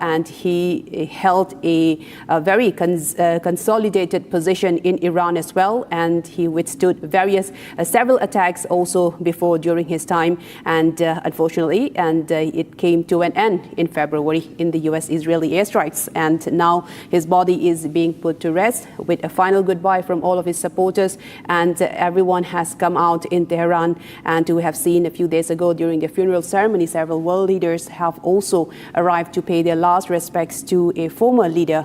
and he held a very consolidated position in Iran as well, and he withstood several attacks also before during his time, and unfortunately, it came to an end in February in the US-Israeli airstrikes, and now his body is being put to rest with a final goodbye from all of his supporters, and everyone has come out in Tehran. And we have seen a few days ago during the funeral ceremony, several world leaders have also arrived to pay their last respects to a former leader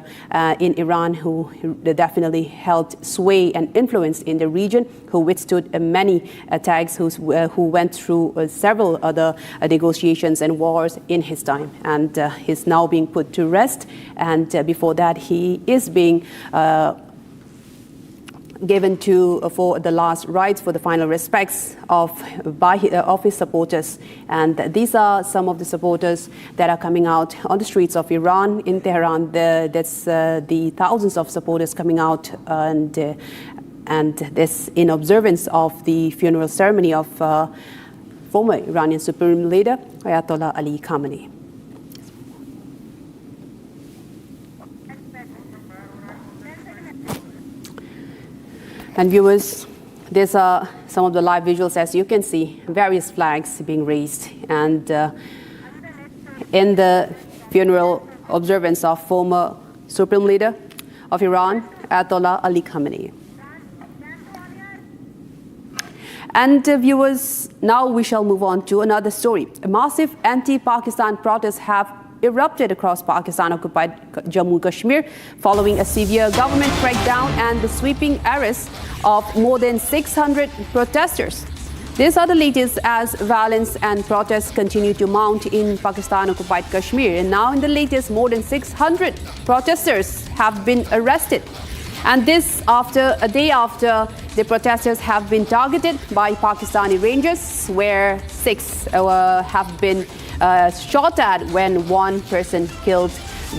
in Iran who definitely held sway and influence in the region, who withstood many attacks, who went through several other negotiations and wars in his time, and he's now being put to rest. And before that, he is being given for the last rites, for the final respects of his supporters. And these are some of the supporters that are coming out on the streets of Iran in Tehran. That's the thousands of supporters coming out, and this in observance of the funeral ceremony of former Iranian Supreme Leader Ayatollah Ali Khamenei. And viewers, these are some of the live visuals. As you can see, various flags being raised, and in the funeral observance of former Supreme Leader of Iran, Ayatollah Ali Khamenei. And viewers, now we shall move on to another story. A massive anti-Pakistan protests have erupted across Pakistan-occupied Jammu Kashmir following a severe government crackdown and the sweeping arrest of more than 600 protesters. These are the latest as violence and protests continue to mount in Pakistan-occupied Kashmir. And now in the latest, more than 600 protesters have been arrested. And this a day after the protesters have been targeted by Pakistani Rangers, where 6 have been shot at when 1 person killed.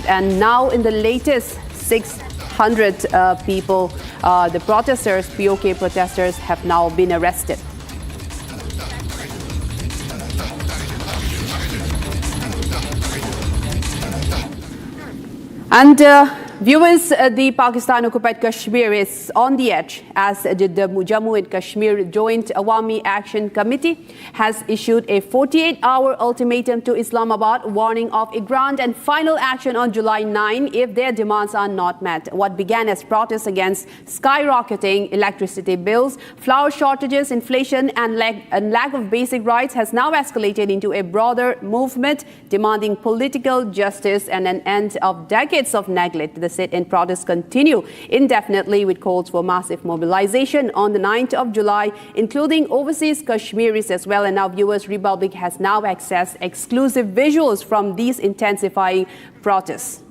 And now in the latest 600 people, the protesters, POK protesters, have now been arrested. And viewers, the Pakistan-occupied Kashmir is on the edge as the Jammu and Kashmir Joint Awami Action Committee has issued a 48-hour ultimatum to Islamabad, warning of a grand and final action on July 9 if their demands are not met. What began as protests against skyrocketing electricity bills, flour shortages, inflation, and lack of basic rights has now escalated into a broader movement demanding political justice and an end of decades of neglect. The sit-in protests continue indefinitely with calls for massive mobilization on the 9th of July, including overseas Kashmiris as well. And now viewers, Republic has now accessed exclusive visuals from these intensifying protests.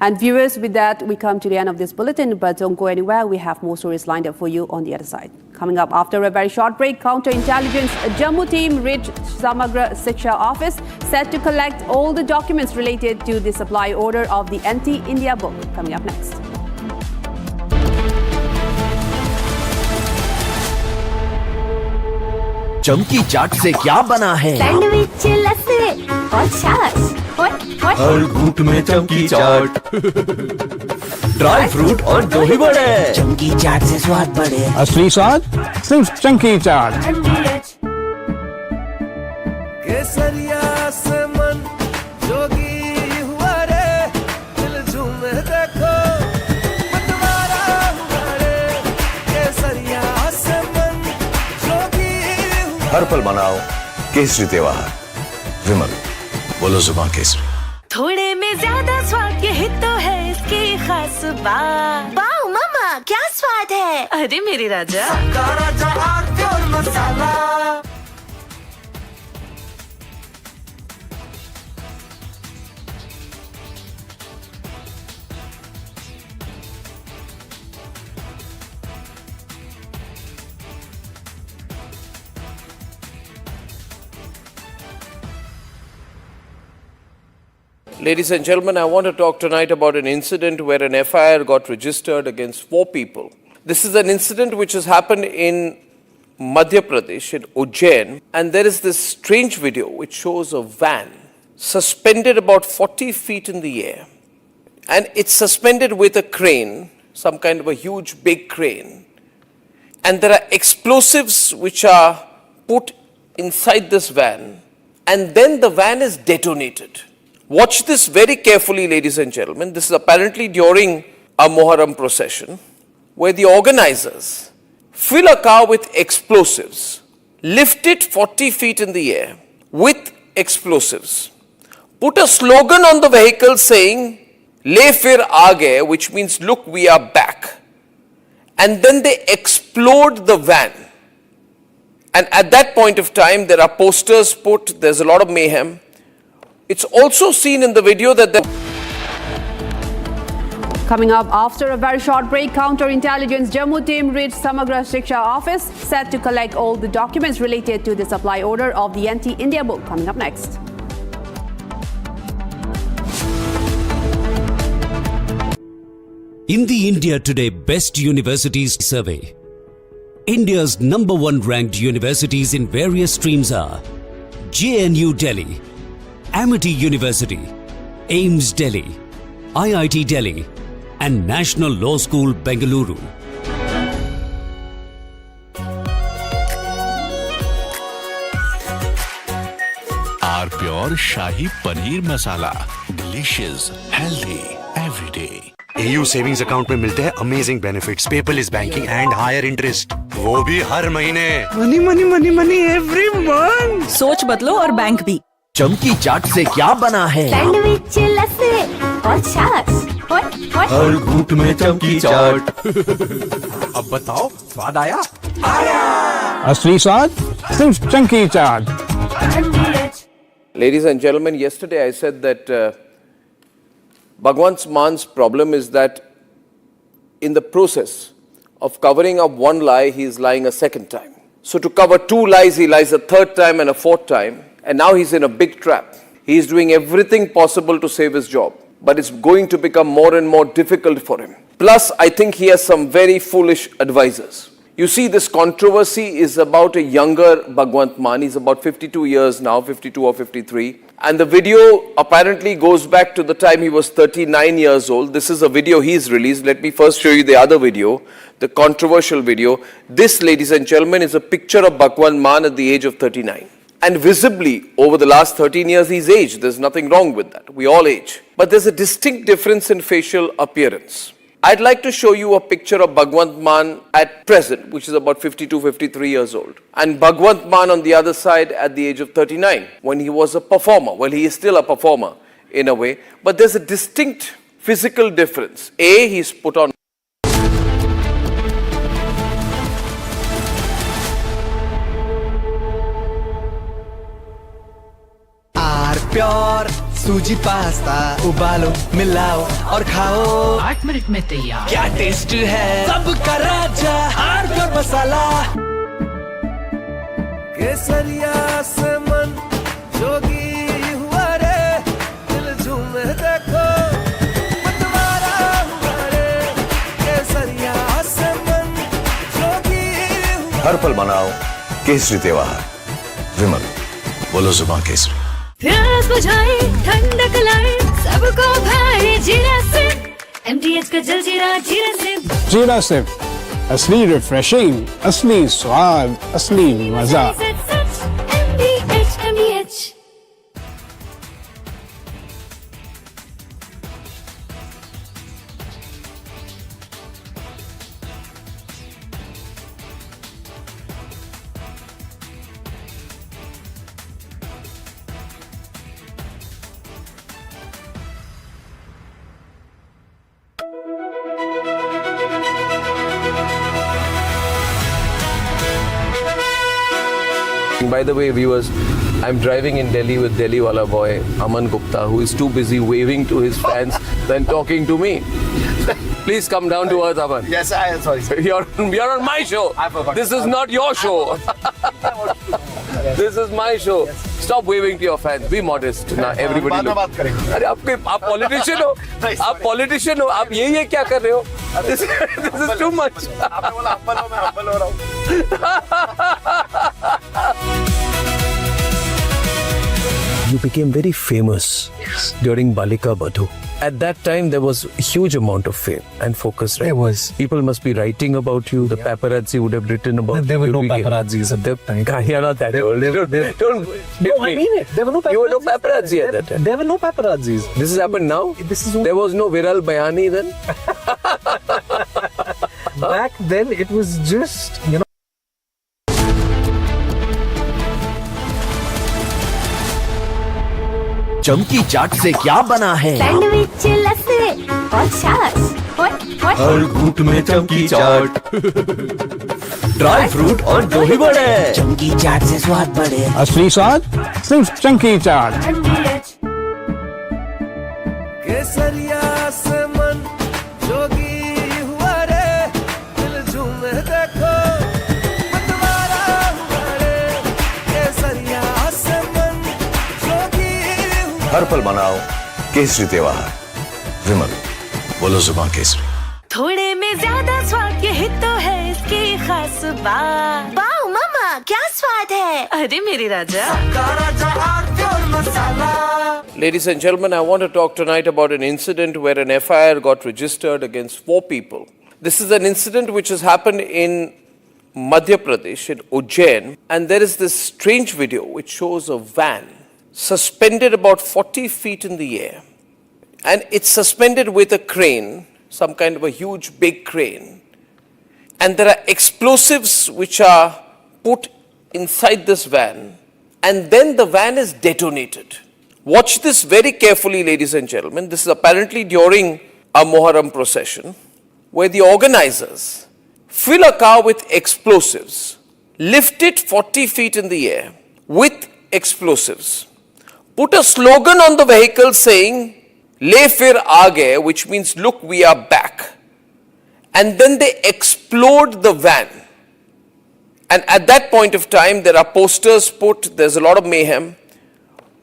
And viewers, with that, we come to the end of this bulletin, but don't go anywhere. We have more stories lined up for you on the other side. Coming up after a very short break, counterintelligence Jammu team reached Samagra Shiksha office, set to collect all the documents related to the supply order of the anti-India book. Coming up next. चमकी चाट से क्या बना है? Sandwich लस्सी और छाछ हर घूंट में चमकी चाट, ड्राई फ्रूट और दही बड़े। चमकी चाट से स्वाद बढ़े। असली स्वाद सिर्फ चमकी चाट। केसरिया से मन जोगी हुआ रे, दिल झूमे देखो मतवारा हुआ रे। केसरिया से मन जोगी हुआ। हर पल मनाओ केसरी त्योहार। विमल, बोलो जुबान केसरी। थोड़े में ज्यादा स्वाद, यही तो है इसकी खास बात। वाओ मामा, क्या स्वाद है। अरे मेरे राजा, राजा और मसाला। Ladies and gentlemen, I want to talk tonight about an incident where an FIR got registered against 4 people. This is an incident which has happened in Madhya Pradesh, in Ujjain, and there is this strange video which shows a van suspended about 40 feet in the air. And it's suspended with a crane, some kind of a huge big crane. And there are explosives which are put inside this van, and then the van is detonated. Watch this very carefully, ladies and gentlemen. This is apparently during a Moharram procession, where the organizers fill a car with explosives, lift it 40 feet in the air with explosives, put a slogan on the vehicle saying, "Le fir aage," which means, "Look, we are back." And then they explode the van. And at that point of time, there are posters put, there's a lot of mayhem. It's also seen in the video that the... Coming up after a very short break, counterintelligence Jammu team reached Samagra Shiksha office, set to collect all the documents related to the supply order of the anti-India book. Coming up next. In the India Today Best Universities Survey, India's #1 ranked universities in various streams are JNU Delhi, Amity University, AIMS Delhi, IIT Delhi, and National Law School, Bengaluru. Our Pure Shahi Paneer Masala. Delicious, healthy, every day. AU savings account में मिलते हैं amazing benefits, paperless banking and higher interest, वो भी हर महीने। Money money money money every month. सोच बदलो और बैंक भी। चमकी चाट से क्या बना है? सैंडविच लस्सी और छाछ हर घूंट में चमकी चाट। अब बताओ, स्वाद आया? असली स्वाद सिर्फ चमकी चाट। Ladies and gentlemen, yesterday I said that Bhagwant Man's problem is that in the process of covering up one lie, he is lying a second time. So to cover 2 lies, he lies a 3rd time and a 4th time. And now he's in a big trap. He is doing everything possible to save his job. But it's going to become more and more difficult for him. Plus, I think he has some very foolish advisors. You see, this controversy is about a younger Bhagwant Man. He's about 52 years now, 52 or 53. And the video apparently goes back to the time he was 39 years old. This is a video he's released. Let me first show you the other video, the controversial video. This, ladies and gentlemen, is a picture of Bhagwant Man at the age of 39. And visibly, over the last 13 years, he's aged. There's nothing wrong with that. We all age. But there's a distinct difference in facial appearance. I'd like to show you a picture of Bhagwant Mann at present, which is about 52, 53 years old. And Bhagwant Mann on the other side at the age of 39, when he was a performer. Well, he is still a performer in a way, but there's a distinct physical difference. A, he's put on pure सूजी pasta उबालो मिलाओ और खाओ 8 minute में तैयार। क्या taste है सबका राजा आर प्योर मसाला केसरिया से मन जोगी हुआ रे दिल झूमे देखो मतवारा हुआ रे केसरिया से मन जोगी हर पल मनाओ केसरी त्योहार विमल बोलो जुबान केसरी प्यास बुझाए ठंडक लाए सबको भाई जीरा से MTH का जल जीरा जीरा से जीरा सिर्फ असली रिफ्रेशिंग, असली स्वाद, असली मजा। MTH By the way, viewers, I'm driving in Delhi with Delhi wala boy Aman Gupta, who is too busy waving to his fans than talking to me. Please come down to earth, Aman. Yes, I am sorry. You're on my show. I forgot. This is not your show. This is my show. Stop waving to your fans. Be modest. Now everybody look. अरे आप politician हो. आप politician हो. आप ये क्या कर रहे हो? This is too much. आपने बोला humble हो, मैं humble हो रहा हूँ. You became very famous during Balika Badhu. At that time, there was a huge amount of fame and focus, right? There was. People must be writing about you. The paparazzi would have written about you. There were no paparazzis at that time. You're not that old. Don't No, I mean it. There were no paparazzi. You were no paparazzi at that time. There were no paparazzis. This has happened now? There was no Viral Bayani then? Back then, it was just, you know. चमकी चाट से क्या बना है? Sandwich लस्सी और छाछ हर घूंट में चमकी चाट, ड्राई फ्रूट और दही बड़े। चमकी चाट से स्वाद बढ़े। असली स्वाद सिर्फ चंकी चाट। केसरिया से मन जोगी हुआ रे दिल झूमे देखो मतवारा हुआ रे केसरिया से मन जोगी हर पल मनाओ केसरी त्योहार विमल बोलो जुबान केसरी थोड़े में ज्यादा स्वाद यही तो है इसकी खास बात। वाओ मामा क्या स्वाद है अरे मेरे राजा Ladies and gentlemen, I want to talk tonight about an incident where an FIR got registered against 4 people. This is an incident which has happened in Madhya Pradesh, in Ujjain, and there is this strange video which shows a van suspended about 40 feet in the air. And it's suspended with a crane, some kind of a huge big crane. And there are explosives which are put inside this van, and then the van is detonated. Watch this very carefully, ladies and gentlemen. This is apparently during a Muharram procession, where the organizers fill a car with explosives, lift it 40 feet in the air with explosives, put a slogan on the vehicle saying, Le fir aage, which means, look, we are back. And then they explode the van. And at that point of time, there are posters put, there's a lot of mayhem.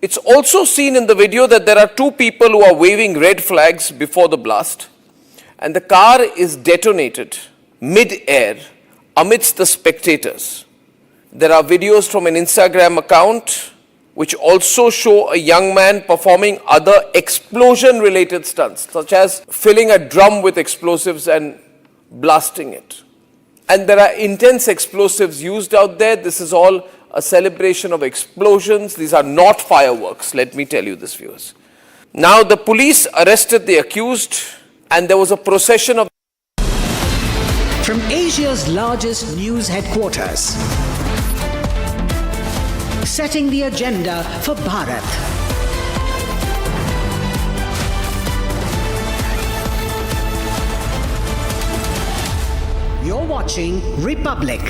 It's also seen in the video that there are 2 people who are waving red flags before the blast. And the car is detonated mid-air amidst the spectators. There are videos from an Instagram account which also show a young man performing other explosion-related stunts, such as filling a drum with explosives and blasting it. And there are intense explosives used out there. This is all a celebration of explosions. These are not fireworks, let me tell you this, viewers. Now, the police arrested the accused and there was a procession of From Asia's largest news headquarters, setting the agenda for Bharat. You're watching Republic.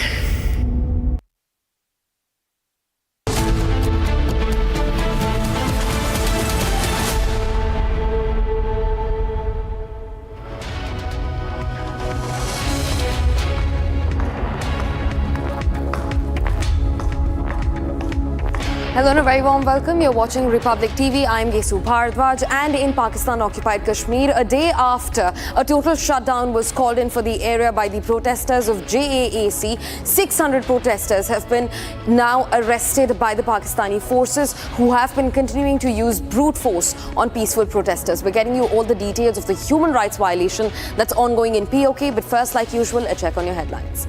Hello and a very warm welcome. You're watching Republic TV. I'm Gesu Bharadwaj, and in Pakistan-occupied Kashmir, a day after a total shutdown was called in for the area by the protesters of JAAC, 600 protesters have been now arrested by the Pakistani forces, who have been continuing to use brute force on peaceful protesters. We're getting you all the details of the human rights violation that's ongoing in POK, but first, like usual, a check on your headlines.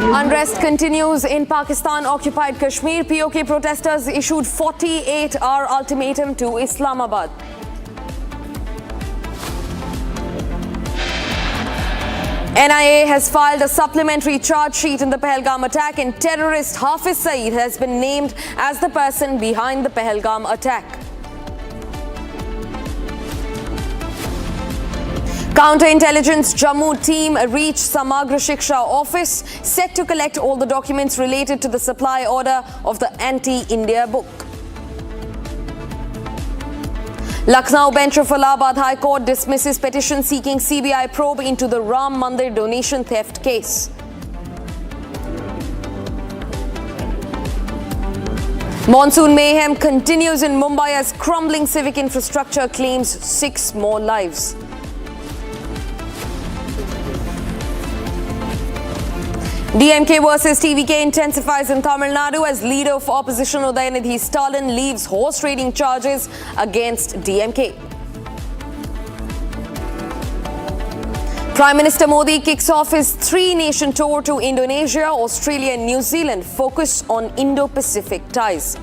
Unrest continues in Pakistan-occupied Kashmir. POK protesters issued 48-hour ultimatum to Islamabad. NIA has filed a supplementary charge sheet in the Pahalgam attack, and terrorist Hafiz Saeed has been named as the person behind the Pahalgam attack. Counterintelligence Jammu team reached Samagra Shiksha office, set to collect all the documents related to the supply order of the anti-India book. Lucknow bench of Allahabad High Court dismisses petition seeking CBI probe into the Ram Mandir donation theft case. Monsoon mayhem continues in Mumbai as crumbling civic infrastructure claims 6 more lives. DMK versus TVK intensifies in Tamil Nadu as leader of opposition Udayanidhi Stalin leaves horse trading charges against DMK. Prime Minister Modi kicks off his 3-nation tour to Indonesia, Australia and New Zealand, focus on Indo-Pacific ties.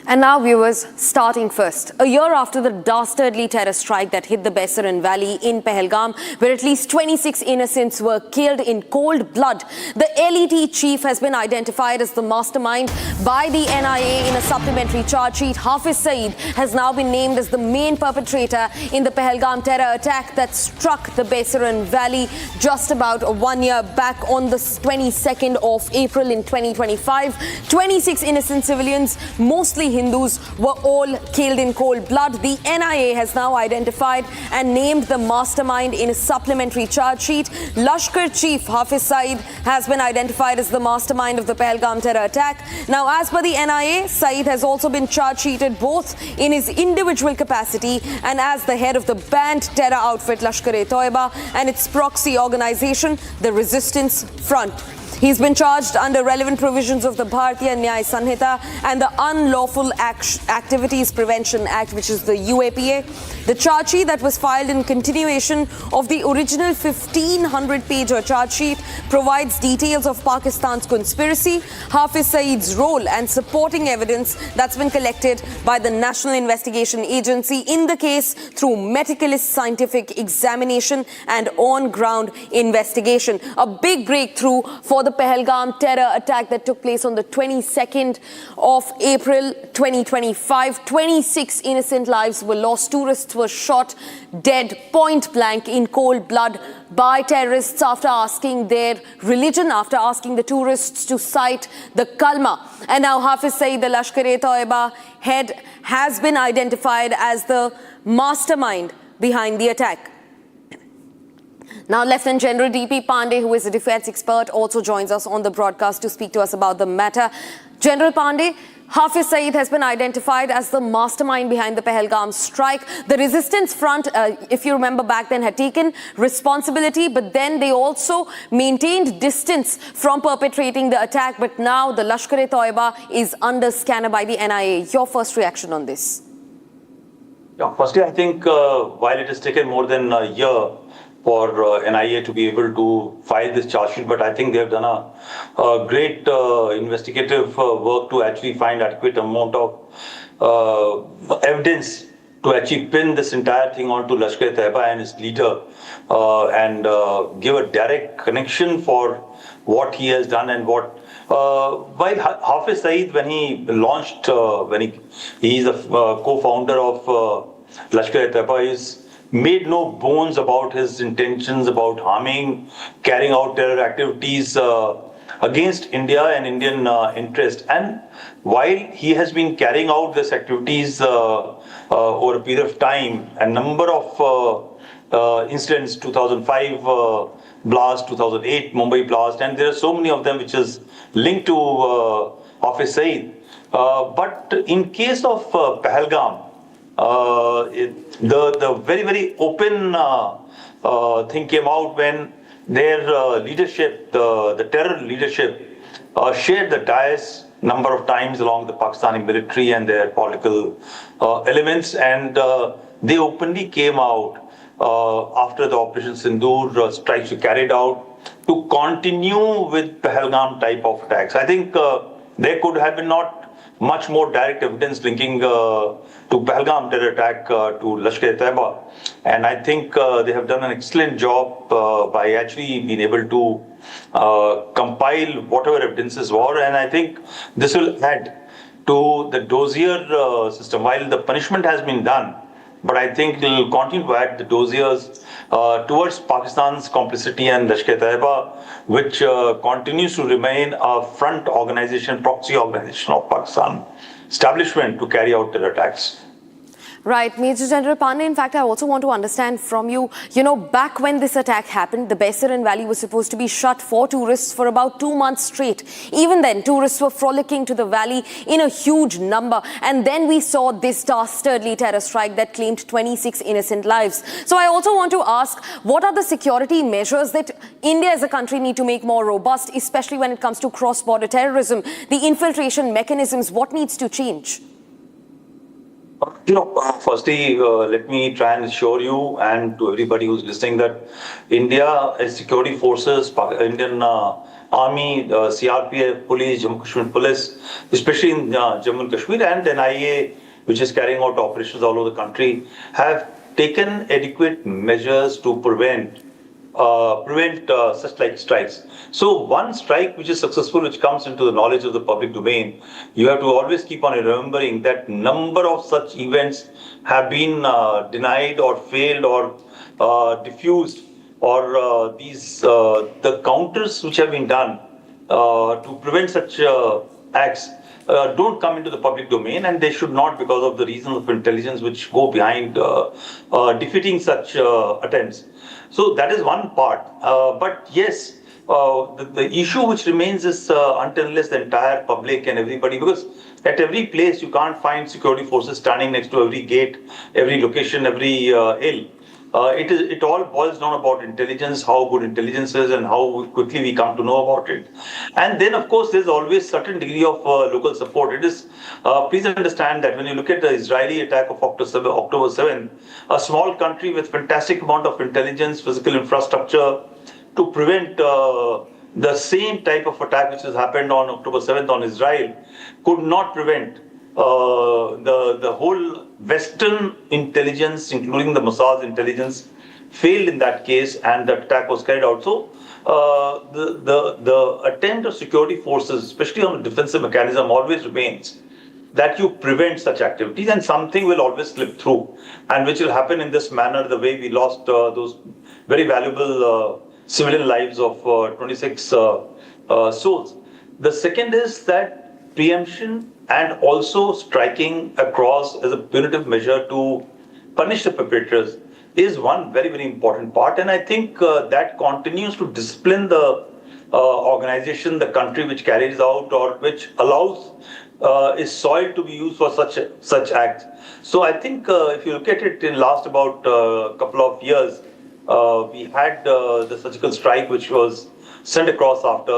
And now, viewers, starting first. A year after the dastardly terror strike that hit the Baisaran Valley in Pahalgam, where at least 26 innocents were killed in cold blood, the LET chief has been identified as the mastermind by the NIA in a supplementary charge sheet. Hafiz Saeed has now been named as the main perpetrator in the Pahalgam terror attack that struck the Baisaran Valley just about 1 year back on the 22nd of April in 2025. 26 innocent civilians, mostly Hindus, were all killed in cold blood. The NIA has now identified and named the mastermind in a supplementary charge sheet. Lashkar Chief Hafiz Saeed has been identified as the mastermind of the Pahalgam terror attack. Now, as per the NIA, Saeed has also been charge sheeted both in his individual capacity and as the head of the banned terror outfit Lashkar-e-Toiba and its proxy organization, the Resistance Front. He's been charged under relevant provisions of the Bharatiya Nyaya Sanhita and the Unlawful Activities Prevention Act, which is the UAPA. The charge sheet that was filed in continuation of the original 1,500-page charge sheet provides details of Pakistan's conspiracy, Hafiz Saeed's role and supporting evidence that's been collected by the National Investigation Agency in the case through meticulous scientific examination and on-ground investigation. A big breakthrough for the Pahalgam terror attack that took place on the 22nd of April 2025. 26 innocent lives were lost. Tourists were shot dead point blank in cold blood by terrorists after asking their religion, after asking the tourists to cite the Kalma. And now Hafiz Saeed, the Lashkar-e-Toiba head, has been identified as the mastermind behind the attack. Now, Lieutenant General D.P. Pandey, who is a defense expert, also joins us on the broadcast to speak to us about the matter. General Pandey, Hafiz Saeed has been identified as the mastermind behind the Pahalgam strike. The resistance front, if you remember back then, had taken responsibility, but then they also maintained distance from perpetrating the attack. But now the Lashkar-e-Toiba is under scanner by the NIA. Your first reaction on this? Yeah, firstly, I think while it has taken more than a year for NIA to be able to file this charge sheet, but I think they have done a great investigative work to actually find adequate amount of evidence to actually pin this entire thing onto Lashkar-e-Toiba and its leader and give a direct connection for what he has done and what. While Hafiz Saeed, when he launched, he is a co-founder of Lashkar-e-Toiba, is made no bones about his intentions about harming, carrying out terror activities against India and Indian interest. And while he has been carrying out these activities over a period of time, a number of incidents, 2005 blast, 2008 Mumbai blast, and there are so many of them which is linked to Hafiz Saeed. But in case of Pahalgam, the very, very open thing came out when their leadership, the terror leadership, shared the dais number of times along the Pakistani military and their political elements, and they openly came out after the Operation Sindoor strikes were carried out to continue with Pahalgam type of attacks. I think there could have been not much more direct evidence linking to Pahalgam terror attack to Lashkar-e-Toiba. And I think they have done an excellent job by actually being able to compile whatever evidences were. And I think this will add to the dossier system. While the punishment has been done, but I think it will continue to add the dossiers towards Pakistan's complicity and Lashkar-e-Toiba, which continues to remain a front organization, proxy organization of Pakistan establishment to carry out terror attacks. Right, Major General Pandey, in fact, I also want to understand from you, back when this attack happened, the Baisaran Valley was supposed to be shut for tourists for about 2 months straight. Even then, tourists were frolicking to the valley in a huge number. And then we saw this dastardly terror strike that claimed 26 innocent lives. So I also want to ask, what are the security measures that India as a country need to make more robust, especially when it comes to cross-border terrorism, the infiltration mechanisms, what needs to change? Firstly, let me try and assure you and to everybody who's listening that India, security forces, Indian Army, CRPF, police, Jammu Kashmir police, especially in Jammu and Kashmir, and NIA, which is carrying out operations all over the country, have taken adequate measures to prevent such like strikes. So one strike which is successful, which comes into the knowledge of the public domain, you have to always keep on remembering that number of such events have been denied or failed or diffused, or the counters which have been done to prevent such acts don't come into the public domain, and they should not, because of the reasons of intelligence which go behind defeating such attempts. So that is one part. But yes, the issue which remains is until unless the entire public and everybody, because at every place you can't find security forces standing next to every gate, every location, every hill. It all boils down about intelligence, how good intelligence is and how quickly we come to know about it. And then, of course, there's always certain degree of local support. It is, please understand that when you look at the Israeli attack of October 7th, a small country with fantastic amount of intelligence, physical infrastructure to prevent the same type of attack which has happened on October 7th on Israel could not prevent the whole Western intelligence, including the Mossad's intelligence, failed in that case, and the attack was carried out. So the attempt of security forces, especially on the defensive mechanism, always remains that you prevent such activities, and something will always slip through, and which will happen in this manner, the way we lost those very valuable civilian lives of 26 souls. The second is that preemption and also striking across as a punitive measure to punish the perpetrators is one very, very important part. And I think that continues to discipline the organization, the country which carries out or which allows is soiled to be used for such acts. So I think if you look at it in last about couple of years, we had the surgical strike which was sent across after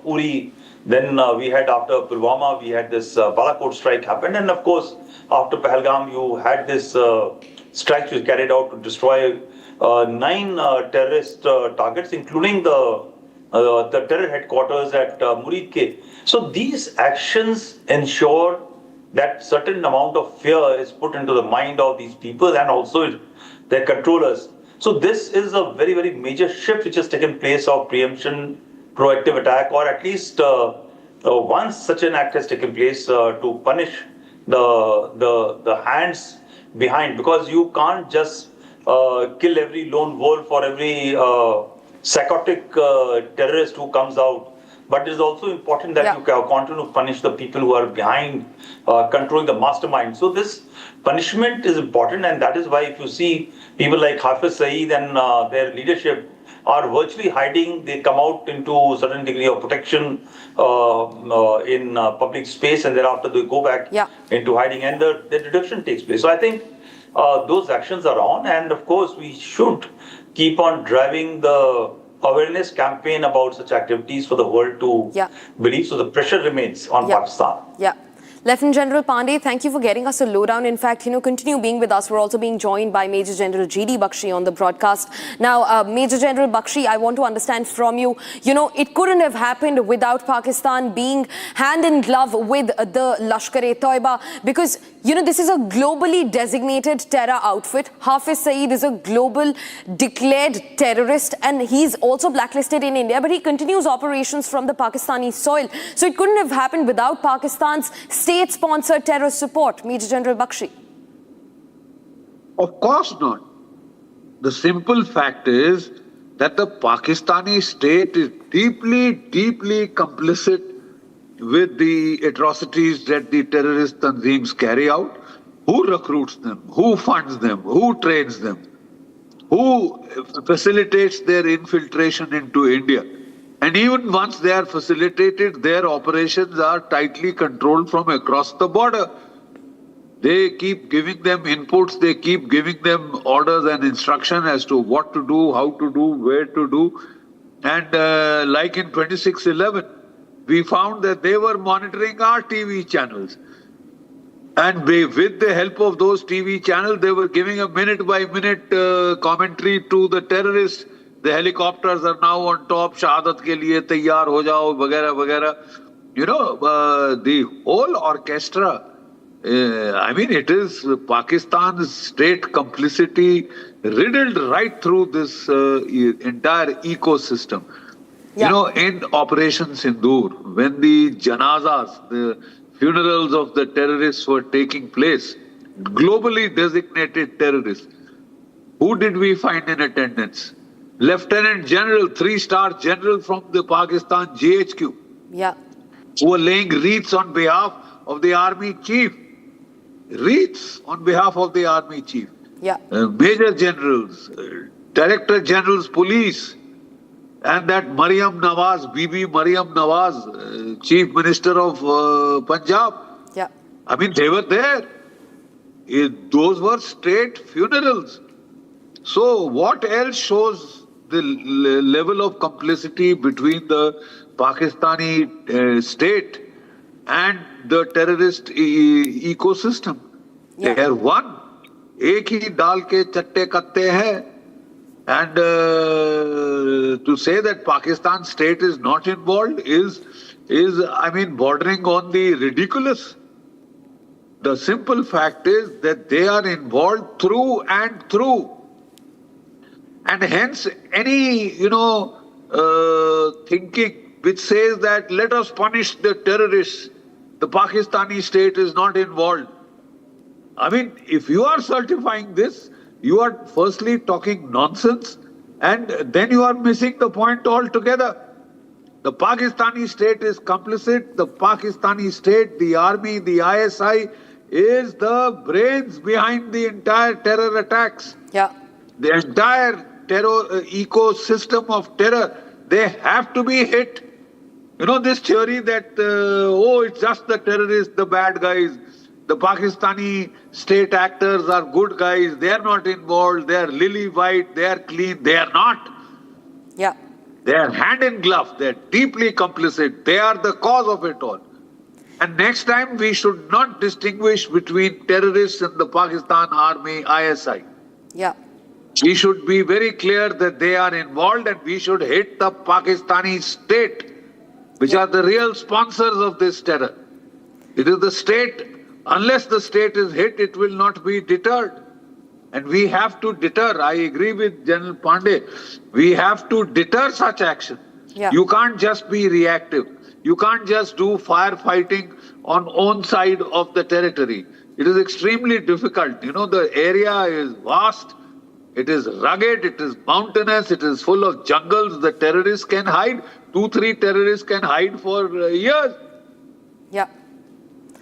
Uri. Then we had after Pulwama, we had this Balakot strike happened. And of course, after Pahalgam, you had this strike which carried out to destroy 9 terrorist targets, including the terror headquarters at Murid Ke. So these actions ensure that certain amount of fear is put into the mind of these people and also their controllers. So this is a very, very major shift which has taken place of preemption, proactive attack, or at least once such an act has taken place to punish the hands behind, because you can't just kill every lone wolf or every psychotic terrorist who comes out. But it is also important that you continue to punish the people who are behind controlling the mastermind. So this punishment is important, and that is why if you see people like Hafiz Saeed and their leadership are virtually hiding, they come out into a certain degree of protection in public space, and thereafter they go back into hiding, and the deduction takes place. So I think those actions are on, and of course we should keep on driving the awareness campaign about such activities for the world to believe. So the pressure remains on Pakistan. Lieutenant General Pandey, thank you for getting us a lowdown. In fact, continue being with us. We're also being joined by Major General G.D. Bakshi on the broadcast. Now, Major General Bakshi, I want to understand from you, it couldn't have happened without Pakistan being hand in glove with the Lashkar-e-Toiba, because, this is a globally designated terror outfit. Hafiz Saeed is a global declared terrorist, and he's also blacklisted in India, but he continues operations from the Pakistani soil. So it couldn't have happened without Pakistan's state-sponsored terror support. Major General Bakshi. Of course not. The simple fact is that the Pakistani state is deeply, deeply complicit with the atrocities that the terrorist tanzeems carry out. Who recruits them? Who funds them? Who trains them? Who facilitates their infiltration into India? And even once they are facilitated, their operations are tightly controlled from across the border. They keep giving them inputs, they keep giving them orders and instruction as to what to do, how to do, where to do. And like in 26/11, we found that they were monitoring our TV channels. And with the help of those TV channels, they were giving a minute-by-minute commentary to the terrorists. The helicopters are now on top, shahadat ke liye tayyar ho jao, vagera, vagera. The whole orchestra, it is Pakistan's state complicity riddled right through this entire ecosystem. In Operation Sindoor, when the janazas, the funerals of the terrorists were taking place, globally designated terrorists, who did we find in attendance? Lieutenant General, 3-star general from the Pakistan GHQ, who were laying wreaths on behalf of the army chief. Wreaths on behalf of the army chief. Major generals, Director General's police, and that Maryam Nawaz, Bibi Maryam Nawaz, Chief Minister of Punjab. They were there. Those were state funerals. So what else shows the level of complicity between the Pakistani state and the terrorist ecosystem? They are one. Ek hi dal ke chatte katte hai. And to say that Pakistan state is not involved is bordering on the ridiculous. The simple fact is that they are involved through and through. And hence any, thinking which says that let us punish the terrorists, the Pakistani state is not involved. If you are certifying this, you are firstly talking nonsense, and then you are missing the point altogether. The Pakistani state is complicit. The Pakistani state, the army, the ISI is the brains behind the entire terror attacks. The entire terror ecosystem of terror, they have to be hit. You know, this theory that, it's just the terrorists, the bad guys, the Pakistani state actors are good guys, they are not involved, they are lily white, they are clean. They are not. Yeah. They are hand in glove, they are deeply complicit, they are the cause of it all. And next time we should not distinguish between terrorists and the Pakistan Army, ISI. Yeah. We should be very clear that they are involved and we should hit the Pakistani state, which are the real sponsors of this terror. It is the state, unless the state is hit, it will not be deterred. And we have to deter. I agree with General Pandey. We have to deter such action. Yeah. You can't just be reactive. You can't just do firefighting on own side of the territory. It is extremely difficult. You know, the area is vast. It is rugged, it is mountainous, it is full of jungles. The terrorists can hide. 2-3 terrorists can hide for years. Yeah.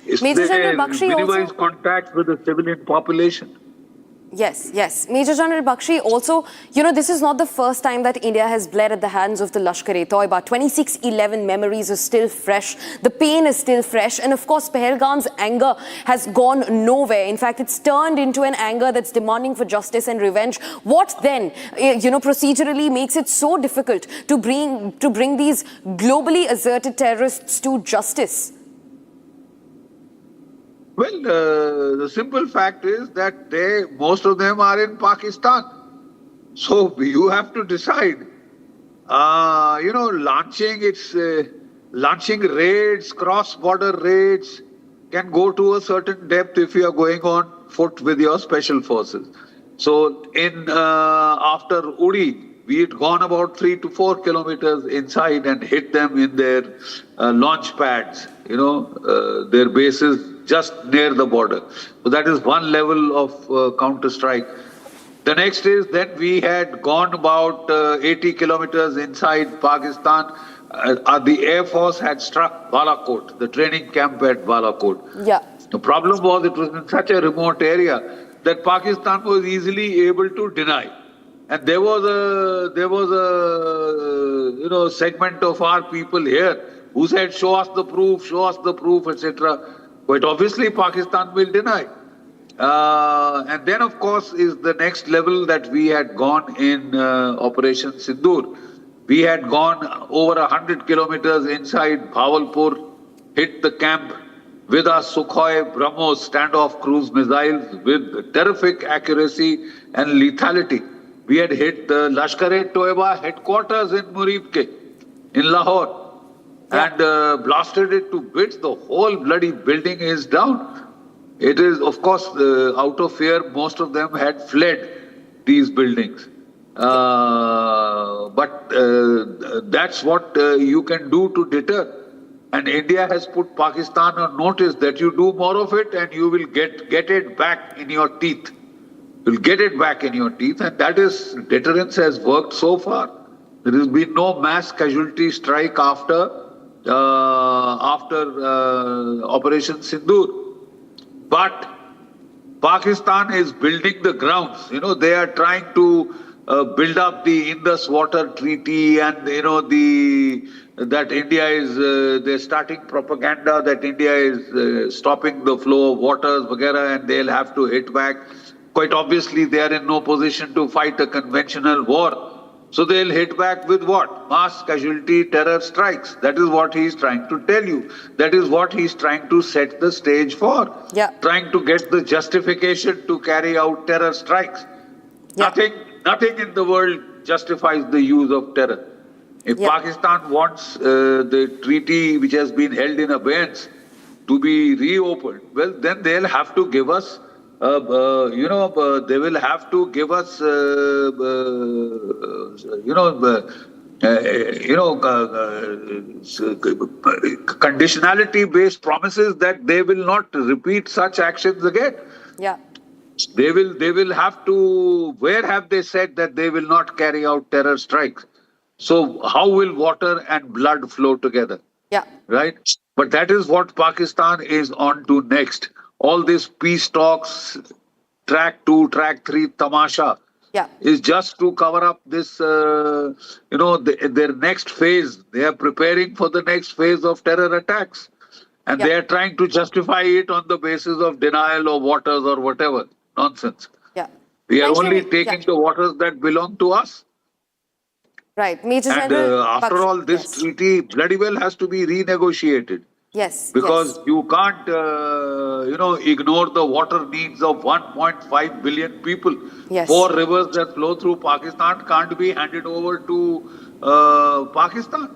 If Major they General Bakshi minimize also... contact with the civilian population. Yes, yes. Major General Bakshi also, you know, this is not the first time that India has bled at the hands of the Lashkar-e-Toiba. 26/11 memories are still fresh. The pain is still fresh. And of course, Pahalgam's anger has gone nowhere. In fact, it's turned into an anger that's demanding for justice and revenge. What then, you know, procedurally makes it so difficult to bring these globally asserted terrorists to justice? Well, the simple fact is that most of them are in Pakistan. So you have to decide. You know, launching raids, cross-border raids can go to a certain depth if you are going on foot with your special forces. So after Uri, we had gone about 3 to 4 kilometers inside and hit them in their launch pads, you know, their bases just near the border. So that is one level of counter-strike. The next is that we had gone about 80 kilometers inside Pakistan. The Air Force had struck Balakot, the training camp at Balakot. Yeah. The problem was it was in such a remote area that Pakistan was easily able to deny. And there was a segment of our people here who said, show us the proof, etc. Quite obviously, Pakistan will deny. And then, of course, is the next level that we had gone in Operation Sindoor. We had gone over 100 kilometers inside Bhavalpur, hit the camp with our Sukhoi BrahMos standoff cruise missiles with terrific accuracy and lethality. We had hit the Lashkar-e-Toiba headquarters in Muribke, in Lahore. And blasted it to bits. The whole bloody building is down. It is, of course, out of fear, most of them had fled these buildings. But that's what you can do to deter. And India has put Pakistan on notice that you do more of it and you will get it back in your teeth. You'll get it back in your teeth. And that is, deterrence has worked so far. There has been no mass casualty strike after Operation Sindoor. But Pakistan is building the grounds. You know, they are trying to build up the Indus Water Treaty and, you know, that India is, they're starting propaganda that India is stopping the flow of waters, vagera, and they'll have to hit back. Quite obviously, they are in no position to fight a conventional war. So they'll hit back with what? Mass casualty terror strikes. That is what he's trying to tell you. That is what he's trying to set the stage for. Yeah. Trying to get the justification to carry out terror strikes. Yeah. Nothing in the world justifies the use of terror. If Pakistan wants the treaty which has been held in abeyance to be reopened, well, then they'll have to give us they will have to give us, conditionality-based promises that they will not repeat such actions again. Yeah. They will have to. Where have they said that they will not carry out terror strikes? So how will water and blood flow together? Yeah. Right. But that is what Pakistan is on to next. All these peace talks, track 2, track 3, tamasha. is just to cover up this, their next phase. They are preparing for the next phase of terror attacks. And they are trying to justify it on the basis of denial of waters or whatever. Nonsense. We are only taking the waters that belong to us. Right. Major And General after all, this treaty bloody well has to be renegotiated. Yes. Because you can't, ignore the water needs of 1.5 billion people. Yes. 4 rivers that flow through Pakistan can't be handed over to Pakistan.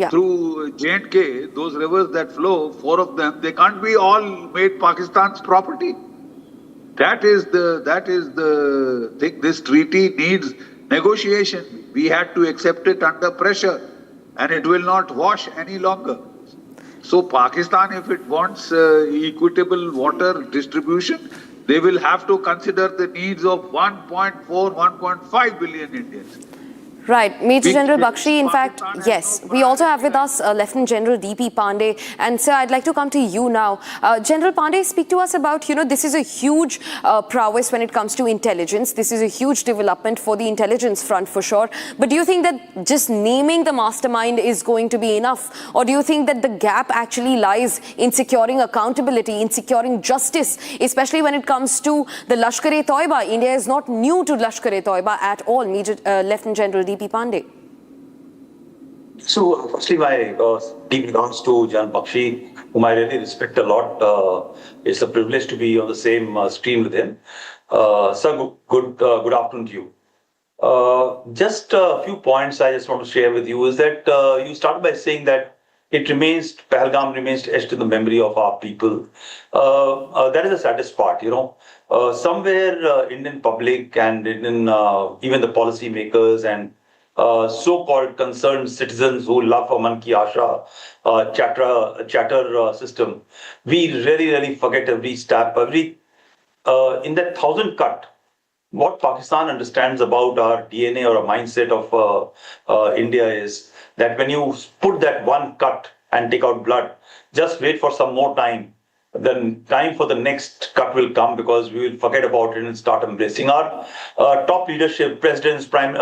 Through J&K, those rivers that flow, 4 of them, they can't be all made Pakistan's property. That is the thing. This treaty needs negotiation. We had to accept it under pressure, and it will not wash any longer. So Pakistan, if it wants equitable water distribution, they will have to consider the needs of 1.4, 1.5 billion Indians. Right. Major General Bakshi, in fact, yes. We also have with us Lieutenant General D.P. Pandey. And sir, I'd like to come to you now. General Pandey, speak to us about, this is a huge prowess when it comes to intelligence. This is a huge development for the intelligence front for sure. But do you think that just naming the mastermind is going to be enough? Or do you think that the gap actually lies in securing accountability, in securing justice, especially when it comes to the Lashkar-e-Toiba? India is not new to Lashkar-e-Toiba at all. Major Lieutenant General D.P. Pandey. So, firstly, my deep regards to Jan Bakshi, whom I really respect a lot. It's a privilege to be on the same stream with him. Sir, good afternoon to you. Just a few points I just want to share with you is that you started by saying that Pahalgam remains etched in the memory of our people. That is the saddest part, somewhere Indian public and Indian, even the policy makers and so-called concerned citizens who love Aman Ki Asha chatter system, we really forget every step, in that 1,000 cut. What Pakistan understands about our DNA or a mindset of India is that when you put that one cut and take out blood, just wait for some more time. Then time for the next cut will come because we will forget about it and start embracing. Our top leadership, presidents, prime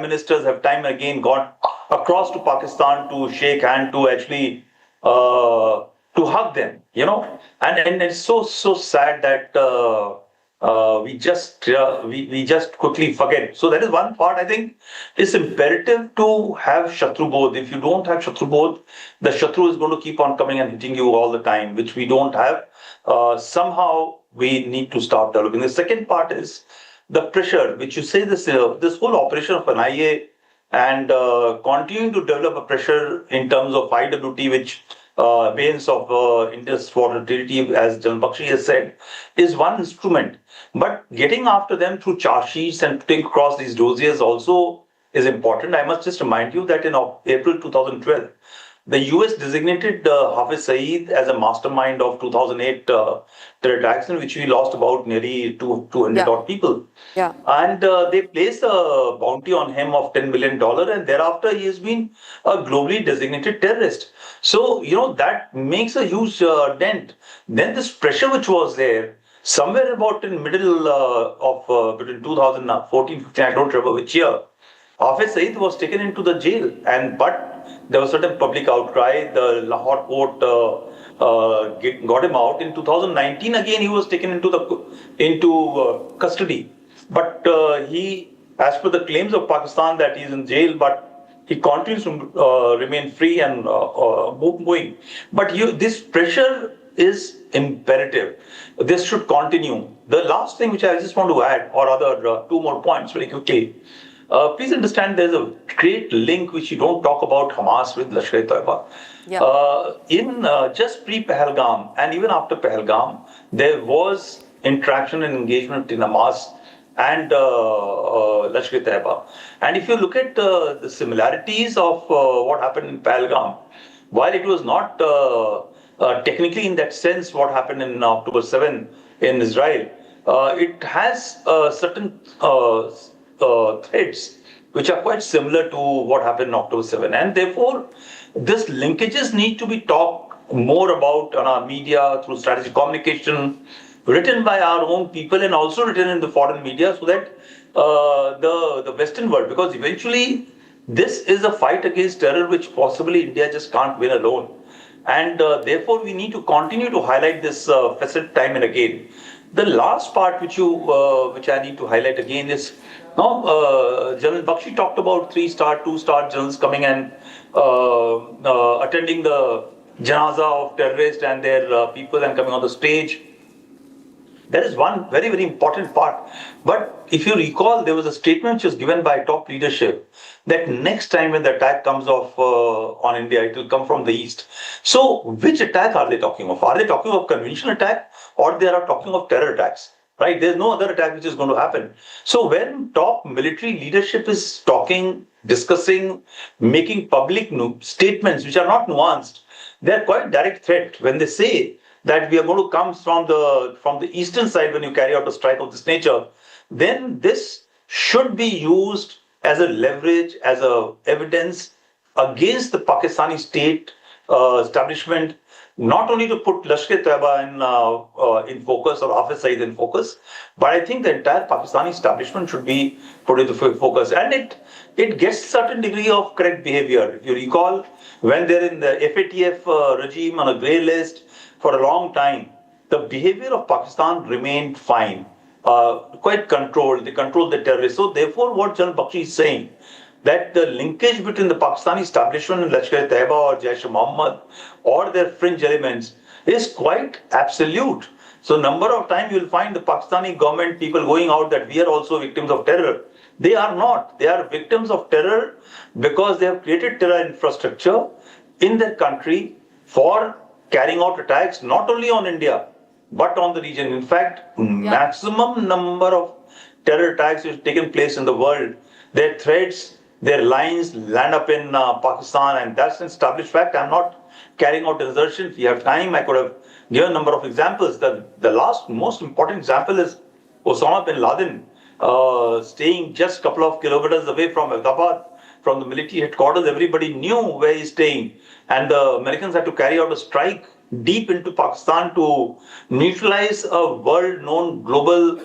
ministers have time and again gone across to Pakistan to shake hand, to actually to hug them, and it's so sad that we just quickly forget. So that is one part. I think it's imperative to have Shatru Bodh. If you don't have Shatru Bodh, the Shatru is going to keep on coming and hitting you all the time, which we don't have. Somehow we need to start developing. The second part is the pressure, which you say this whole operation of NIA and continuing to develop a pressure in terms of IWT, which base of India's water treaty, as General Bakshi has said, is one instrument. But getting after them through charge sheets and putting across these dossiers also is important. I must just remind you that in April 2012, the US designated Hafiz Saeed as a mastermind of 2008 terror attacks, in which we lost about nearly 200 odd people. Yeah. And they placed a bounty on him of $10 million, and thereafter he has been a globally designated terrorist. So, that makes a huge dent. Then this pressure which was there, somewhere about in middle of between 2014, 15, I don't remember which year, Hafiz Saeed was taken into the jail, but there was certain public outcry. The Lahore court got him out. In 2019, again he was taken into custody. But he, as per the claims of Pakistan, that he is in jail, but he continues to remain free and moving. But this pressure is imperative. This should continue. The last thing which I just want to add, or other 2 more points very quickly. Please understand there's a great link which you don't talk about Hamas with Lashkar-e-Toiba. In just pre-Pahalgam and even after Pahalgam, there was interaction and engagement between Hamas and Lashkar-e-Toiba. And if you look at the similarities of what happened in Pahalgam, while it was not technically in that sense what happened in October 7 in Israel, it has certain threads which are quite similar to what happened in October 7. And therefore, these linkages need to be talked more about on our media, through strategic communication, written by our own people and also written in the foreign media, so that the Western world, because eventually this is a fight against terror which possibly India just can't win alone. And therefore we need to continue to highlight this facet time and again. The last part which I need to highlight again is, General Bakshi talked about 3-star, 2-star generals coming and attending the janaza of terrorists and their people and coming on the stage. There is one very, very important part. But if you recall, there was a statement which was given by top leadership that next time when the attack comes off on India, it will come from the east. So which attack are they talking of? Are they talking of conventional attack or they are talking of terror attacks? Right? There's no other attack which is going to happen. So when top military leadership is talking, discussing, making public statements which are not nuanced, they are quite direct threat. When they say that we are going to come from the eastern side when you carry out a strike of this nature, then this should be used as a leverage, as a evidence against the Pakistani state establishment, not only to put Lashkar-e-Taiba in focus or Hafiz Saeed in focus, but I think the entire Pakistani establishment should be put into focus. And it gets certain degree of correct behavior. If you recall, when they're in the FATF regime on a grey list for a long time, the behavior of Pakistan remained fine, quite controlled. They controlled the terrorists. So therefore, what General Bakshi is saying, that the linkage between the Pakistani establishment and Lashkar-e-Taiba or Jaish-e-Mohammed or their fringe elements is quite absolute. So number of times you will find the Pakistani government people going out that we are also victims of terror. They are not. They are victims of terror because they have created terror infrastructure in their country for carrying out attacks not only on India but on the region. In fact, maximum number of terror attacks which have taken place in the world, their threats, their lines land up in Pakistan, and that's an established fact. I'm not carrying out assertion. If you have time, I could have given a number of examples. The last most important example is Osama bin Laden staying just a couple of kilometers away from Ahmedabad, from the military headquarters. Everybody knew where he's staying, and the Americans had to carry out a strike deep into Pakistan to neutralize a world-known global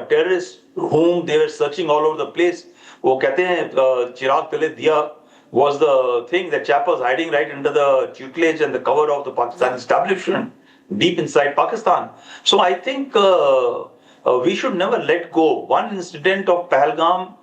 terrorist whom they were searching all over the place. वो कहते हैं चिराग पहले दिया was the thing that chap was hiding right under the tutelage and the cover of the Pakistan establishment deep inside Pakistan. So I think we should never let go. One incident of Pahalgam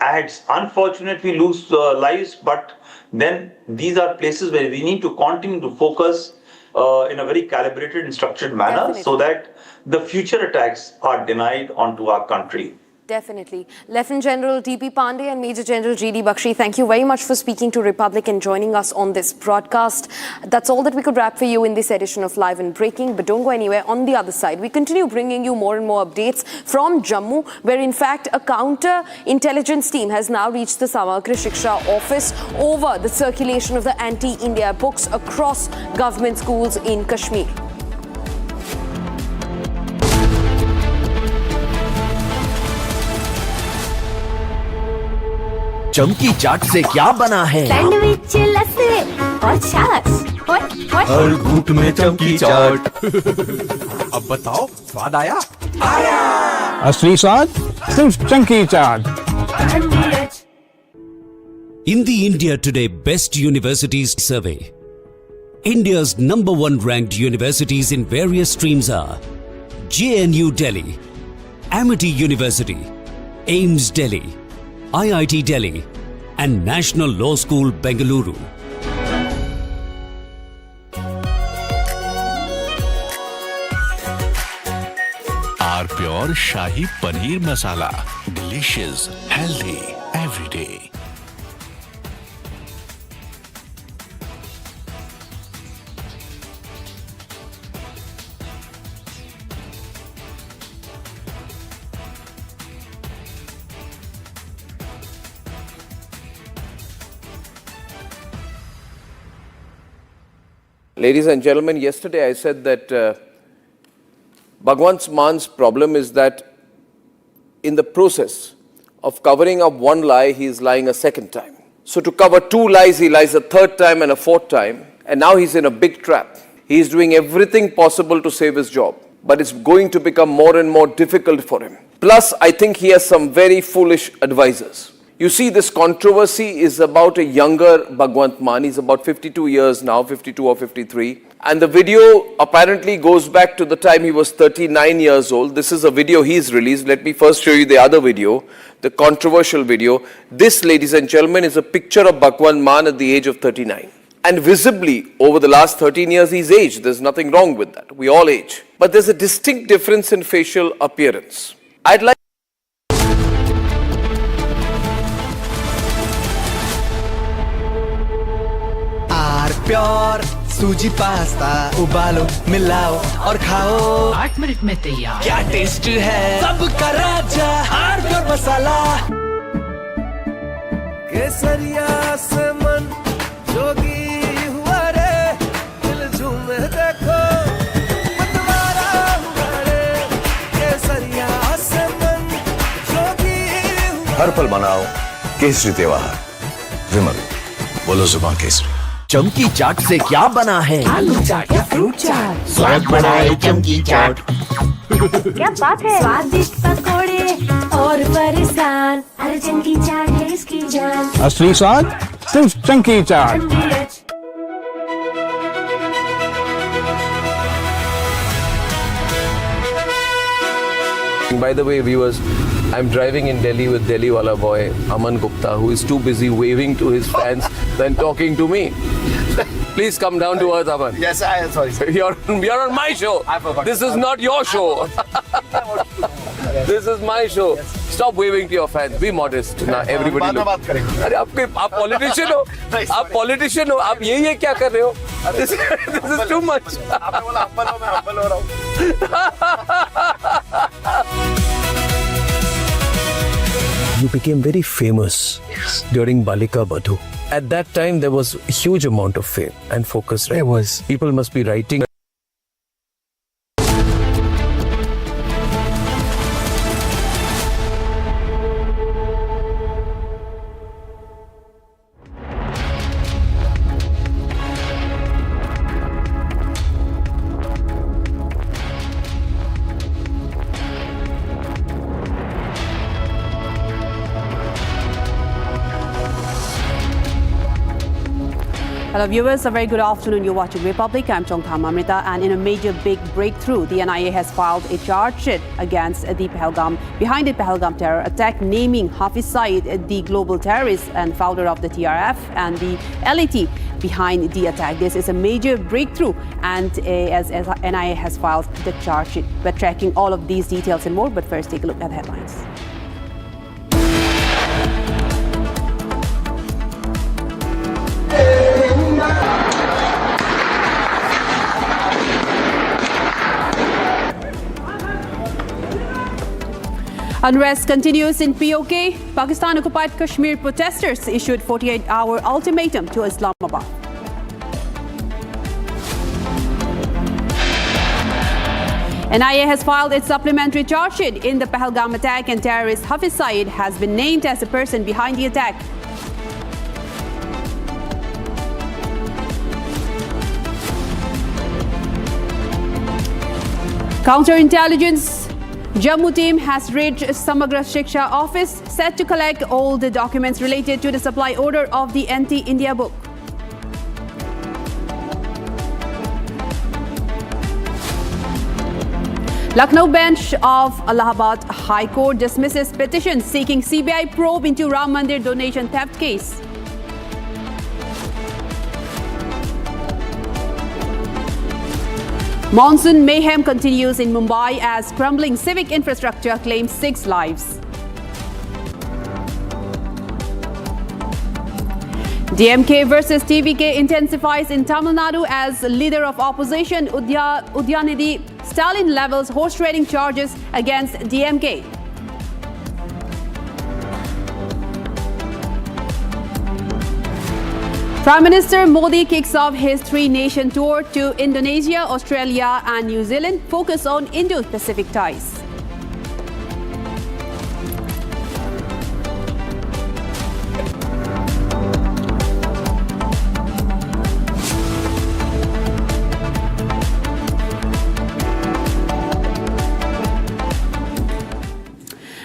adds. Unfortunately, we lose lives, but then these are places where we need to continue to focus in a very calibrated and structured manner so that the future attacks are denied onto our country. Definitely. Lieutenant General T.P. Pandey and Major General G.D. Bakshi, thank you very much for speaking to Republic and joining us on this broadcast. That's all that we could wrap for you in this edition of Live and Breaking, but don't go anywhere. On the other side, we continue bringing you more and more updates from Jammu, where in fact a counter-intelligence team has now reached the Samagra Shiksha office over the circulation of the anti-India books across government schools in Kashmir. चमकी चाट से क्या बना है? Sandwich लस्सी और छाछ हर घूंट में चमकी चाट। अब बताओ स्वाद आया? असली स्वाद सिर्फ चमकी चाट। In the India Today Best Universities Survey, India's #1 ranked universities in various streams are JNU Delhi, Amity University, AIIMS Delhi, IIT Delhi and National Law School, Bengaluru. Our pure Shahi Paneer Masala. Delicious, healthy, every day. Ladies and gentlemen, yesterday I said that Bhagwant Man's problem is that in the process of covering up one lie, he is lying a second time. So to cover two lies, he lies a third time and a fourth time, and now he's in a big trap. He is doing everything possible to save his job. but it's going to become more and more difficult for him. Plus, I think he has some very foolish advisors. You see, this controversy is about a younger Bhagwant Mann. He's about 52 years now, 52 or 53. And the video apparently goes back to the time he was 39 years old. This is a video he's released. Let me first show you the other video, the controversial video. This, ladies and gentlemen, is a picture of Bhagwant Mann at the age of 39. And visibly, over the last 13 years, he's aged. There's nothing wrong with that. We all age. But there's a distinct difference in facial appearance. I'd like pure सूजी pasta उबालो मिलाओ और खाओ 8 minute में तैयार क्या taste है सबका राजा आर प्योर मसाला केसरिया से मन जोगी हुआ रे दिल झूमे देखो मतवारा हुआ रे केसरिया से मन जोगी हर पल मनाओ केसरी त्योहार विमल बोलो जुबान केसरी चमकी चाट से क्या बना है आलू चाट या फ्रूट चाट स्वाद बढ़ाए चमकी चाट क्या बात है स्वादिष्ट पकोड़े और फरसान हर चमकी चाट है इसकी जान असली स्वाद सिर्फ chunky chaat By the way, viewers, I'm driving in Delhi with Delhi wala boy Aman Gupta, who is too busy waving to his fans than talking to me. Please come down to earth, Aman. Yes, sorry. You're on my show. I forgot. This is not your show. This is my show. Stop waving to your fans. Be modest. Now everybody look. अरे आप politician हो. आप politician हो. आप ये क्या कर रहे हो? This is too much. आपने बोला humble हो, मैं humble हो रहा हूँ. You became very famous during Balika Badhu. At that time, there was a huge amount of fame and focus. Right? There was. People must be writing. Hello viewers, a very good afternoon. You're watching Republic. I'm Chongtham Amrita, and in a major big breakthrough, the NIA has filed a charge sheet against the behind the Pahalgam terror attack, naming Hafiz Saeed the global terrorist and founder of the TRF and the LAT behind the attack. This is a major breakthrough, and as NIA has filed the charge sheet, we're tracking all of these details and more. But first, take a look at the headlines. Unrest continues in POK. Pakistan-occupied Kashmir protesters issued 48-hour ultimatum to Islamabad. NIA has filed its supplementary charge sheet in the Pahalgam attack, and terrorist Hafiz Saeed has been named as the person behind the attack. Counterintelligence Jammu team has reached Samagra Shiksha office, set to collect all the documents related to the supply order of the anti-India book. Lucknow bench of Allahabad High Court dismisses petition seeking CBI probe into Ram Mandir donation theft case. Monsoon mayhem continues in Mumbai as crumbling civic infrastructure claims 6 lives. DMK versus TVK intensifies in Tamil Nadu as leader of opposition Udyanidhi Stalin levels horse trading charges against DMK. Prime Minister Modi kicks off his 3-nation tour to Indonesia, Australia and New Zealand, focus on Indo-Pacific ties.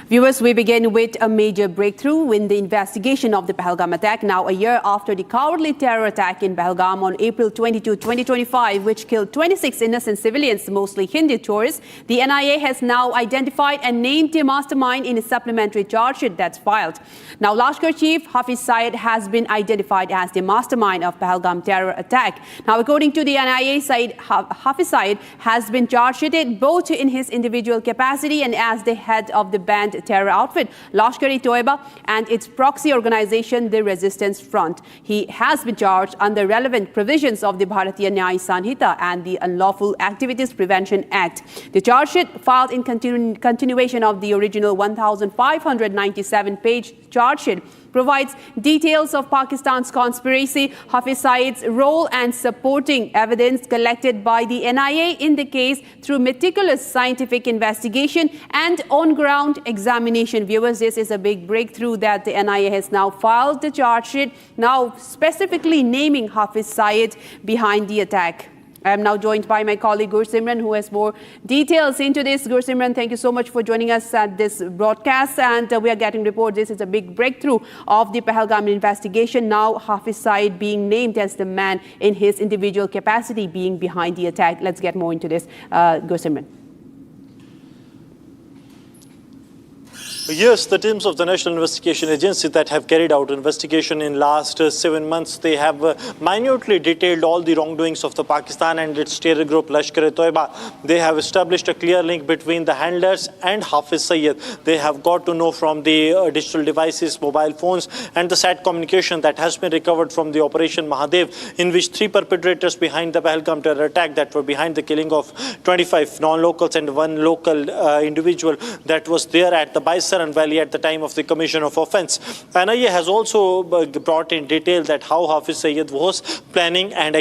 Viewers, we begin with a major breakthrough in the investigation of the Pahalgam attack. Now, a year after the cowardly terror attack in Pahalgam on April 22, 2025, which killed 26 innocent civilians, mostly Hindu tourists, the NIA has now identified and named the mastermind in a supplementary charge sheet that's filed. Now, Lashkar Chief Hafiz Saeed has been identified as the mastermind of Pahalgam terror attack. Now, according to the NIA, Hafiz Saeed has been charge sheeted both in his individual capacity and as the head of the banned terror outfit Lashkar-e-Toiba and its proxy organization, the Resistance Front. He has been charged under relevant provisions of the Bharatiya Nyaya Sanhita and the Unlawful Activities Prevention Act. The charge sheet, filed in continuation of the original 1,597-page charge sheet, provides details of Pakistan's conspiracy, Hafiz Saeed's role and supporting evidence collected by the NIA in the case through meticulous scientific investigation and on-ground examination. Viewers, this is a big breakthrough that the NIA has now filed the charge sheet, now specifically naming Hafiz Saeed behind the attack. I am now joined by my colleague Gursimran, who has more details into this. Gursimran, thank you so much for joining us at this broadcast. And we are getting reports this is a big breakthrough of the Pahalgam investigation. Now Hafiz Saeed being named as the man in his individual capacity being behind the attack. Let's get more into this. Gursimran. Yes, the teams of the National Investigation Agency that have carried out investigation in last 7 months, they have minutely detailed all the wrongdoings of the Pakistan and its terror group Lashkar-e-Toiba. They have established a clear link between the handlers and Hafiz Saeed. They have got to know from the digital devices, mobile phones and the SAT communication that has been recovered from the Operation Mahadev, in which 3 perpetrators behind the Pahalgam terror attack that were behind the killing of 25 non-locals and 1 local individual that was there at the Bison Valley at the time of the commission of offence. NIA has also brought in detail that how Hafiz Saeed was planning and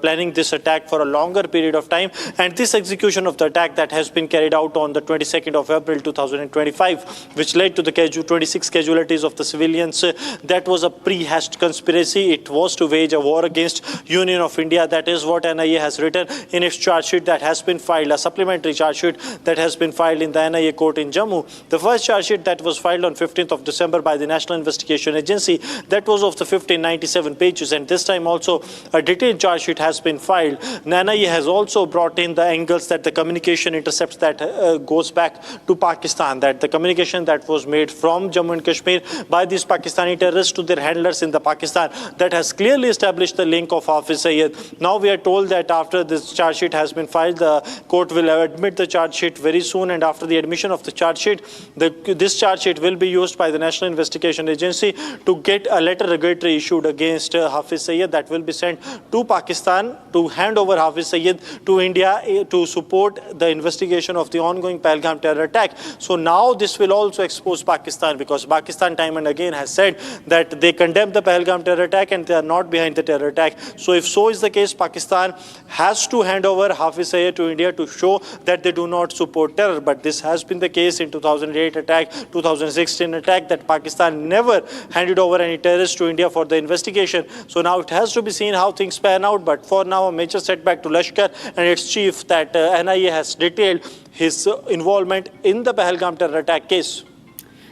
planning this attack for a longer period of time, and this execution of the attack that has been carried out on the 22nd of April 2025, which led to the 26 casualties of the civilians, that was a pre-hatched conspiracy. It was to wage a war against Union of India. That is what NIA has written in its charge sheet that has been filed, a supplementary charge sheet that has been filed in the NIA court in Jammu. The first charge sheet that was filed on 15th of December by the National Investigation Agency, that was of the 1597 pages, and this time also a detailed charge sheet has been filed. NIA has also brought in the angles that the communication intercepts that goes back to Pakistan, that the communication that was made from Jammu and Kashmir by these Pakistani terrorists to their handlers in the Pakistan, that has clearly established the link of Hafiz Saeed. Now we are told that after this charge sheet has been filed, the court will admit the charge sheet very soon, and after the admission of the charge sheet, this charge sheet will be used by the National Investigation Agency to get a letter regulatory issued against Hafiz Saeed that will be sent to Pakistan to hand over Hafiz Saeed to India to support the investigation of the ongoing Pahalgam terror attack. So now this will also expose Pakistan, because Pakistan time and again has said that they condemn the Pahalgam terror attack and they are not behind the terror attack. So if so is the case, Pakistan has to hand over Hafiz Saeed to India to show that they do not support terror. But this has been the case in 2008 attack, 2016 attack, that Pakistan never handed over any terrorists to India for the investigation. So now it has to be seen how things pan out. But for now, a major setback to Lashkar and its chief that NIA has detailed his involvement in the Pahalgam terror attack case.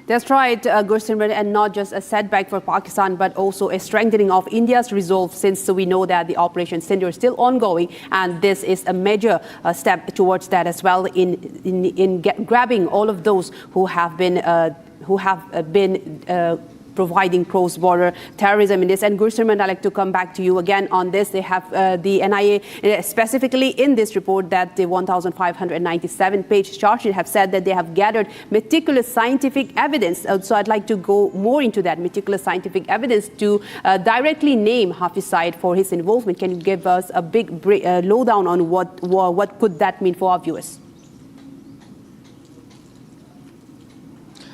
That's right, Gursimran, and not just a setback for Pakistan, but also a strengthening of India's resolve, since we know that the Operation Sindoor is still ongoing, and this is a major step towards that as well in grabbing all of those who have been providing cross-border terrorism in this. And Gursimran, I'd like to come back to you again on this. They have the NIA specifically in this report that the 1,597-page charge sheet have said that they have gathered meticulous scientific evidence. So I'd like to go more into that meticulous scientific evidence to directly name Hafiz Saeed for his involvement. Can you give us a big lowdown on what could that mean for our viewers?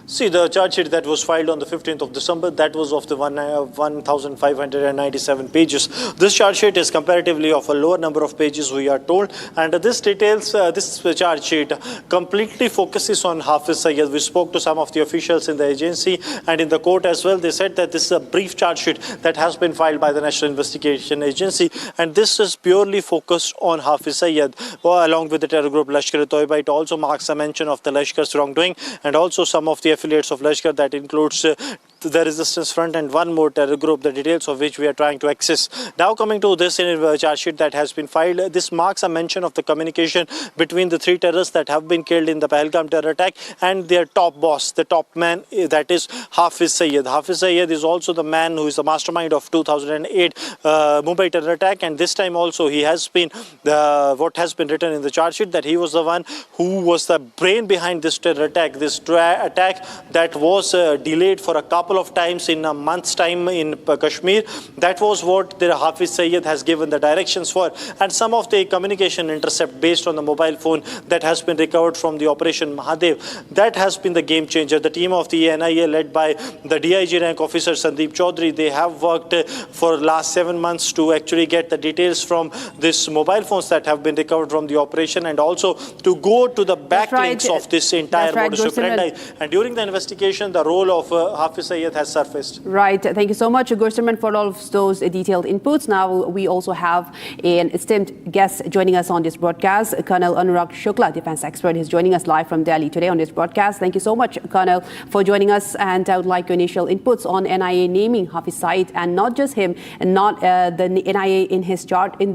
See, the charge sheet that was filed on the 15th of December, that was of the 1,597 pages. This charge sheet is comparatively of a lower number of pages, we are told. And this charge sheet completely focuses on Hafiz Syed. We spoke to some of the officials in the agency and in the court as well. They said that this is a brief charge sheet that has been filed by the National Investigation Agency. And this is purely focused on Hafiz Syed, along with the terror group Lashkar-e-Toiba. It also marks a mention of the Lashkar's wrongdoing and also some of the affiliates of Lashkar, that includes the Resistance Front and one more terror group, the details of which we are trying to access. Now coming to this charge sheet that has been filed, this marks a mention of the communication between the three terrorists that have been killed in the Pahalgam terror attack and their top boss, the top man, that is Hafiz Syed. Hafiz Syed is also the man who is the mastermind of 2008 Mumbai terror attack, and this time also he has been what has been written in the charge sheet, that he was the one who was the brain behind this terror attack, attack that was delayed for a couple of times in a month's time in Kashmir. That was what the Hafiz Syed has given the directions for, and some of the communication intercept based on the mobile phone that has been recovered from the Operation Mahadev, that has been the game changer. The team of the NIA led by the DIG rank officer Sandeep Chaudhary, they have worked for the last 7 months to actually get the details from this mobile phones that have been recovered from the operation, and also to go to the backlinks of this entire modus operandi. And during the investigation, the role of Hafiz Syed has surfaced. Right. Thank you so much, Gursaman, for all of those detailed inputs. Now we also have an esteemed guest joining us on this broadcast, Colonel Anurag Shukla, defense expert, is joining us live from Delhi today on this broadcast. Thank you so much, Colonel, for joining us. And I would like your initial inputs on NIA naming Hafiz Syed, and not just him, and not the NIA in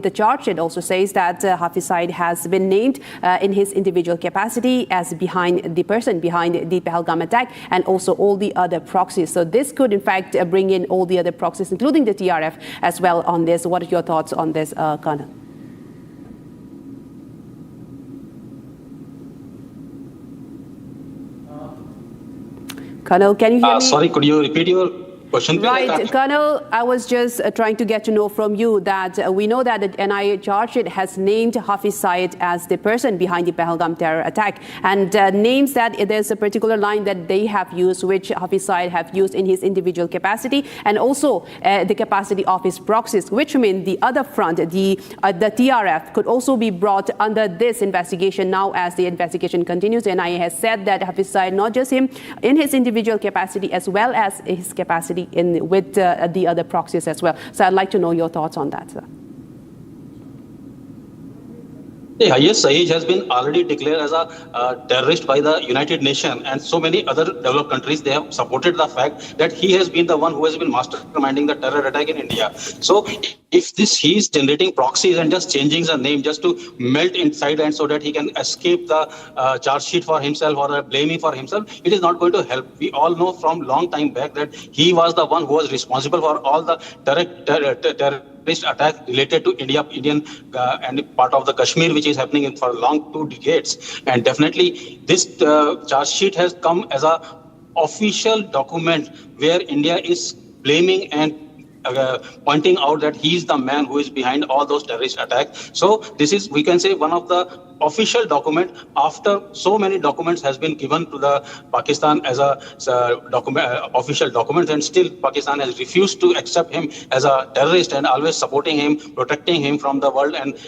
the charge. It also says that Hafiz Syed has been named in his individual capacity as the person behind the Pahalgam attack, and also all the other proxies. So this could in fact bring in all the other proxies, including the TRF as well on this. What are your thoughts on this, Colonel? Colonel, can you hear me? Sorry, could you repeat your question? Right, Colonel, I was just trying to get to know from you that we know that the NIA charge sheet has named Hafiz Syed as the person behind the Pahalgam terror attack, and names that there's a particular line that they have used, which Hafiz Syed have used in his individual capacity, and also the capacity of his proxies, which mean the other front, the TRF, could also be brought under this investigation now as the investigation continues. The NIA has said that Hafiz Syed, not just him, in his individual capacity as well as his capacity with the other proxies as well. So I'd like to know your thoughts on that, sir. The highest Sahij has been already declared as a terrorist by the United Nations, and so many other developed countries, they have supported the fact that he has been the one who has been masterminding the terror attack in India. So if he is generating proxies and just changing the name just to melt inside and so that he can escape the charge sheet for himself or blaming for himself, it is not going to help. We all know from long time back that he was the one who was responsible for all the terrorist attack related to Indian and part of the Kashmir, which is happening for long 2 decades. And definitely this charge sheet has come as a official document where India is blaming and pointing out that he is the man who is behind all those terrorist attacks. So this is, we can say, one of the official document after so many documents has been given to the Pakistan as a official document, and still Pakistan has refused to accept him as a terrorist and always supporting him, protecting him from the world, and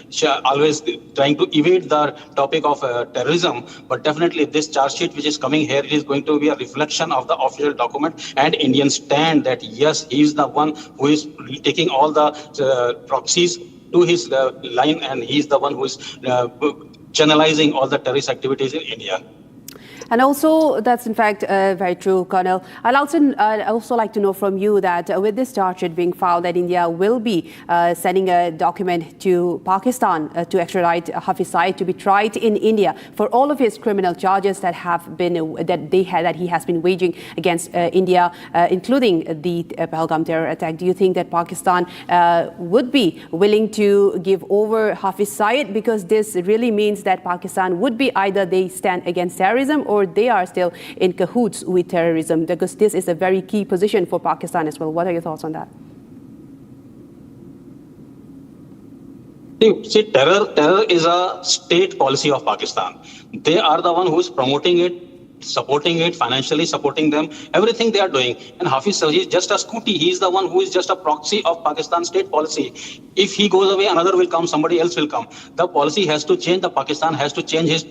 always trying to evade the topic of terrorism. But definitely this charge sheet which is coming here, it is going to be a reflection of the official document and Indian stand that yes, he is the one who is taking all the proxies to his line, and he is the one who is channelizing all the terrorist activities in India. And also, that's in fact very true, Colonel. I'd also like to know from you that with this charge sheet being filed, that India will be sending a document to Pakistan to extradite Hafiz Syed to be tried in India for all of his criminal charges that he has been waging against India, including the Pahalgam terror attack. Do you think that Pakistan would be willing to give over Hafiz Syed? Because this really means that Pakistan would be either they stand against terrorism or they are still in cahoots with terrorism, because this is a very key position for Pakistan as well. What are your thoughts on that? See, terror is a state policy of Pakistan. They are the one who is promoting it supporting it, financially supporting them, everything they are doing. And Hafiz Saeed is just a scooty. He is the one who is just a proxy of Pakistan state policy. If he goes away, another will come, somebody else will come. The policy has to change. The Pakistan has to change his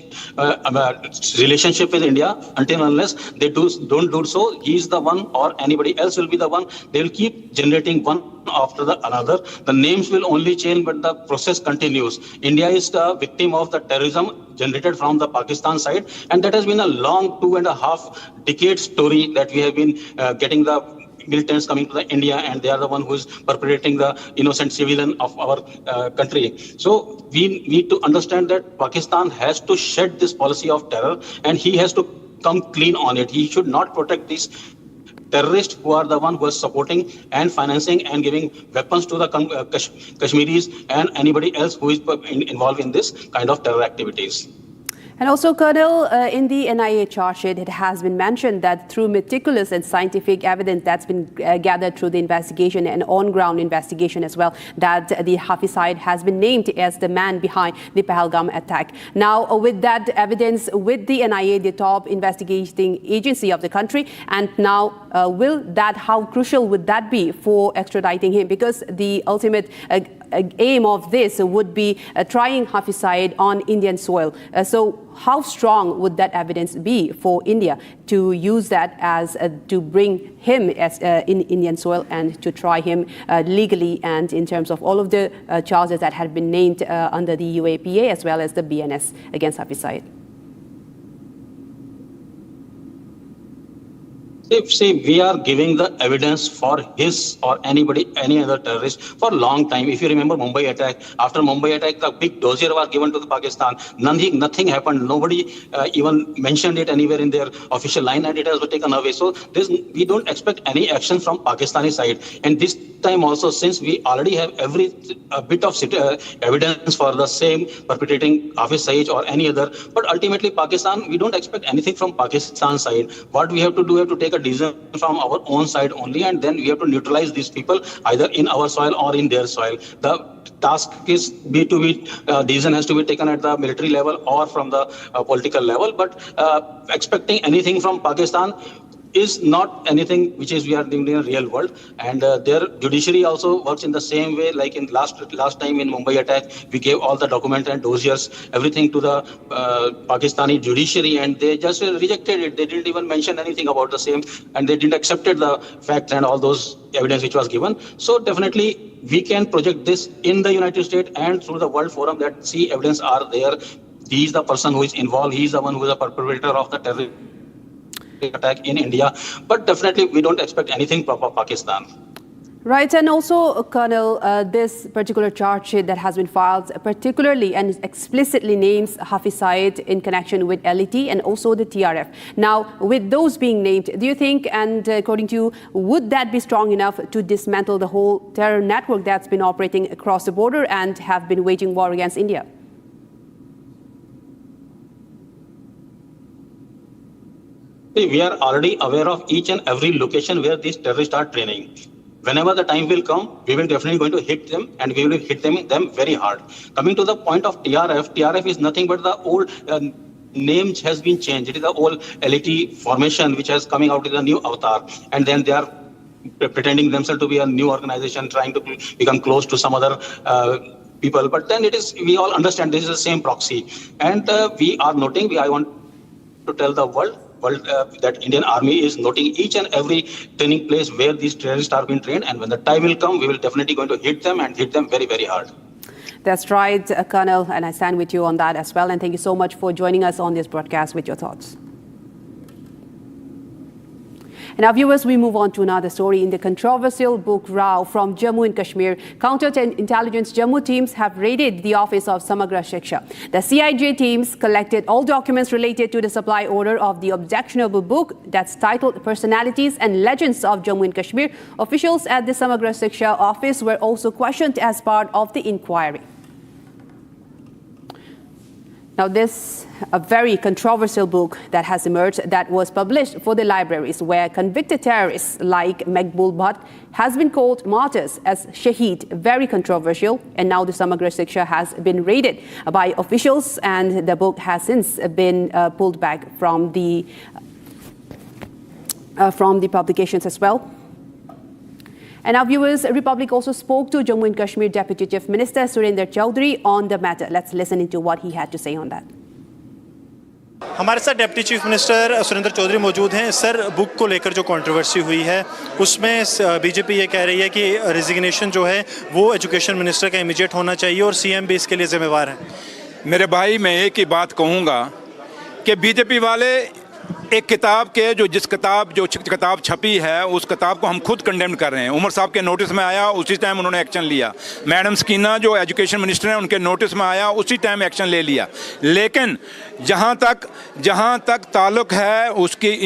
relationship with India. Until and unless they don't do so, he is the one or anybody else will be the one. They will keep generating one after the another. The names will only change, but the process continues. India is the victim of the terrorism generated from the Pakistan side, and that has been a long 2.5 decade story that we have been getting the militants coming to the India, and they are the one who is perpetrating the innocent civilian of our country. So we need to understand that Pakistan has to shed this policy of terror, and he has to come clean on it. He should not protect these terrorists who are the one who are supporting and financing and giving weapons to the Kashmiris and anybody else who is involved in this kind of terror activities. And also, Colonel, in the NIA charge sheet, it has been mentioned that through meticulous and scientific evidence that's been gathered through the investigation and on-ground investigation as well, that the Hafiz Saeed has been named as the man behind the Pahalgam attack. Now, with that evidence, with the NIA, the top investigating agency of the country, and now how crucial would that be for extraditing him? Because the ultimate aim of this would be trying Hafiz Saeed on Indian soil. So how strong would that evidence be for India to use that as to bring him as in Indian soil and to try him legally, and in terms of all of the charges that had been named under the UAPA as well as the BNS against Hafiz Saeed? See, we are giving the evidence for his or any other terrorist for a long time. If you remember Mumbai attack, after Mumbai attack, the big dossier was given to the Pakistan. Nothing happened. Nobody even mentioned it anywhere in their official line, and it has been taken away. So we don't expect any action from Pakistani side. And this time also, since we already have every bit of evidence for the same perpetrating Hafiz Saeed or any other, but ultimately Pakistan, we don't expect anything from Pakistan side. What we have to do, we have to take a decision from our own side only, and then we have to neutralize these people either in our soil or in their soil. The task is decision has to be taken at the military level or from the political level, but expecting anything from Pakistan is not anything which is we are doing in the real world. And their judiciary also works in the same way, like in last time in Mumbai attack, we gave all the documents and dossiers, everything to the Pakistani judiciary, and they just rejected it. They didn't even mention anything about the same, and they didn't accept the facts and all those evidence which was given. So definitely we can project this in the United States and through the world forum that see evidence are there. He is the person who is involved. He is the one who is the perpetrator of the terror attack in India, but definitely we don't expect anything from Pakistan. Right, and also, Colonel, this particular charge sheet that has been filed particularly and explicitly names Hafiz Saeed in connection with LET and also the TRF. Now, with those being named, do you think, and according to you, would that be strong enough to dismantle the whole terror network that's been operating across the border and have been waging war against India? We are already aware of each and every location where these terrorists are training. Whenever the time will come, we will definitely going to hit them, and we will hit them very hard. Coming to the point of TRF is nothing but the old name has been changed. It is the old LET formation which has coming out with a new avatar, and then they are pretending themselves to be a new organization, trying to become close to some other people. But then we all understand this is the same proxy, and we are noting. I want to tell the world that Indian Army is noting each and every training place where these terrorists are being trained, and when the time will come, we will definitely going to hit them and hit them very, very hard. That's right, Colonel, and I stand with you on that as well. And thank you so much for joining us on this broadcast with your thoughts. And now, viewers, we move on to another story. In the controversial book Rao from Jammu and Kashmir, counterintelligence Jammu teams have raided the office of Samagra Shiksha. The CIJ teams collected all documents related to the supply order of the objectionable book that's titled Personalities and Legends of Jammu and Kashmir. Officials at the Samagra Shiksha office were also questioned as part of the inquiry. Now, this a very controversial book that has emerged that was published for the libraries, where convicted terrorists like Maqbool Bhatt has been called martyrs as Shaheed. Very controversial. And now the Samagra Shiksha has been raided by officials, and the book has since been pulled back from the publications as well. And our viewers, Republic also spoke to Jammu and Kashmir Deputy Chief Minister Surinder Chaudhary on the matter. Let's listen into what he had to say on that. हमारे साथ deputy chief minister Surendra Choudhary मौजूद हैं। Sir, book को लेकर जो controversy हुई है उसमें बीजेपी ये कह रही है कि रेजिग्नेशन जो है वो एजुकेशन मिनिस्टर का इमीडिएट होना चाहिए और सीएम भी इसके लिए जिम्मेवार हैं। मेरे भाई, मैं एक ही बात कहूँगा कि बीजेपी वाले एक किताब के जो किताब छपी है उस किताब को हम खुद कंडेम कर रहे हैं। उमर साहब के नोटिस में आया, उसी टाइम उन्होंने एक्शन लिया। मैडम स्कीना जो एजुकेशन मिनिस्टर हैं उनके नोटिस में आया, उसी टाइम एक्शन ले लिया। लेकिन जहाँ तक ताल्लुक है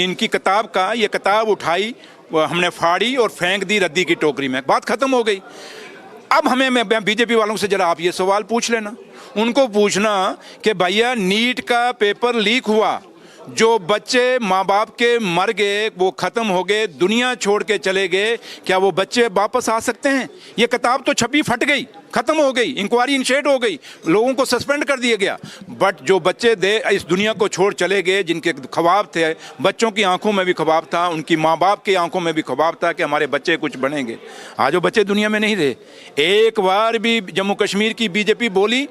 इनकी किताब का, ये किताब उठाई, हमने फाड़ी और फेंक दी रद्दी की टोकरी में। बात ख़त्म हो गई। अब हमें बीजेपी वालों से जरा आप ये सवाल पूछ लेना, उनको पूछना कि भैया नीट का पेपर लीक हुआ, जो बच्चे माँ बाप के मर गए, वो ख़त्म हो गए, दुनिया छोड़ के चले गए, क्या वो बच्चे वापस आ सकते हैं? ये किताब तो छपी, फट गई, ख़त्म हो गई, इंक्वायरी इनिशिएट हो गई, लोगों को सस्पेंड कर दिया गया। बट जो बच्चे इस दुनिया को छोड़ चले गए, जिनके ख्वाब थे, बच्चों की आंखों में भी ख्वाब था, उनकी माँ बाप की आंखों में भी ख्वाब था कि हमारे बच्चे कुछ बनेंगे, आज वो बच्चे दुनिया में नहीं रहे। एक बार भी जम्मू कश्मीर की बीजेपी बोली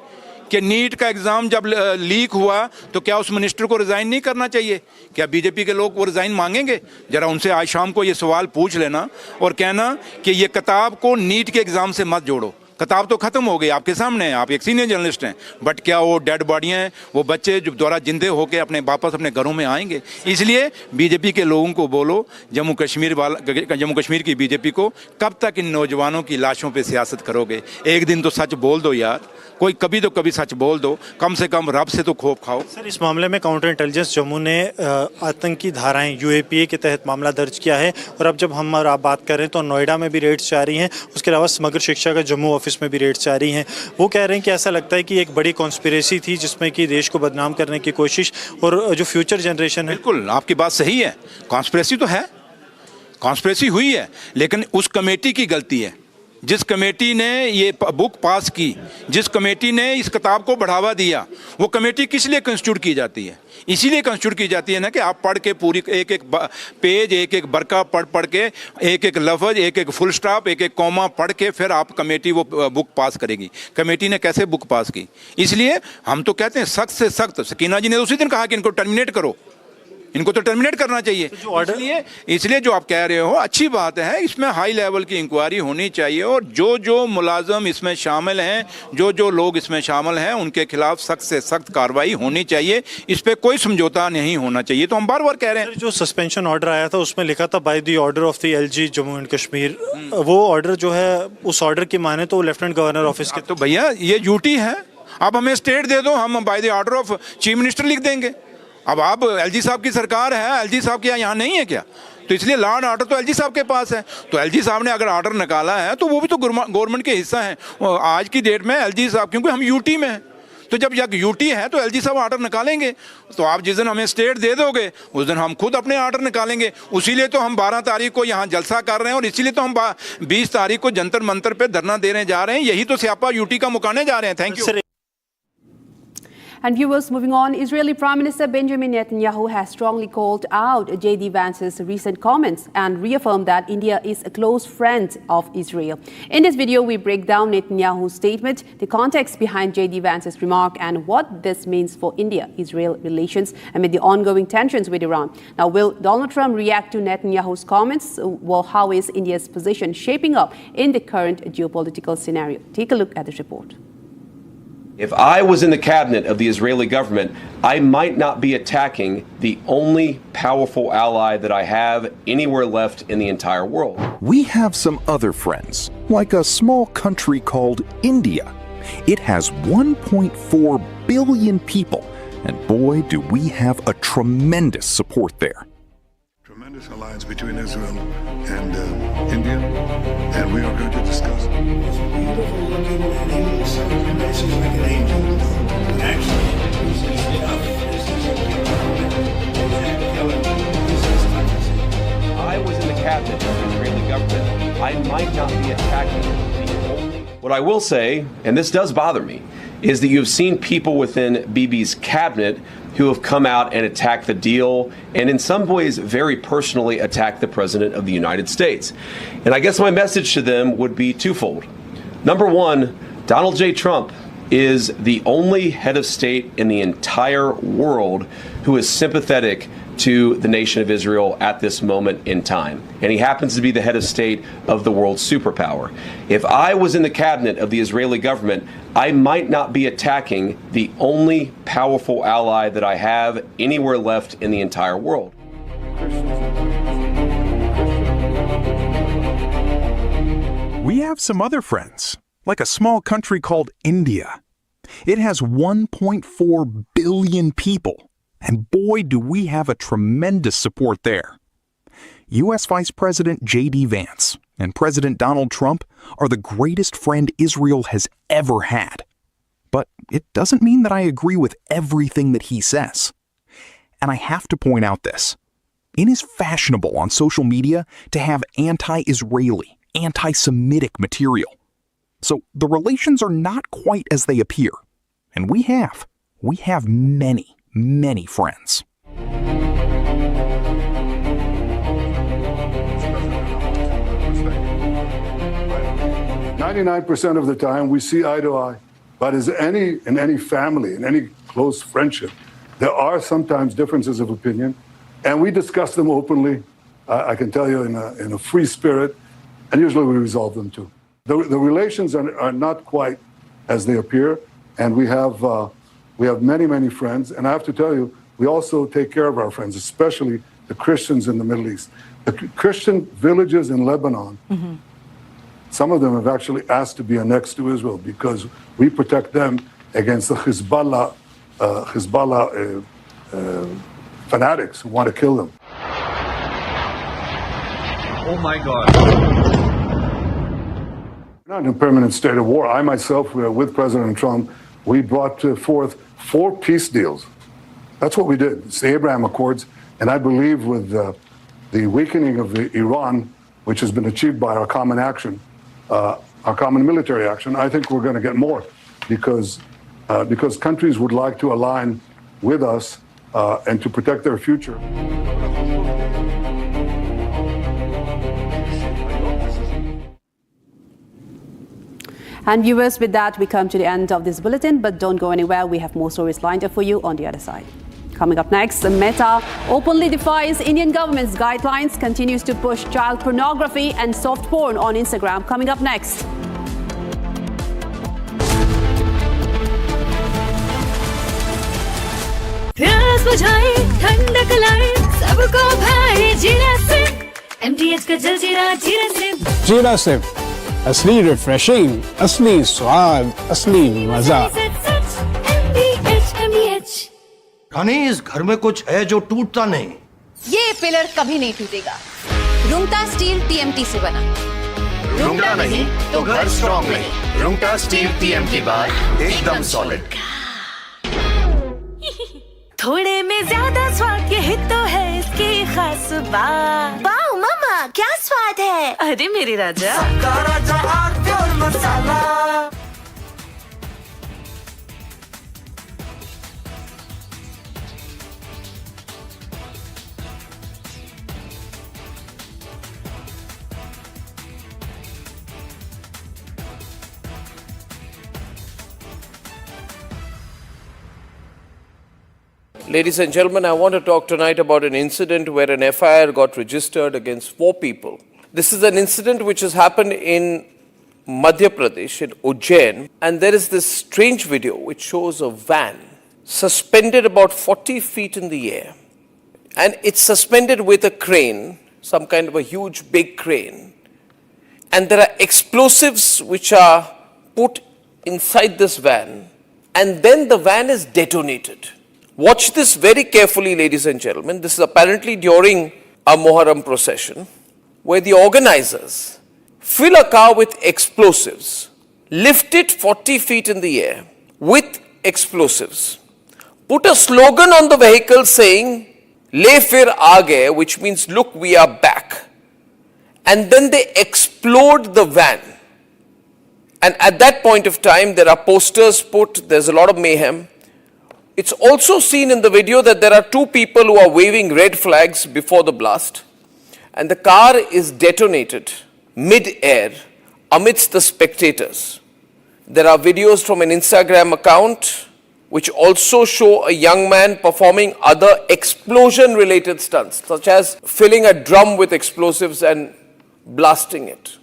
कि नीट का एग्ज़ाम जब लीक हुआ तो क्या उस मिनिस्टर को रिज़ाइन नहीं करना चाहिए? क्या बीजेपी के लोग वो रिज़ाइन मांगेंगे? ज़रा उनसे आज शाम को ये सवाल पूछ लेना और कहना कि ये किताब को नीट के एग्ज़ाम से मत जोड़ो। किताब तो ख़त्म हो गई, आपके सामने है, आप एक सीनियर जर्नलिस्ट हैं, बट क्या वो डेड बॉडियाँ हैं, वो बच्चे जो दोबारा जिंदे होकर वापस अपने घरों में आएंगे? इसलिए बीजेपी के लोगों को बोलो, जम्मू कश्मीर की बीजेपी को, कब तक इन नौजवानों की लाशों पे सियासत करोगे? एक दिन तो सच बोल दो यार, कभी सच बोल दो, कम से कम रब से तो खौफ खाओ। सर, इस मामले में काउंटर इंटेलिजेंस जम्मू ने आतंकी धाराएं यूएपीए के तहत मामला दर्ज किया है, और अब जब हम और आप बात कर रहे हैं तो नोएडा में भी रेड्स जारी हैं, उसके अलावा समग्र शिक्षा का जम्मू ऑफिस में भी रेड्स जारी हैं। वो कह रहे हैं कि ऐसा लगता है कि एक बड़ी कॉन्स्पिरेसी थी जिसमें कि देश को बदनाम करने की कोशिश, और जो फ्यूचर जनरेशन है। बिल्कुल आपकी बात सही है, कॉन्स्पिरेसी तो है, कॉन्स्पिरेसी हुई है, लेकिन उस कमेटी की गलती है जिस कमेटी ने ये बुक पास की, जिस कमेटी ने इस किताब को बढ़ावा दिया। वो कमेटी किस लिए कंस्टिट्यूट की जाती है? इसीलिए कंस्टिट्यूट की जाती है ना कि आप पढ़ के पूरी एक एक पेज, एक एक बरका पढ़ के, एक एक लफ्ज़, एक एक फुल स्टॉप, एक एक कॉमा पढ़ के फिर आप कमेटी वो बुक पास करेगी। कमेटी ने कैसे बुक पास की? इसलिए हम तो कहते हैं सख्त से सख्त। सकीना जी ने उसी दिन कहा कि इनको टर्मिनेट करो, इनको तो टर्मिनेट करना चाहिए। इसलिए जो आप कह रहे हो अच्छी बात है, इसमें हाई लेवल की इंक्वायरी होनी चाहिए, और जो मुलाजम इसमें शामिल हैं, जो लोग इसमें शामिल हैं, उनके खिलाफ सख्त से सख्त कार्रवाई होनी चाहिए। इस पर कोई समझौता नहीं होना चाहिए। तो हम बार बार कह रहे हैं, जो सस्पेंशन ऑर्डर आया था उसमें लिखा था by the order of the LG Jammu and Kashmir, वो ऑर्डर जो है उस ऑर्डर की माने तो लेफ्टिनेंट गवर्नर ऑफिस के। तो भैया ये ड्यूटी है, आप हमें स्टेट दे दो, हम by the order of chief minister लिख देंगे। अब आप एलजी साहब की सरकार है, एलजी साहब के यहाँ नहीं है क्या? तो इसलिए लॉ एंड ऑर्डर तो एलजी साहब के पास है। तो एलजी साहब ने अगर ऑर्डर निकाला है तो वो भी तो गवर्नमेंट के हिस्सा है। आज की डेट में एलजी साहब, क्योंकि हम यूटी में हैं, तो जब यूटी है तो एलजी साहब ऑर्डर निकालेंगे। तो आप जिस दिन हमें स्टेट दे दोगे उस दिन हम खुद अपने ऑर्डर निकालेंगे। उसीलिए तो हम 12 तारीख को यहाँ जलसा कर रहे हैं, और इसीलिए तो हम 20 तारीख को जंतर मंतर पे धरना देने जा रहे हैं। यही तो स्यापा यूटी का मुकाने जा रहे हैं। Thank you. And viewers, moving on, Israeli Prime Minister Benjamin Netanyahu has strongly called out J.D. Vance's recent comments and reaffirmed that India is a close friend of Israel. In this video, we break down Netanyahu's statement, the context behind J.D. Vance's remark, and what this means for India-Israel relations amid the ongoing tensions with Iran. Now, will Donald Trump react to Netanyahu's comments? Well, how is India's position shaping up in the current geopolitical scenario? Take a look at this report. If I was in the cabinet of the Israeli government, I might not be attacking the only powerful ally that I have anywhere left in the entire world. We have some other friends, like a small country called India. It has 1.4 billion people, and boy, do we have a tremendous support there. tremendous alliance between Israel and India, and we are going to discuss. Beautiful looking wedding, she's like an angel. I was in the cabinet of the Israeli government. I might not be attacking the only. What I will say, and this does bother me, is that you've seen people within Bibi's cabinet who have come out and attacked the deal and in some ways very personally attacked the President of the United States. And I guess my message to them would be twofold. Number one, Donald J. Trump is the only head of state in the entire world who is sympathetic to the nation of Israel at this moment in time. And he happens to be the head of state of the world's superpower. If I was in the cabinet of the Israeli government, I might not be attacking the only powerful ally that I have anywhere left in the entire world. We have some other friends, like a small country called India. It has 1.4 billion people. And boy, do we have a tremendous support there. U.S. Vice President J.D. Vance and President Donald Trump are the greatest friend Israel has ever had. But it doesn't mean that I agree with everything that he says. And I have to point out this. It is fashionable on social media to have anti-Israeli, anti-Semitic material. So the relations are not quite as they appear. And we have many friends. 99% of the time, we see eye to eye. But in any family, in any close friendship, there are sometimes differences of opinion, and we discuss them openly. I can tell you in a free spirit, and usually we resolve them too. The relations are not quite as they appear, and we have many friends. And I have to tell you, we also take care of our friends, especially the Christians in the Middle East. The Christian villages in Lebanon, some of them have actually asked to be annexed to Israel because we protect them against the Hezbollah fanatics who want to kill them. Oh my God. We're not in a permanent state of war. I myself, with President Trump, we brought forth 4 peace deals. That's what we did. It's the Abraham Accords. And I believe with the weakening of Iran, which has been achieved by our common action, our common military action, I think we're going to get more because countries would like to align with us and to protect their future. And viewers, with that, we come to the end of this bulletin, but don't go anywhere. We have more stories lined up for you on the other side. Coming up next, Meta openly defies Indian government's guidelines, continues to push child pornography and soft porn on Instagram. Coming up next. प्यास बुझाए ठंडक लाए सबको भाई जीरा से MTH का जलजीरा जीरा से जीरा से असली रिफ्रेशिंग, असली स्वाद, असली मजा। रानी, इस घर में कुछ है जो टूटता नहीं। ये पिलर कभी नहीं टूटेगा। रुंगटा स्टील TMT से बना। रुंगटा नहीं तो घर स्ट्रॉन्ग नहीं। रुंगटा स्टील TMT बार एकदम सॉलिड। थोड़े में ज्यादा स्वाद, यही तो है इसकी खास बात। वाओ मम्मा, क्या स्वाद है? अरे मेरे राजा, राजा आरती और मसाला। Ladies and gentlemen, I want to talk tonight about an incident where an FIR got registered against 4 people. This is an incident which has happened in Madhya Pradesh, in Ujjain, and there is this strange video which shows a van suspended about 40 feet in the air. And it's suspended with a crane, some kind of a huge big crane. And there are explosives which are put inside this van, and then the van is detonated. Watch this very carefully, ladies and gentlemen. This is apparently during a Muharram procession where the organizers fill a car with explosives, lift it 40 feet in the air with explosives, put a slogan on the vehicle saying, "Le fir aage," which means, "Look, we are back." And then they explode the van. And at that point of time, there are posters put, there's a lot of mayhem. It's also seen in the video that there are two people who are waving red flags before the blast. And the car is detonated mid-air amidst the spectators. There are videos from an Instagram account which also show a young man performing other explosion-related stunts, such as filling a drum with explosives and blasting it.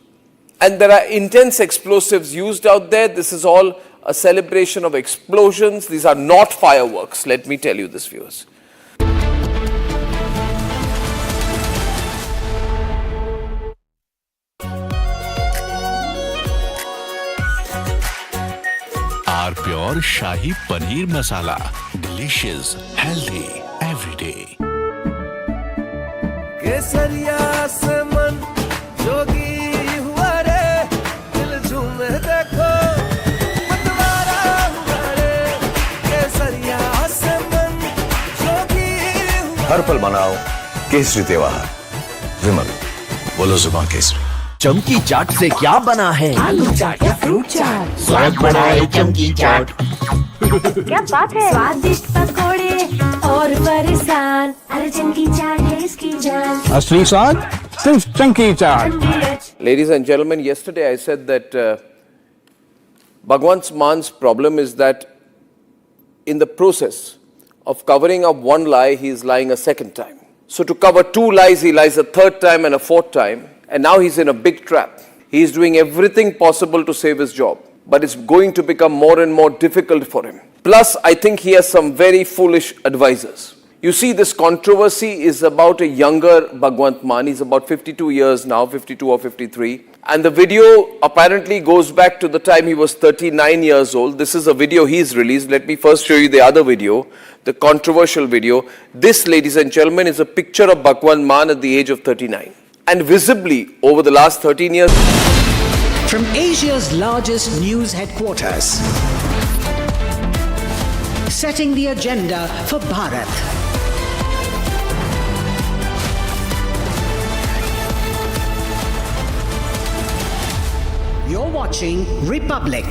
And there are intense explosives used out there. This is all a celebration of explosions. These are not fireworks, let me tell you this, viewers. Our pure Shahi Paneer Masala. Delicious, healthy, every day. केसरिया से मन जोगी हुआ रे, दिल झूमे देखो मतवारा हुआ रे, केसरिया से मन जोगी हुआ। हर पल मनाओ केसरी त्योहार। विमल, बोलो जुबान केसरी। चमकी चाट से क्या बना है? आलू चाट या फ्रूट चाट, स्वाद बनाए चमकी चाट। क्या बात है? स्वादिष्ट पकोड़े और फरसान, अरे चमकी चाट है इसकी जान। असली स्वाद सिर्फ चमकी चाट। Ladies and gentlemen, yesterday I said that Bhagwan Man's problem is that in the process of covering up one lie, he is lying a second time. So to cover two lies, he lies a third time and a fourth time. And now he's in a big trap. He is doing everything possible to save his job. But it's going to become more and more difficult for him. Plus, I think he has some very foolish advisors. You see, this controversy is about a younger Bhagwant Mann. He's about 52 years now, 52 or 53. And the video apparently goes back to the time he was 39 years old. This is a video he's released. Let me first show you the other video, the controversial video. This, ladies and gentlemen, is a picture of Bhagwant Mann at the age of 39. And visibly, over the last 13 years... From Asia's largest news headquarters, setting the agenda for Bharat. You're watching Republic.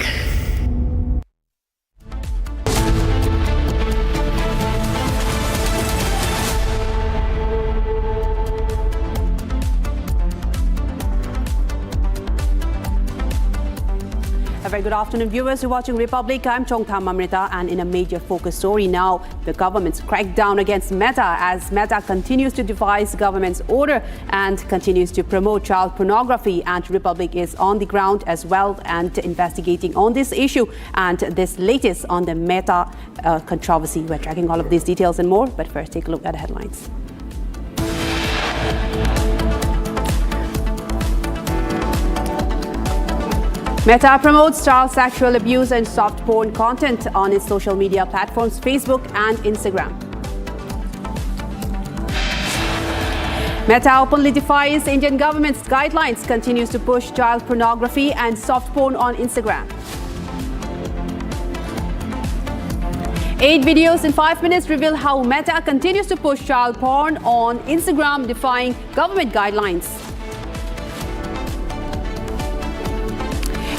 A very good afternoon, viewers. You're watching Republic. I'm Chongtham Amrita, and in a major focus story now, the government's crackdown against Meta as Meta continues to devise government's order and continues to promote child pornography. And Republic is on the ground as well and investigating on this issue and this latest on the Meta controversy. We're tracking all of these details and more, but first take a look at the headlines. Meta promotes child sexual abuse and soft porn content on its social media platforms Facebook and Instagram. Meta openly defies Indian government's guidelines, continues to push child pornography and soft porn on Instagram. 8 videos in 5 minutes reveal how Meta continues to push child porn on Instagram, defying government guidelines.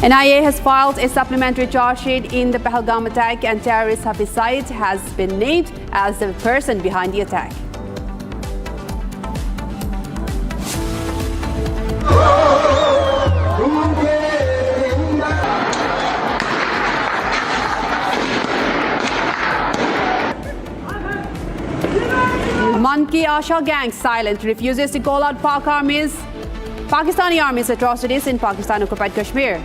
NIA has filed a supplementary charge sheet in the Pahalgam attack, and terrorist Hafiz Saeed has been named as the person behind the attack. Man Ki Asha gang silent, refuses to call out Pakistani Army's atrocities in Pakistan-occupied Kashmir.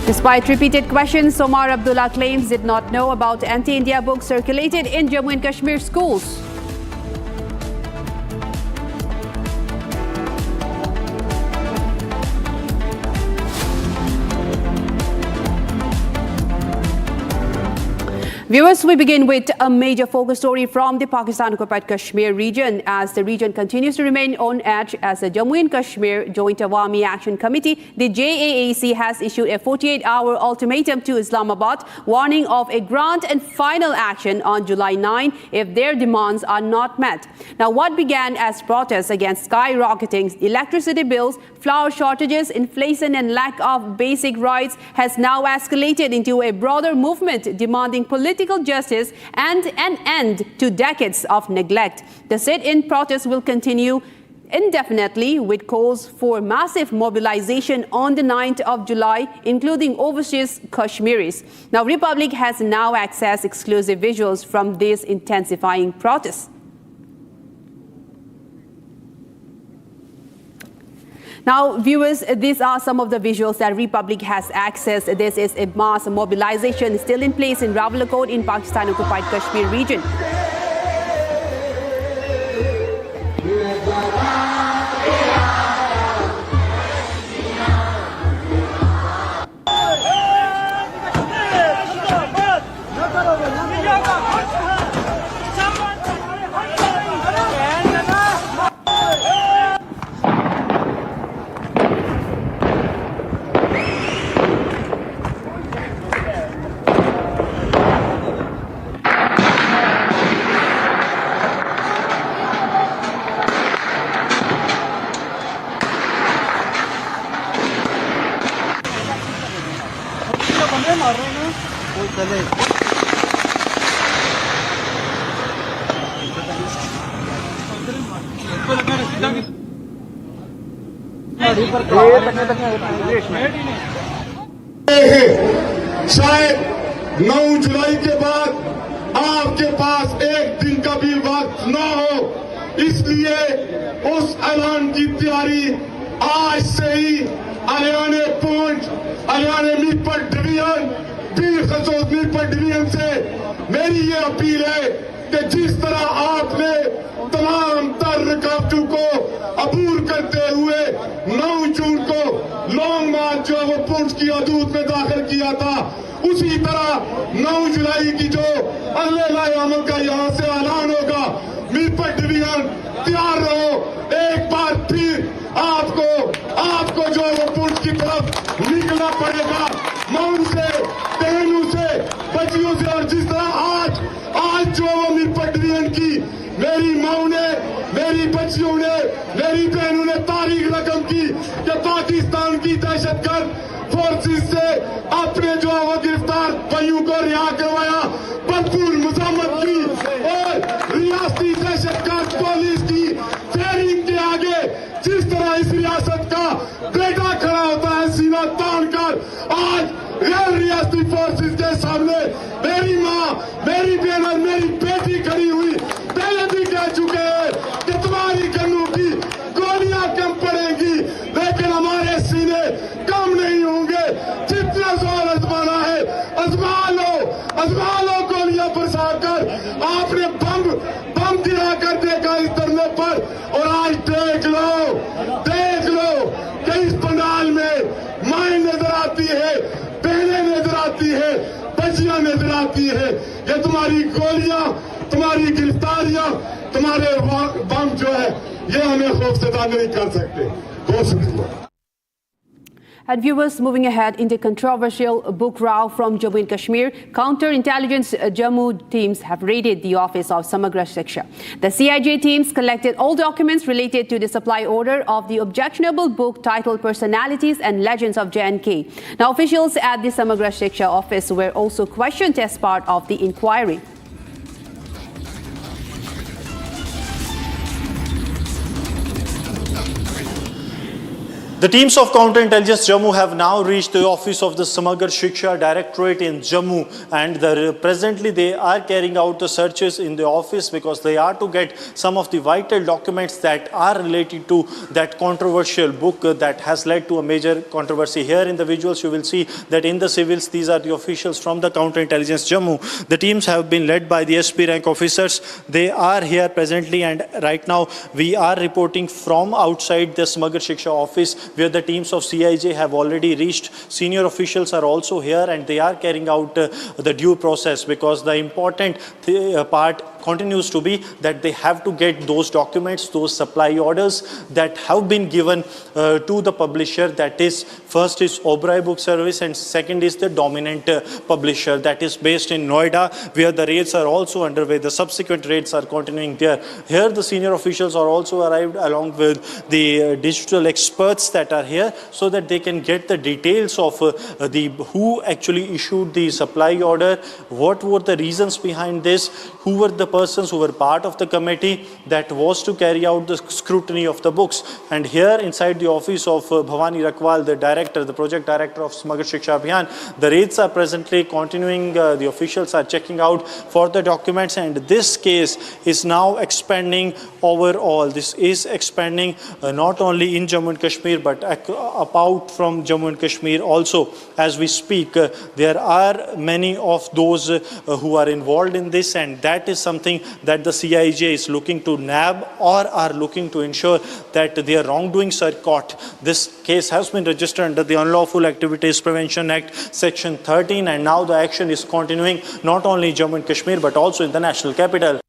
Despite repeated questions, Omar Abdullah claims did not know about anti-India books circulated in Jammu and Kashmir schools. Viewers, we begin with a major focus story from the Pakistan-occupied Kashmir region as the region continues to remain on edge as the Jammu and Kashmir Joint Awami Action Committee, the JAAC, has issued a 48-hour ultimatum to Islamabad, warning of a grand and final action on July 9 if their demands are not met. Now, what began as protests against skyrocketing electricity bills, flour shortages, inflation and lack of basic rights has now escalated into a broader movement demanding political justice and an end to decades of neglect. The sit-in protest will continue indefinitely with calls for massive mobilization on the 9th of July, including overseas Kashmiris. Now, Republic has now accessed exclusive visuals from these intensifying protests. Now, viewers, these are some of the visuals that Republic has accessed. This is a mass mobilization still in place in Rawalakot in Pakistan-occupied Kashmir region. शायद 9 जुलाई के बाद आपके पास एक दिन का भी वक्त न हो, इसलिए उस ऐलान की तैयारी आज से ही हरियाणा पहुंच हरियाणा मीरपुर डिवीजन मीरपुर डिवीजन से मेरी ये अपील है कि जिस तरह आपने तमाम तर रुकावटों को अबूर करते हुए 9 जून को लॉन्ग मार्च जो वो पुंछ की हदूद में दाखिल किया था, उसी तरह 9 जुलाई की जो अल्लाह अमल का यहाँ से ऐलान होगा, मीरपुर डिवीजन तैयार रहो। एक बार फिर आपको जो वो पुंछ की तरफ निकलना पड़ेगा, मौन से, बहनों से, बच्चियों से। और जिस तरह आज जो वो मीरपुर डिवीजन की मेरी माओ ने, मेरी बच्चियों ने, मेरी बहनों ने तारीख रकम की कि पाकिस्तान की दहशतगर्द फोर्सेस से अपने जो वो गिरफ्तार भाइयों को रिहा करवाया, भरपूर मजम्मत की और रियासती दहशतगर्द पुलिस की फेयरिंग के आगे जिस तरह इस रियासत का बेटा खड़ा होता है सीना तान कर, आज गैर रियासती फोर्सेस के सामने मेरी माँ, मेरी बहन और मेरी बेटी खड़ी हुई पहले भी कह चुके हैं कि तुम्हारी गन्नों की गोलियां कम पड़ेंगी, लेकिन हमारे सीने कम नहीं होंगे। जितना जोर आजमाना है आजमा लो गोलियां बरसाकर। आपने बम गिरा कर देखा इस धरने पर, और आज देख लो कि इस पंडाल में माएं नजर आती है, बहनें नजर आती है, बच्चियां नजर आती है। ये तुम्हारी गोलियां, तुम्हारी गिरफ्तारियां, तुम्हारे बम जो है, ये हमें खौफजदा नहीं कर सकते। बहुत शुक्रिया। And viewers, moving ahead in the controversial book row from Jammu and Kashmir, counterintelligence Jammu teams have raided the office of Samagra Shiksha. The CIJ teams collected all documents related to the supply order of the objectionable book titled Personalities and Legends of J&K. Now, officials at the Samagra Shiksha office were also questioned as part of the inquiry. The teams of counterintelligence Jammu have now reached the office of the Samagra Shiksha Directorate in Jammu, and presently they are carrying out the searches in the office because they are to get some of the vital documents that are related to that controversial book that has led to a major controversy. Here in the visuals you will see that in the civils these are the officials from the counterintelligence Jammu. The teams have been led by the SP rank officers. They are here presently, and right now we are reporting from outside the Samagra Shiksha office where the teams of CIJ have already reached. Senior officials are also here and they are carrying out the due process, because the important part continues to be that they have to get those documents, those supply orders that have been given to the publisher. That is, first is Oberoi Book Service and second is the dominant publisher that is based in Noida, where the raids are also underway. The subsequent raids are continuing there. Here the senior officials are also arrived along with the digital experts that are here, so that they can get the details of who actually issued the supply order, what were the reasons behind this, who were the persons who were part of the committee that was to carry out the scrutiny of the books. And here inside the office of Bhavani Rakwal, the director, the project director of Samagra Shiksha Abhiyan, the raids are presently continuing. The officials are checking out for the documents, and this case is now expanding overall. This is expanding not only in Jammu and Kashmir but out from Jammu and Kashmir also. As we speak, there are many of those who are involved in this, and that is something that the CIJ is looking to nab or are looking to ensure that their wrongdoings are caught. This case has been registered under the Unlawful Activities Prevention Act Section 13, and now the action is continuing not only in Jammu and Kashmir but also in the national capital.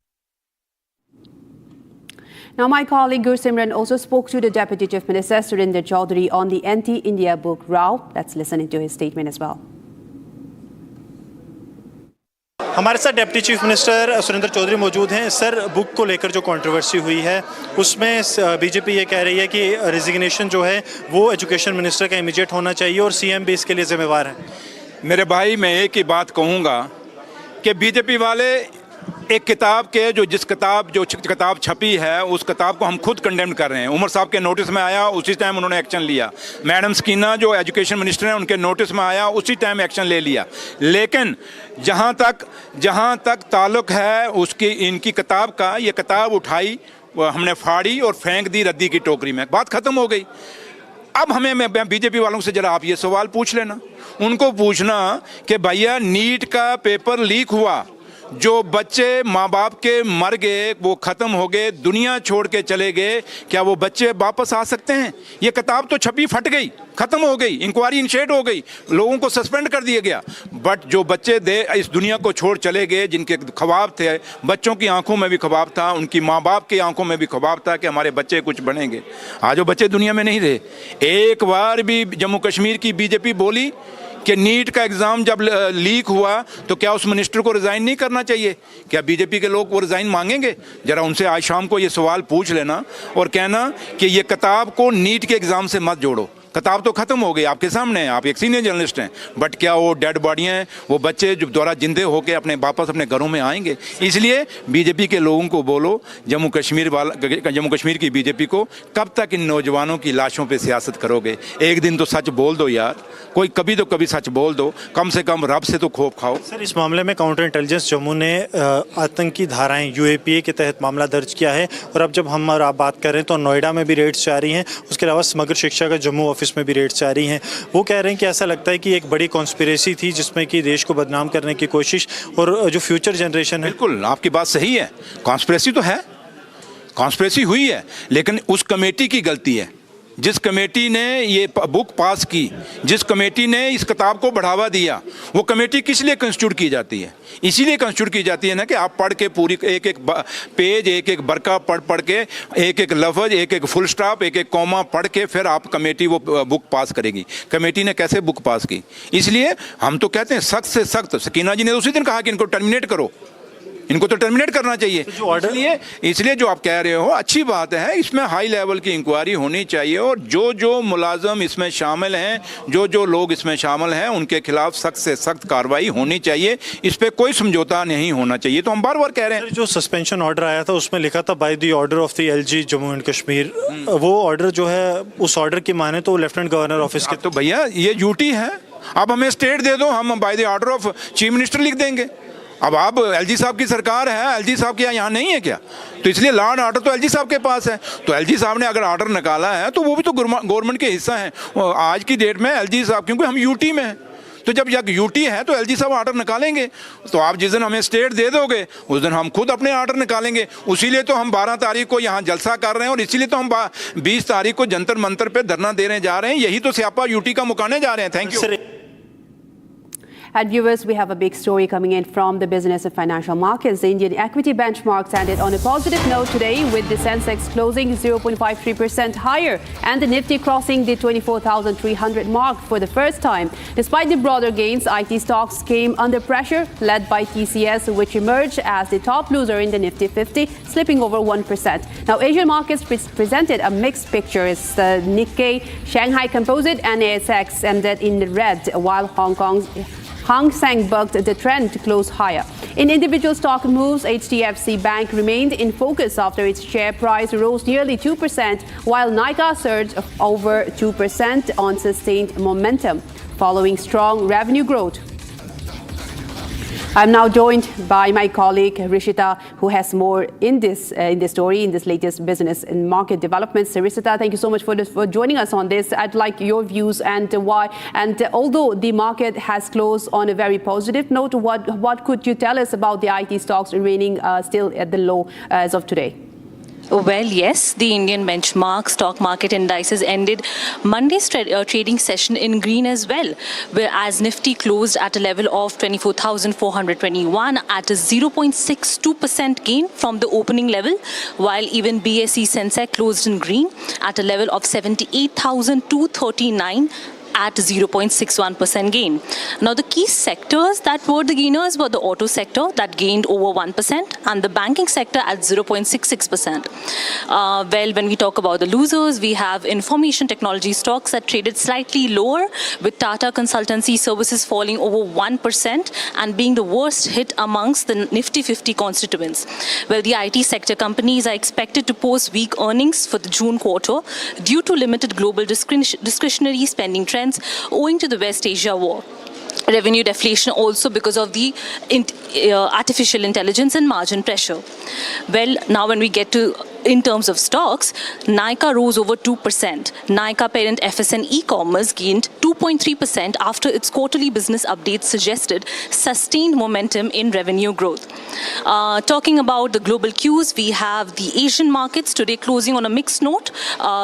Now, my colleague Gursimran also spoke to the Deputy Chief Minister Surinder Chaudhary on the anti-India book row. Let's listen into his statement as well. हमारे साथ deputy chief minister Surendra Choudhary मौजूद हैं। Sir, book को लेकर जो controversy हुई है उसमें बीजेपी ये कह रही है कि रेजिग्नेशन जो है वो एजुकेशन मिनिस्टर का इमीडिएट होना चाहिए और सीएम भी इसके लिए जिम्मेवार हैं। मेरे भाई, मैं एक ही बात कहूँगा कि बीजेपी वाले एक किताब के जो किताब छपी है उस किताब को हम खुद कंडेम कर रहे हैं। उमर साहब के नोटिस में आया, उसी टाइम उन्होंने एक्शन लिया। मैडम स्कीना जो एजुकेशन मिनिस्टर हैं उनके नोटिस में आया, उसी टाइम एक्शन ले लिया। लेकिन जहाँ तक ताल्लुक है उसकी इनकी किताब का, ये किताब उठाई, हमने फाड़ी और फेंक दी रद्दी की टोकरी में, बात ख़त्म हो गई। अब हमें बीजेपी वालों से जरा आप ये सवाल पूछ लेना, उनको पूछना कि भैया नीट का पेपर लीक हुआ, जो बच्चे माँ बाप के मर गए, वो ख़त्म हो गए, दुनिया छोड़ के चले गए, क्या वो बच्चे वापस आ सकते हैं? ये किताब तो छपी, फट गई, ख़त्म हो गई, इंक्वायरी इनिशिएट हो गई, लोगों को सस्पेंड कर दिया गया। बट जो बच्चे इस दुनिया को छोड़ चले गए, जिनके ख्वाब थे, बच्चों की आंखों में भी ख्वाब था, उनकी माँ बाप की आंखों में भी ख्वाब था कि हमारे बच्चे कुछ बनेंगे, आज वो बच्चे दुनिया में नहीं रहे। एक बार भी जम्मू कश्मीर की बीजेपी बोली कि नीट का एग्ज़ाम जब लीक हुआ तो क्या उस मिनिस्टर को रिज़ाइन नहीं करना चाहिए? क्या बीजेपी के लोग वो रिज़ाइन मांगेंगे? ज़रा उनसे आज शाम को ये सवाल पूछ लेना और कहना कि ये किताब को नीट के एग्ज़ाम से मत जोड़ो। किताब तो ख़त्म हो गई, आपके सामने है, आप एक सीनियर जर्नलिस्ट हैं, बट क्या वो डेड बॉडियाँ हैं, वो बच्चे जो दोबारा जिंदे होकर वापस अपने घरों में आएंगे? इसलिए बीजेपी के लोगों को बोलो, जम्मू कश्मीर की बीजेपी को, कब तक इन नौजवानों की लाशों पे सियासत करोगे? एक दिन तो सच बोल दो यार, कभी तो कभी सच बोल दो, कम से कम रब से तो खौफ खाओ। सर, इस मामले में काउंटर इंटेलिजेंस जम्मू ने आतंकी धाराएं UAPA के तहत मामला दर्ज किया है, और अब जब हम और आप बात कर रहे हैं तो नोएडा में भी रेड्स जारी हैं, उसके अलावा समग्र शिक्षा का जम्मू ऑफिस में भी रेड्स जारी हैं। वो कह रहे हैं कि ऐसा लगता है कि एक बड़ी कॉन्स्पिरेसी थी जिसमें कि देश को बदनाम करने की कोशिश, और जो फ्यूचर जनरेशन है। बिल्कुल, आपकी बात सही है, कॉन्स्पिरेसी तो है, कॉन्स्पिरेसी हुई है, लेकिन उस कमेटी की गलती है जिस कमेटी ने ये बुक पास की, जिस कमेटी ने इस किताब को बढ़ावा दिया। वो कमेटी किस लिए कंस्टिट्यूट की जाती है? इसीलिए कंस्टिट्यूट की जाती है ना कि आप पढ़ के पूरी एक एक पेज, एक एक बरका पढ़ के, एक एक लफ्ज़, एक एक फुल स्टॉप, एक एक कॉमा पढ़ के फिर आप कमेटी वो बुक पास करेगी। कमेटी ने कैसे बुक पास की? इसलिए हम तो कहते हैं सख्त से सख्त। सकीना जी ने उसी दिन कहा कि इनको टर्मिनेट करो, इनको तो टर्मिनेट करना चाहिए। इसलिए जो आप कह रहे हो अच्छी बात है, इसमें हाई लेवल की इंक्वायरी होनी चाहिए, और जो मुलाजम इसमें शामिल हैं, जो लोग इसमें शामिल हैं, उनके खिलाफ सख्त से सख्त कार्रवाई होनी चाहिए। इस पर कोई समझौता नहीं होना चाहिए। तो हम बार बार कह रहे हैं, जो सस्पेंशन ऑर्डर आया था उसमें लिखा था by the order of the LG Jammu and Kashmir, वो ऑर्डर जो है, उस ऑर्डर की माने तो लेफ्टिनेंट गवर्नर ऑफिस के, तो भैया ये ड्यूटी है, आप हमें स्टेट दे दो, हम by the order of chief minister लिख देंगे। अब आप LG साहब की सरकार है, LG साहब के यहाँ नहीं है क्या? तो इसलिए लॉ एंड ऑर्डर तो LG साहब के पास है। तो LG साहब ने अगर ऑर्डर निकाला है तो वो भी तो गवर्नमेंट के हिस्सा है। आज की डेट में LG साहब, क्योंकि हम UT में हैं, तो जब यह यूटी है तो एलजी साहब ऑर्डर निकालेंगे, तो आप जिस दिन हमें स्टेट दे दोगे उस दिन हम खुद अपने ऑर्डर निकालेंगे। उसीलिए तो हम 12 तारीख को यहाँ जलसा कर रहे हैं और इसीलिए तो हम 20 तारीख को जंतर मंतर पे धरना देने जा रहे हैं। यही तो स्यापा यूटी का मुकाने जा रहे हैं। Thank you. And viewers, we have a big story coming in from the business and financial markets. The Indian equity benchmarks ended on a positive note today, with the Sensex closing 0.53% higher and the Nifty crossing the 24,300 mark for the first time. Despite the broader gains, IT stocks came under pressure, led by TCS, which emerged as the top loser in the Nifty 50, slipping over 1%. Now, Asian markets presented a mixed picture. As Nikkei, Shanghai Composite and ASX ended in the red, while Hang Seng bucked the trend to close higher. In individual stock moves, HDFC Bank remained in focus after its share price rose nearly 2%, while Nykaa surged over 2% on sustained momentum, following strong revenue growth. I'm now joined by my colleague Rishita, who has more in this story, in this latest business and market developments. Rishita, thank you so much for joining us on this. I'd like your views and why. And although the market has closed on a very positive note, what could you tell us about the IT stocks remaining still at the low as of today? Well, yes, the Indian benchmark stock market indices ended Monday's trading session in green as well, whereas Nifty closed at a level of 24,421 at a 0.62% gain from the opening level, while even BSE Sensex closed in green at a level of 78,239 at 0.61% gain. Now, the key sectors that were the gainers were the auto sector that gained over 1% and the banking sector at 0.66%. Well, when we talk about the losers, we have information technology stocks that traded slightly lower, with Tata Consultancy Services falling over 1% and being the worst hit amongst the Nifty 50 constituents. Well, the IT sector companies are expected to post weak earnings for the June quarter due to limited global discretionary spending trends owing to the West Asia war. Revenue deflation also because of the artificial intelligence and margin pressure. Well, now when we get to in terms of stocks, Nykaa rose over 2%. Nykaa parent FSN e-commerce gained 2.3% after its quarterly business updates suggested sustained momentum in revenue growth. Talking about the global cues, we have the Asian markets today closing on a mixed note.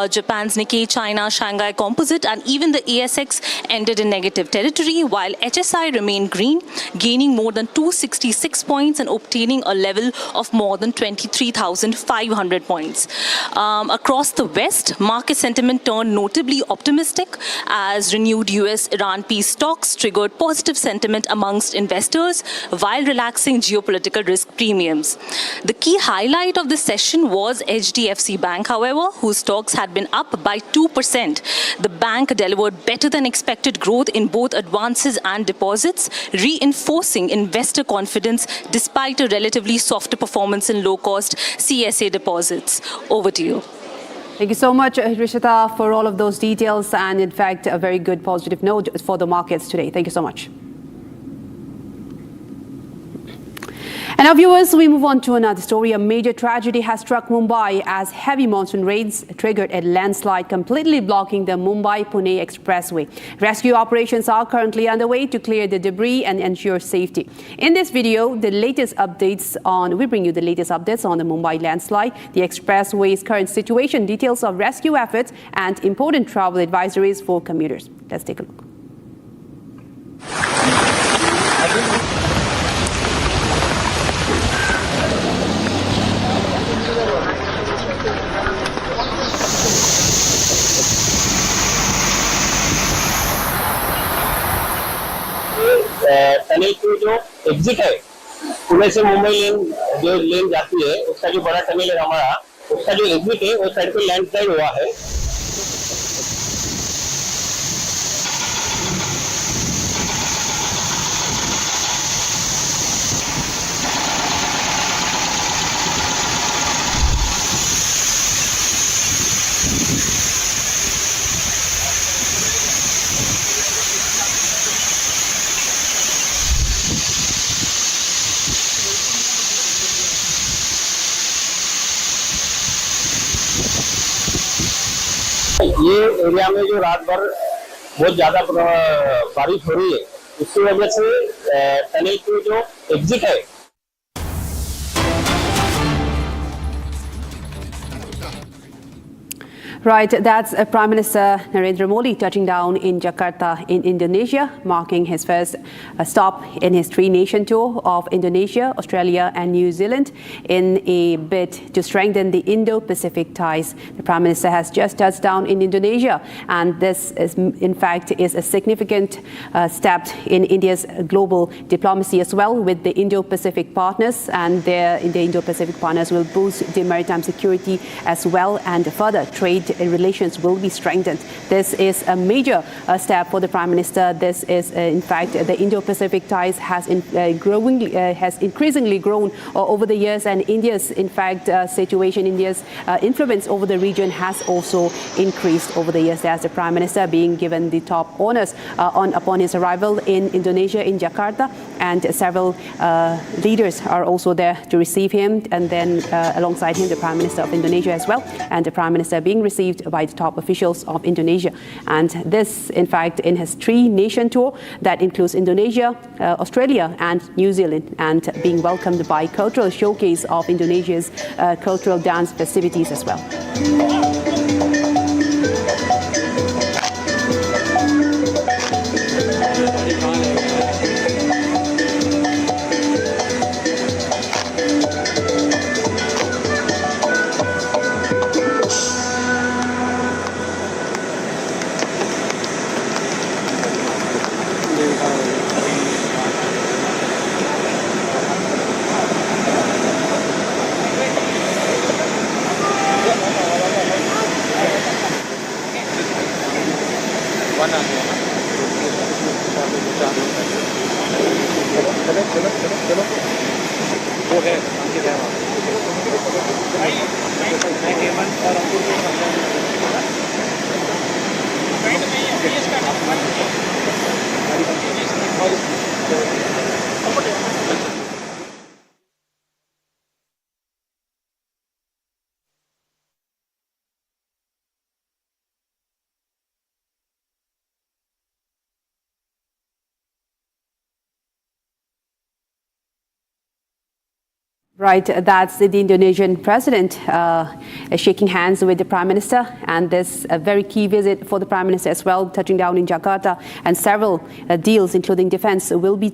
Japan's Nikkei, China, Shanghai Composite and even the ASX ended in negative territory, while HSI remained green, gaining more than 266 points and obtaining a level of more than 23,500 points. Across the West, market sentiment turned notably optimistic as renewed US-Iran peace talks triggered positive sentiment amongst investors while relaxing geopolitical risk premiums. The key highlight of the session was HDFC Bank, however, whose stocks had been up by 2%. The bank delivered better than expected growth in both advances and deposits, reinforcing investor confidence despite a relatively softer performance in low-cost CSA deposits. Over to you. Thank you so much, Rishita, for all of those details and, in fact, a very good positive note for the markets today. Thank you so much. And now, viewers, we move on to another story. A major tragedy has struck Mumbai as heavy monsoon rains triggered a landslide, completely blocking the Mumbai-Pune expressway. Rescue operations are currently underway to clear the debris and ensure safety. In this video, we bring you the latest updates on the Mumbai landslide, the expressway's current situation, details of rescue efforts, and important travel advisories for commuters. Let's take a look. Tunnel की जो exit है पुणे से मुंबई लेन जो लेन जाती है उसका जो बड़ा टनल है हमारा, उसका जो एग्जिट है वो साइड पे लैंडस्लाइड हुआ है। ये एरिया में जो रात भर बहुत ज्यादा बारिश हो रही है उसकी वजह से टनल की जो एग्जिट है Right, that's Prime Minister Narendra Modi touching down in Jakarta in Indonesia, marking his first stop in his three-nation tour of Indonesia, Australia and New Zealand in a bid to strengthen the Indo-Pacific ties. The Prime Minister has just touched down in Indonesia, and this is, in fact, is a significant step in India's global diplomacy as well with the Indo-Pacific partners, and the Indo-Pacific partners will boost the maritime security as well, and further trade relations will be strengthened. This is a major step for the Prime Minister. This is, in fact, the Indo-Pacific ties has increasingly grown over the years, and India's, in fact, situation, India's influence over the region has also increased over the years. There's the Prime Minister being given the top honors upon his arrival in Indonesia, in Jakarta, and several leaders are also there to receive him, and then alongside him, the Prime Minister of Indonesia as well, and the Prime Minister being received by the top officials of Indonesia. And this, in fact, in his three-nation tour that includes Indonesia, Australia and New Zealand, and being welcomed by cultural showcase of Indonesia's cultural dance festivities as well. Right, that's the Indonesian president shaking hands with the Prime Minister, and this a very key visit for the Prime Minister as well, touching down in Jakarta, and several deals, including defense, will be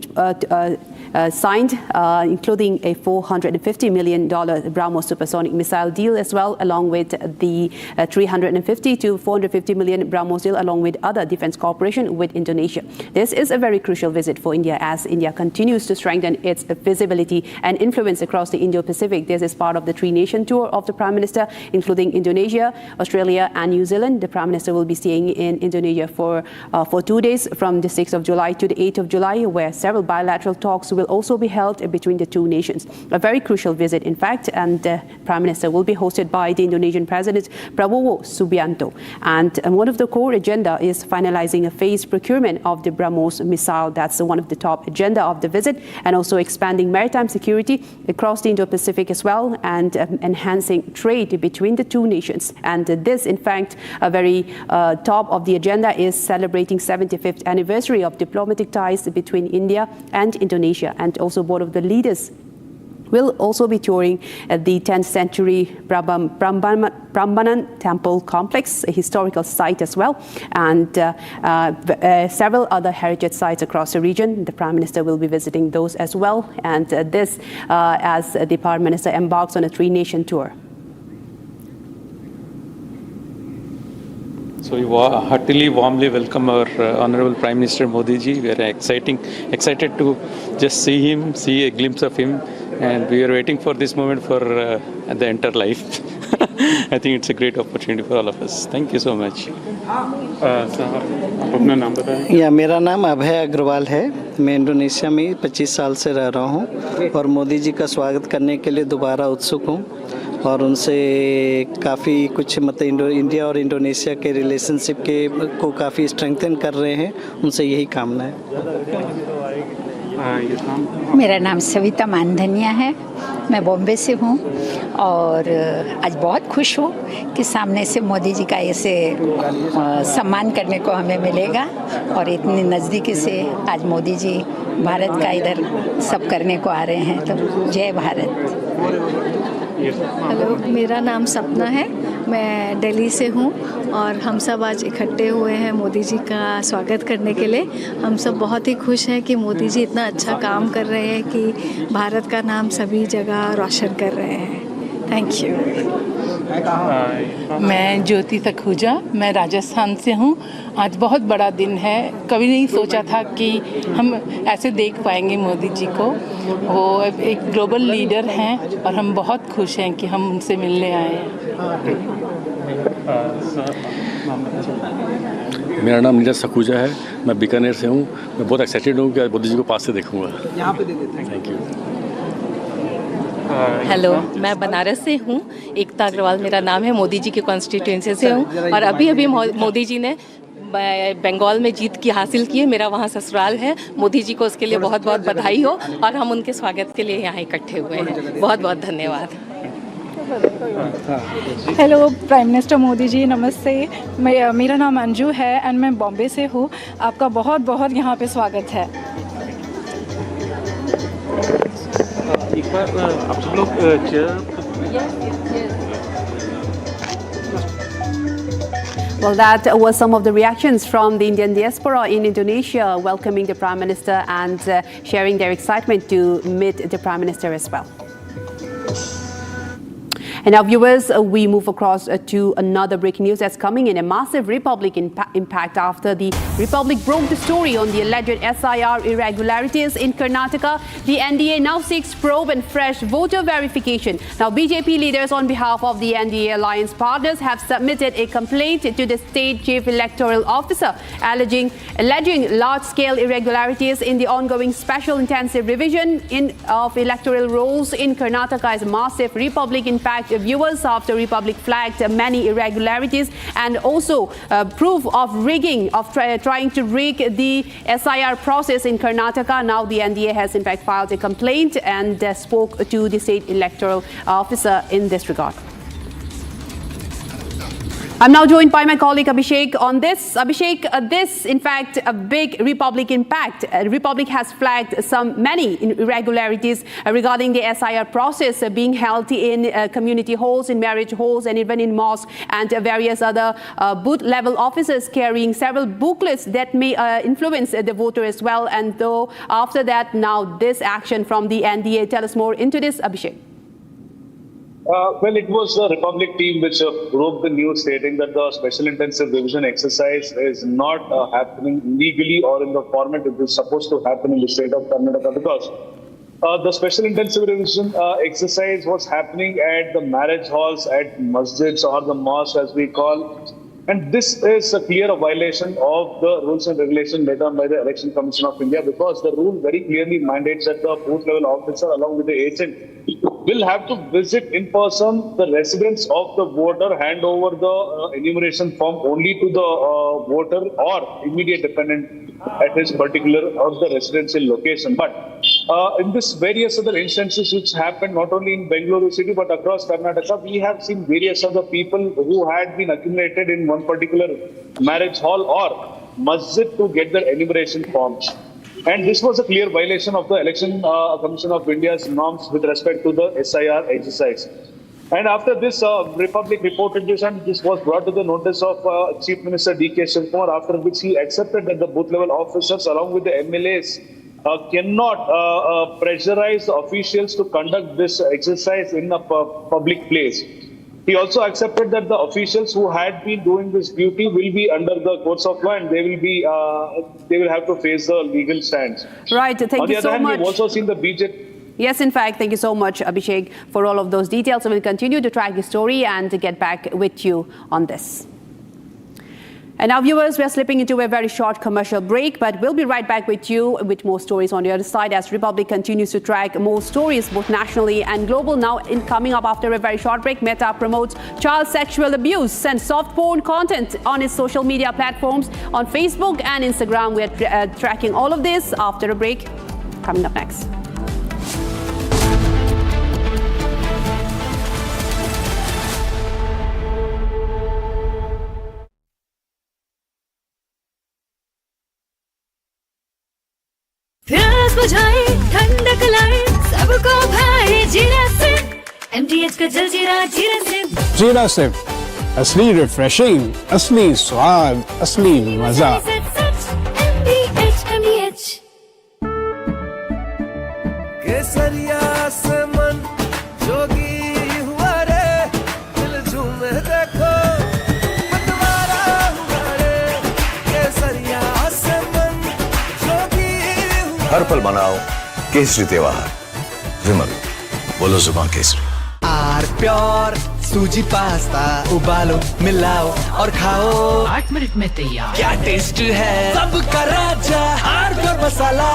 signed, including a $450 million BrahMos supersonic missile deal as well, along with the $350 to $450 million BrahMos deal, along with other defense cooperation with Indonesia. This is a very crucial visit for India as India continues to strengthen its visibility and influence across the Indo-Pacific. This is part of the three-nation tour of the Prime Minister, including Indonesia, Australia and New Zealand. The Prime Minister will be staying in Indonesia for 2 days from the 6th of July to the 8th of July, where several bilateral talks will also be held between the two nations. A very crucial visit, in fact, and the Prime Minister will be hosted by the Indonesian President Prabowo Subianto. And one of the core agenda is finalizing a phased procurement of the BrahMos missile. That's one of the top agenda of the visit, and also expanding maritime security across the Indo-Pacific as well, and enhancing trade between the two nations. And this, in fact, a very top of the agenda is celebrating 75th anniversary of diplomatic ties between India and Indonesia. And also both of the leaders will also be touring the 10th century Prambanan Temple complex, a historical site as well, and several other heritage sites across the region. The Prime Minister will be visiting those as well, and this as the Prime Minister embarks on a three-nation tour. So we heartily, warmly welcome our Honorable Prime Minister Modi ji. We are excited to just see him, see a glimpse of him, and we are waiting for this moment for the entire life. I think it's a great opportunity for all of us. Thank you so much. अपना नाम बताएं। या मेरा नाम अभय अग्रवाल है। मैं Indonesia में 25 साल से रह रहा हूँ और मोदी जी का स्वागत करने के लिए दोबारा उत्सुक हूँ और उनसे काफ़ी कुछ मतलब इंडिया और इंडोनेशिया के रिलेशनशिप को काफ़ी स्ट्रेंथन कर रहे हैं। उनसे यही कामना है। मेरा नाम सविता मानधनिया है, मैं बॉम्बे से हूँ और आज बहुत खुश हूँ कि सामने से मोदी जी का ऐसे सम्मान करने को हमें मिलेगा और इतनी नज़दीकी से आज मोदी जी भारत का इधर सब करने को आ रहे हैं, तो जय भारत। हेलो, मेरा नाम सपना है, मैं दिल्ली से हूँ और हम सब आज इकट्ठे हुए हैं मोदी जी का स्वागत करने के लिए। हम सब बहुत ही खुश हैं कि मोदी जी इतना अच्छा काम कर रहे हैं कि भारत का नाम सभी जगह रोशन कर रहे हैं। Thank you. मैं ज्योति तखूजा, मैं राजस्थान से हूँ। आज बहुत बड़ा दिन है, कभी नहीं सोचा था कि हम ऐसे देख पाएंगे मोदी जी को। वो एक ग्लोबल लीडर हैं और हम बहुत खुश हैं कि हम उनसे मिलने आए हैं। मेरा नाम नीरज सखूजा है, मैं बीकानेर से हूँ। मैं बहुत एक्साइटेड हूँ कि आज मोदी जी को पास से देखूँगा। यहाँ पे दे देते हैं। Thank you. हेलो, मैं बनारस से हूँ, एकता अग्रवाल मेरा नाम है, मोदी जी के कॉन्स्टिट्यूएंसी से हूँ और अभी मोदी जी ने बंगाल में जीत की हासिल की है। मेरा वहाँ ससुराल है। मोदी जी को उसके लिए बहुत बहुत बधाई हो और हम उनके स्वागत के लिए यहाँ इकट्ठे हुए हैं। बहुत बहुत धन्यवाद। Hello prime minister Modi ji, नमस्ते। मेरा नाम अंजू है एंड मैं बॉम्बे से हूँ। आपका बहुत बहुत यहाँ पे स्वागत है। एक बार आप सब लोग Well, that was some of the reactions from the Indian diaspora in Indonesia, welcoming the Prime Minister and sharing their excitement to meet the Prime Minister as well. And now, viewers, we move across to another breaking news that's coming in. A massive Republic impact after the Republic broke the story on the alleged SIR irregularities in Karnataka. The NDA now seeks probe and fresh voter verification. Now, BJP leaders on behalf of the NDA alliance partners have submitted a complaint to the state chief electoral officer, alleging large-scale irregularities in the ongoing special intensive revision of electoral rolls in Karnataka as massive Republic impact viewers after Republic flagged many irregularities and also proof of rigging, of trying to rig the SIR process in Karnataka. Now the NDA has in fact filed a complaint and spoke to the state electoral officer in this regard. I'm now joined by my colleague Abhishek on this. Abhishek, this in fact a big Republic impact. Republic has flagged many irregularities regarding the SIR process being held in community halls, in marriage halls and even in mosques, and various other booth level officers carrying several booklets that may influence the voter as well. And though after that, now this action from the NDA. Tell us more into this, Abhishek. Well, it was the Republic team which broke the news stating that the special intensive revision exercise is not happening legally or in the format it is supposed to happen in the state of Karnataka, because the special intensive revision exercise was happening at the marriage halls, at masjids or the mosques as we call. And this is a clear violation of the rules and regulations laid down by the Election Commission of India, because the rule very clearly mandates that the booth level officer along with the agent will have to visit in person the residence of the voter, hand over the enumeration form only to the voter or immediate dependent at his particular or the residential location. But in this various other instances which happened not only in Bengaluru city but across Karnataka, we have seen various other people who had been accumulated in one particular marriage hall or masjid to get their enumeration forms. And this was a clear violation of the Election Commission of India's norms with respect to the SIR exercise. And after this, Republic reported this, and this was brought to the notice of Chief Minister D.K. Shivkumar, after which he accepted that the booth-level officers along with the MLAs cannot pressurize the officials to conduct this exercise in a public place. He also accepted that the officials who had been doing this duty will be under the courts of law and they will have to face the legal stands. Right, thank you so much. We've also seen the BJP. Yes, in fact, thank you so much, Abhishek, for all of those details. We'll continue to track the story and to get back with you on this. And now, viewers, we're slipping into a very short commercial break, but we'll be right back with you with more stories on the other side as Republic continues to track more stories, both nationally and global. Now, coming up after a very short break, Meta promotes child sexual abuse and soft porn content on its social media platforms on Facebook and Instagram. We're tracking all of this after a break. coming up next. प्यास बुझाए ठंडक लाए सबको भाए जीरा से MTH का जलजीरा जीरा से जीरा सिप असली रिफ्रेशिंग, असली स्वाद, असली मजा। MTH केसरिया से मन जोगी हुआ रे, दिल झूमे देखो पतवारा हुआ रे, केसरिया से मन जोगी हुआ। हर पल मनाओ केसरी त्योहार। विमल, बोलो जुबान केसरी। आर प्योर सूजी पास्ता उबालो मिलाओ और खाओ 8 मिनट में तैयार। क्या टेस्ट है सबका राजा R pure masala.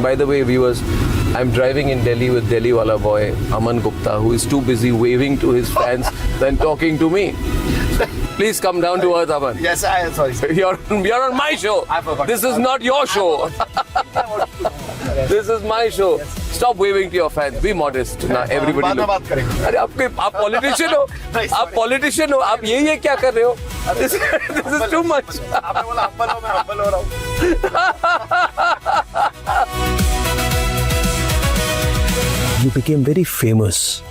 By the way, viewers, I'm driving in Delhi with Delhi wala boy Aman Gupta, who is too busy waving to his fans than talking to me. Please come down to earth, Aman. Yes, I am sorry. You're on my show. This is not your show. This is my show. Stop waving to your fans. Be modest. Now everybody look. अरे आप politician हो. आप politician हो. आप ये क्या कर रहे हो? This is too much. आपने बोला humble हो, मैं humble हो रहा हूँ. You became very famous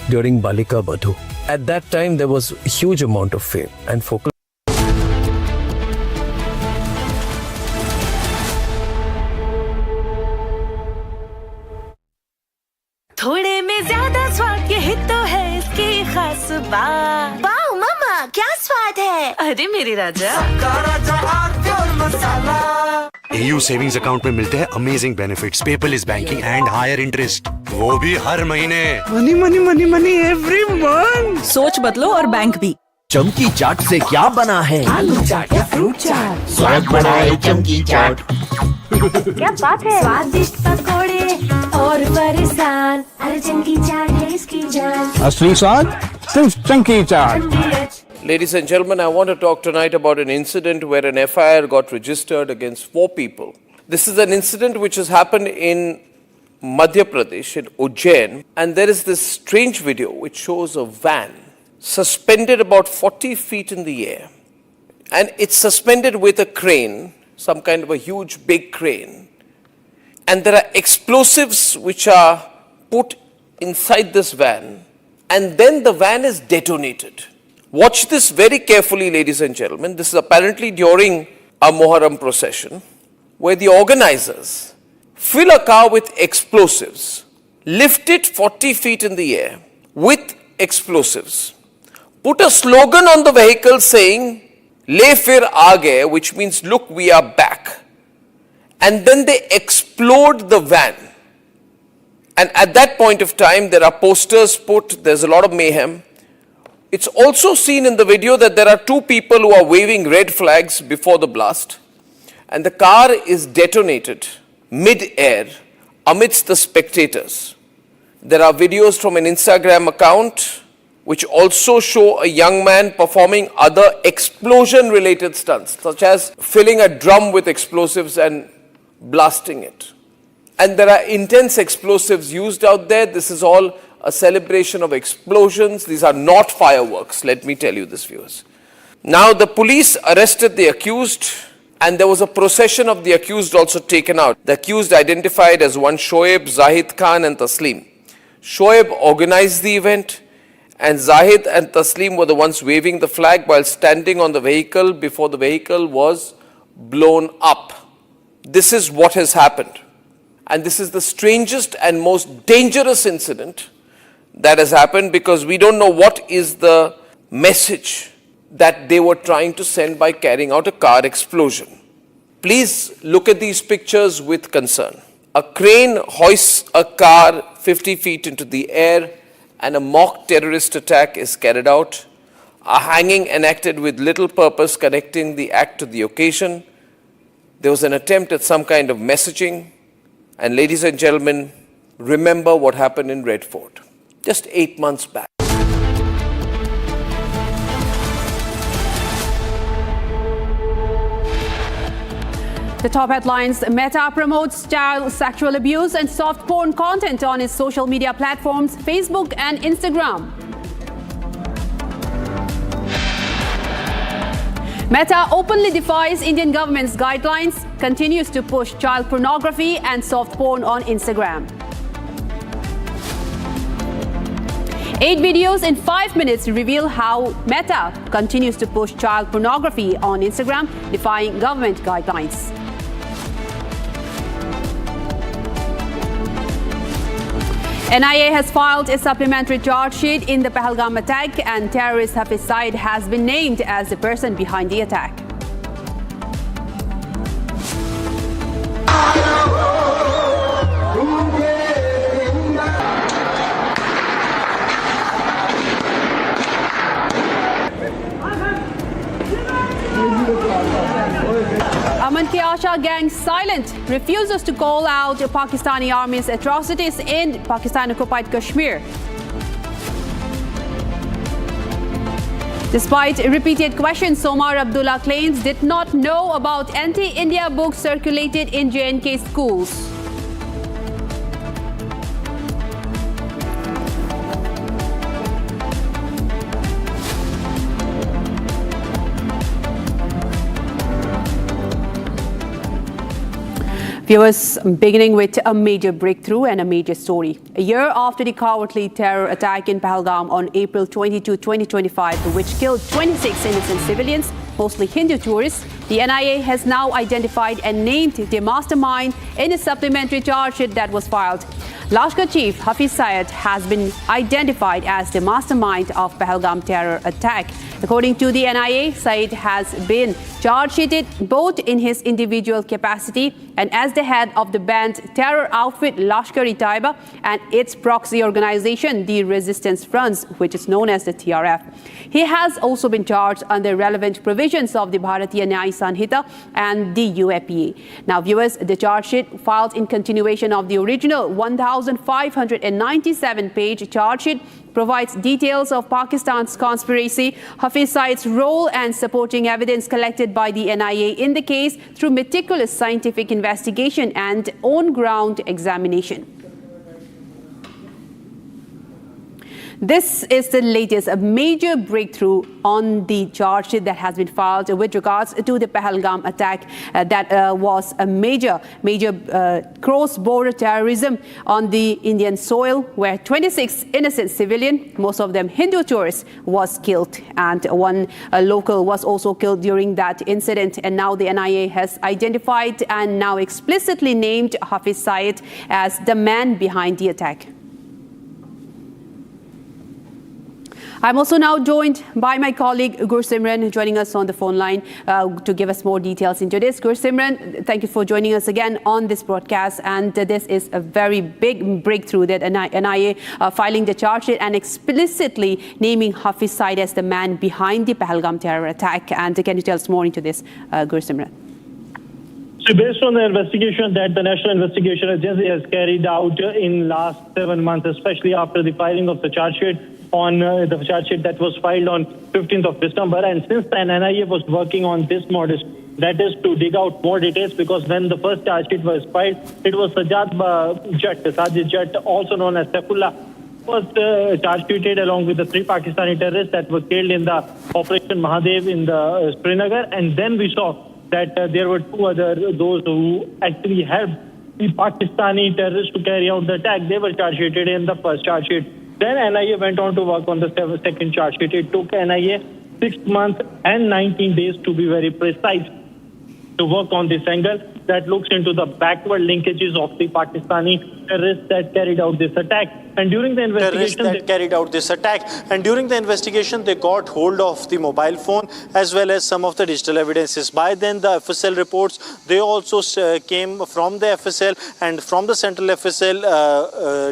during Balika Badhu. At that time, there was a huge amount of fame and focus. थोड़े में ज्यादा स्वाद यही तो है इसकी खास बात। वाओ मम्मा क्या स्वाद है। अरे मेरे राजा AU सेविंग्स अकाउंट में मिलते हैं amazing benefits, paperless banking and higher interest, वो भी हर महीने। Money money money money every month. सोच बदलो और बैंक भी। चमकी चाट से क्या बना है? आलू चाट या फ्रूट चाट, स्वाद बढ़ाए चमकी चाट। क्या बात है। स्वादिष्ट पकोड़े और फरसान, अरे चमकी चाट है इसकी जान। असली स्वाद सिर्फ chunky chaat. Ladies and gentlemen, I want to talk tonight about an incident where an FIR got registered against 4 people. This is an incident which has happened in Madhya Pradesh, in Ujjain, and there is this strange video which shows a van suspended about 40 feet in the air. And it's suspended with a crane, some kind of a huge big crane. And there are explosives which are put inside this van, and then the van is detonated. Watch this very carefully, ladies and gentlemen. This is apparently during a Muharram procession, where the organizers fill a car with explosives, lift it 40 feet in the air with explosives, put a slogan on the vehicle saying, "Le fir aage," which means, "Look, we are back." And then they explode the van. And at that point of time, there are posters put, there's a lot of mayhem. It's also seen in the video that there are 2 people who are waving red flags before the blast, and the car is detonated mid-air amidst the spectators. There are videos from an Instagram account which also show a young man performing other explosion-related stunts, such as filling a drum with explosives and blasting it. And there are intense explosives used out there. This is all a celebration of explosions. These are not fireworks, let me tell you this, viewers. Now the police arrested the accused, and there was a procession of the accused also taken out. The accused identified as one Shoaib, Zahid Khan and Taslim. Shoaib organized the event, and Zahid and Taslim were the ones waving the flag while standing on the vehicle before the vehicle was blown up. This is what has happened. And this is the strangest and most dangerous incident that has happened, because we don't know what is the message that they were trying to send by carrying out a car explosion. Please look at these pictures with concern. A crane hoists a car 50 feet into the air and a mock terrorist attack is carried out. A hanging enacted with little purpose connecting the act to the occasion. There was an attempt at some kind of messaging. And ladies and gentlemen, remember what happened in Red Fort just 8 months back. The top headlines: Meta promotes child sexual abuse and soft porn content on its social media platforms, Facebook and Instagram. Meta openly defies Indian government's guidelines, continues to push child pornography and soft porn on Instagram. 8 videos in 5 minutes reveal how Meta continues to push child pornography on Instagram, defying government guidelines. NIA has filed a supplementary charge sheet in the Pahalgam attack, and terrorist Hafiz Saeed has been named as the person behind the attack. Aman Ki Asha gang silent, refuses to call out Pakistani Army's atrocities in Pakistan-occupied Kashmir. Despite repeated questions, Somar Abdullah claims did not know about anti-India books circulated in J&K schools. Viewers, beginning with a major breakthrough and a major story. A year after the cowardly terror attack in Pahalgam on April 22, 2025, which killed 26 innocent civilians, mostly Hindu tourists, the NIA has now identified and named the mastermind in a supplementary charge sheet that was filed. Lashkar Chief Hafiz Saeed has been identified as the mastermind of Pahalgam terror attack. According to the NIA, Saeed has been charge-sheeted both in his individual capacity and as the head of the banned terror outfit Lashkar-e-Taiba and its proxy organization, the Resistance Fronts, which is known as the TRF. He has also been charged under relevant provisions of the Bharatiya Nyaya Sanhita and the UAPA. Now, viewers, the charge sheet filed in continuation of the original 1,597-page charge sheet provides details of Pakistan's conspiracy, Hafiz Saeed's role and supporting evidence collected by the NIA in the case through meticulous scientific investigation and on-ground examination. This is the latest, a major breakthrough on the charge sheet that has been filed with regards to the Pahalgam attack that was a major cross-border terrorism on the Indian soil, where 26 innocent civilians, most of them Hindu tourists, was killed, and one local was also killed during that incident. And now the NIA has identified and now explicitly named Hafiz Saeed as the man behind the attack. I'm also now joined by my colleague Gursimran, joining us on the phone line to give us more details into this. Gursimran, thank you for joining us again on this broadcast. And this is a very big breakthrough that NIA filing the charge sheet and explicitly naming Hafiz Saeed as the man behind the Pahalgam terror attack. And can you tell us more into this, Gursimran? So based on the investigation that the National Investigation Agency has carried out in last 7 months, especially after the filing of the charge sheet on the charge sheet that was filed on 15th of December. And since the NIA was working on this modus, that is to dig out more details, because when the first charge sheet was filed, it was Sajid Jatt, also known as Saifullah, was charge sheeted along with the 3 Pakistani terrorists that were killed in the Operation Mahadev in the Srinagar. And then we saw that there were 2 other, those who actually helped the Pakistani terrorists to carry out the attack. They were charge sheeted in the first charge sheet. Then NIA went on to work on the second charge sheet. It took NIA 6 months and 19 days to be very precise to work on this angle. that looks into the backward linkages of the Pakistani terrorists that carried out this attack. And during the investigation, they got hold of the mobile phone as well as some of the digital evidences. By then, the FSL reports, they also came from the FSL and from the central FSL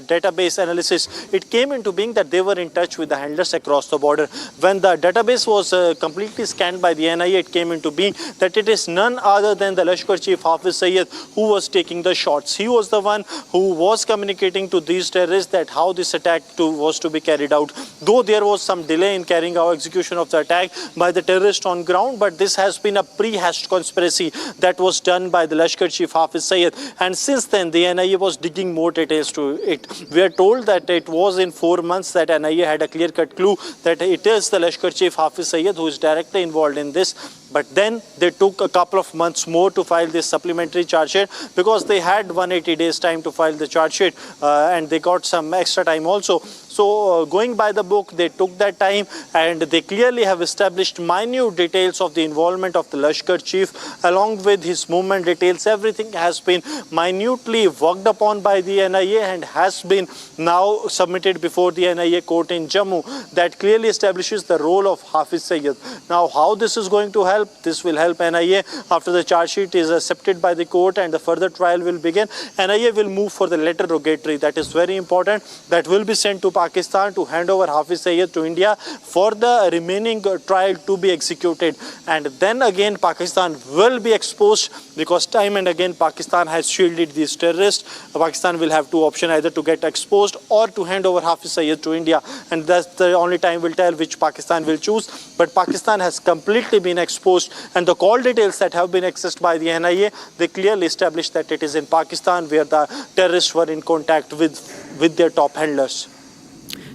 database analysis. It came into being that they were in touch with the handlers across the border. When the database was completely scanned by the NIA, it came into being that it is none other than the Lashkar chief Hafiz Sayyid who was taking the shots. He was the one who was communicating to these terrorists that how this attack was to be carried out. Though there was some delay in carrying out execution of the attack by the terrorists on ground, but this has been a pre-hatched conspiracy that was done by the Lashkar chief Hafiz Sayyid. And since then, the NIA was digging more details to it. We are told that it was in 4 months that NIA had a clear-cut clue that it is the Lashkar chief Hafiz Sayyid who is directly involved in this. But then they took a couple of months more to file this supplementary charge sheet because they had 180 days time to file the charge sheet and they got some extra time also. So going by the book, they took that time and they clearly have established minute details of the involvement of the Lashkar chief along with his movement details. Everything has been minutely worked upon by the NIA and has been now submitted before the NIA court in Jammu that clearly establishes the role of Hafiz Sayyid. Now, how this is going to help? This will help NIA after the charge sheet is accepted by the court and the further trial will begin. NIA will move for the letter rogatory. That is very important. That will be sent to Pakistan to hand over Hafiz Sayyid to India for the remaining trial to be executed. And then again, Pakistan will be exposed because time and again Pakistan has shielded these terrorists. Pakistan will have two options, either to get exposed or to hand over Hafiz Sayyid to India. And that's the only time will tell which Pakistan will choose. But Pakistan has completely been exposed and the call details that have been accessed by the NIA, they clearly established that it is in Pakistan where the terrorists were in contact with their top handlers.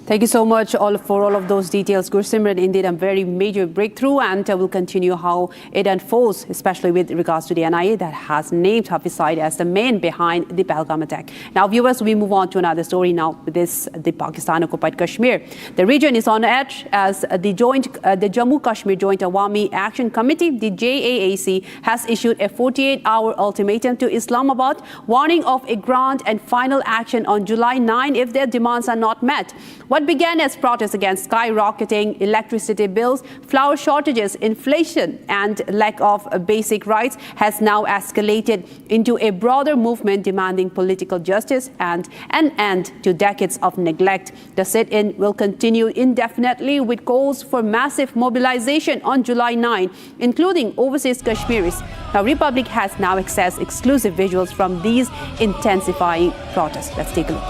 Thank you so much for all of those details, Gursimran. Indeed, a very major breakthrough, and we'll continue how it unfolds, especially with regards to the NIA that has named Hafiz Sayyid as the man behind the Pahalgam attack. Now, viewers, we move on to another story now with the Pakistan-occupied Kashmir. The region is on edge as the Jammu Kashmir Joint Awami Action Committee, the JAAC, has issued a 48-hour ultimatum to Islamabad, warning of a grand and final action on July 9 if their demands are not met. What began as protests against skyrocketing electricity bills, flour shortages, inflation, and lack of basic rights has now escalated into a broader movement demanding political justice and an end to decades of neglect. The sit-in will continue indefinitely with calls for massive mobilization on July 9, including overseas Kashmiris. Now, Republic has now accessed exclusive visuals from these intensifying protests. Let's take a look.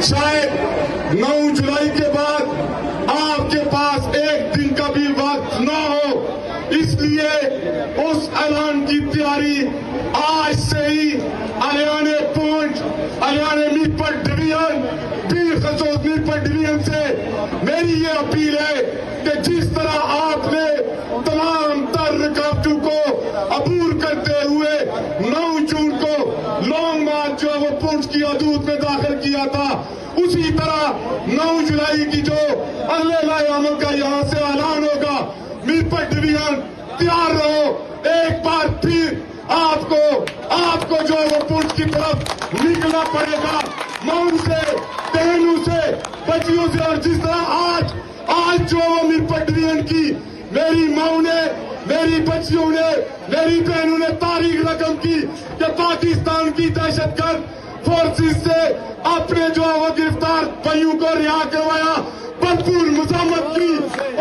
शायद 9 जुलाई के बाद आपके पास एक दिन का भी वक्त न हो, इसलिए उस ऐलान की तैयारी आज से ही हरियाणा पूंछ, हरियाणा मीत पर डिवीजन मीरपुर डिवीजन से मेरी ये अपील है कि जिस तरह आपने तमाम तर रुकावटों को अबूर करते हुए 9 जून को लॉन्ग मार्च जो वो पुंछ की हदूद में दाखिल किया था, उसी तरह 9 जुलाई की जो अगले लाए अमल का यहाँ से ऐलान होगा, मीरपुर डिवीजन तैयार रहो। एक बार फिर आपको जो वो पुंछ की तरफ निकलना पड़ेगा, मऊ से, तेनू से, बच्चियों से। और जिस तरह आज जो वो मीरपुर डिवीजन की मेरी माओ ने, मेरी बच्चियों ने, मेरी बहनों ने तारीख रकम की कि पाकिस्तान की दहशतगर्द फोर्सेस से अपने जो वो गिरफ्तार भाइयों को रिहा करवाया, भरपूर मजम्मत की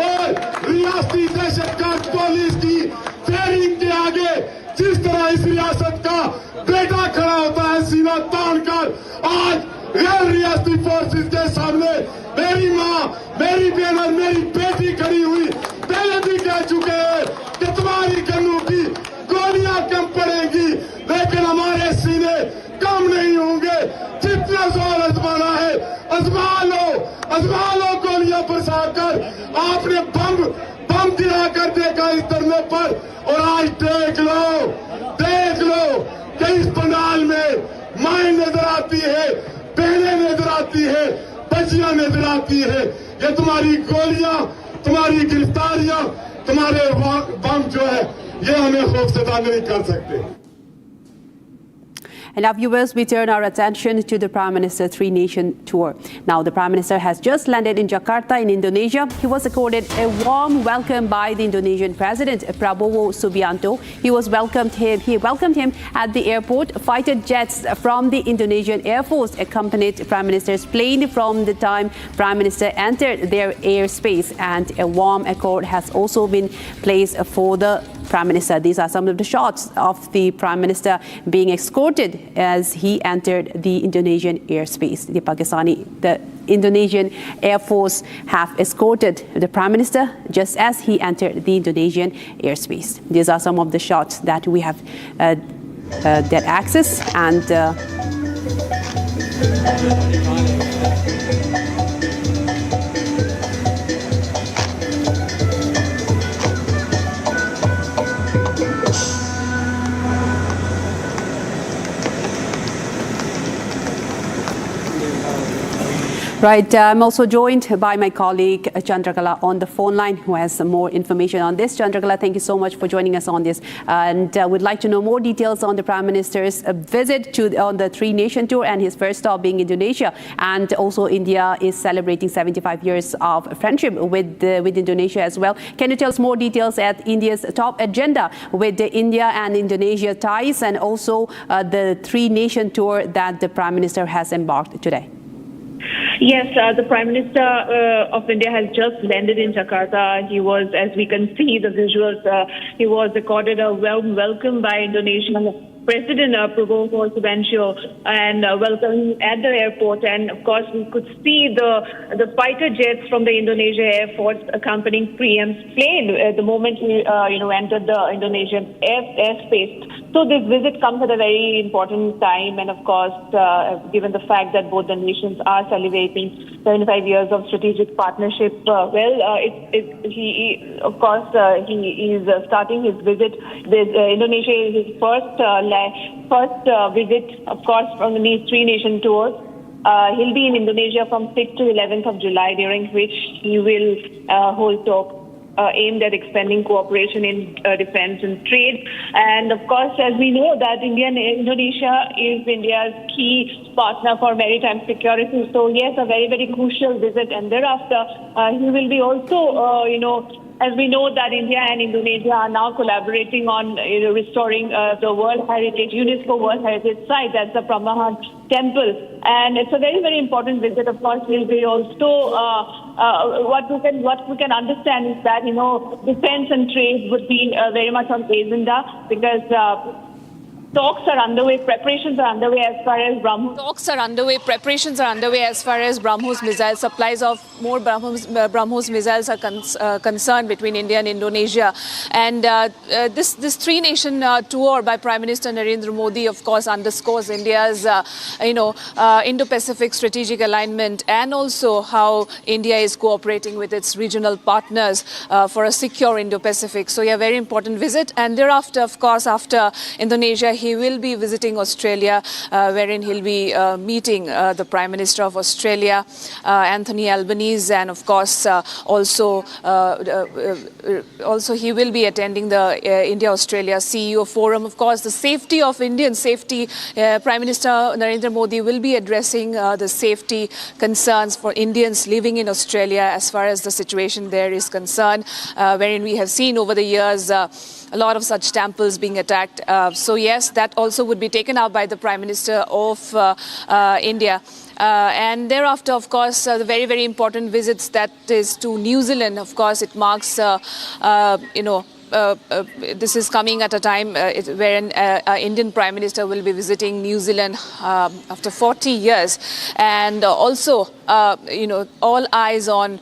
और रियासती दहशतगर्द पुलिस की फेयरिंग के आगे जिस तरह इस रियासत का बेटा खड़ा होता है सीना तान कर, आज गैर रियासती फोर्सेस के सामने मेरी माँ, मेरी बहन और मेरी बेटी खड़ी हुई पहले भी कह चुके हैं कि तुम्हारी गन्नों की गोलियां कम पड़ेंगी, लेकिन हमारे सीने कम नहीं होंगे। जितना जोर आजमाना है आजमा लो गोलियां बरसाकर। आपने बम गिरा कर देखा इस धरने पर, और आज देख लो कि इस पंडाल में माएं नजर आती है, बहनें नजर आती है, बच्चियां नजर आती है। ये तुम्हारी गोलियां, तुम्हारी गिरफ्तारियां, तुम्हारे बम जो है, ये हमें खौफजदा नहीं कर सकते। And now, viewers, we turn our attention to the Prime Minister's three-nation tour. Now, the Prime Minister has just landed in Jakarta in Indonesia. He was accorded a warm welcome by the Indonesian President, Prabowo Subianto. He welcomed him at the airport. Fighter jets from the Indonesian Air Force accompanied Prime Minister's plane from the time Prime Minister entered their airspace, and a warm accord has also been placed for the Prime Minister. These are some of the shots of the Prime Minister being escorted as he entered the Indonesian airspace. The Indonesian Air Force have escorted the Prime Minister just as he entered the Indonesian airspace. These are some of the shots that we have that access and Right, I'm also joined by my colleague Chandrakala on the phone line, who has some more information on this. Chandrakala, thank you so much for joining us on this, and we'd like to know more details on the Prime Minister's visit on the three-nation tour, and his first stop being Indonesia. And also, India is celebrating 75 years of friendship with Indonesia as well. Can you tell us more details at India's top agenda with the India and Indonesia ties, and also the three-nation tour that the Prime Minister has embarked today? Yes, the Prime Minister of India has just landed in Jakarta. He was, as we can see the visuals, he was accorded a warm welcome by Indonesian President Prabowo Subianto and welcome at the airport. And of course, we could see the fighter jets from the Indonesia Air Force accompanying PM's plane the moment he entered the Indonesian airspace. So this visit comes at a very important time, and of course, given the fact that both the nations are celebrating 75 years of strategic partnership, he is starting his visit. Indonesia is his first visit, of course, from these three-nation tours. He'll be in Indonesia from 6th to 11th of July, during which he will hold talks aimed at expanding cooperation in defense and trade. And of course, as we know that Indonesia is India's key partner for maritime security. So yes, a very, very crucial visit. And thereafter, he will be also, as we know that India and Indonesia are now collaborating on restoring the World Heritage, UNESCO World Heritage Site, that's the Prambahan Temple. And it's a very, very important visit. Of course, will be also what we can understand is that defense and trade would be very much on the agenda, because talks are underway, preparations are underway as far as BrahMos. Talks are underway, preparations are underway as far as BrahMos missiles, supplies of more BrahMos missiles are concerned between India and Indonesia. And this three-nation tour by Prime Minister Narendra Modi, of course, underscores India's, Indo-Pacific strategic alignment, and also how India is cooperating with its regional partners for a secure Indo-Pacific. So, yeah, very important visit. And thereafter, of course, after Indonesia, he will be visiting Australia, wherein he'll be meeting the Prime Minister of Australia, Anthony Albanese, and of course also he will be attending the India-Australia CEO Forum. Of course, the safety of Indian safety, Prime Minister Narendra Modi will be addressing the safety concerns for Indians living in Australia as far as the situation there is concerned, wherein we have seen over the years a lot of such temples being attacked. So yes, that also would be taken up by the Prime Minister of India. And thereafter, of course, the very, very important visits, that is to New Zealand. Of course, it marks, this is coming at a time where an Indian Prime Minister will be visiting New Zealand after 40 years. And also, all eyes on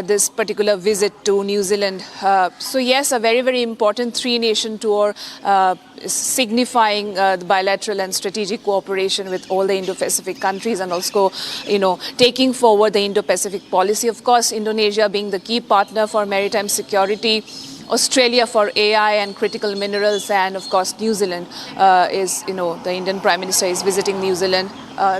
this particular visit to New Zealand. So yes, a very, very important three-nation tour signifying the bilateral and strategic cooperation with all the Indo-Pacific countries, and also, taking forward the Indo-Pacific policy. Of course, Indonesia being the key partner for maritime security, Australia for AI and critical minerals, and of course New Zealand is, the Indian Prime Minister is visiting New Zealand.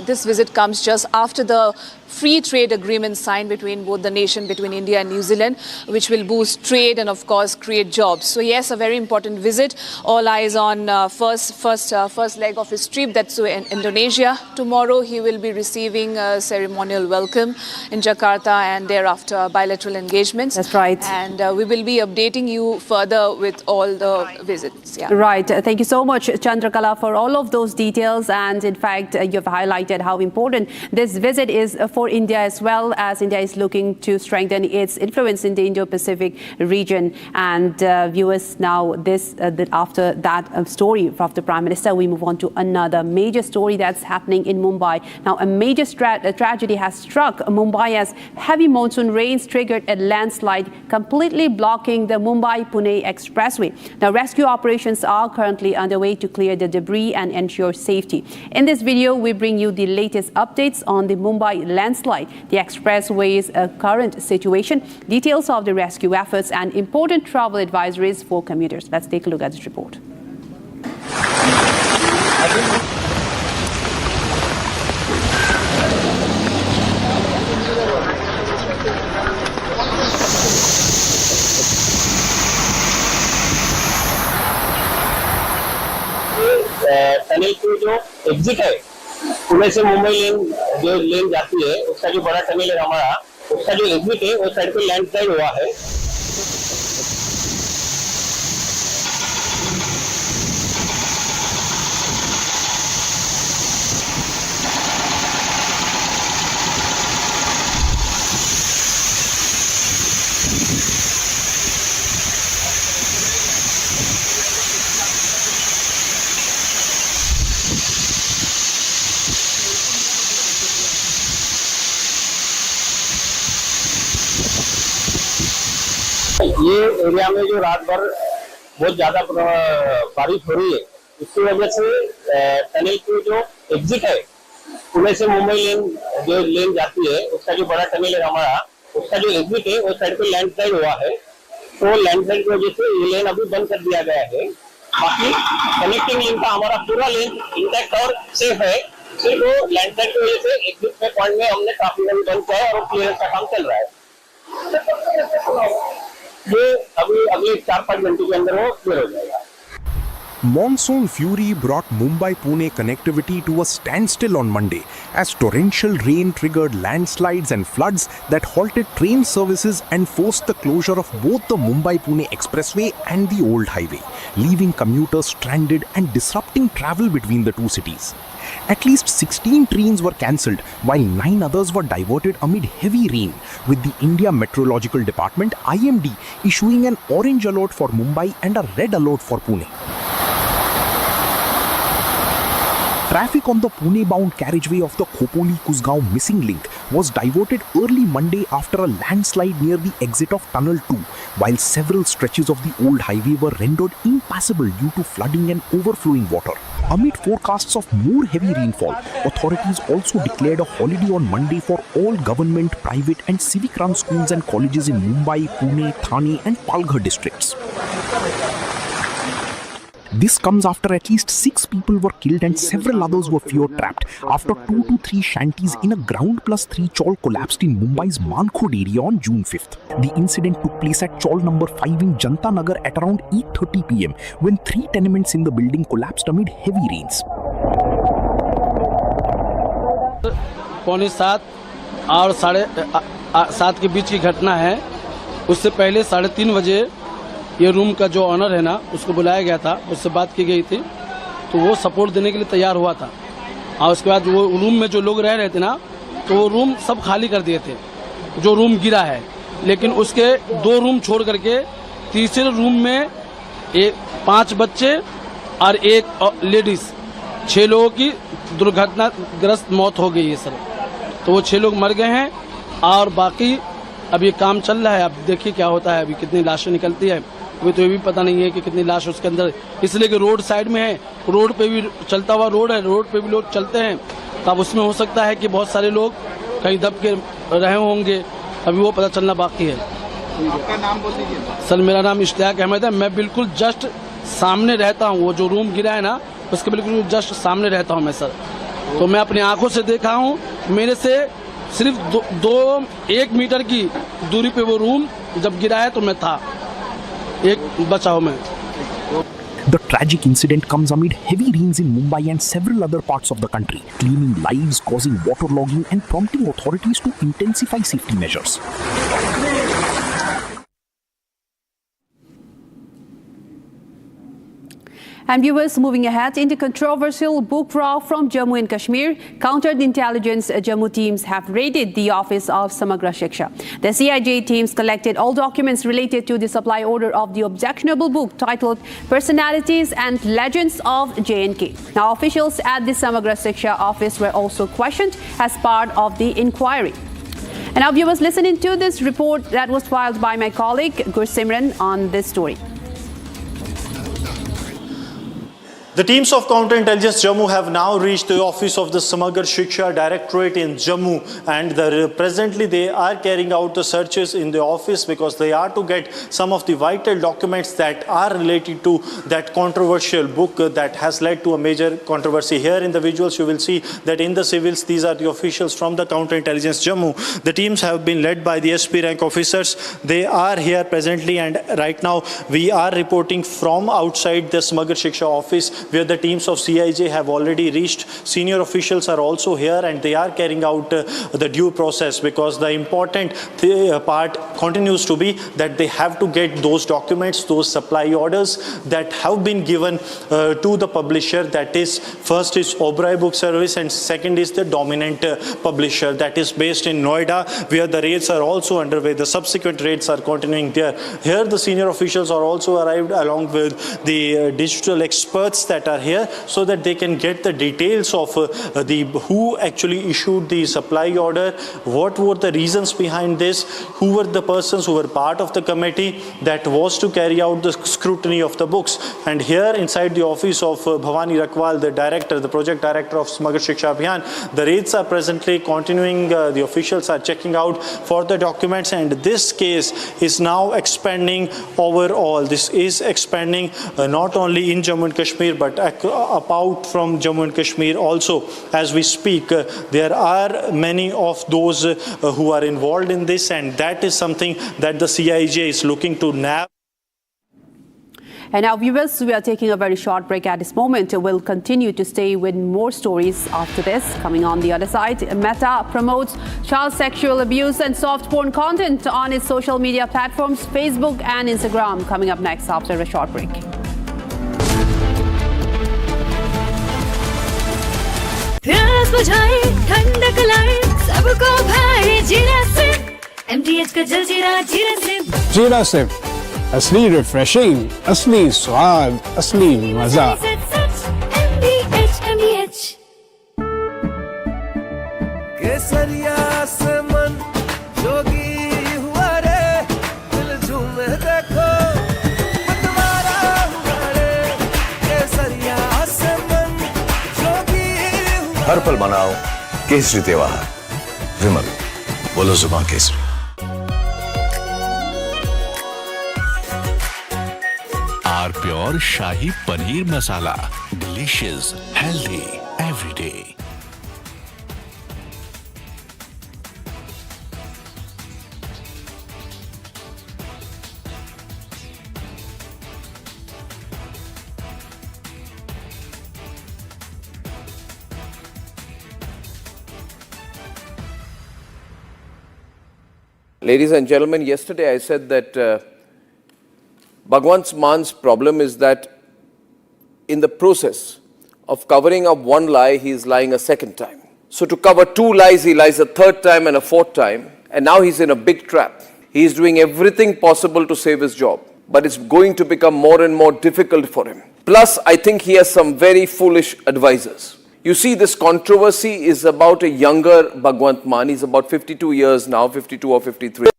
This visit comes just after the free trade agreement signed between both the nation, between India and New Zealand, which will boost trade and of course create jobs. So yes, a very important visit. All eyes on first leg of his trip, that's to Indonesia. Tomorrow he will be receiving a ceremonial welcome in Jakarta, and thereafter bilateral engagements. That's right. And we will be updating you further with all the visits. Yeah. Right. Thank you so much, Chandrakala, for all of those details. And in fact, you've highlighted how important this visit is for India, as well as India is looking to strengthen its influence in the Indo-Pacific region. And viewers, now after that story of the Prime Minister, we move on to another major story that's happening in Mumbai. Now, a major tragedy has struck Mumbai as heavy monsoon rains triggered a landslide, completely blocking the Mumbai-Pune expressway. Now, rescue operations are currently underway to clear the debris and ensure safety. In this video, we bring you the latest updates on the Mumbai landslide, the expressway's current situation, details of the rescue efforts, and important travel advisories for commuters. Let's take a look at this report. Tunnel की जो exit है, पुणे से मुंबई लेन जाती है, उसका जो बड़ा tunnel है हमारा, उसका जो एग्जिट है वो साइड पे लैंडस्लाइड हुआ है। ये एरिया में जो रात भर बहुत ज्यादा बारिश हो रही है, इसकी वजह से टनल की जो एग्जिट है, पुणे से मुंबई लेन जाती है, उसका जो बड़ा टनल है हमारा, उसका जो एग्जिट है वो साइड पे लैंडस्लाइड हुआ है। तो लैंडस्लाइड की वजह से ये लेन अभी बंद कर दिया गया है। बाकी कनेक्टिंग लेन का हमारा पूरा लेन इंटैक्ट और सेफ है। सिर्फ वो लैंडस्लाइड की वजह से एग्जिट में पॉइंट में हमने काफी अभी बंद किया है और क्लियरेंस का काम चल रहा है। ये अभी अगले 4-5 घंटे के अंदर वो क्लियर हो जाएगा। Monsoon fury brought Mumbai-Pune connectivity to a standstill on Monday as torrential rain triggered landslides and floods that halted train services and forced the closure of both the Mumbai-Pune expressway and the old highway, leaving commuters stranded and disrupting travel between the two cities. At least 16 trains were cancelled while 9 others were diverted amid heavy rain, with the India Meteorological Department IMD issuing an orange alert for Mumbai and a red alert for Pune. Traffic on the Pune-bound carriageway of the Khopoli-Kusgaon missing link was diverted early Monday after a landslide near the exit of Tunnel 2, while several stretches of the old highway were rendered impassable due to flooding and overflowing water. Amid forecasts of more heavy rainfall, authorities also declared a holiday on Monday for all government, private and civic-run schools and colleges in Mumbai, Pune, Thane and Palghar districts. This comes after at least 6 people were killed and several others were fear-trapped after 2 to 3 shanties in a ground plus 3 chawl collapsed in Mumbai's Mankhod area on June 5th. The incident took place at chawl number 5 in Janta Nagar at around 8:30 pm when 3 tenements in the building collapsed amid heavy rains. 6:45 और 7:30 के बीच की घटना है। उससे पहले 3:30 बजे ये room का जो ऑनर है ना, उसको बुलाया गया था, उससे बात की गई थी, तो वो सपोर्ट देने के लिए तैयार हुआ था। और उसके बाद वो रूम में जो लोग रह रहे थे ना, तो वो रूम सब खाली कर दिए थे, जो रूम गिरा है। लेकिन उसके 2 रूम छोड़ करके तीसरे रूम में 5 बच्चे और 1 लेडीज, 6 लोगों की दुर्घटनाग्रस्त मौत हो गई है सर। तो वो 6 लोग मर गए हैं और बाकी अभी काम चल रहा है। अब देखिए क्या होता है, अभी कितनी लाशें निकलती है, अभी तो ये भी पता नहीं है कि कितनी लाश उसके अंदर, इसलिए कि रोड साइड में है, रोड पे भी चलता हुआ रोड है, रोड पे भी लोग चलते हैं, तब उसमें हो सकता है कि बहुत सारे लोग कहीं दब के रहे होंगे, अभी वो पता चलना बाकी है। आपका नाम बोल दीजिए सर। मेरा नाम इश्तियाक अहमद है, मैं बिल्कुल जस्ट सामने रहता हूँ, वो जो रूम गिरा है ना, उसके बिल्कुल जस्ट सामने रहता हूँ मैं सर। तो मैं अपनी आंखों से देखा हूँ, मेरे से सिर्फ 1 मीटर की दूरी पे वो रूम जब गिरा है तो मैं था, एक बचाव में। The tragic incident comes amid heavy rains in Mumbai and several other parts of the country, claiming lives, causing waterlogging and prompting authorities to intensify safety measures. And viewers, moving ahead, in the controversial book row from Jammu and Kashmir, counter-intelligence Jammu teams have raided the office of Samagra Shiksha. The CIJ teams collected all documents related to the supply order of the objectionable book titled Personalities and Legends of J&K. Now, officials at the Samagra Shiksha office were also questioned as part of the inquiry. And now, viewers, listen into this report that was filed by my colleague Gursimran on this story. The teams of counterintelligence Jammu have now reached the office of the Samagra Shiksha Directorate in Jammu, and presently they are carrying out the searches in the office because they are to get some of the vital documents that are related to that controversial book that has led to a major controversy. Here in the visuals you will see that in the civils these are the officials from the counterintelligence Jammu. The teams have been led by the SP rank officers. They are here presently, and right now we are reporting from outside the Samagra Shiksha office, where the teams of CIJ have already reached. Senior officials are also here and they are carrying out the due process, because the important part continues to be that they have to get those documents, those supply orders that have been given to the publisher. That is, first is Oberoi Book Service and second is the dominant publisher that is based in Noida, where the raids are also underway. The subsequent raids are continuing there. Here the senior officials are also arrived along with the digital experts that are here, so that they can get the details of who actually issued the supply order, what were the reasons behind this, who were the persons who were part of the committee that was to carry out the scrutiny of the books. And here inside the office of Bhavani Rakwal, the director, the project director of Samagra Shiksha Abhiyan, the raids are presently continuing. The officials are checking out for the documents, and this case is now expanding overall. This is expanding not only in Jammu and Kashmir but about from Jammu and Kashmir also. As we speak, there are many of those who are involved in this, and that is something that the CIJ is looking to nab. And now, viewers, we are taking a very short break at this moment. We'll continue to stay with more stories after this. Coming on the other side, Meta promotes child sexual abuse and soft porn content on its social media platforms, Facebook and Instagram. Coming up next after a short break. प्यास बुझाए ठंडक लाए सबको भाई जीरा से MTH का जल जीरा जीरा से जीरा से असली रिफ्रेशिंग, असली स्वाद, असली मजा। MTH केसरिया से मन जोगी हुआ रे, दिल झूमे देखो बंटवारा हुआ रे, केसरिया से मन जोगी हुआ। हर पल मनाओ केसरी त्योहार। विमल, बोलो जुबान केसरी। Are pure shahi paneer masala, delicious, healthy every day. Ladies and gentlemen, yesterday I said that Bhagwant Man's problem is that in the process of covering up one lie, he is lying a second time. So to cover two lies, he lies a third time and a fourth time, and now he's in a big trap. He is doing everything possible to save his job, but it's going to become more and more difficult for him. Plus, I think he has some very foolish advisors. You see, this controversy is about a younger Bhagwant Mann. He's about 52 years now, 52 or 53.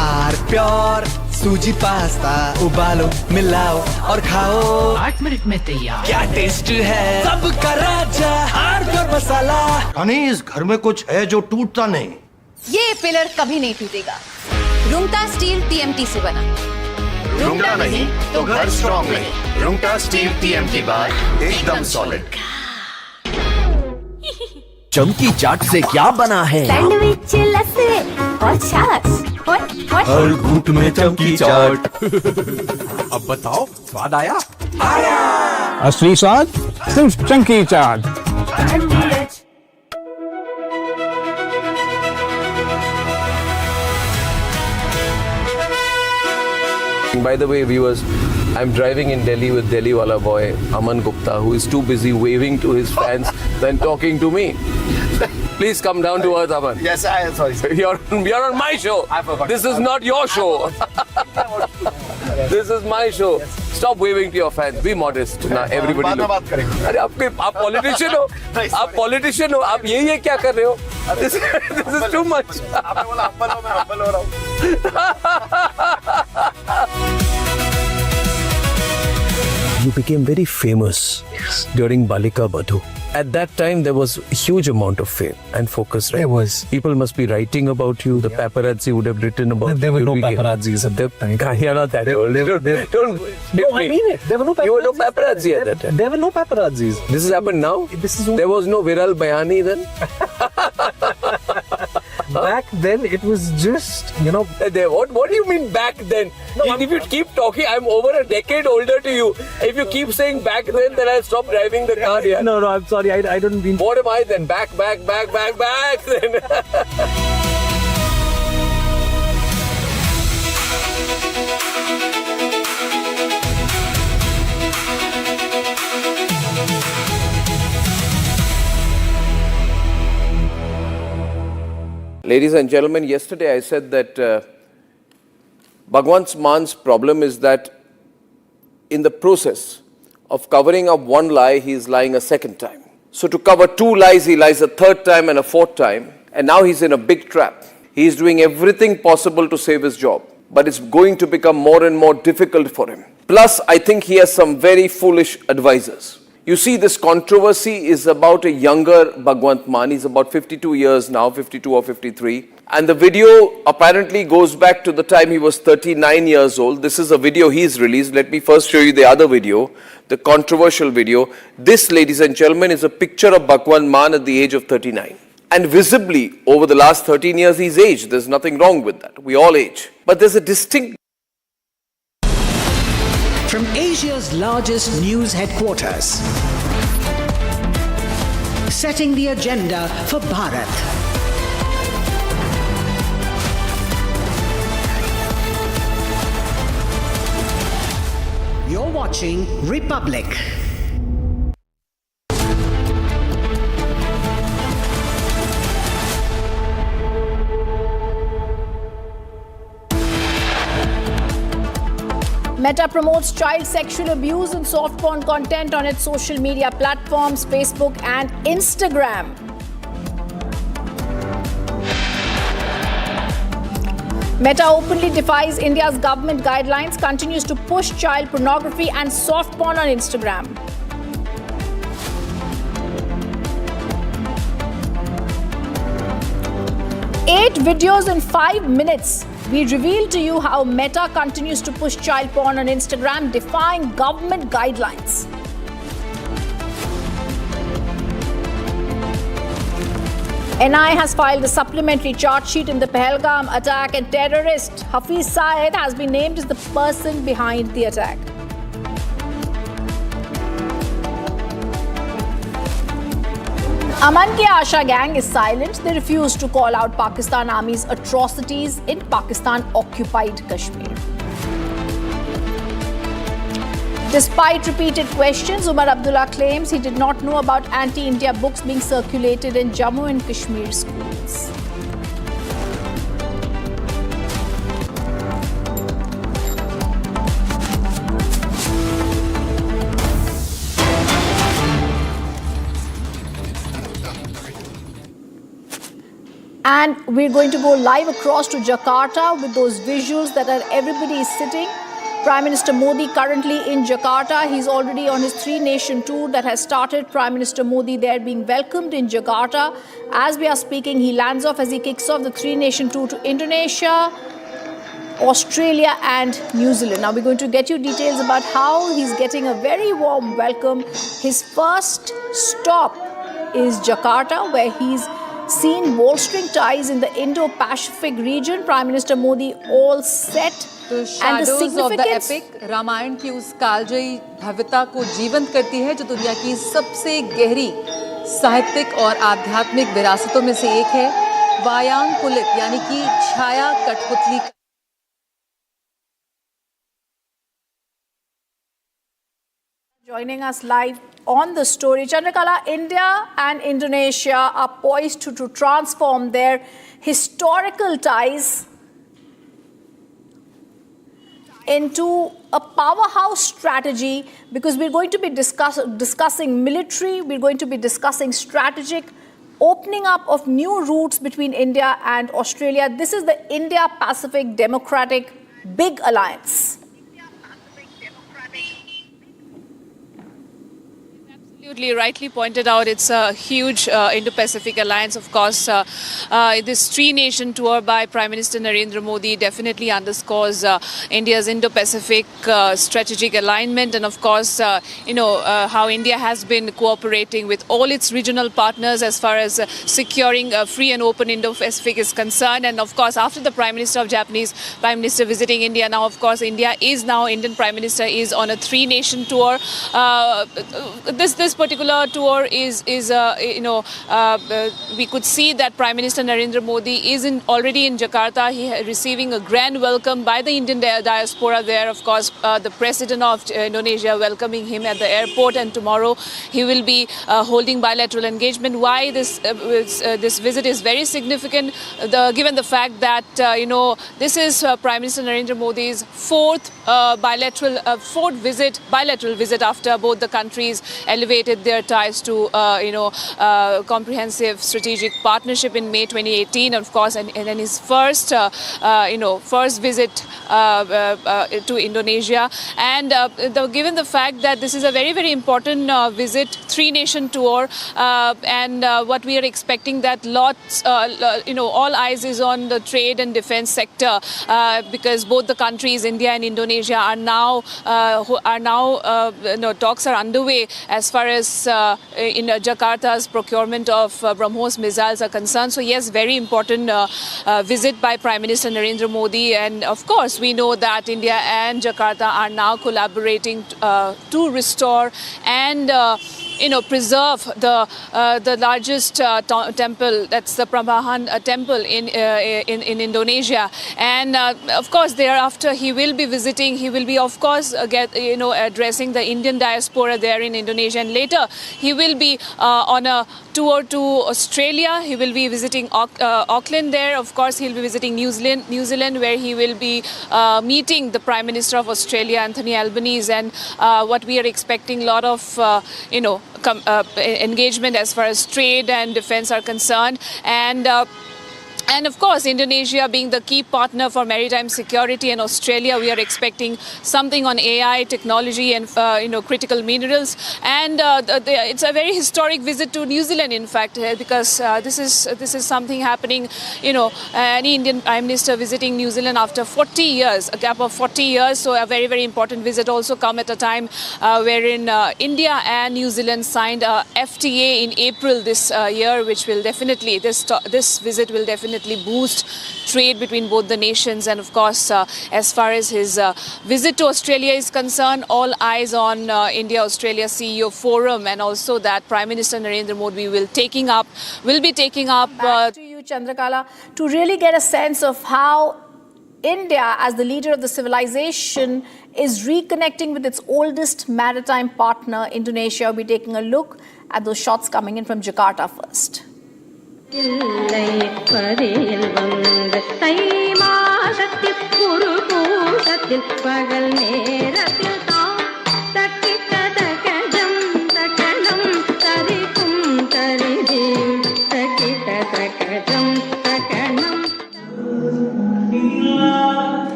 Are pure सूजी pasta उबालो मिलाओ और खाओ 8 minute में तैयार। क्या taste है सबका राजा आर प्योर मसाला। यानी इस घर में कुछ है जो टूटता नहीं। ये पिलर कभी नहीं टूटेगा। रुंगटा स्टील TMT से बना। रुंगटा नहीं तो घर स्ट्रॉन्ग नहीं। रुंगटा स्टील TMT बार एकदम सॉलिड। चमकी चाट से क्या बना है? सैंडविच लस्सी और छाछ। हर घूंट में चमकी चाट। अब बताओ स्वाद आया? आया। असली स्वाद सिर्फ चमकी चाट। By the way, viewers, I'm driving in Delhi with Delhi wala boy Aman Gupta, who is too busy waving to his fans than talking to me. Please come down to earth, Aman. Yes, I am sorry. You're on my show. I forgot. This is not your show. This is my show. Stop waving to your fans. Be modest. Now everybody look. बात करेंगे। अरे आप politician हो, आप politician हो, आप ये क्या कर रहे हो? This is too much. आपने बोला हम्बल हो, मैं हम्बल हो रहा हूँ। You became very famous during Balika Badhu. At that time, there was a huge amount of fame and focus, right? There was. People must be writing about you. The paparazzi would have written about you. There were no paparazzis at that time. You're not that old. Don't No, I mean it. There were no paparazzis. You were no paparazzi at that time. There were no paparazzis. This has happened now? This is There was no Viral Bayani then? Back then, it was just, What do you mean back then? If you keep talking, I'm over a decade older to you. If you keep saying back then I'll stop driving the car here. No, I'm sorry. I don't mean... What am I then? Back then. Ladies and gentlemen, yesterday I said that Bhagwant Man's problem is that in the process of covering up one lie, he is lying a second time. So to cover two lies, he lies a third time and a fourth time, and now he's in a big trap. He is doing everything possible to save his job, but it's going to become more and more difficult for him. Plus, I think he has some very foolish advisors. You see, this controversy is about a younger Bhagwant Mann. He's about 52 years now, 52 or 53. And the video apparently goes back to the time he was 39 years old. This is a video he's released. Let me first show you the other video, the controversial video. This, ladies and gentlemen, is a picture of Bhagwant Mann at the age of 39. And visibly, over the last 13 years, he's aged. There's nothing wrong with that. We all age. But there's a distinct... From Asia's largest news headquarters, setting the agenda for Bharat. You're watching Republic. Meta promotes child sexual abuse and soft porn content on its social media platforms, Facebook and Instagram. Meta openly defies India's government guidelines, continues to push child pornography and soft porn on Instagram. Eight videos in 5 minutes. We reveal to you how Meta continues to push child porn on Instagram, defying government guidelines. NI has filed a supplementary charge sheet in the Pahalgam attack, and terrorist Hafiz Saeed has been named as the person behind the attack. Aman Ki Asha gang is silent. They refuse to call out Pakistan Army's atrocities in Pakistan-occupied Kashmir. Despite repeated questions, Umar Abdullah claims he did not know about anti-India books being circulated in Jammu and Kashmir schools. And we're going to go live across to Jakarta with those visuals that are everybody is sitting. Prime Minister Modi currently in Jakarta. He's already on his 3-nation tour that has started. Prime Minister Modi there being welcomed in Jakarta. As we are speaking, he lands off as he kicks off the 3-nation tour to Indonesia, Australia and New Zealand. Now we're going to get you details about how he's getting a very warm welcome. His first stop is Jakarta, where he's seen bolstering ties in the Indo-Pacific region. Prime Minister Modi all set. तो shadows of the epic Ramayan की उस कालजयी भव्यता को जीवंत करती है, जो दुनिया की सबसे गहरी साहित्यिक और आध्यात्मिक विरासतों में से एक है. वायांकुलित यानी कि छाया कठपुतली. Joining us live on the story, Chandrakala, India and Indonesia are poised to transform their historical ties into a powerhouse strategy, because we're going to be discussing military, we're going to be discussing strategic opening up of new routes between India and Australia. This is the India-Pacific Democratic Big Alliance. Absolutely rightly pointed out, it's a huge Indo-Pacific alliance. Of course, this 3-nation tour by Prime Minister Narendra Modi definitely underscores India's Indo-Pacific strategic alignment, and of course, how India has been cooperating with all its regional partners as far as securing a free and open Indo-Pacific is concerned. And of course, after the Prime Minister of Japanese Prime Minister visiting India, now of course Indian Prime Minister is on a 3-nation tour. This particular tour is we could see that Prime Minister Narendra Modi is already in Jakarta. He is receiving a grand welcome by the Indian diaspora there. Of course, the President of Indonesia welcoming him at the airport, and tomorrow he will be holding bilateral engagement. Why this visit is very significant, given the fact that this is Prime Minister Narendra Modi's fourth bilateral visit after both the countries elevated their ties to comprehensive strategic partnership in May 2018, of course, and then his first visit to Indonesia. And given the fact that this is a very, very important visit, 3-nation tour, and what we are expecting that all eyes is on the trade and defense sector, because both the countries, India and Indonesia, are now talks are underway as far as in Jakarta's procurement of BrahMos missiles are concerned. So yes, very important visit by Prime Minister Narendra Modi, and of course we know that India and Jakarta are now collaborating to restore and preserve the largest temple, that's the Prambanan temple in Indonesia. And of course, thereafter he will be visiting. He will be, of course, addressing the Indian diaspora there in Indonesia. And later, he will be on a tour to Australia. He will be visiting Auckland there. Of course, he'll be visiting New Zealand, where he will be meeting the Prime Minister of Australia, Anthony Albanese. And what we are expecting, a lot of, engagement as far as trade and defense are concerned. And of course, Indonesia being the key partner for maritime security, and Australia, we are expecting something on AI, technology, and critical minerals. And it's a very historic visit to New Zealand, in fact, because this is something happening. Any Indian Prime Minister visiting New Zealand after 40 years, a gap of 40 years. So a very, very important visit also come at a time wherein India and New Zealand signed a FTA in April this year, which will definitely this visit will definitely boost trade between both the nations. And of course, as far as his visit to Australia is concerned, all eyes on India-Australia CEO Forum, and also that Prime Minister Narendra Modi will be taking up. Back to you, Chandrakala, to really get a sense of how India, as the leader of the civilization, is reconnecting with its oldest maritime partner, Indonesia. We'll be taking a look at those shots coming in from Jakarta first.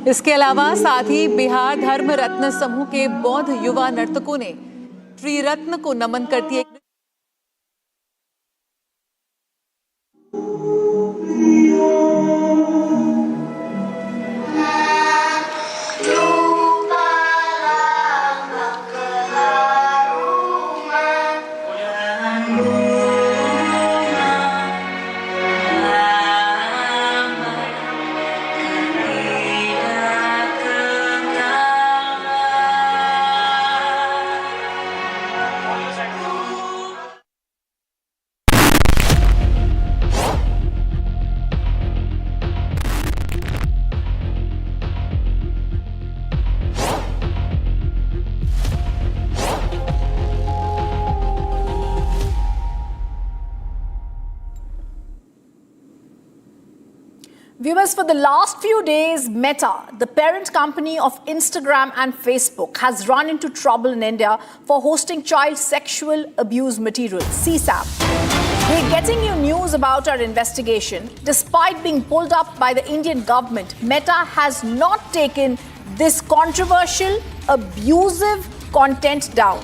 इसके अलावा साथ ही बिहार धर्म रत्न समूह के बौद्ध युवा नर्तकों ने त्रिरत्न को नमन करती है। Viewers, for the last few days, Meta, the parent company of Instagram and Facebook, has run into trouble in India for hosting child sexual abuse material, CSAM. We're getting you news about our investigation. Despite being pulled up by the Indian government, Meta has not taken this controversial, abusive content down.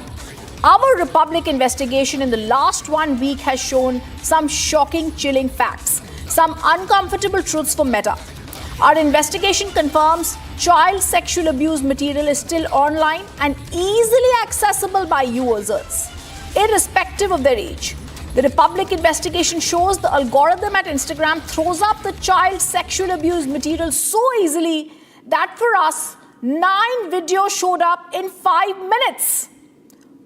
Our Republic investigation in the last 1 week has shown some shocking, chilling facts. Some uncomfortable truths for Meta. Our investigation confirms child sexual abuse material is still online and easily accessible by users, irrespective of their age. The Republic investigation shows the algorithm at Instagram throws up the child sexual abuse material so easily that for us, 9 videos showed up in 5 minutes.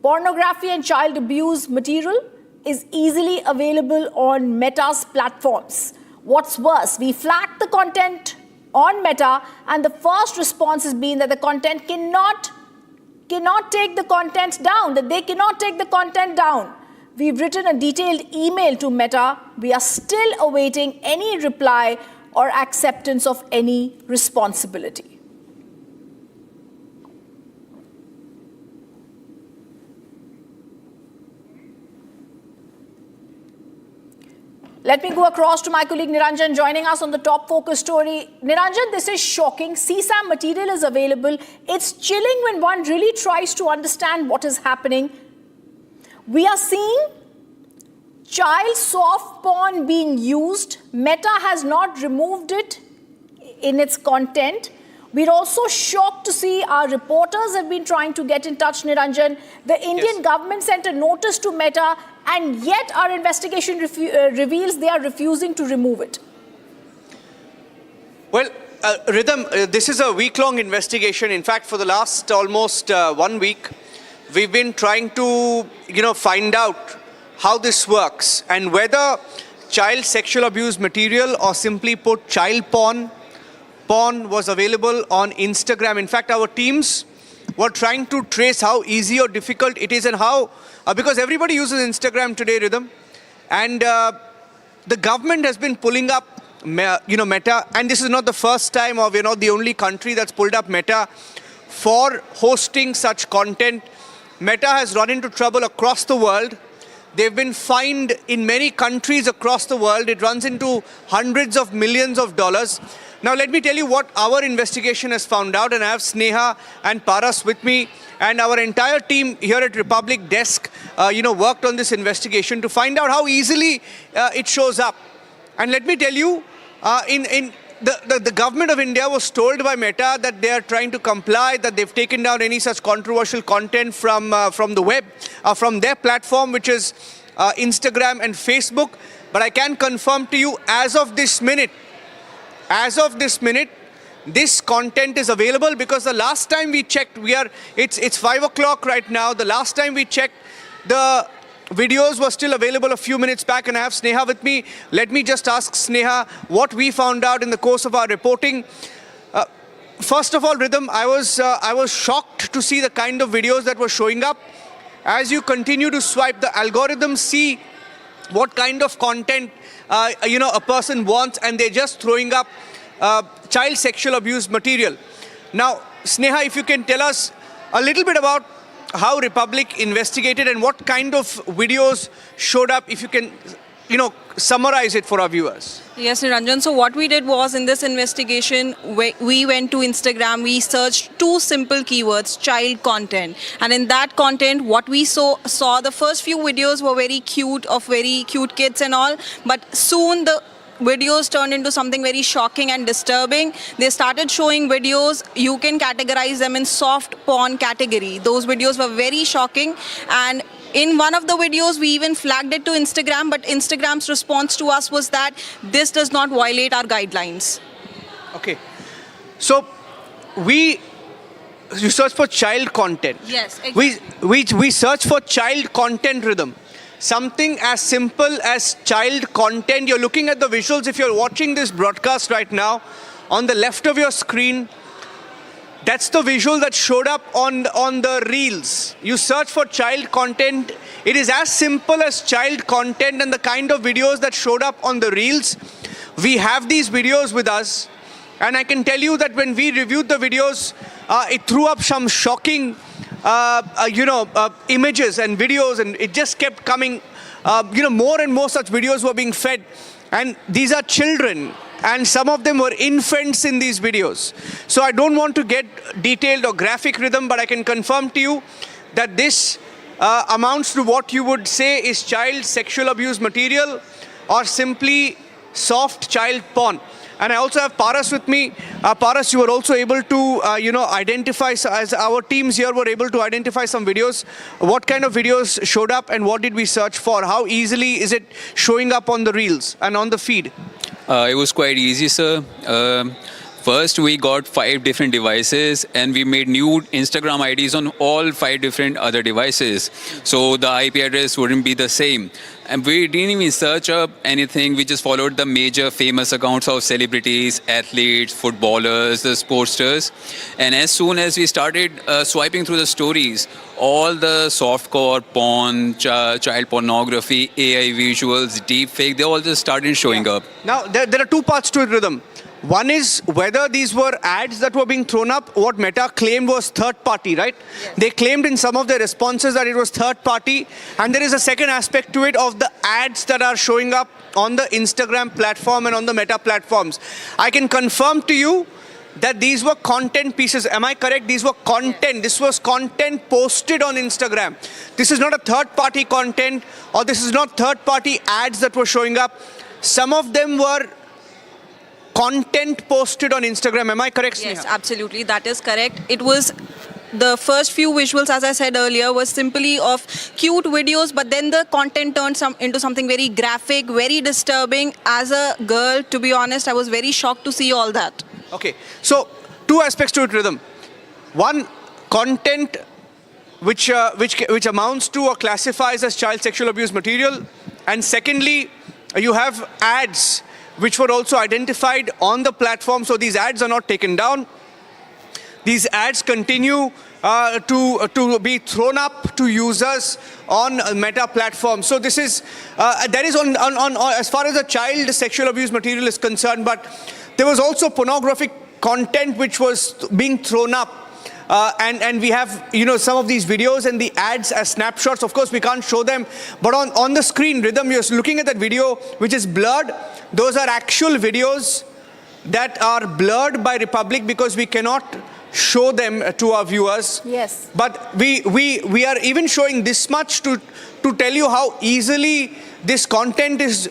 Pornography and child abuse material is easily available on Meta's platforms. What's worse, we flagged the content on Meta, and the first response has been that the content cannot take the content down, that they cannot take the content down. We've written a detailed email to Meta. We are still awaiting any reply or acceptance of any responsibility. Let me go across to my colleague Niranjan joining us on the top focus story. Niranjan, this is shocking. CSAM material is available. It's chilling when one really tries to understand what is happening. We are seeing child soft porn being used. Meta has not removed it in its content. We're also shocked to see our reporters have been trying to get in touch, Niranjan. The Indian government sent a notice to Meta, and yet our investigation reveals they are refusing to remove it. Well, Rhythm, this is a week-long investigation. In fact, for the last almost 1 week, we've been trying to, find out how this works and whether child sexual abuse material, or simply put child porn was available on Instagram. In fact, our teams were trying to trace how easy or difficult it is and how, because everybody uses Instagram today, Rhythm, and the government has been pulling up, Meta, and this is not the first time, or we're not the only country that's pulled up Meta for hosting such content. Meta has run into trouble across the world. They've been fined in many countries across the world. It runs into hundreds of millions of dollars. Now, let me tell you what our investigation has found out, and I have Sneha and Paras with me, and our entire team here at Republic Desk, worked on this investigation to find out how easily it shows up. And let me tell you, the government of India was told by Meta that they are trying to comply, that they've taken down any such controversial content from the web, from their platform, which is Instagram and Facebook. But I can confirm to you, as of this minute, this content is available, because the last time we checked, it's 5 o'clock right now. The last time we checked, the videos were still available a few minutes back, and I have Sneha with me. Let me just ask Sneha what we found out in the course of our reporting. First of all, Rhythm, I was shocked to see the kind of videos that were showing up. As you continue to swipe, the algorithms see what kind of content a person wants, and they're just throwing up child sexual abuse material. Now, Sneha, if you can tell us a little bit about how Republic investigated and what kind of videos showed up, if you can, summarize it for our viewers. Yes, Niranjan. So what we did was, in this investigation, we went to Instagram, we searched two simple keywords, child content. And in that content, what we saw the first few videos were very cute, of very cute kids and all. But soon the videos turned into something very shocking and disturbing. They started showing videos, you can categorize them in soft porn category. Those videos were very shocking, and in one of the videos we even flagged it to Instagram, but Instagram's response to us was that this does not violate our guidelines. Okay, so you search for child content. Yes, exactly. We search for child content, Rhythm. Something as simple as child content. You're looking at the visuals. If you're watching this broadcast right now, on the left of your screen, that's the visual that showed up on the reels. You search for child content. It is as simple as child content, and the kind of videos that showed up on the reels. We have these videos with us, and I can tell you that when we reviewed the videos, it threw up some shocking images and videos, and it just kept coming. More and more such videos were being fed, and these are children, and some of them were infants in these videos. So I don't want to get detailed or graphic, Rhythm, but I can confirm to you that this amounts to what you would say is child sexual abuse material, or simply soft child porn. And I also have Paras with me. Paras, you were also able to, identify, as our teams here were able to identify some videos. What kind of videos showed up, and what did we search for? How easily is it showing up on the reels and on the feed? It was quite easy, sir. First, we got 5 different devices, and we made new Instagram IDs on all 5 different other devices. So the IP address wouldn't be the same. And we didn't even search up anything. We just followed the major famous accounts of celebrities, athletes, footballers, the sportsters. And as soon as we started swiping through the stories, all the softcore porn, child pornography, AI visuals, deepfake, they all just started showing up. Now, there are 2 parts to it, Rhythm. One is whether these were ads that were being thrown up. What Meta claimed was third party, right? Yes. They claimed in some of their responses that it was third party. And there is a second aspect to it of the ads that are showing up on the Instagram platform and on the Meta platforms. I can confirm to you that these were content pieces. Am I correct? These were content. This was content posted on Instagram. This is not a third party content, or this is not third party ads that were showing up. Some of them were content posted on Instagram. Am I correct, Sneha? Yes, absolutely. That is correct. It was the first few visuals, as I said earlier, was simply of cute videos, but then the content turned into something very graphic, very disturbing. As a girl, to be honest, I was very shocked to see all that. Okay, so 2 aspects to it, Rhythm. One, content which amounts to or classifies as child sexual abuse material. And secondly, you have ads which were also identified on the platform. So these ads are not taken down. These ads continue to be thrown up to users on Meta platform. So this is that is on as far as the child sexual abuse material is concerned. But there was also pornographic content which was being thrown up. And we have, some of these videos and the ads as snapshots. Of course, we can't show them. But on the screen, Rhythm, you're looking at that video which is blurred. Those are actual videos that are blurred by Republic because we cannot show them to our viewers. Yes. But we are even showing this much to tell you how easily this content is,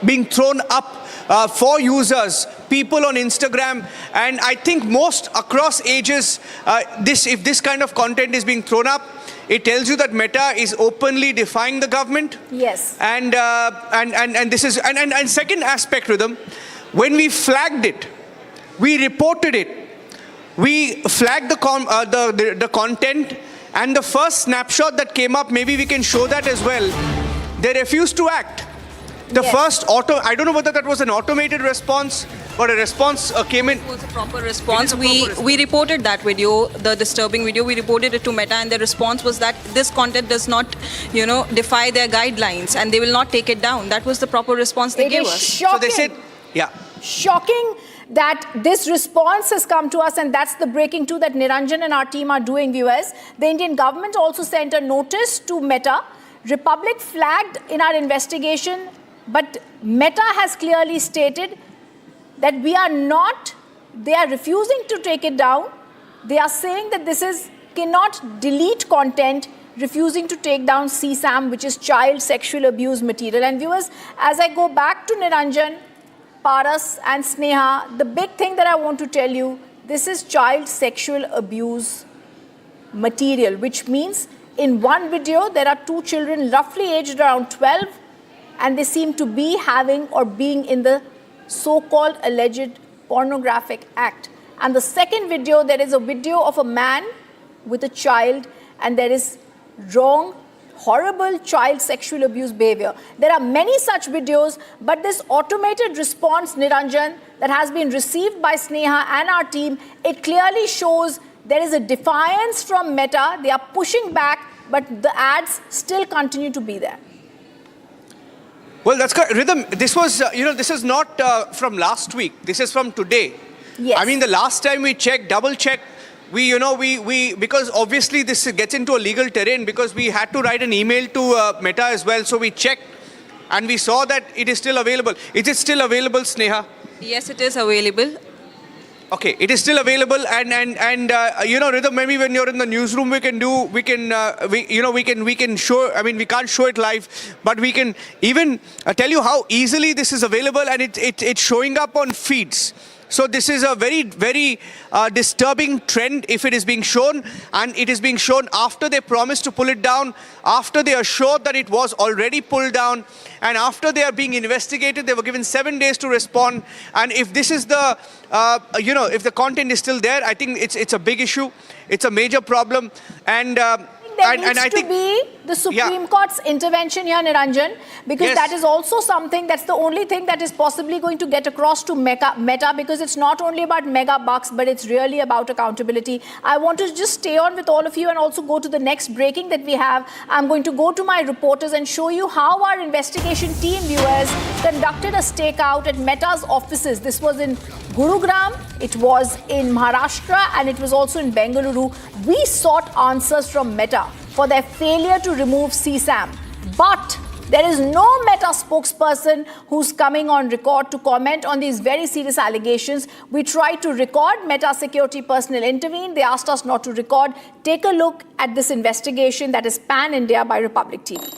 being thrown up for users, people on Instagram, and I think most across ages. If this kind of content is being thrown up, it tells you that Meta is openly defying the government. Yes. And this is and second aspect, Rhythm, when we flagged it, we reported it. We flagged the content, and the first snapshot that came up, maybe we can show that as well. They refused to act. The first I don't know whether that was an automated response, but a response came in. It was a proper response. We reported that video, the disturbing video. We reported it to Meta, and the response was that this content does not, defy their guidelines, and they will not take it down. That was the proper response they gave us. Shocking. So they said, yeah. Shocking that this response has come to us, and that's the breaking too that Niranjan and our team are doing, viewers. The Indian government also sent a notice to Meta. Republic flagged in our investigation, but Meta has clearly stated that they are refusing to take it down. They are saying that cannot delete content, refusing to take down CSAM, which is child sexual abuse material. And viewers, as I go back to Niranjan, Paras and Sneha, the big thing that I want to tell you, this is child sexual abuse material, which means in one video, there are two children roughly aged around 12, and they seem to be having or being in the so-called alleged pornographic act. And the second video, there is a video of a man with a child, and there is wrong, horrible child sexual abuse behavior. There are many such videos, but this automated response, Niranjan, that has been received by Sneha and our team, it clearly shows there is a defiance from Meta. They are pushing back, but the ads still continue to be there. Well, that's correct. Rhythm, this was, this is not from last week. This is from today. Yes. I mean, the last time we checked, double checked, because obviously this gets into a legal terrain, because we had to write an email to Meta as well. So we checked and we saw that it is still available. Is it still available, Sneha? Yes, it is available. Okay, it is still available, and Rhythm, maybe when you're in the newsroom, we can show. I mean, we can't show it live, but we can even tell you how easily this is available, and it's showing up on feeds. So this is a very, very disturbing trend if it is being shown, and it is being shown after they promised to pull it down, after they are sure that it was already pulled down, and after they are being investigated. They were given 7 days to respond, and if this is the, if the content is still there, I think it's a big issue. It's a major problem, and there needs to be the Supreme Court's intervention here, Niranjan, because that is also something, that's the only thing that is possibly going to get across to Meta, because it's not only about mega bucks, but it's really about accountability. I want to just stay on with all of you and also go to the next breaking that we have. I'm going to go to my reporters and show you how our investigation team, viewers, conducted a stakeout at Meta's offices. This was in Gurugram, it was in Maharashtra, and it was also in Bengaluru. We sought answers from Meta for their failure to remove CSAM. But there is no Meta spokesperson who's coming on record to comment on these very serious allegations. We tried to record, Meta security personnel intervened. They asked us not to record. Take a look at this investigation that is pan-India by Republic TV.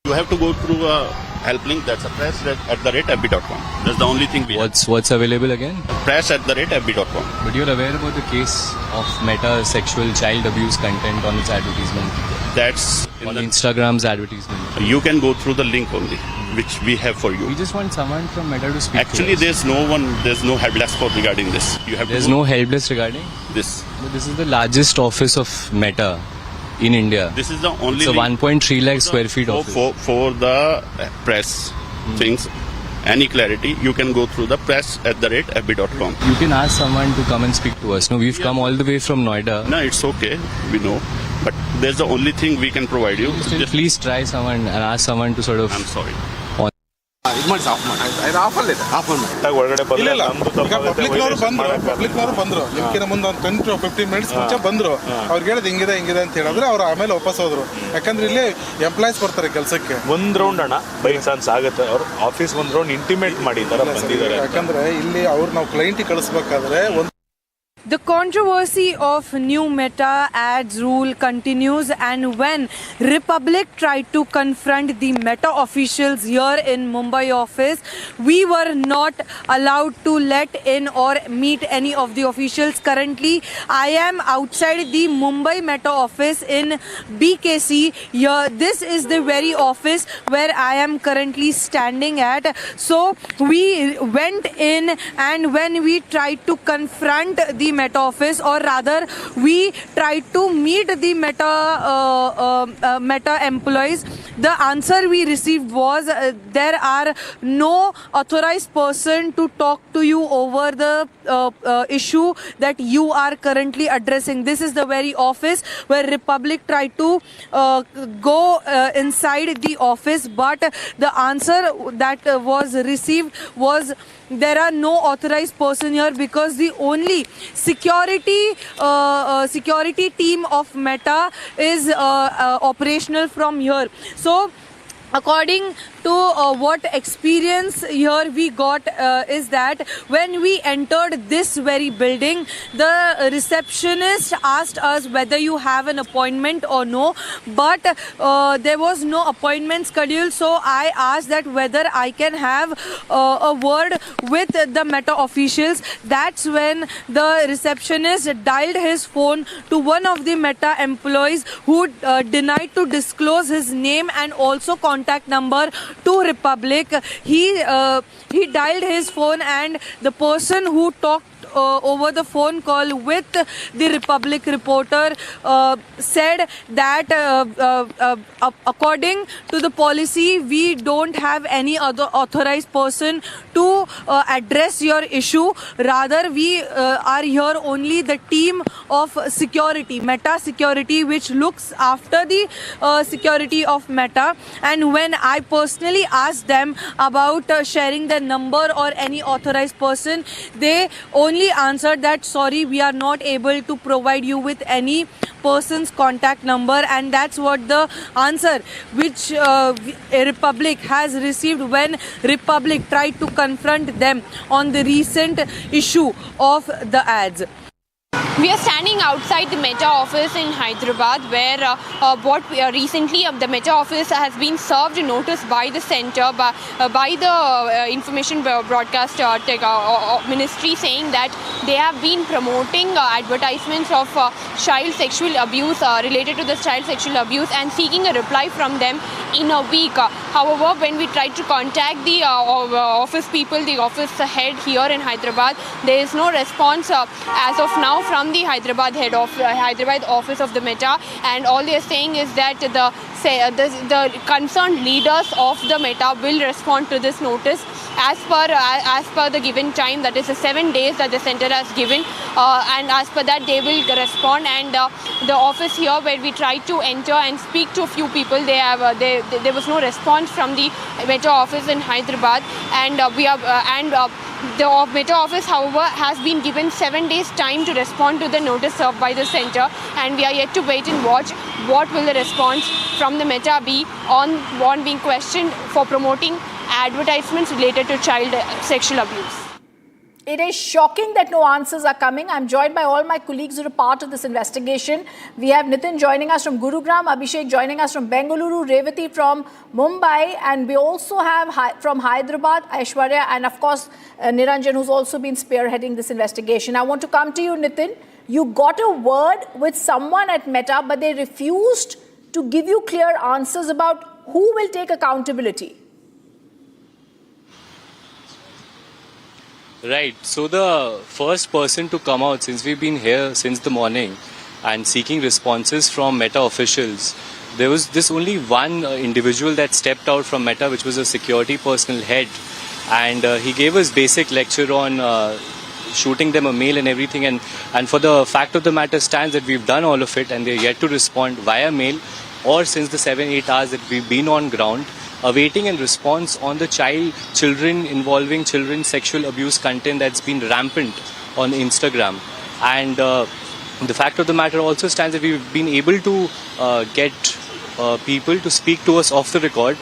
You have to go through a help link, that's a press@fb.com. That's the only thing we have. What's available again? Press@fb.com. But you're aware about the case of Meta sexual child abuse content on its advertisement? That's on Instagram's advertisement. You can go through the link only, which we have for you. We just want someone from Meta to speak Actually, to us. there's no help desk for regarding this. You have There's to no help desk regarding this. But this is the largest office of Meta in India. This is the only. It's a 1.3 lakh square feet office. For the press things. Any clarity, you can go through the press@fb.com. You can ask someone to come and speak to us. No, we've come all the way from Noida. No, it's okay. We know. But there's the only thing we can provide you. Still, please try someone and ask someone to sort of. I'm sorry. ಇಲ್ಲ ಪಬ್ಲಿಕ್ನವರು ಬಂದ್ರು ನಿಮ್ಕಿನ ಮುಂದೆ ಒಂದು 10 to 15 minutes ಮುಂಚೆ ಬಂದ್ರು ಅವ್ರಿಗೆ ಹೇಳಿದ್ ಹಿಂಗಿದೆ ಅಂತ ಹೇಳಿದ್ರೆ ಅವ್ರು ಆಮೇಲೆ ವಾಪಸ್ ಹೋದ್ರು. ಯಾಕಂದ್ರೆ ಇಲ್ಲಿ ಎಂಪ್ಲಾಯ್ಸ್ ಬರ್ತಾರೆ ಕೆಲಸಕ್ಕೆ. ಒಂದ್ ರೌಂಡ್ ಅಣ್ಣ ಬೈ ಚಾನ್ಸ್ ಆಗುತ್ತೆ, ಅವ್ರು ಆಫೀಸ್ ಒಂದ್ ರೌಂಡ್ ಇಂಟಿಮೇಟ್ ಮಾಡಿ ಬಂದಿದ್ದಾರೆ. ಯಾಕಂದ್ರೆ ಇಲ್ಲಿ ಅವ್ರು ನಾವು client ಕಳಿಸ್ಬೇಕಾದ್ರೆ The controversy of new Meta ads rule continues, and when Republic tried to confront the Meta officials here in Mumbai office, we were not allowed to let in or meet any of the officials. Currently, I am outside the Mumbai Meta office in BKC. Here, this is the very office where I am currently standing at. So we went in, and when we tried to confront the Meta office, or rather we tried to meet the Meta employees, the answer we received was there are no authorized person to talk to you over the issue that you are currently addressing. This is the very office where Republic tried to go inside the office, but the answer that was received was there are no authorized person here, because the only security team of Meta is operational from here. So according to what experience here we got is that when we entered this very building, the receptionist asked us whether you have an appointment or no, but there was no appointment scheduled. So I asked that whether I can have a word with the Meta officials. That's when the receptionist dialed his phone to one of the Meta employees who denied to disclose his name and also contact number to Republic. He dialed his phone, and the person who talked over the phone call with the Republic reporter said that according to the policy, we don't have any other authorized person to address your issue. Rather, we are here only the team of security, Meta security, which looks after the security of Meta. And when I personally asked them about sharing their number or any authorized person, they only answered that sorry, we are not able to provide you with any person's contact number. And that's what the answer which Republic has received when Republic tried to confront them on the recent issue of the ads. We are standing outside the Meta office in Hyderabad, where recently the Meta office has been served notice by the center, by the information broadcast ministry, saying that they have been promoting advertisements of child sexual abuse related to this child sexual abuse, and seeking a reply from them in a week. However, when we tried to contact the office people, the office head here in Hyderabad, there is no response as of now from the Hyderabad office of the Meta, and all they are saying is that the concerned leaders of the Meta will respond to this notice as per the given time, that is the 7 days that the center has given, and as per that they will respond. And the office here where we tried to enter and speak to a few people, there was no response from the Meta office in Hyderabad, and the Meta office, however, has been given 7 days time to respond to the notice served by the center, and we are yet to wait and watch what will the response from the Meta be on being questioned for promoting advertisements related to child sexual abuse. It is shocking that no answers are coming. I'm joined by all my colleagues who are part of this investigation. We have Nitin joining us from Gurugram, Abhishek joining us from Bengaluru, Revati from Mumbai, and we also have from Hyderabad, Aishwarya, and of course Niranjan, who's also been spearheading this investigation. I want to come to you, Nitin. You got a word with someone at Meta, but they refused to give you clear answers about who will take accountability. Right. So the first person to come out, since we've been here since the morning and seeking responses from Meta officials, there was this only one individual that stepped out from Meta, which was a security personnel head. And he gave us basic lecture on shooting them a mail and everything. And for the fact of the matter stands that we've done all of it and they're yet to respond via mail or since the 7-8 hours that we've been on ground, awaiting a response on the children involving children sexual abuse content that's been rampant on Instagram. And the fact of the matter also stands that we've been able to get people to speak to us off the record,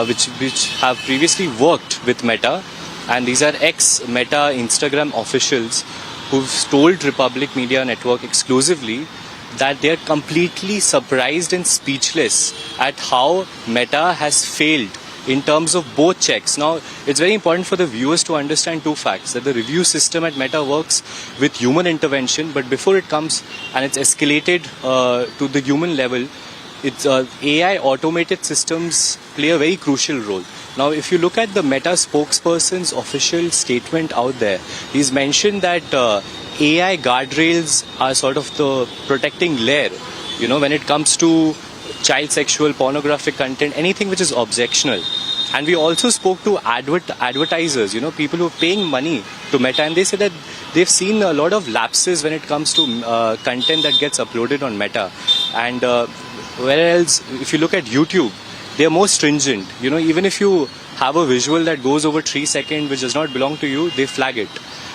which have previously worked with Meta, and these are ex-Meta Instagram officials who've told Republic Media Network exclusively that they're completely surprised and speechless at how Meta has failed in terms of both checks. Now, it's very important for the viewers to understand two facts, that the review system at Meta works with human intervention, but before it comes and it's escalated to the human level, it's AI automated systems play a very crucial role. Now, if you look at the Meta spokesperson's official statement out there, he's mentioned that AI guardrails are sort of the protecting layer, when it comes to child sexual pornographic content, anything which is objectionable. And we also spoke to advertisers, people who are paying money to Meta, and they said that they've seen a lot of lapses when it comes to content that gets uploaded on Meta. And whereas if you look at YouTube, they're more stringent. Even if you have a visual that goes over 3 seconds which does not belong to you, they flag it.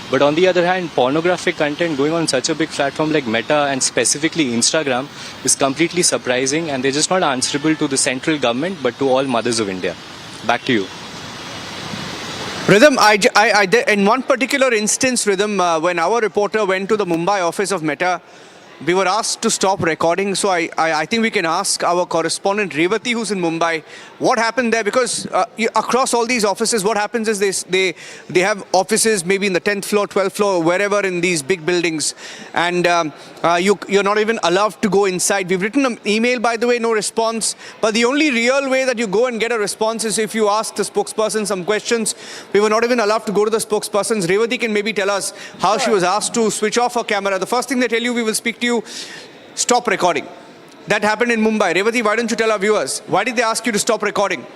But on the other hand, pornographic content going on such a big platform like Meta and specifically Instagram is completely surprising, and they're just not answerable to the central government but to all mothers of India. Back to you. Rhythm, in one particular instance, Rhythm, when our reporter went to the Mumbai office of Meta, we were asked to stop recording, so I think we can ask our correspondent Revati, who's in Mumbai, what happened there, because across all these offices, what happens is they have offices maybe in the 10th floor, 12th floor, wherever in these big buildings, and you're not even allowed to go inside. We've written an email, by the way, no response, but the only real way that you go and get a response is if you ask the spokesperson some questions. We were not even allowed to go to the spokespersons. Revati can maybe tell us how she was asked to switch off her camera. The first thing they tell you, we will speak to you, stop recording. That happened in Mumbai. Revati, why don't you tell our viewers, why did they ask you to stop recording?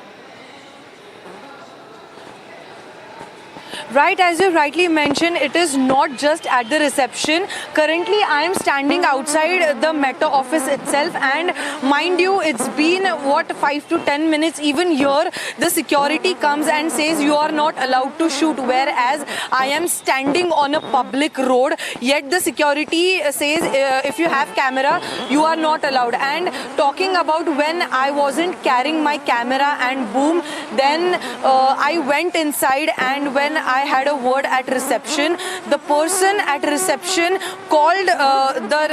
Right, as you rightly mentioned, it is not just at the reception. Currently, I am standing outside the Meta office itself, and mind you, it's been 5 to 10 minutes. Even here, the security comes and says you are not allowed to shoot, whereas I am standing on a public road. Yet the security says if you have camera, you are not allowed. And talking about when I wasn't carrying my camera and boom, then I went inside, and when I had a word at reception, the person at reception called the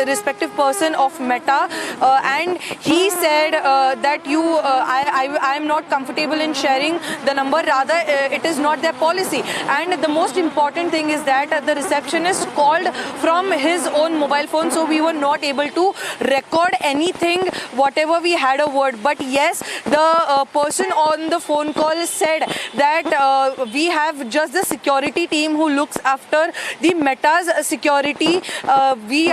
respective person of Meta, and he said that I am not comfortable in sharing the number, rather it is not their policy. And the most important thing is that the receptionist called from his own mobile phone, so we were not able to record anything whatever we had a word. But yes, the person on the phone call said that we have just the security team who looks after the Meta's security. We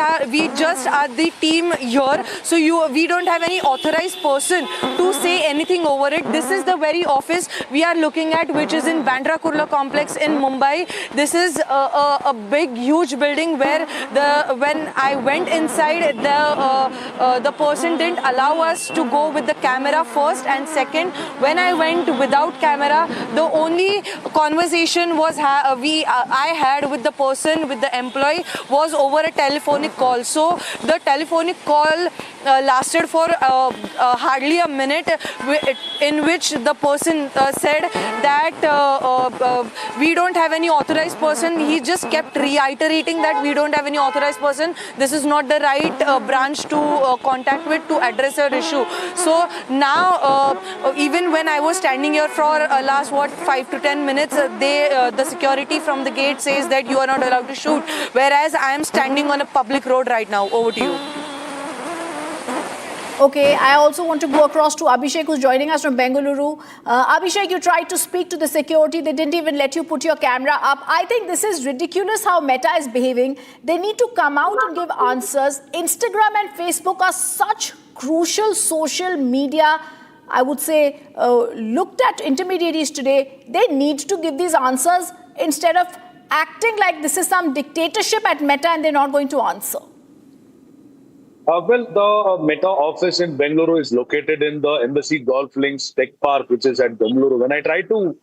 just are the team here, so we don't have any authorized person to say anything over it. This is the very office we are looking at, which is in Bandra Kurla complex in Mumbai. This is a big, huge building where when I went inside, the person didn't allow us to go with the camera first, and second, when I went without camera, the only conversation I had with the person, with the employee, was over a telephonic call. So the telephonic call lasted for hardly a minute, in which the person said that we don't have any authorized person. He just kept reiterating that we don't have any authorized person. This is not the right branch to contact with to address your issue. So now, even when I was standing here for last 5 to 10 minutes, the security from the gate says that you are not allowed to shoot, whereas I am standing on a public road right now. Over to you. Okay, I also want to go across to Abhishek, who's joining us from Bengaluru. Abhishek, you tried to speak to the security. They didn't even let you put your camera up. I think this is ridiculous how Meta is behaving. They need to come out and give answers. Instagram and Facebook are such crucial social media, I would say, looked at intermediaries today. They need to give these answers instead of acting like this is some dictatorship at Meta and they're not going to answer. Well, the Meta office in Bengaluru is located in the Embassy Golf Links Tech Park, which is at Bengaluru. When I try to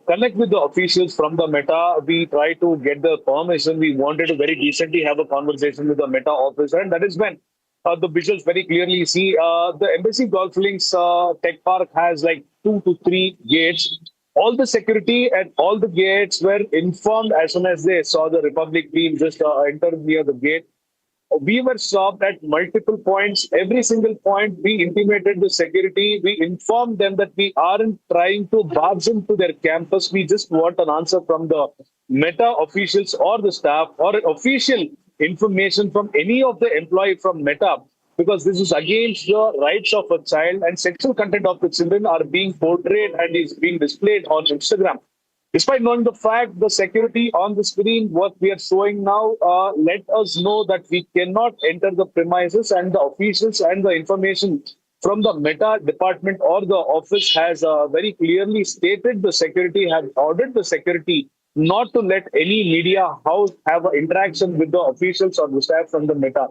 connect with the officials from the Meta, we try to get the permission. We wanted to very decently have a conversation with the Meta officer, and that is when the visuals very clearly see the Embassy Golf Links Tech Park has like 2 to 3 gates. All the security at all the gates were informed as soon as they saw the Republic team just enter near the gate. We were stopped at multiple points. Every single point, we intimated the security. We informed them that we aren't trying to barge into their campus. We just want an answer from the Meta officials or the staff or official information from any of the employee from Meta, because this is against the rights of a child and sexual content of the children are being portrayed and is being displayed on Instagram. Despite knowing the fact, the security on the screen, what we are showing now, let us know that we cannot enter the premises, and the officials and the information from the Meta department or the office has very clearly stated the security, have ordered the security not to let any media house have an interaction with the officials or the staff from the Meta.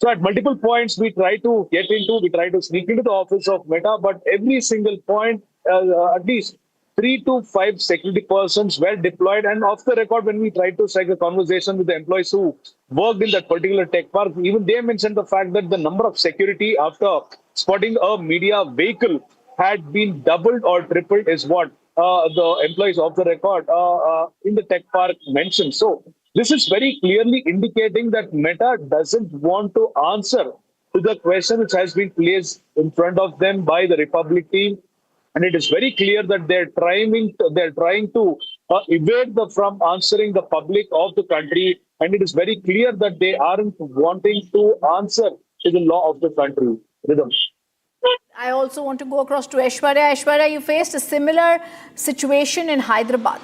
So at multiple points, we try to sneak into the office of Meta, but every single point, at least 3 to 5 security persons were deployed. And off the record, when we tried to strike a conversation with the employees who worked in that particular tech park, even they mentioned the fact that the number of security after spotting a media vehicle had been doubled or tripled is what the employees off the record in the tech park mentioned. So this is very clearly indicating that Meta doesn't want to answer to the question which has been placed in front of them by the Republic team. And it is very clear that they're trying to evade from answering the public of the country. And it is very clear that they aren't wanting to answer to the law of the country. Rhythm. I also want to go across to Aishwarya. Aishwarya, you faced a similar situation in Hyderabad.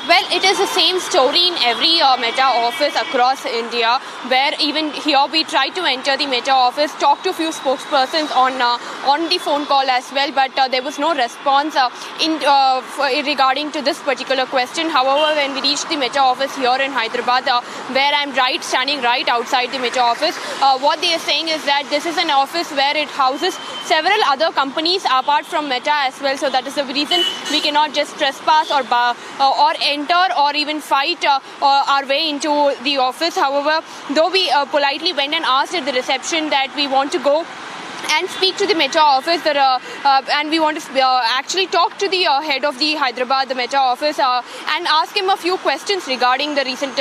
Well, it is the same story in every Meta office across India, where even here we try to enter the Meta office, talk to a few spokespersons on the phone call as well, but there was no response regarding to this particular question. However, when we reached the Meta office here in Hyderabad, where I'm standing right outside the Meta office, what they are saying is that this is an office where it houses several other companies apart from Meta as well. So that is the reason we cannot just trespass or enter or even fight our way into the office. However, though we politely went and asked at the reception that we want to go and speak to the Meta office, and we want to actually talk to the head of the Hyderabad, the Meta office, and ask him a few questions regarding the recent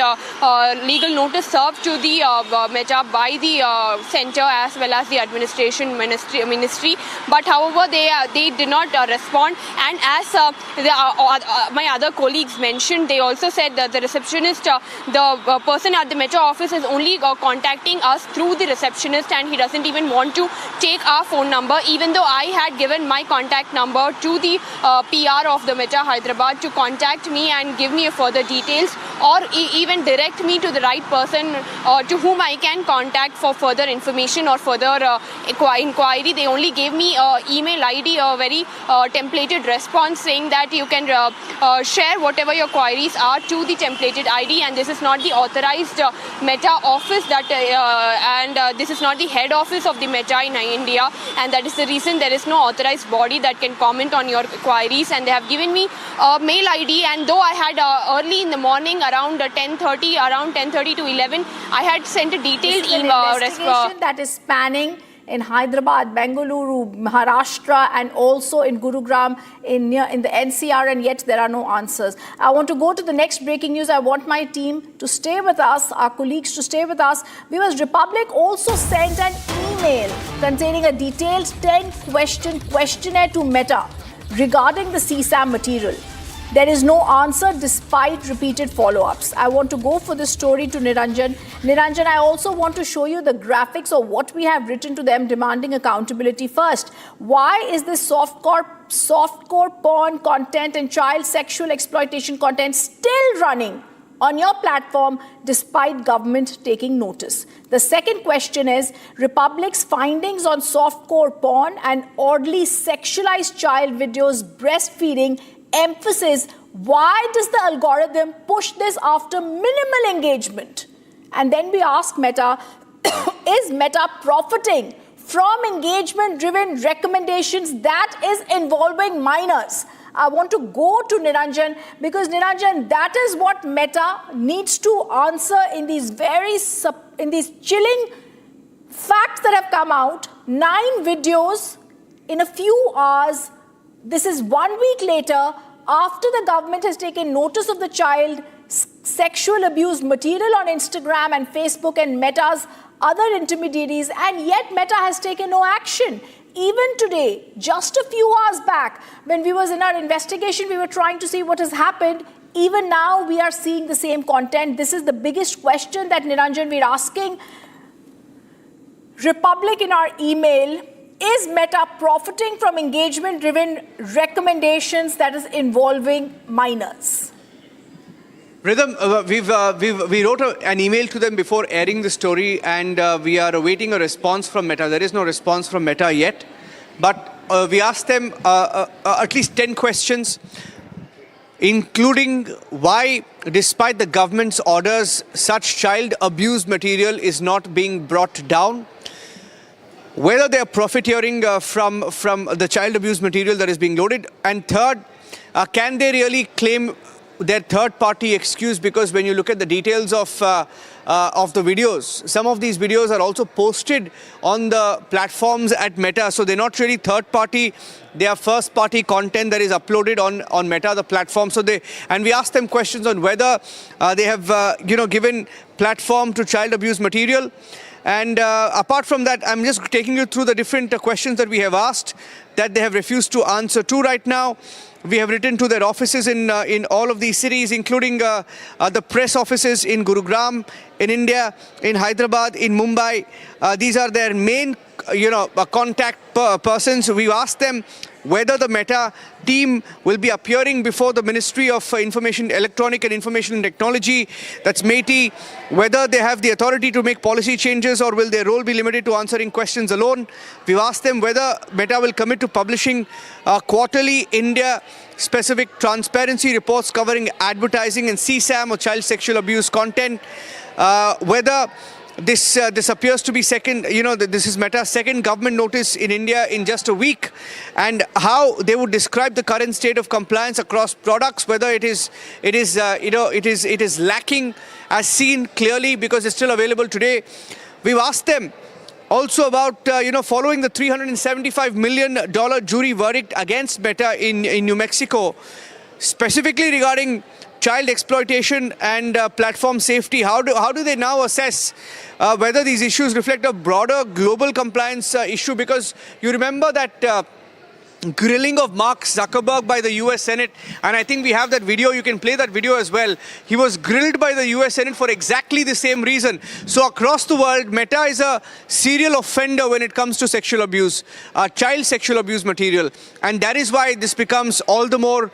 legal notice served to the Meta by the center as well as the administration ministry. But however, they did not respond. And as my other colleagues mentioned, they also said that the receptionist, the person at the Meta office is only contacting us through the receptionist, and he doesn't even want to take our phone number, even though I had given my contact number to the PR of the Meta Hyderabad to contact me and give me further details, or even direct me to the right person to whom I can contact for further information or further inquiry. They only gave me email ID, a very templated response saying that you can share whatever your queries are to the templated ID, and this is not the authorized Meta office and this is not the head office of the Meta in India, and that is the reason there is no authorized body that can comment on your queries. And they have given me a mail ID, and though I had early in the morning around 10:30 to 11, I had sent a detailed email investigation that is spanning in Hyderabad, Bengaluru, Maharashtra, and also in Gurugram in the NCR, and yet there are no answers. I want to go to the next breaking news. I want my team to stay with us, our colleagues to stay with us, because Republic also sent an email containing a detailed 10-question questionnaire to Meta regarding the CSAM material. There is no answer despite repeated follow-ups. I want to go for this story to Niranjan. Niranjan, I also want to show you the graphics of what we have written to them demanding accountability first. Why is this softcore porn content and child sexual exploitation content still running on your platform despite government taking notice? The second question is, Republic's findings on softcore porn and oddly sexualized child videos, breastfeeding, emphasis, why does the algorithm push this after minimal engagement? And then we ask Meta, is Meta profiting from engagement-driven recommendations that is involving minors? I want to go to Niranjan because Niranjan, that is what Meta needs to answer in these chilling facts that have come out. 9 videos in a few hours. This is 1 week later after the government has taken notice of the child sexual abuse material on Instagram and Facebook and Meta's other intermediaries, and yet Meta has taken no action. Even today, just a few hours back, when we was in our investigation, we were trying to see what has happened. Even now, we are seeing the same content. This is the biggest question that, Niranjan, we're asking Republic in our email. Is Meta profiting from engagement-driven recommendations that is involving minors? Rhythm, we wrote an email to them before airing the story, and we are awaiting a response from Meta. There is no response from Meta yet, but we asked them at least 10 questions, including why, despite the government's orders, such child abuse material is not being brought down, whether they are profiteering from the child abuse material that is being loaded, and third, can they really claim their third-party excuse? Because when you look at the details of the videos, some of these videos are also posted on the platforms at Meta, so they're not really third-party. They are first-party content that is uploaded on Meta, the platform. So and we asked them questions on whether they have given platform to child abuse material. And apart from that, I'm just taking you through the different questions that we have asked that they have refused to answer to right now. We have written to their offices in all of these cities, including the press offices in Gurugram, in India, in Hyderabad, in Mumbai. These are their main, contact persons. We've asked them whether the Meta team will be appearing before the Ministry of Electronic and Information Technology, that's MeitY, whether they have the authority to make policy changes or will their role be limited to answering questions alone. We've asked them whether Meta will commit to publishing quarterly India-specific transparency reports covering advertising and CSAM or child sexual abuse content, whether this appears to be this is Meta's second government notice in India in just a week, and how they would describe the current state of compliance across products, whether it is lacking as seen clearly because it's still available today. We've asked them also about following the $375 million jury verdict against Meta in New Mexico, specifically regarding child exploitation and platform safety. How do they now assess whether these issues reflect a broader global compliance issue? Because you remember that grilling of Mark Zuckerberg by the US Senate, and I think we have that video. You can play that video as well. He was grilled by the US Senate for exactly the same reason. So across the world, Meta is a serial offender when it comes to sexual abuse, child sexual abuse material, and that is why this becomes all the more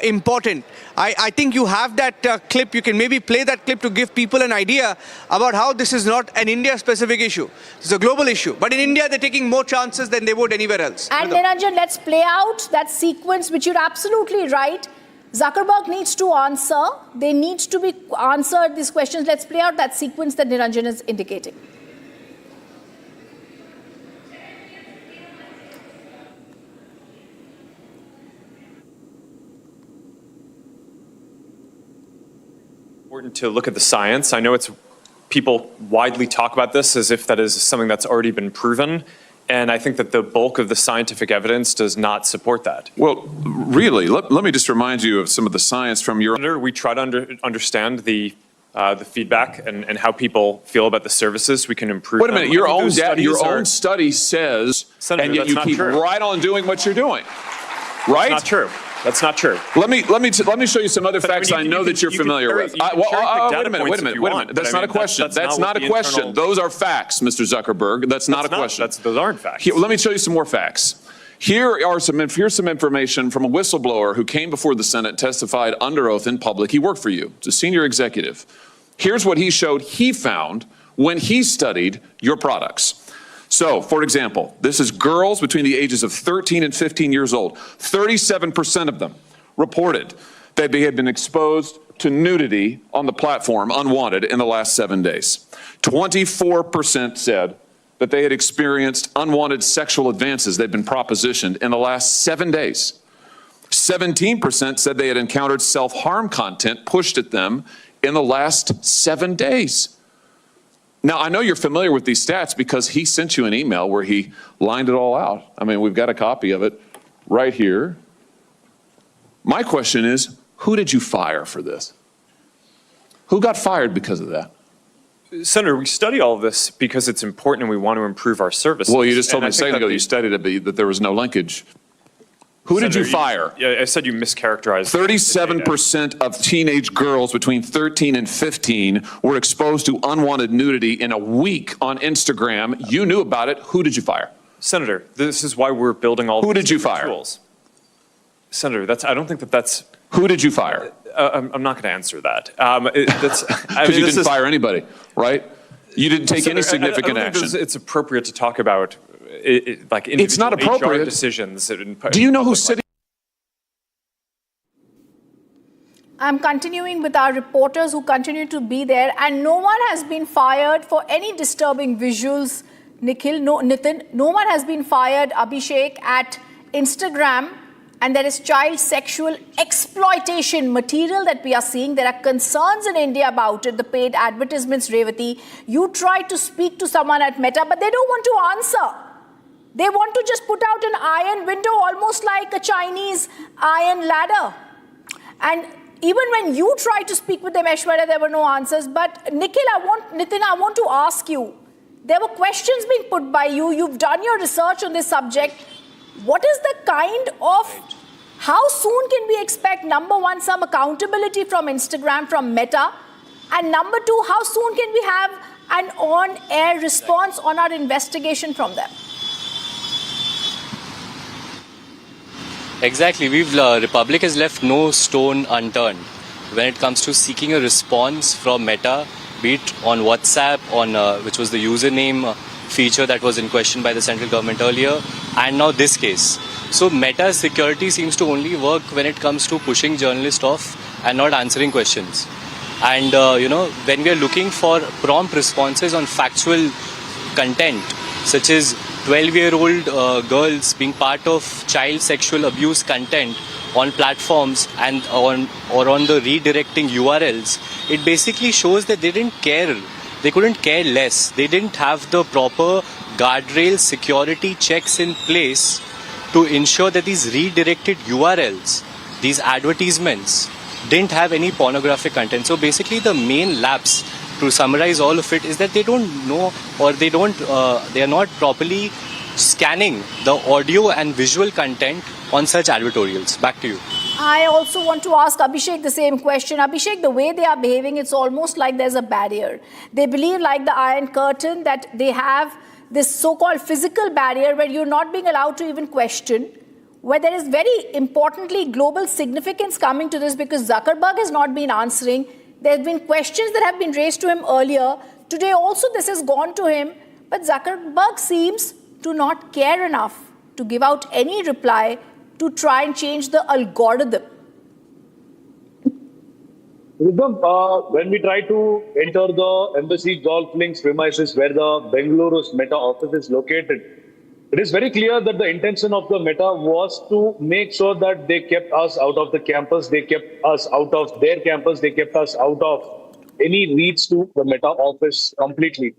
important. I think you have that clip. You can maybe play that clip to give people an idea about how this is not an India-specific issue. It's a global issue. But in India, they're taking more chances than they would anywhere else. And Niranjan, let's play out that sequence, which you're absolutely right. Zuckerberg needs to answer. They need to be answered, these questions. Let's play out that sequence that Niranjan is indicating. Important to look at the science. I know people widely talk about this as if that is something that's already been proven, and I think that the bulk of the scientific evidence does not support that. Well, really, let me just remind you of some of the science from your... We try to understand the feedback and how people feel about the services. We can improve. Wait a minute, your own study says, and yet you keep right on doing what you're doing, right? It's not true. That's not true. Let me show you some other facts I know that you're familiar with. Wait a minute. That's not a question. That's not a question. Those are facts, Mr. Zuckerberg. That's not a question. Those aren't facts. Let me show you some more facts. Here's some information from a whistleblower who came before the Senate, testified under oath in public. He worked for you. It's a senior executive. Here's what he showed he found when he studied your products. So, for example, this is girls between the ages of 13 and 15 years old. 37% of them reported that they had been exposed to nudity on the platform unwanted in the last 7 days. 24% said that they had experienced unwanted sexual advances. They'd been propositioned in the last 7 days. 17% said they had encountered self-harm content pushed at them in the last 7 days. Now, I know you're familiar with these stats because he sent you an email where he lined it all out. I mean, we've got a copy of it right here. My question is, who did you fire for this? Who got fired because of that? Senator, we study all of this because it's important and we want to improve our services. Well, you just told me a second ago you studied it, that there was no linkage. Who did you fire? I said you mischaracterized. 37% of teenage girls between 13 and 15 were exposed to unwanted nudity in a week on Instagram. You knew about it. Who did you fire? Senator, this is why we're building all Who did you fire? Tools. Senator, I don't think that's... Who did you fire? I'm not going to answer that. Because you didn't fire anybody, right? You didn't take any significant action. It's appropriate to talk about like individual it's not appropriate. HR decisions. Do you know who's sitting? I'm continuing with our reporters who continue to be there, and no one has been fired for any disturbing visuals. Nikhil, no, Nitin, no one has been fired, Abhishek, at Instagram, and there is child sexual exploitation material that we are seeing. There are concerns in India about it, the paid advertisements, Revati. You tried to speak to someone at Meta, but they don't want to answer. They want to just put out an iron window, almost like a Chinese iron ladder. And even when you tried to speak with them, Aishwarya, there were no answers. But Nikhil, Nitin, I want to ask you, there were questions being put by you. You've done your research on this subject. What is the kind of, how soon can we expect, number one, some accountability from Instagram, from Meta? And number two, how soon can we have an on-air response on our investigation from them? Exactly. Republic has left no stone unturned when it comes to seeking a response from Meta, be it on WhatsApp, which was the username feature that was in question by the central government earlier, and now this case. So Meta's security seems to only work when it comes to pushing journalists off and not answering questions. And, when we are looking for prompt responses on factual content, such as 12-year-old girls being part of child sexual abuse content on platforms and on the redirecting URLs, it basically shows that they didn't care. They couldn't care less. They didn't have the proper guardrail security checks in place to ensure that these redirected URLs, these advertisements, didn't have any pornographic content. So basically the main lapse, to summarize all of it, is that they don't know, or they are not properly scanning the audio and visual content on such advertorials. Back to you. I also want to ask Abhishek the same question. Abhishek, the way they are behaving, it's almost like there's a barrier. They believe, like the Iron Curtain, that they have this so-called physical barrier where you're not being allowed to even question, where there is very importantly global significance coming to this because Zuckerberg has not been answering. There have been questions that have been raised to him earlier. Today also this has gone to him, but Zuckerberg seems to not care enough to give out any reply to try and change the algorithm. When we try to enter the Embassy Golf Links premises where the Bengaluru's Meta office is located, it is very clear that the intention of the Meta was to make sure that they kept us out of the campus, they kept us out of their campus, they kept us out of any reach to the Meta office completely.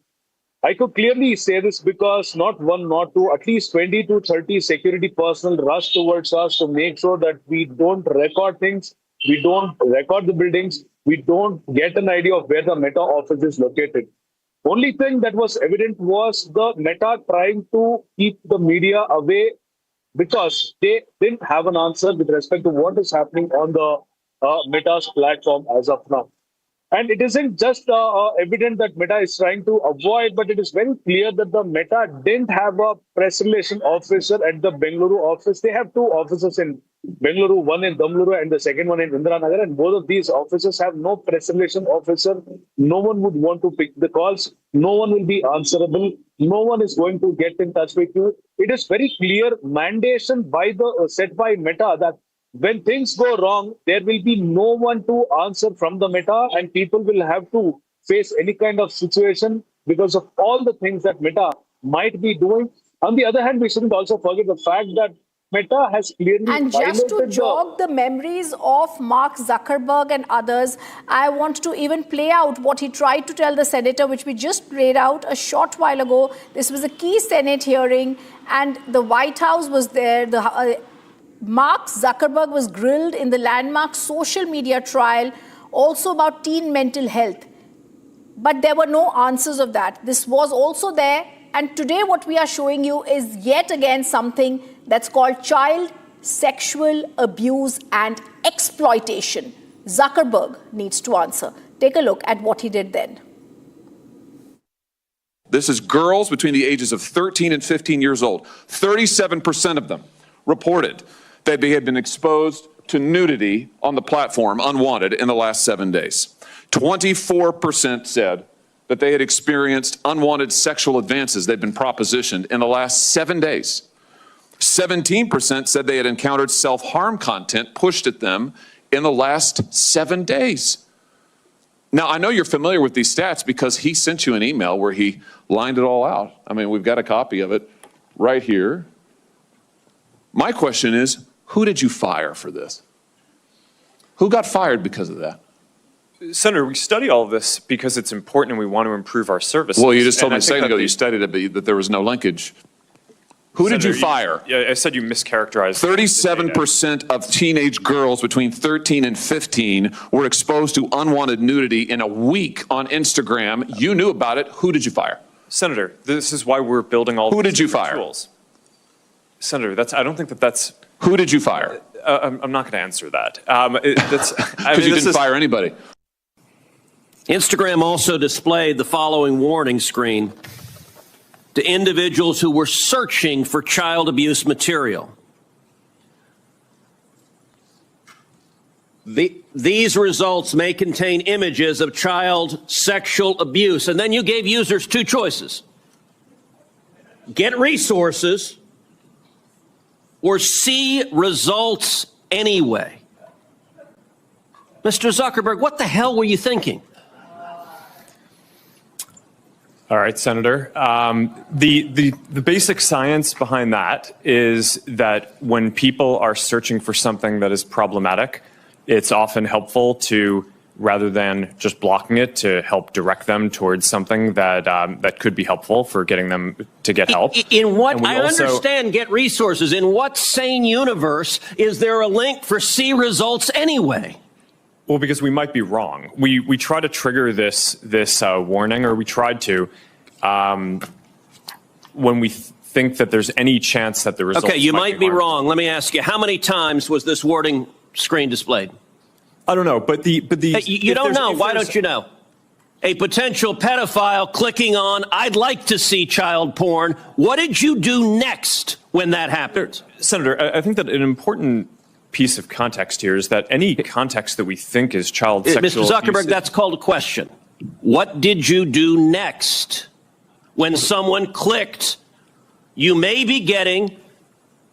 I could clearly say this because not one, not two, at least 20 to 30 security personnel rushed towards us to make sure that we don't record things, we don't record the buildings, we don't get an idea of where the Meta office is located. Only thing that was evident was the Meta trying to keep the media away because they didn't have an answer with respect to what is happening on the Meta's platform as of now. And it isn't just evident that Meta is trying to avoid, but it is very clear that the Meta didn't have a press relation officer at the Bengaluru office. They have two offices in Bengaluru, one in Damluru and the second one in Indiranagar. And both of these offices have no press relation officer. No one would want to pick the calls. No one will be answerable. No one is going to get in touch with you. It is very clear mandation by the set by Meta that when things go wrong, there will be no one to answer from the Meta, and people will have to face any kind of situation because of all the things that Meta might be doing. On the other hand, we shouldn't also forget the fact that Meta has clearly And just to jog the memories of Mark Zuckerberg and others, I want to even play out what he tried to tell the senator, which we just played out a short while ago. This was a key Senate hearing, and the White House was there. Mark Zuckerberg was grilled in the landmark social media trial, also about teen mental health. But there were no answers of that. This was also there. And today what we are showing you is yet again something that's called child sexual abuse and exploitation. Zuckerberg needs to answer. Take a look at what he did then. This is girls between the ages of 13 and 15 years old. 37% of them reported that they had been exposed to nudity on the platform unwanted in the last 7 days. 24% said that they had experienced unwanted sexual advances they'd been propositioned in the last 7 days. 17% said they had encountered self-harm content pushed at them in the last 7 days. Now, I know you're familiar with these stats because he sent you an email where he lined it all out. I mean, we've got a copy of it right here. My question is, who did you fire for this? Who got fired because of that? Senator, we study all of this because it's important and we want to improve our services. Well, you just told me a second ago you studied it, but that there was no linkage. Who did you fire? Yeah, I said you mischaracterized. 37% of teenage girls between 13 and 15 were exposed to unwanted nudity in a week on Instagram. You knew about it. Who did you fire? Senator, this is why we're building all Who did you fire? Tools. Senator, I don't think that's... Who did you fire? I'm not going to answer that. Because you didn't fire anybody. Instagram also displayed the following warning screen to individuals who were searching for child abuse material. These results may contain images of child sexual abuse. And then you gave users two choices. Get resources or see results anyway. Mr. Zuckerberg, what the hell were you thinking? All right, Senator. The basic science behind that is that when people are searching for something that is problematic, it's often helpful to, rather than just blocking it, to help direct them towards something that could be helpful for getting them to get help. In what, I understand get resources. In what sane universe is there a link for see results anyway? Well, because we might be wrong. We try to trigger this warning, or we tried to, when we think that there's any chance that the results. Okay, you might be wrong. Let me ask you, how many times was this warning screen displayed? I don't know, but you don't know. Why don't you know? A potential pedophile clicking on, I'd like to see child porn. What did you do next when that happened? Senator, I think that an important piece of context here is that any context that we think is child sexual Mr. Zuckerberg, abuse, that's called a question. What did you do next when someone clicked, you may be getting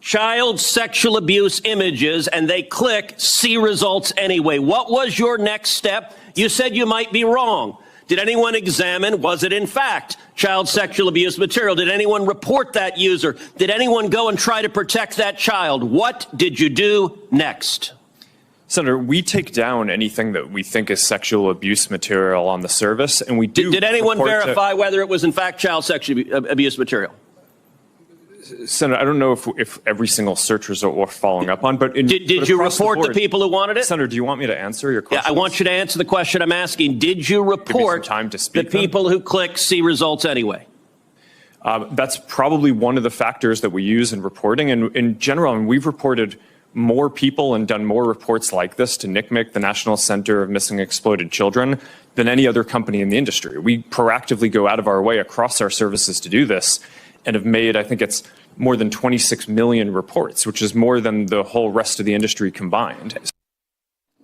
child sexual abuse images, and they click see results anyway? What was your next step? You said you might be wrong. Did anyone examine, was it in fact child sexual abuse material? Did anyone report that user? Did anyone go and try to protect that child? What did you do next? Senator, we take down anything that we think is sexual abuse material on the service, and we do. Did anyone verify whether it was in fact child sexual abuse material? Senator, I don't know if every single search result we're following up on, but did you report the people who wanted it? Senator, do you want me to answer your question? Yeah, I want you to answer the question I'm asking. Did you report the people who click see results anyway? That's probably one of the factors that we use in reporting. And in general, we've reported more people and done more reports like this to NCMEC, the National Center of Missing and Exploited Children, than any other company in the industry. We proactively go out of our way across our services to do this and have made, I think it's more than 26 million reports, which is more than the whole rest of the industry combined.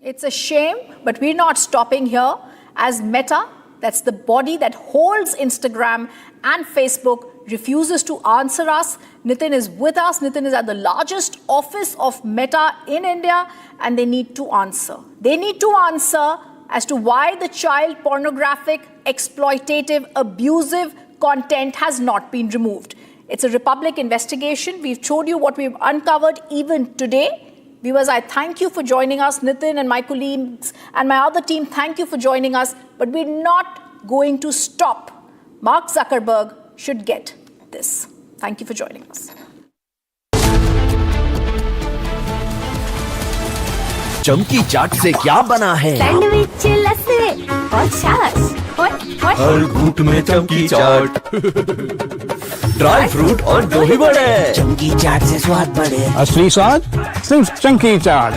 It's a shame, but we're not stopping here. As Meta, that's the body that holds Instagram and Facebook, refuses to answer us. Nitin is with us. Nitin is at the largest office of Meta in India, and they need to answer. They need to answer as to why the child pornographic, exploitative, abusive content has not been removed. It's a Republic investigation. We've showed you what we've uncovered even today. Viewers, I thank you for joining us. Nitin and my colleagues and my other team, thank you for joining us. But we're not going to stop. Mark Zuckerberg should get this. Thank you for joining us. चमकी चाट से क्या बना है? Sandwich लस्सी और छाछ हर घूंट में चमकी चाट, ड्राई फ्रूट और दही बड़े। चमकी चाट से स्वाद बढ़े। असली स्वाद सिर्फ चमकी चाट।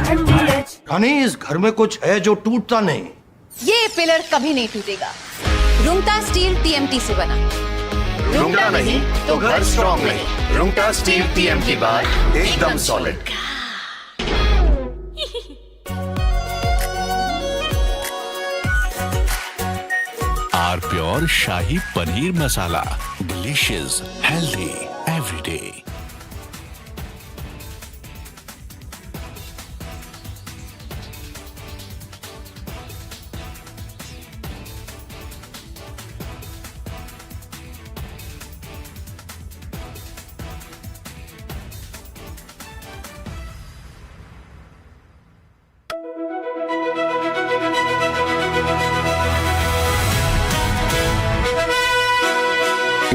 यानी इस घर में कुछ है जो टूटता नहीं। ये पिलर कभी नहीं टूटेगा। रुंगटा स्टील TMT से बना। रुंगटा नहीं तो घर स्ट्रॉन्ग नहीं। रुंगटा स्टील TMT बार एकदम solid. Are pure shahi paneer masala, delicious, healthy every day.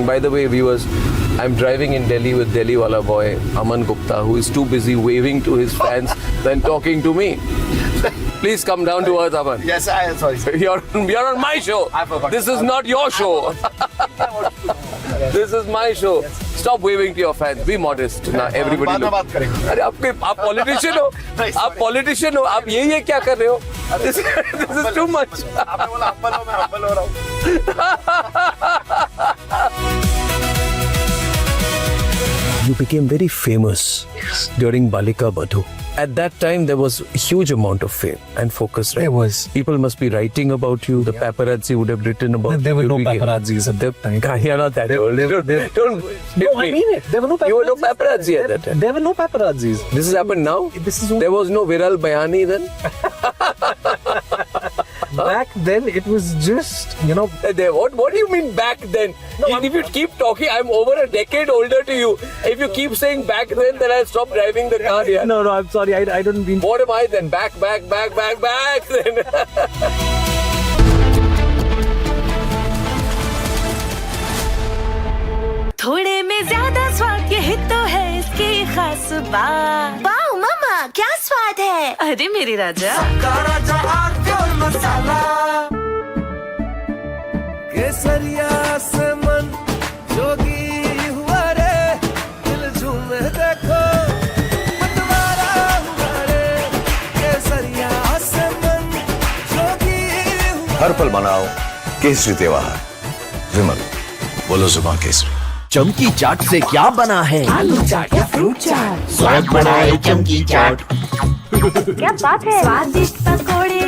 By the way, viewers, I'm driving in Delhi with Delhi wala boy Aman Gupta, who is too busy waving to his fans than talking to me. Please come down to earth, Aman. Yes, sorry. You're on my show. I forgot. This is not your show. This is my show. Stop waving to your fans. Be modest. Now everybody. बाद में बात करेंगे। अरे आप politician हो, आप politician हो, आप ये क्या कर रहे हो? This is too much. आपने बोला हम्बल हो, मैं हम्बल हो रहा हूँ। You became very famous during Balika Badhu. At that time, there was a huge amount of fame and focus. Right? There was. People must be writing about you. The paparazzi would have written about you. There were no paparazzis at that time. You're not that old. Don't No, I mean it. There were no paparazzi. You were no paparazzi at that time. There were no paparazzis. This has happened now? There was no Viral Bayani then? Back then, it was just, What do you mean back then? If you keep talking, I'm over a decade older to you. If you keep saying back then I'll stop driving the car here. No, I'm sorry. I don't mean... What am I then? Back then. थोड़े में ज्यादा स्वाद यही तो है इसकी खास बात। वाओ मामा, क्या स्वाद है? अरे मेरे राजा, राजा प्योर मसाला, केसरिया से मन जोगी हुआ रे, दिल झूमे देखो मतवारा हुआ रे, केसरिया से मन जोगी हुआ। हर पल मनाओ केसरी त्योहार। विमल, बोलो जुबान केसरी। चमकी चाट से क्या बना है? आलू चाट या फ्रूट चाट, स्वाद बढ़ाए चमकी चाट। क्या बात है? स्वादिष्ट पकोड़े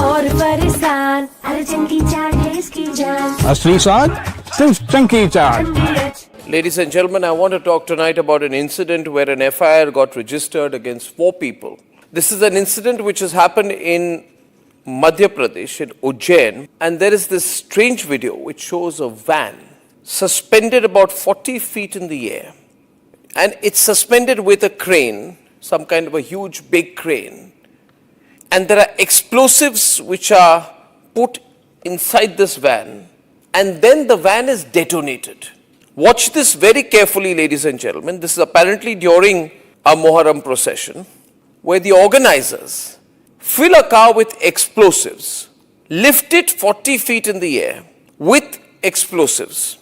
और फरसान, अरे चमकी चाट है इसकी जान। असली स्वाद सिर्फ चमकी चाट। Ladies and gentlemen, I want to talk tonight about an incident where an FIR got registered against 4 people. This is an incident which has happened in Madhya Pradesh, in Ujjain, and there is this strange video which shows a van suspended about 40 feet in the air. And it's suspended with a crane, some kind of a huge big crane. And there are explosives which are put inside this van. And then the van is detonated. Watch this very carefully, ladies and gentlemen. This is apparently during a Muharram procession, where the organizers fill a car with explosives, lift it 40 feet in the air with explosives,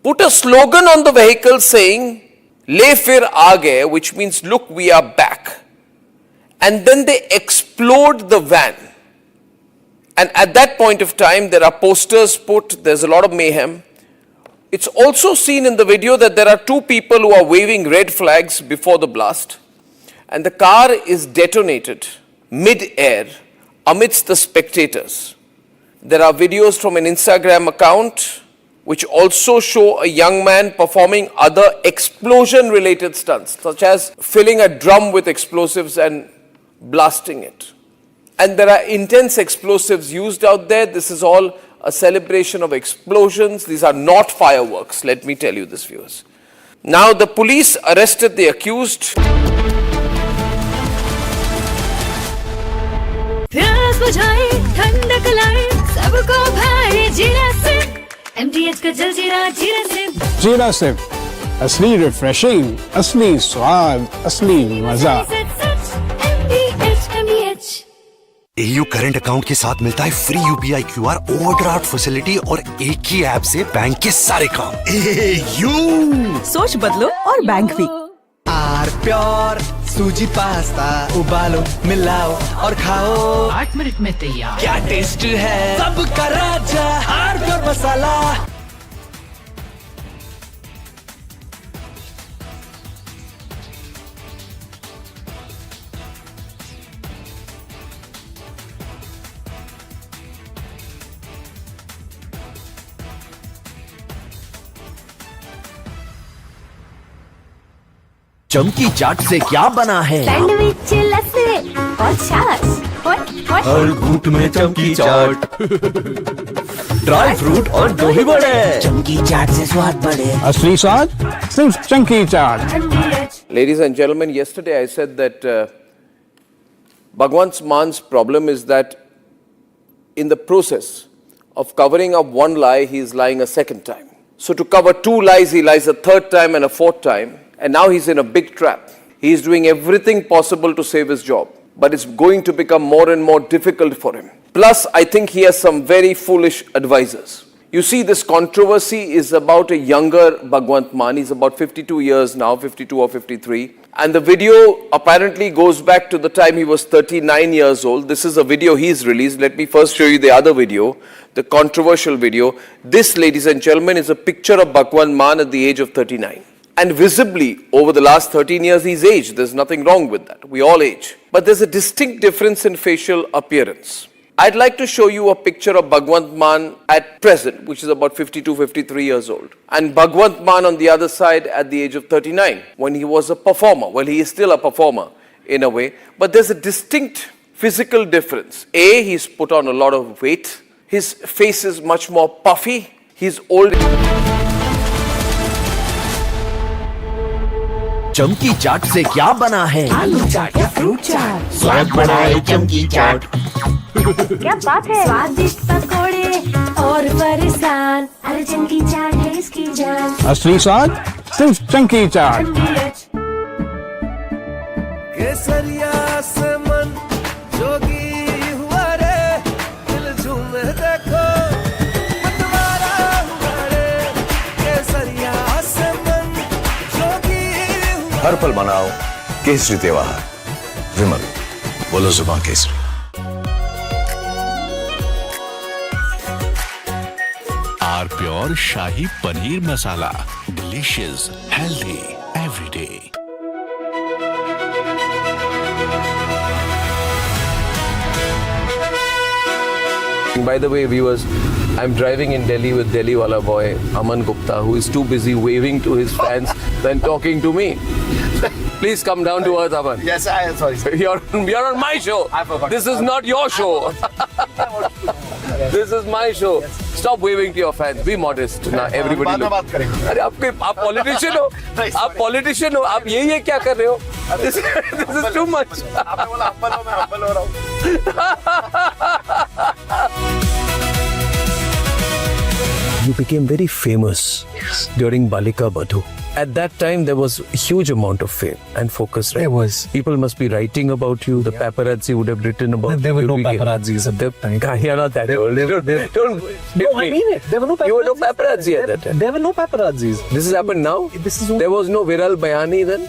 put a slogan on the vehicle saying, Le fir aage, which means, look, we are back. And then they explode the van. And at that point of time, there are posters put, there's a lot of mayhem. It's also seen in the video that there are two people who are waving red flags before the blast. And the car is detonated mid-air amidst the spectators. There are videos from an Instagram account which also show a young man performing other explosion-related stunts, such as filling a drum with explosives and blasting it. And there are intense explosives used out there. This is all a celebration of explosions. These are not fireworks, let me tell you this, viewers. Now the police arrested the accused. प्यास बुझाए ठंडक लाए सबको भाए जीरा से MTH का जल जीरा जीरा से जीरा सिप असली रिफ्रेशिंग असली स्वाद असली मजा MTH AU करंट अकाउंट के साथ मिलता है free UPI QR overdraft facility और एक ही ऐप से बैंक के सारे काम। AU सोच बदलो और बैंक भी। आर प्योर सूजी पास्ता उबालो मिलाओ और खाओ 8 मिनट में तैयार। क्या टेस्ट है सबका राजा आर प्योर मसाला। चमकी चाट से क्या बना है सैंडविच लस्सी और छाछ हर घूंट में चमकी चाट ड्राई फ्रूट और दही बड़े चमकी चाट से स्वाद बढ़े असली स्वाद सिर्फ chunky chaat. Ladies and gentlemen, yesterday I said that Bhagwant Man's problem is that in the process of covering up one lie, he is lying a second time. So to cover two lies, he lies a third time and a fourth time. And now he's in a big trap. He is doing everything possible to save his job. But it's going to become more and more difficult for him. Plus, I think he has some very foolish advisors. You see, this controversy is about a younger Bhagwant Mann. He's about 52 years now, 52 or 53. And the video apparently goes back to the time he was 39 years old. This is a video he's released. Let me first show you the other video, the controversial video. This, ladies and gentlemen, is a picture of Bhagwant Mann at the age of 39. And visibly, over the last 13 years, he's aged. There's nothing wrong with that. We all age. But there's a distinct difference in facial appearance. I'd like to show you a picture of Bhagwant Mann at present, which is about 52, 53 years old. And Bhagwant Mann on the other side at the age of 39, when he was a performer. Well, he is still a performer in a way. But there's a distinct physical difference. A, he's put on a lot of weight. His face is much more puffy. He's old. चमकी चाट से क्या बना है आलू चाट या fruit चाट स्वाद बढ़ाए चमकी चाट। क्या बात है स्वादिष्ट पकोड़े और फरसान अरे चमकी चाट है इसकी जान। असली स्वाद सिर्फ चंकी चाट। केसरिया से मन जोगी हुआ रे दिल झूमे देखो मतवारा हुआ रे केसरिया से मन जोगी हर पल मनाओ केसरी त्योहार। विमल बोलो जुबान केसरी। Are pure shahi paneer masala delicious healthy everyday. By the way, viewers, I'm driving in Delhi with Delhi wala boy Aman Gupta, who is too busy waving to his fans than talking to me. Please come down to earth, Aman. Yes, I am sorry. You're on my show. I forgot. This is not your show. This is my show. Stop waving to your fans. Be modest. Now everybody. बाद में बात करेंगे। अरे आप politician हो, आप politician हो, आप ये क्या कर रहे हो? This is too much. आपने बोला हम्बल हो, मैं हम्बल हो रहा हूँ। You became very famous during Balika Badhu. At that time, there was a huge amount of fame and focus, right? There was. People must be writing about you. The paparazzi would have written about you. There were no paparazzis at that time. You're not that old. Don't No, I mean it. There were no paparazzi. You were no paparazzi at that time. There were no paparazzis. This has happened now? There was no Viral Bayani then?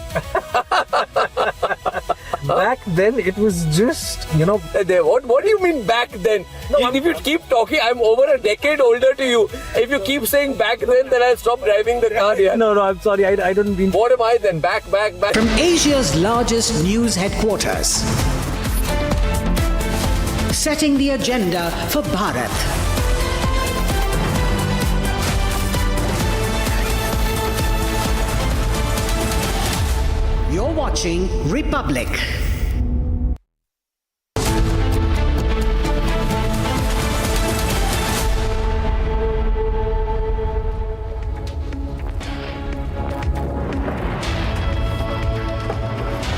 Back then, it was just, What do you mean back then? No, if you keep talking, I'm over a decade older to you. If you keep saying back then I'll stop driving the car here. No, I'm sorry. I don't mean... What am I then? Back. From Asia's largest news headquarters, setting the agenda for Bharat. You're watching Republic.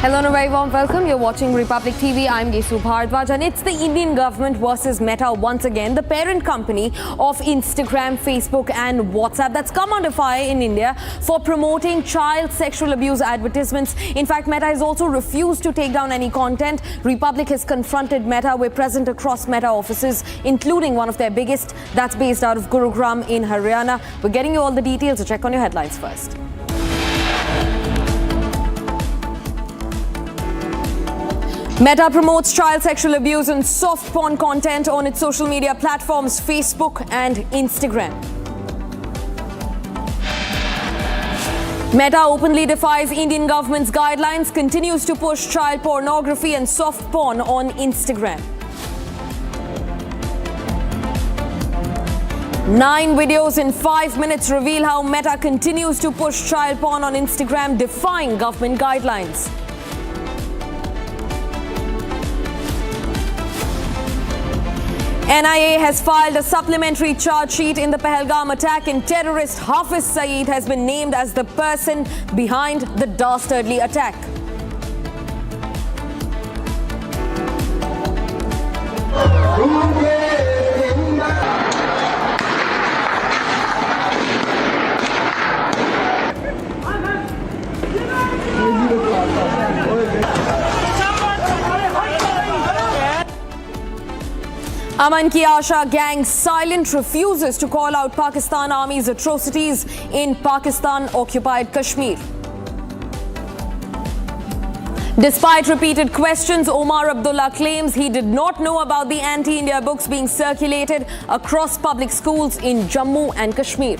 Hello and a very warm welcome. You're watching Republic TV. I'm Gesu Bhardwaj, and it's the Indian government versus Meta once again, the parent company of Instagram, Facebook and WhatsApp that's come under fire in India for promoting child sexual abuse advertisements. In fact, Meta has also refused to take down any content. Republic has confronted Meta. We're present across Meta offices, including one of their biggest, that's based out of Gurugram in Haryana. We're getting you all the details, so check on your headlines first. Meta promotes child sexual abuse and soft porn content on its social media platforms Facebook and Instagram. Meta openly defies Indian government's guidelines, continues to push child pornography and soft porn on Instagram. 9 videos in 5 minutes reveal how Meta continues to push child porn on Instagram, defying government guidelines. NIA has filed a supplementary charge sheet in the Pahalgam attack, and terrorist Hafiz Saeed has been named as the person behind the dastardly attack. Aman Ki Asha gang silent refuses to call out Pakistan Army's atrocities in Pakistan-occupied Kashmir. Despite repeated questions, Omar Abdullah claims he did not know about the anti-India books being circulated across public schools in Jammu and Kashmir.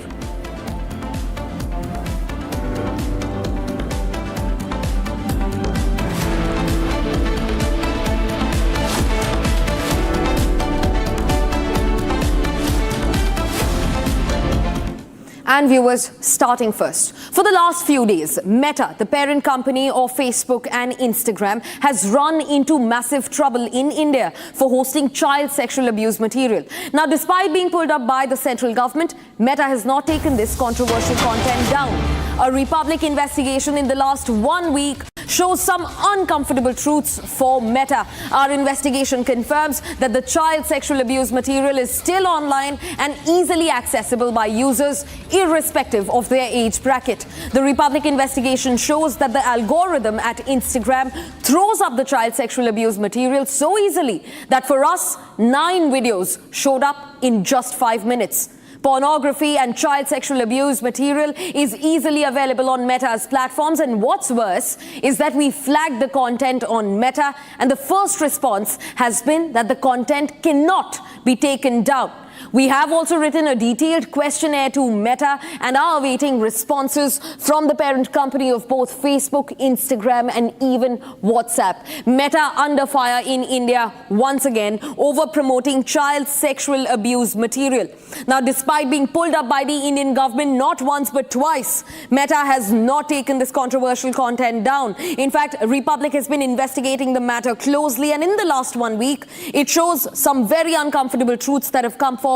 And viewers, starting first. For the last few days, Meta, the parent company of Facebook and Instagram, has run into massive trouble in India for hosting child sexual abuse material. Now, despite being pulled up by the central government, Meta has not taken this controversial content down. A Republic investigation in the last 1 week shows some uncomfortable truths for Meta. Our investigation confirms that the child sexual abuse material is still online and easily accessible by users, irrespective of their age bracket. The Republic investigation shows that the algorithm at Instagram throws up the child sexual abuse material so easily that for us, 9 videos showed up in just 5 minutes. Pornography and child sexual abuse material is easily available on Meta's platforms, and what's worse is that we flagged the content on Meta, and the first response has been that the content cannot be taken down. We have also written a detailed questionnaire to Meta and are awaiting responses from the parent company of both Facebook, Instagram and even WhatsApp. Meta under fire in India once again over promoting child sexual abuse material. Now, despite being pulled up by the Indian government not once but twice, Meta has not taken this controversial content down. In fact, Republic has been investigating the matter closely, and in the last 1 week, it shows some very uncomfortable truths that have come forward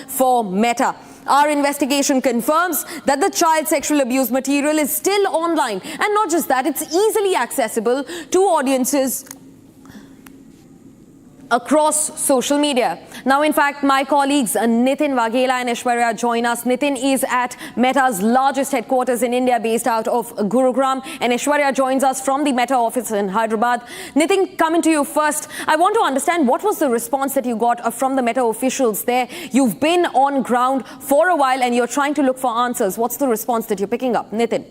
for Meta. Our investigation confirms that the child sexual abuse material is still online, and not just that, it's easily accessible to audiences across social media. Now, in fact, my colleagues Nitin Waghela and Aishwarya join us. Nitin is at Meta's largest headquarters in India, based out of Gurugram, and Aishwarya joins us from the Meta office in Hyderabad. Nitin, coming to you first, I want to understand what was the response that you got from the Meta officials there. You've been on ground for a while and you're trying to look for answers. What's the response that you're picking up? Nitin.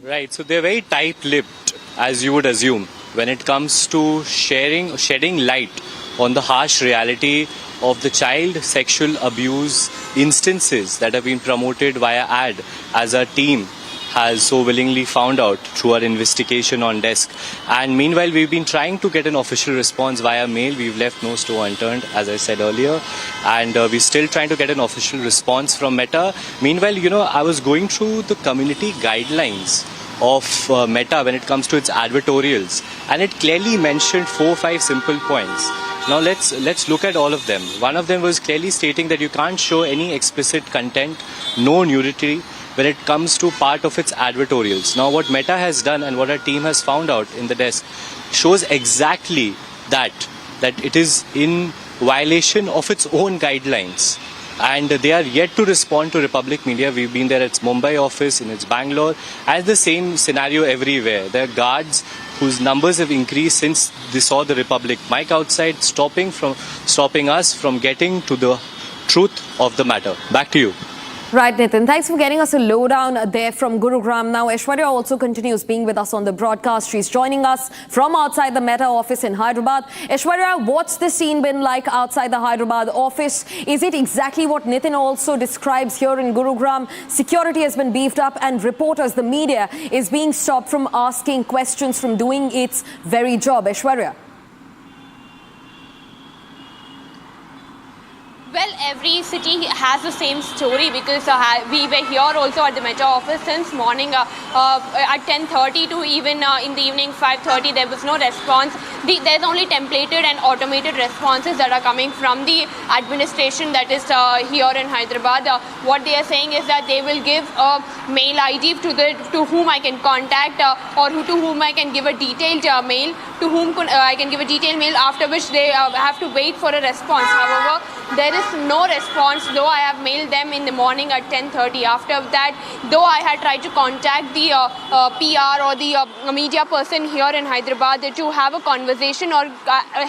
Right, so they're very tight-lipped, as you would assume, when it comes to shedding light on the harsh reality of the child sexual abuse instances that have been promoted via ad, as our team has so willingly found out through our investigation on desk. And meanwhile, we've been trying to get an official response via mail. We've left no stone unturned, as I said earlier. And we're still trying to get an official response from Meta. Meanwhile, I was going through the community guidelines of Meta when it comes to its advertorials. And it clearly mentioned 4 or 5 simple points. Now let's look at all of them. One of them was clearly stating that you can't show any explicit content, no nudity, when it comes to part of its advertorials. Now what Meta has done and what our team has found out in the desk shows exactly that it is in violation of its own guidelines. And they are yet to respond to Republic Media. We've been there at its Mumbai office, in its Bangalore, and the same scenario everywhere. There are guards whose numbers have increased since they saw the Republic mic outside, stopping us from getting to the truth of the matter. Back to you. Right, Nitin. Thanks for getting us a lowdown there from Gurugram. Now, Aishwarya also continues being with us on the broadcast. She's joining us from outside the Meta office in Hyderabad. Aishwarya, what's the scene been like outside the Hyderabad office? Is it exactly what Nitin also describes here in Gurugram? Security has been beefed up and reporters, the media, is being stopped from asking questions, from doing its very job. Aishwarya. Well, every city has the same story, because we were here also at the Meta office since morning at 10:30 to even in the evening 5:30. There was no response. There's only templated and automated responses that are coming from the administration that is here in Hyderabad. What they are saying is that they will give a mail ID to whom I can contact, or to whom I can give a detailed mail, to whom I can give a detailed mail, after which they have to wait for a response. However, there is no response, though I have mailed them in the morning at 10:30. After that, though I had tried to contact the PR or the media person here in Hyderabad to have a conversation or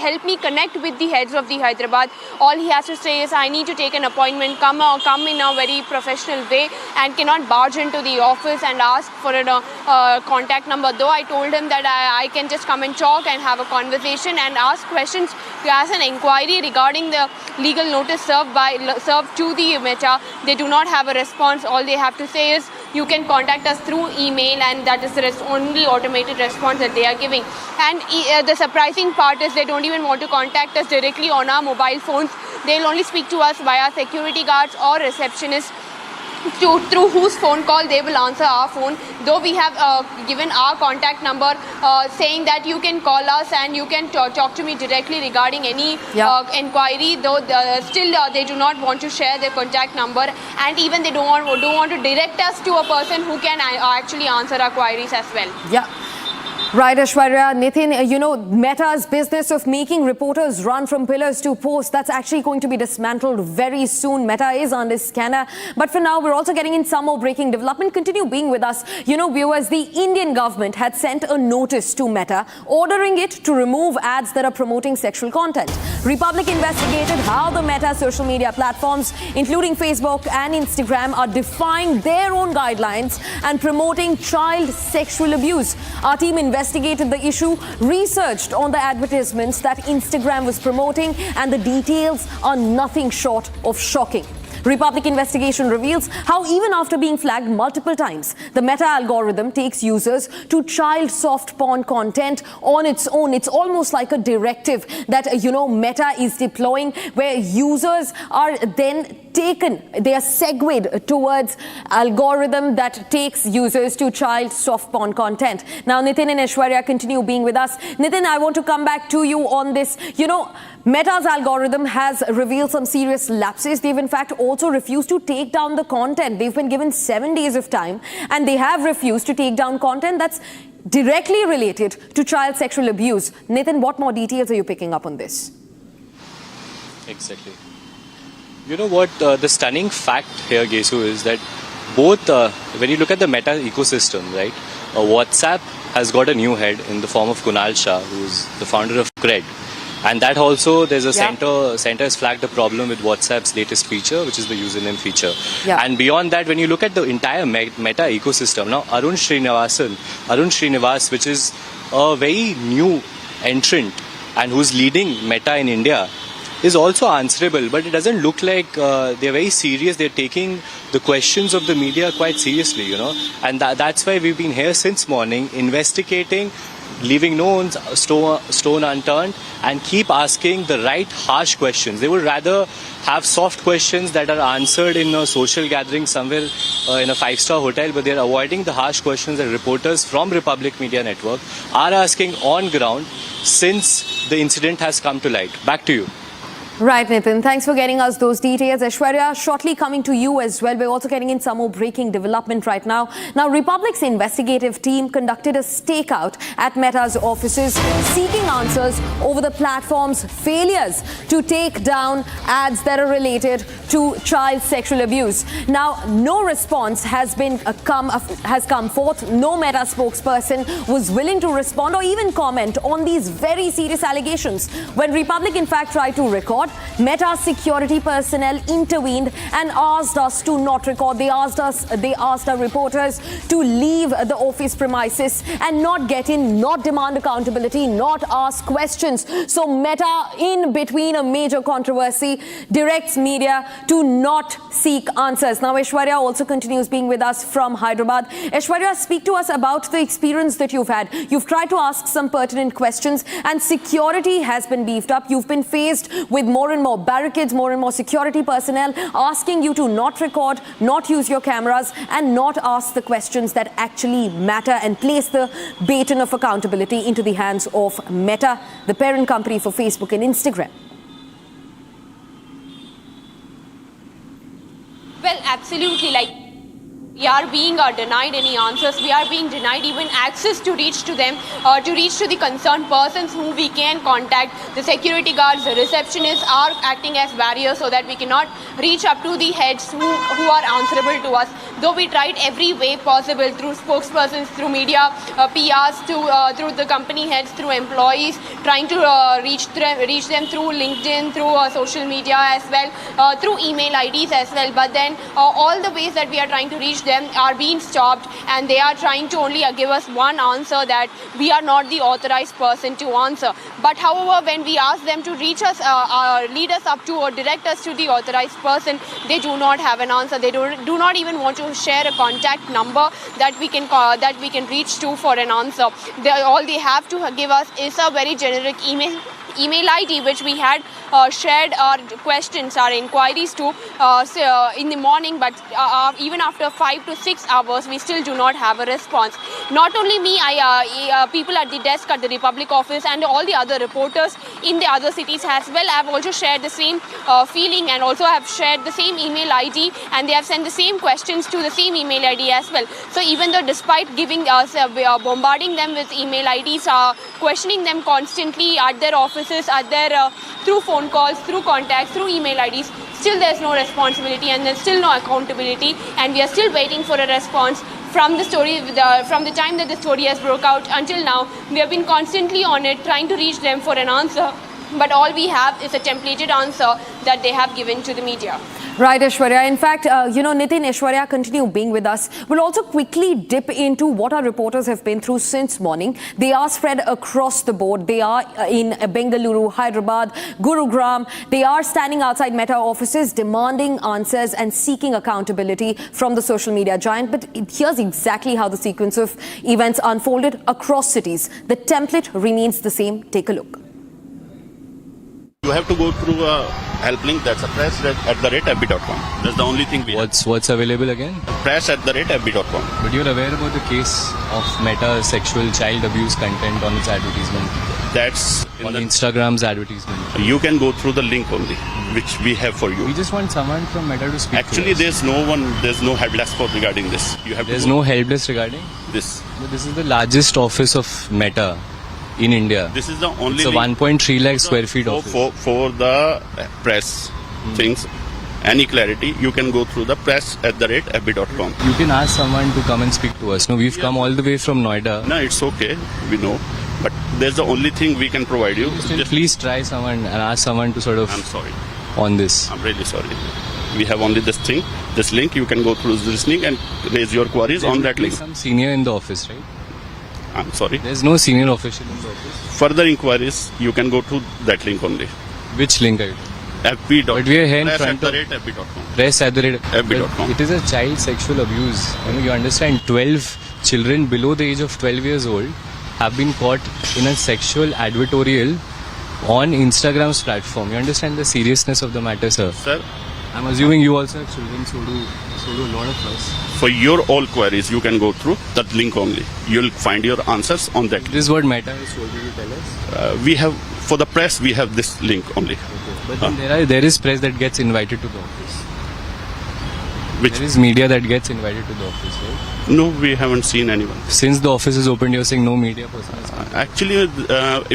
help me connect with the heads of the Hyderabad, all he has to say is, I need to take an appointment, come in a very professional way, and cannot barge into the office and ask for a contact number. Though I told him that I can just come and talk and have a conversation and ask questions to ask an inquiry regarding the legal notice served to the Meta. They do not have a response. All they have to say is, you can contact us through email, and that is the only automated response that they are giving. And the surprising part is they don't even want to contact us directly on our mobile phones. They'll only speak to us via security guards or receptionists, through whose phone call they will answer our phone. Though we have given our contact number, saying that you can call us and you can talk to me directly regarding any inquiry, though still they do not want to share their contact number, and even they don't want to direct us to a person who can actually answer our queries as well. Yeah. Right, Aishwarya. Nitin, Meta's business of making reporters run from pillars to posts, that's actually going to be dismantled very soon. Meta is under scanner. But for now, we're also getting in some more breaking development. Continue being with us. Viewers, the Indian government had sent a notice to Meta, ordering it to remove ads that are promoting sexual content. Republic investigated how the Meta social media platforms, including Facebook and Instagram, are defying their own guidelines and promoting child sexual abuse. Our team investigated the issue, researched on the advertisements that Instagram was promoting, and the details are nothing short of shocking. Republic investigation reveals how even after being flagged multiple times, the Meta algorithm takes users to child soft porn content on its own. It's almost like a directive that, Meta is deploying, where users are then they are segued towards algorithm that takes users to child soft porn content. Now, Nitin and Aishwarya continue being with us. Nitin, I want to come back to you on this. Meta's algorithm has revealed some serious lapses. They've in fact also refused to take down the content. They've been given 7 days of time, and they have refused to take down content that's directly related to child sexual abuse. Nitin, what more details are you picking up on this? Exactly. You know what, the stunning fact here, Gesu, is that both, when you look at the Meta ecosystem, right, WhatsApp has got a new head in the form of Kunal Shah, who's the founder of Cred. And that also, there's a center has flagged a problem with WhatsApp's latest feature, which is the username feature. Yeah. And beyond that, when you look at the entire Meta ecosystem, now Arun Srinivas, which is a very new entrant and who's leading Meta in India, is also answerable, but it doesn't look like they're very serious. They're taking the questions of the media quite seriously, you know, and that's why we've been here since morning investigating, leaving no stone unturned, and keep asking the right harsh questions. They would rather have soft questions that are answered in a social gathering somewhere in a 5-star hotel, but they're avoiding the harsh questions that reporters from Republic Media Network are asking on ground since the incident has come to light. Back to you. Right, Nitin. Thanks for getting us those details. Aishwarya, shortly coming to you as well. We're also getting in some more breaking development right now. Now, Republic's investigative team conducted a stakeout at Meta's offices, seeking answers over the platform's failures to take down ads that are related to child sexual abuse. Now, no response has come forth. No Meta spokesperson was willing to respond or even comment on these very serious allegations. When Republic, in fact, tried to record, Meta security personnel intervened and asked us to not record. They asked our reporters to leave the office premises and not get in, not demand accountability, not ask questions. So Meta, in between a major controversy, directs media to not seek answers. Now, Aishwarya also continues being with us from Hyderabad. Aishwarya, speak to us about the experience that you've had. You've tried to ask some pertinent questions and security has been beefed up. You've been faced with more and more barricades, more and more security personnel asking you to not record, not use your cameras, and not ask the questions that actually matter and place the baton of accountability into the hands of Meta, the parent company for Facebook and Instagram. Well, absolutely. We are being denied any answers. We are being denied even access to reach to them, to reach to the concerned persons whom we can contact. The security guards, the receptionists are acting as barriers so that we cannot reach up to the heads who are answerable to us. Though we tried every way possible through spokespersons, through media, PRs, through the company heads, through employees, trying to reach them through LinkedIn, through social media as well, through email IDs as well. But then all the ways that we are trying to reach them are being stopped, and they are trying to only give us one answer, that we are not the authorized person to answer. But however, when we ask them to reach us, lead us up to or direct us to the authorized person, they do not have an answer. They do not even want to share a contact number that we can call, that we can reach to for an answer. All they have to give us is a very generic email ID, which we had shared our questions, our inquiries to in the morning, but even after 5 to 6 hours, we still do not have a response. Not only me, people at the desk at the Republic office and all the other reporters in the other cities as well have also shared the same feeling, and also have shared the same email ID, and they have sent the same questions to the same email ID as well. So even though despite giving us, bombarding them with email IDs, questioning them constantly at their offices, at their through phone calls, through contacts, through email IDs, still there's no responsibility and there's still no accountability, and we are still waiting for a response from the story, from the time that the story has broke out until now. We have been constantly on it, trying to reach them for an answer, but all we have is a templated answer that they have given to the media. Right, Aishwarya. In fact, Nitin, Aishwarya continue being with us. We'll also quickly dip into what our reporters have been through since morning. They are spread across the board. They are in Bengaluru, Hyderabad, Gurugram. They are standing outside Meta offices, demanding answers and seeking accountability from the social media giant. But here's exactly how the sequence of events unfolded across cities. The template remains the same. Take a look. You have to go through a help link, that's a press@fb.com. That's the only thing we have. What's available again? Press@fb.com. But you're aware about the case of Meta sexual child abuse content on its advertisement? That's on Instagram's advertisement. You can go through the link only, which we have for you. We just want someone from Meta to speak. Actually, to us. there's no help desk for regarding this. You have. There's no help desk regarding this. But this is the largest office of Meta in India. This is the only. It's a 1.3 lakh square feet office. For the press things. Any clarity, you can go through the press@fb.com. You can ask someone to come and speak to us. No, we've come all the way from Noida. No, it's okay. We know. But there's the only thing we can provide you. Please try someone and ask someone to sort of... I'm sorry. On this. I'm really sorry. We have only this thing, this link. You can go through this link and raise your queries on that link. Some senior in the office, right? I'm sorry. There's no senior official in the office. Further inquiries, you can go to that link only. Which link are you? FB. But we are here in front of press@fb.com. It is a child sexual abuse. You understand? 12 children below the age of 12 years old have been caught in a sexual advertorial on Instagram's platform. You understand the seriousness of the matter, sir? Sir, I'm assuming you also have children, so do a lot of us. For your all queries, you can go through that link only. You'll find your answers on that link. This is what Meta has told you to tell us? We have, for the press, we have this link only. But then there is press that gets invited to the office. There is media that gets invited to the office, right? No, we haven't seen anyone. Since the office is opened, you're saying no media person is coming. Actually,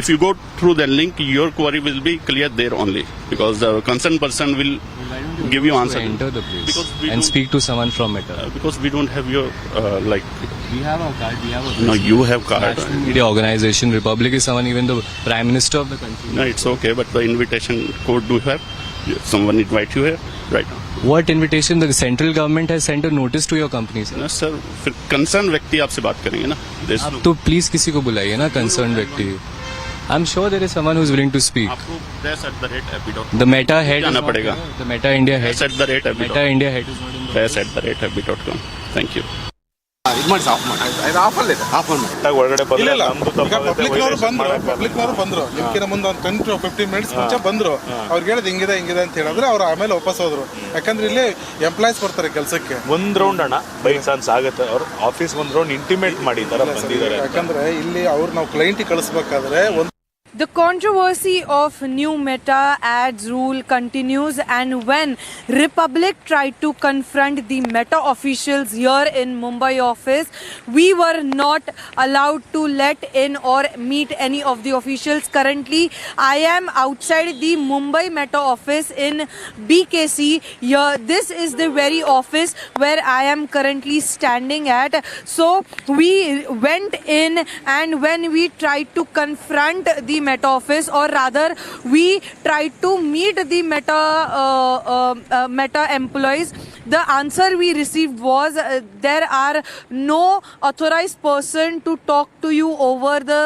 if you go through the link, your query will be clear there only. Because the concerned person will give you answer. Enter the place and speak to someone from Meta. Because we don't have your, like... We have our card, we have a... No, you have card. National Media Organization, Republic is someone, even the Prime Minister of the country. No, it's okay, but the invitation code do you have? Someone invite you here right now. What invitation? The central government has sent a notice to your company, sir. No, sir. फिर concerned व्यक्ति आपसे बात करेंगे ना. आप तो please किसी को बुलाइए ना concerned व्यक्ति. I'm sure there is someone who is willing to speak. आपको press@fb.com. The Meta head जाना पड़ेगा. The Meta India head. Press@fb.com. Meta India head is not in the press@fb.com. Thank you. ಪಬ್ಲಿಕ್ನವರು ಬಂದ್ರು ನಿಮ್ಕಿನ ಮುಂದೆ ಒಂದು 10 to 15 minutes ಮುಂಚೆ ಬಂದ್ರು. ಅವ್ರಿಗೆ ಹೇಳಿದ್ ಹಿಂಗಿದೆ ಅಂತ ಹೇಳಿದ್ರೆ ಅವ್ರು ಆಮೇಲೆ ವಾಪಸ್ ಹೋದ್ರು. ಯಾಕಂದ್ರೆ ಇಲ್ಲಿ ಎಂಪ್ಲಾಯ್ಸ್ ಬರ್ತಾರೆ ಕೆಲಸಕ್ಕೆ. ಒಂದ್ ರೌಂಡ್ ಅಣ್ಣ ಬೈ ಚಾನ್ಸ್ ಆಗುತ್ತೆ. ಅವ್ರ ಆಫೀಸ್ ಒಂದ್ ರೌಂಡ್ ಇಂಟಿಮೇಟ್ ಮಾಡಿ ತರ ಬಂದಿದ್ದಾರೆ. ಯಾಕಂದ್ರೆ ಇಲ್ಲಿ ಅವ್ರು ನಾವು client ಕಳಿಸ್ಬೇಕಾದ್ರೆ The controversy of new Meta ads rule continues, and when Republic tried to confront the Meta officials here in Mumbai office, we were not allowed to let in or meet any of the officials. Currently, I am outside the Mumbai Meta office in BKC. Here, this is the very office where I am currently standing at. So we went in, and when we tried to confront the Meta office, or rather we tried to meet the Meta employees, the answer we received was there are no authorized person to talk to you over the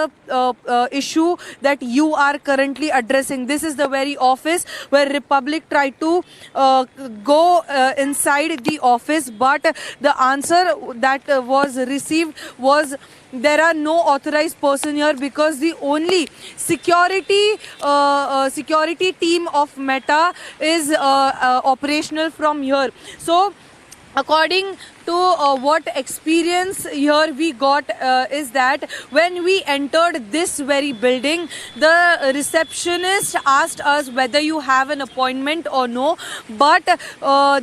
issue that you are currently addressing. This is the very office where Republic tried to go inside the office, but the answer that was received was there are no authorized person here, because the only security team of Meta is operational from here. So according to what experience here we got is that when we entered this very building, the receptionist asked us whether you have an appointment or no, but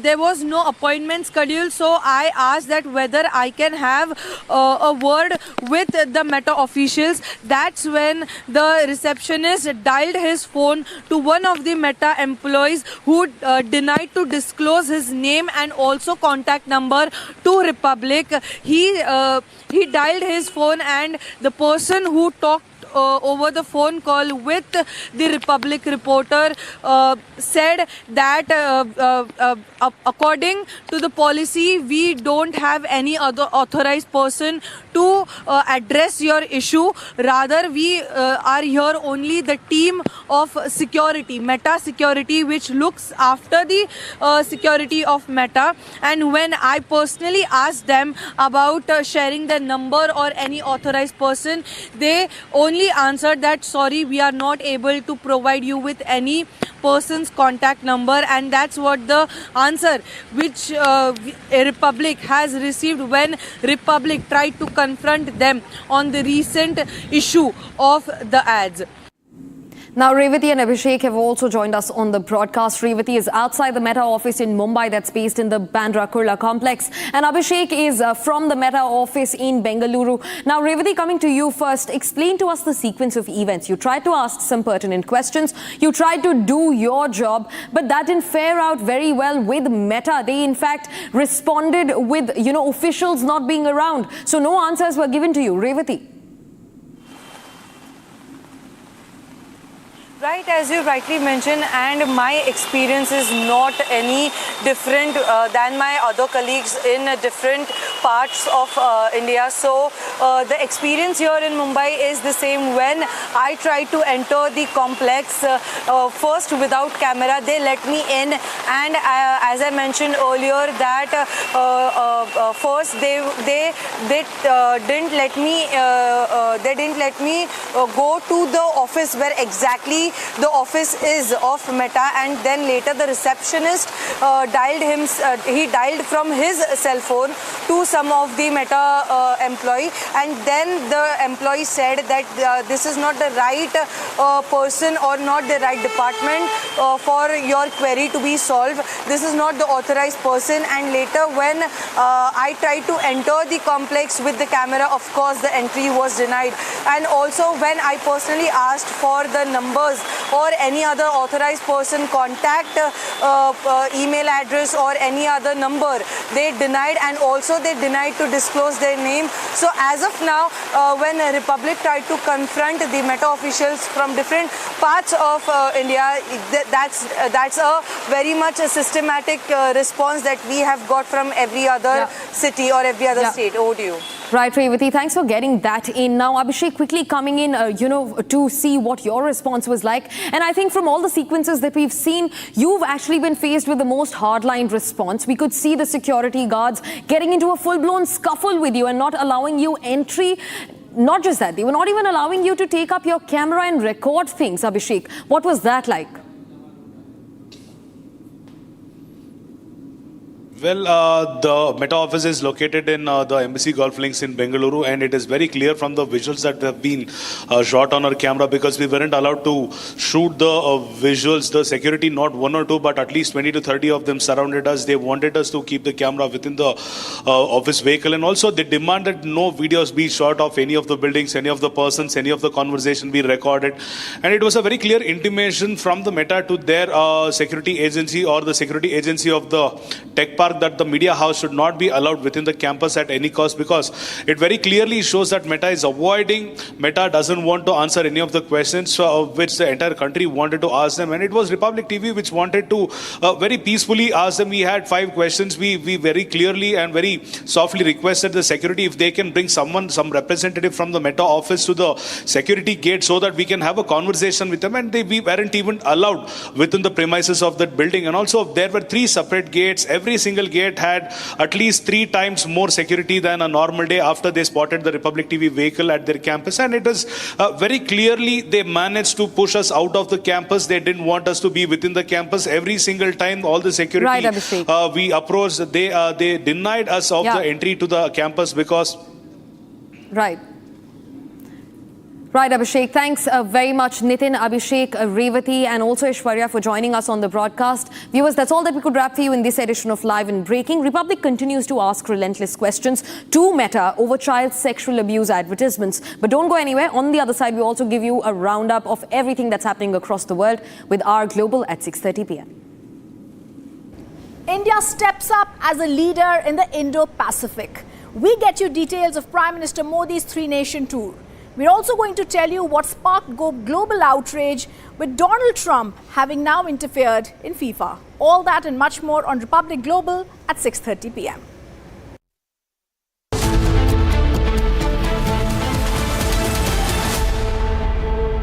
there was no appointment scheduled. So I asked that whether I can have a word with the Meta officials. That's when the receptionist dialed his phone to one of the Meta employees who denied to disclose his name and also contact number to Republic. He dialed his phone, and the person who talked over the phone call with the Republic reporter said that according to the policy, we don't have any other authorized person to address your issue. Rather, we are here only the team of security, Meta security, which looks after the security of Meta. And when I personally asked them about sharing the number or any authorized person, they only answered that sorry, we are not able to provide you with any person's contact number. And that's what the answer which Republic has received when Republic tried to confront them on the recent issue of the ads. Now, Revati and Abhishek have also joined us on the broadcast. Revati is outside the Meta office in Mumbai that's based in the Bandra Kurla complex. And Abhishek is from the Meta office in Bengaluru. Now, Revati, coming to you first, explain to us the sequence of events. You tried to ask some pertinent questions. You tried to do your job, but that didn't fare out very well with Meta. They, in fact, responded with, officials not being around. So no answers were given to you. Revati. Right, as you rightly mentioned, and my experience is not any different than my other colleagues in different parts of India. So the experience here in Mumbai is the same. When I tried to enter the complex first without camera, they let me in, and as I mentioned earlier that first they didn't let me go to the office where exactly the office is of Meta, and then later the receptionist dialed from his cell phone to some of the Meta employee, and then the employee said that this is not the right person or not the right department for your query to be solved. This is not the authorized person. And later when I tried to enter the complex with the camera, of course the entry was denied. And also when I personally asked for the numbers or any other authorized person contact email address or any other number, they denied, and also they denied to disclose their name. So as of now, when Republic tried to confront the Meta officials from different parts of India, that's a very much a systematic response that we have got from every other city or every other state. Over to you. Right, Revati, thanks for getting that in. Now, Abhishek, quickly coming in, to see what your response was like. And I think from all the sequences that we've seen, you've actually been faced with the most hardline response. We could see the security guards getting into a full-blown scuffle with you and not allowing you entry. Not just that, they were not even allowing you to take up your camera and record things, Abhishek. What was that like? Well, the Meta office is located in the Embassy Golf Links in Bengaluru, and it is very clear from the visuals that have been shot on our camera, because we weren't allowed to shoot the visuals. The security, not one or two, but at least 20 to 30 of them surrounded us. They wanted us to keep the camera within the office vehicle, and also they demanded no videos be shot of any of the buildings, any of the persons, any of the conversation be recorded. And it was a very clear intimation from the Meta to their security agency or the security agency of the tech park that the media house should not be allowed within the campus at any cost, because it very clearly shows that Meta is avoiding. Meta doesn't want to answer any of the questions which the entire country wanted to ask them, and it was Republic TV which wanted to very peacefully ask them. We had 5 questions. We very clearly and very softly requested the security if they can bring some representative from the Meta office to the security gate so that we can have a conversation with them, and we weren't even allowed within the premises of that building. And also there were 3 separate gates. Every single gate had at least 3 times more security than a normal day after they spotted the Republic TV vehicle at their campus. And it was very clearly they managed to push us out of the campus. They didn't want us to be within the campus. Every single time all the security we approached, they denied us of the entry to the campus because... Right, Abhishek. Thanks very much, Nitin, Abhishek, Revati, and also Ishwarya for joining us on the broadcast. Viewers, that's all that we could wrap for you in this edition of Live and Breaking. Republic continues to ask relentless questions to Meta over child sexual abuse advertisements. But don't go anywhere. On the other side, we also give you a roundup of everything that's happening across the world with our Global at 6:30 p.m. India steps up as a leader in the Indo-Pacific. We get you details of Prime Minister Modi's 3-nation tour. We're also going to tell you what sparked global outrage with Donald Trump having now interfered in FIFA. All that and much more on Republic Global at 6:30 p.m.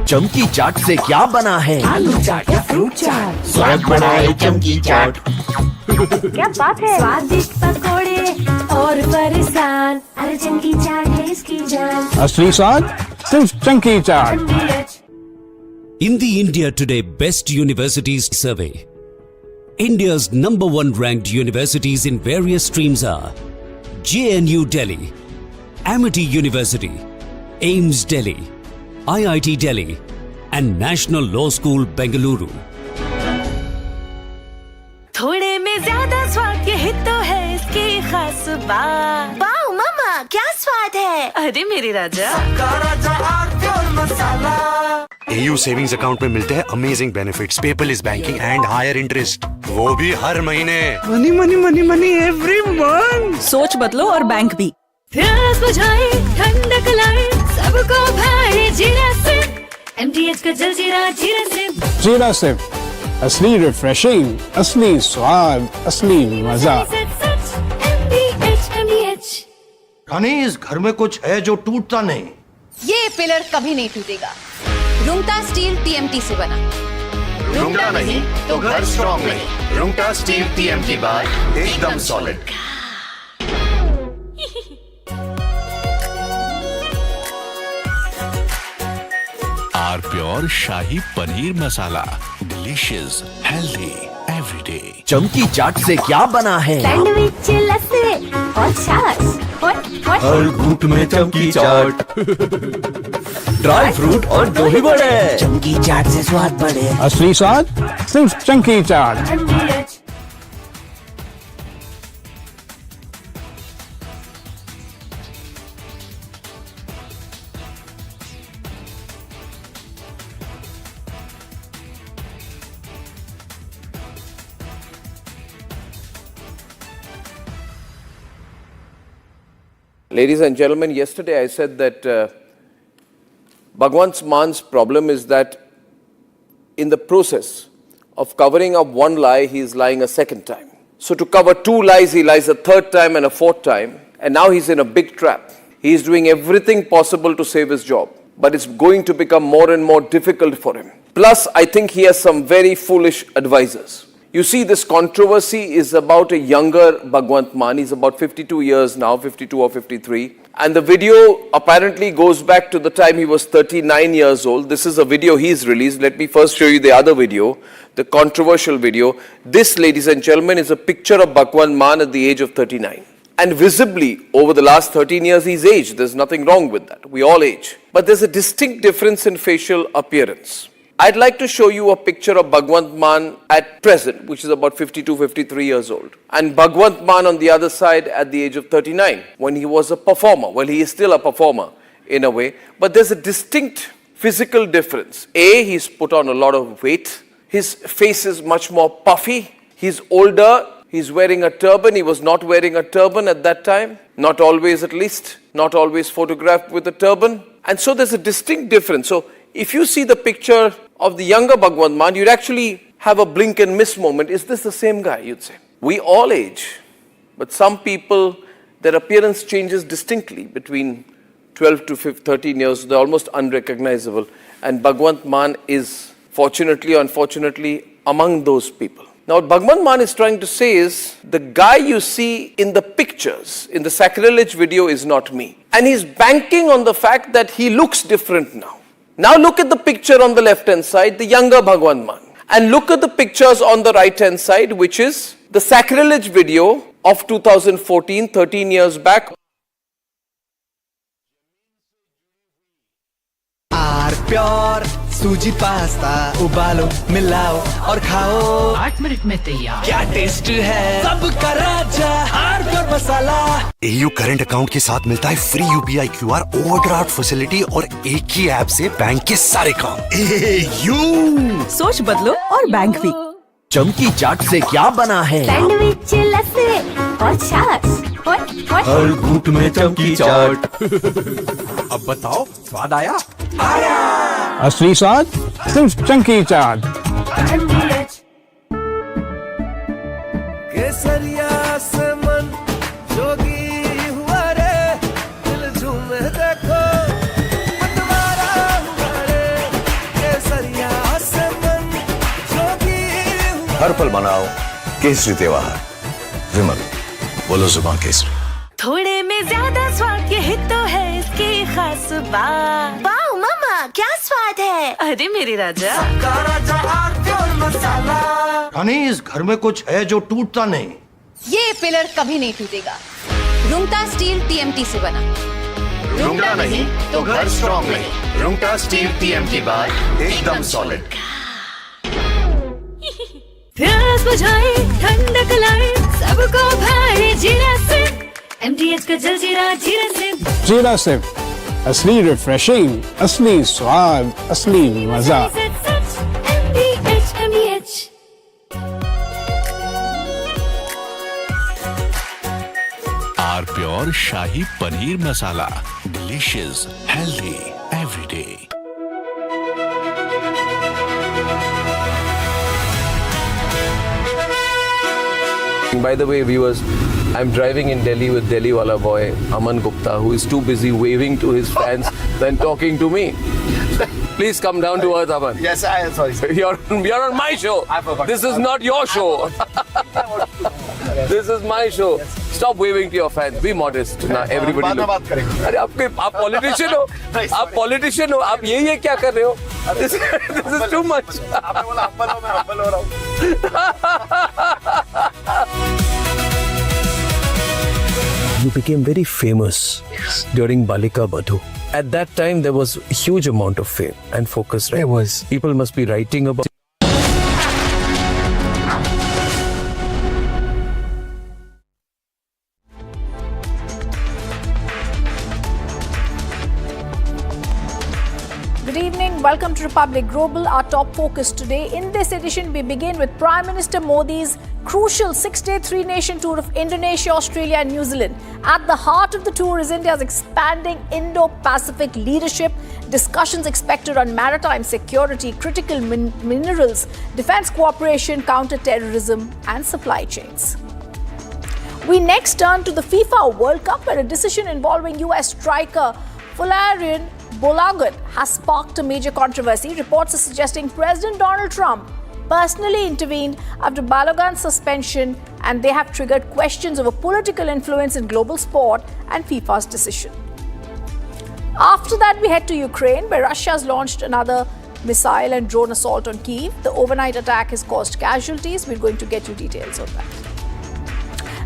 चमकी चाट से क्या बना है? आलू चाट या fruit चाट? स्वाद बढ़ाए चमकी चाट। क्या बात है? स्वादिष्ट पकोड़े और फरसान, अरे चमकी चाट है इसकी जान। असली स्वाद सिर्फ चमकी चाट। In the India Today Best Universities Survey, India's #1 ranked universities in various streams are JNU Delhi, Amity University, AIIMS Delhi, IIT Delhi, and National Law School, Bengaluru. थोड़े में ज्यादा स्वाद यही तो है इसकी खास बात। वाओ मामा क्या स्वाद है। अरे मेरे राजा AU सेविंग्स अकाउंट में मिलते हैं amazing benefits, paperless banking and higher interest, वो भी हर महीने। Money money money money every month. सोच बदलो और बैंक भी। प्यास बुझाए ठंडक लाए सबको भाए जीरा से MTH का जलजीरा जीरा से। जीरा से असली रिफ्रेशिंग, असली स्वाद, असली मजा। रानी इस घर में कुछ है जो टूटता नहीं। ये पिलर कभी नहीं टूटेगा। रुंगटा स्टील TMT से बना। रुंगटा नहीं तो घर स्ट्रॉन्ग नहीं। रुंगटा स्टील TMT बार एकदम solid. Are pure shahi paneer masala, delicious, healthy, everyday. चमकी चाट से क्या बना है? सैंडविच लस्सी और छाछ हर घूंट में चमकी चाट। ड्राई फ्रूट और दही बड़े। चमकी चाट से स्वाद बढ़े। असली स्वाद सिर्फ chunky chaat. Ladies and gentlemen, yesterday I said that Bhagwant Man's problem is that in the process of covering up one lie, he is lying a second time. So to cover two lies, he lies a third time and a fourth time. And now he's in a big trap. He is doing everything possible to save his job. But it's going to become more and more difficult for him. Plus, I think he has some very foolish advisors. You see, this controversy is about a younger Bhagwant Mann. He's about 52 years now, 52 or 53. And the video apparently goes back to the time he was 39 years old. This is a video he's released. Let me first show you the other video, the controversial video. This, ladies and gentlemen, is a picture of Bhagwant Mann at the age of 39. And visibly, over the last 13 years, he's aged. There's nothing wrong with that. We all age. But there's a distinct difference in facial appearance. I'd like to show you a picture of Bhagwant Mann at present, which is about 52, 53 years old. And Bhagwant Mann on the other side at the age of 39, when he was a performer. Well, he is still a performer in a way, but there's a distinct physical difference. A, he's put on a lot of weight. His face is much more puffy. He's older. He's wearing a turban. He was not wearing a turban at that time. Not always, at least. Not always photographed with a turban. And so there's a distinct difference. So if you see the picture of the younger Bhagwant Mann, you'd actually have a blink and miss moment. Is this the same guy, you'd say? We all age, but some people, their appearance changes distinctly between 12 to 13 years. They're almost unrecognizable. And Bhagwant Mann is, fortunately or unfortunately, among those people. Now, what Bhagwant Mann is trying to say is, the guy you see in the pictures, in the sacrilege video, is not me. And he's banking on the fact that he looks different now. Now look at the picture on the left-hand side, the younger Bhagwant Mann. And look at the pictures on the right-hand side, which is the sacrilege video of 2014, 13 years back. Pure सूजी pasta उबालो मिलाओ और खाओ 8 minute में तैयार। क्या taste है सबका राजा R pure masala. AU current account के साथ मिलता है free UPI QR overdraft facility और एक ही ऐप से बैंक के सारे काम। AU सोच बदलो और बैंक भी। चमकी चाट से क्या बना है? सैंडविच लस्सी और छाछ हर घूंट में चमकी चाट। अब बताओ स्वाद आया? असली स्वाद सिर्फ चंकी चाट। केसरिया से मन जोगी हुआ रे, दिल झूमे देखो मतवारा हुआ रे। केसरिया से मन जोगी हुआ। हर पल मनाओ केसरी त्योहार। विमल, बोलो जुबान केसरी। थोड़े में ज्यादा स्वाद यही तो है इसकी खास बात। वाओ मामा क्या स्वाद है। अरे मेरे राजा रानी इस घर में कुछ है जो टूटता नहीं। ये पिलर कभी नहीं टूटेगा। रुंगटा स्टील TMT से बना। रुंगटा नहीं तो घर स्ट्रॉन्ग नहीं। रुंगटा स्टील टीएमटी बार एकदम सॉलिड। प्यास बुझाए ठंडक लाए सबको भाए जीरा से MTH का जल जीरा जीरा से। जीरा से असली रिफ्रेशिंग, असली स्वाद, असली मजा। MTH are pure shahi paneer masala, delicious, healthy every day. By the way, viewers, I'm driving in Delhi with Delhi wala boy Aman Gupta, who is too busy waving to his fans than talking to me. Please come down to earth, Aman. Yes, I am sorry. You're on my show. I forgot. This is not your show. This is my show. Stop waving to your fans. Be modest. Now everybody look. अरे आप politician हो. आप politician हो. आप ये क्या कर रहे हो? This is too much. आपने बोला हम्बल हो, मैं हम्बल हो रहा हूँ। You became very famous during Balika Badhu. At that time, there was a huge amount of fame and focus. Right? There was. People must be writing about. Good evening, welcome to Republic Global. Our top focus today. In this edition, we begin with Prime Minister Modi's crucial 6-day 3-nation tour of Indonesia, Australia and New Zealand. At the heart of the tour is India's expanding Indo-Pacific leadership, discussions expected on maritime security, critical minerals, defense cooperation, counter-terrorism and supply chains. We next turn to the FIFA World Cup, where a decision involving US striker Fularian Bolagun has sparked a major controversy. Reports are suggesting President Donald Trump personally intervened after Balogun's suspension, and they have triggered questions over political influence in global sport and FIFA's decision. After that, we head to Ukraine, where Russia has launched another missile and drone assault on Kyiv. The overnight attack has caused casualties. We're going to get you details on that.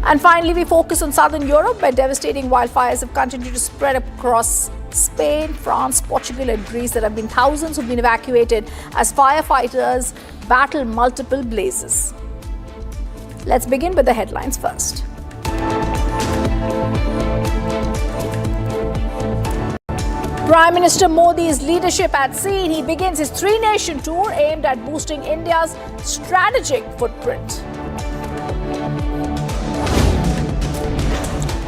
And finally, we focus on southern Europe, where devastating wildfires have continued to spread across Spain, France, Portugal and Greece. There have been thousands who've been evacuated as firefighters battle multiple blazes. Let's begin with the headlines first. Prime Minister Modi's leadership at sea. He begins his 3-nation tour aimed at boosting India's strategic footprint.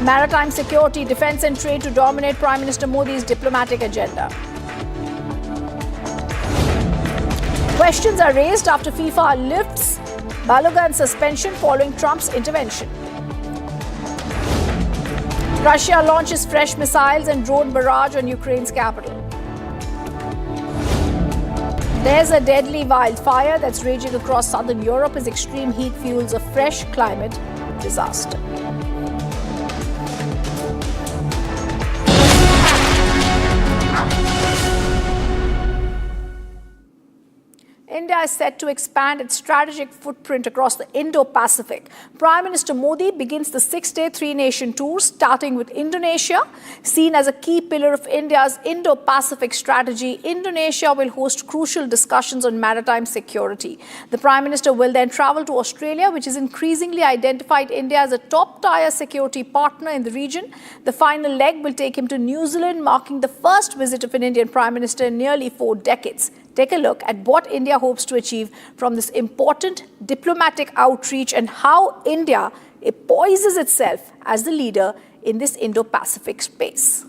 Maritime security, defense and trade to dominate Prime Minister Modi's diplomatic agenda. Questions are raised after FIFA lifts Balogun's suspension following Trump's intervention. Russia launches fresh missiles and drone barrage on Ukraine's capital. There's a deadly wildfire that's raging across southern Europe as extreme heat fuels a fresh climate disaster. India is set to expand its strategic footprint across the Indo-Pacific. Prime Minister Modi begins the 6-day 3-nation tour, starting with Indonesia. Seen as a key pillar of India's Indo-Pacific strategy, Indonesia will host crucial discussions on maritime security. The Prime Minister will then travel to Australia, which has increasingly identified India as a top-tier security partner in the region. The final leg will take him to New Zealand, marking the first visit of an Indian Prime Minister in nearly 4 decades. Take a look at what India hopes to achieve from this important diplomatic outreach and how India poises itself as the leader in this Indo-Pacific space.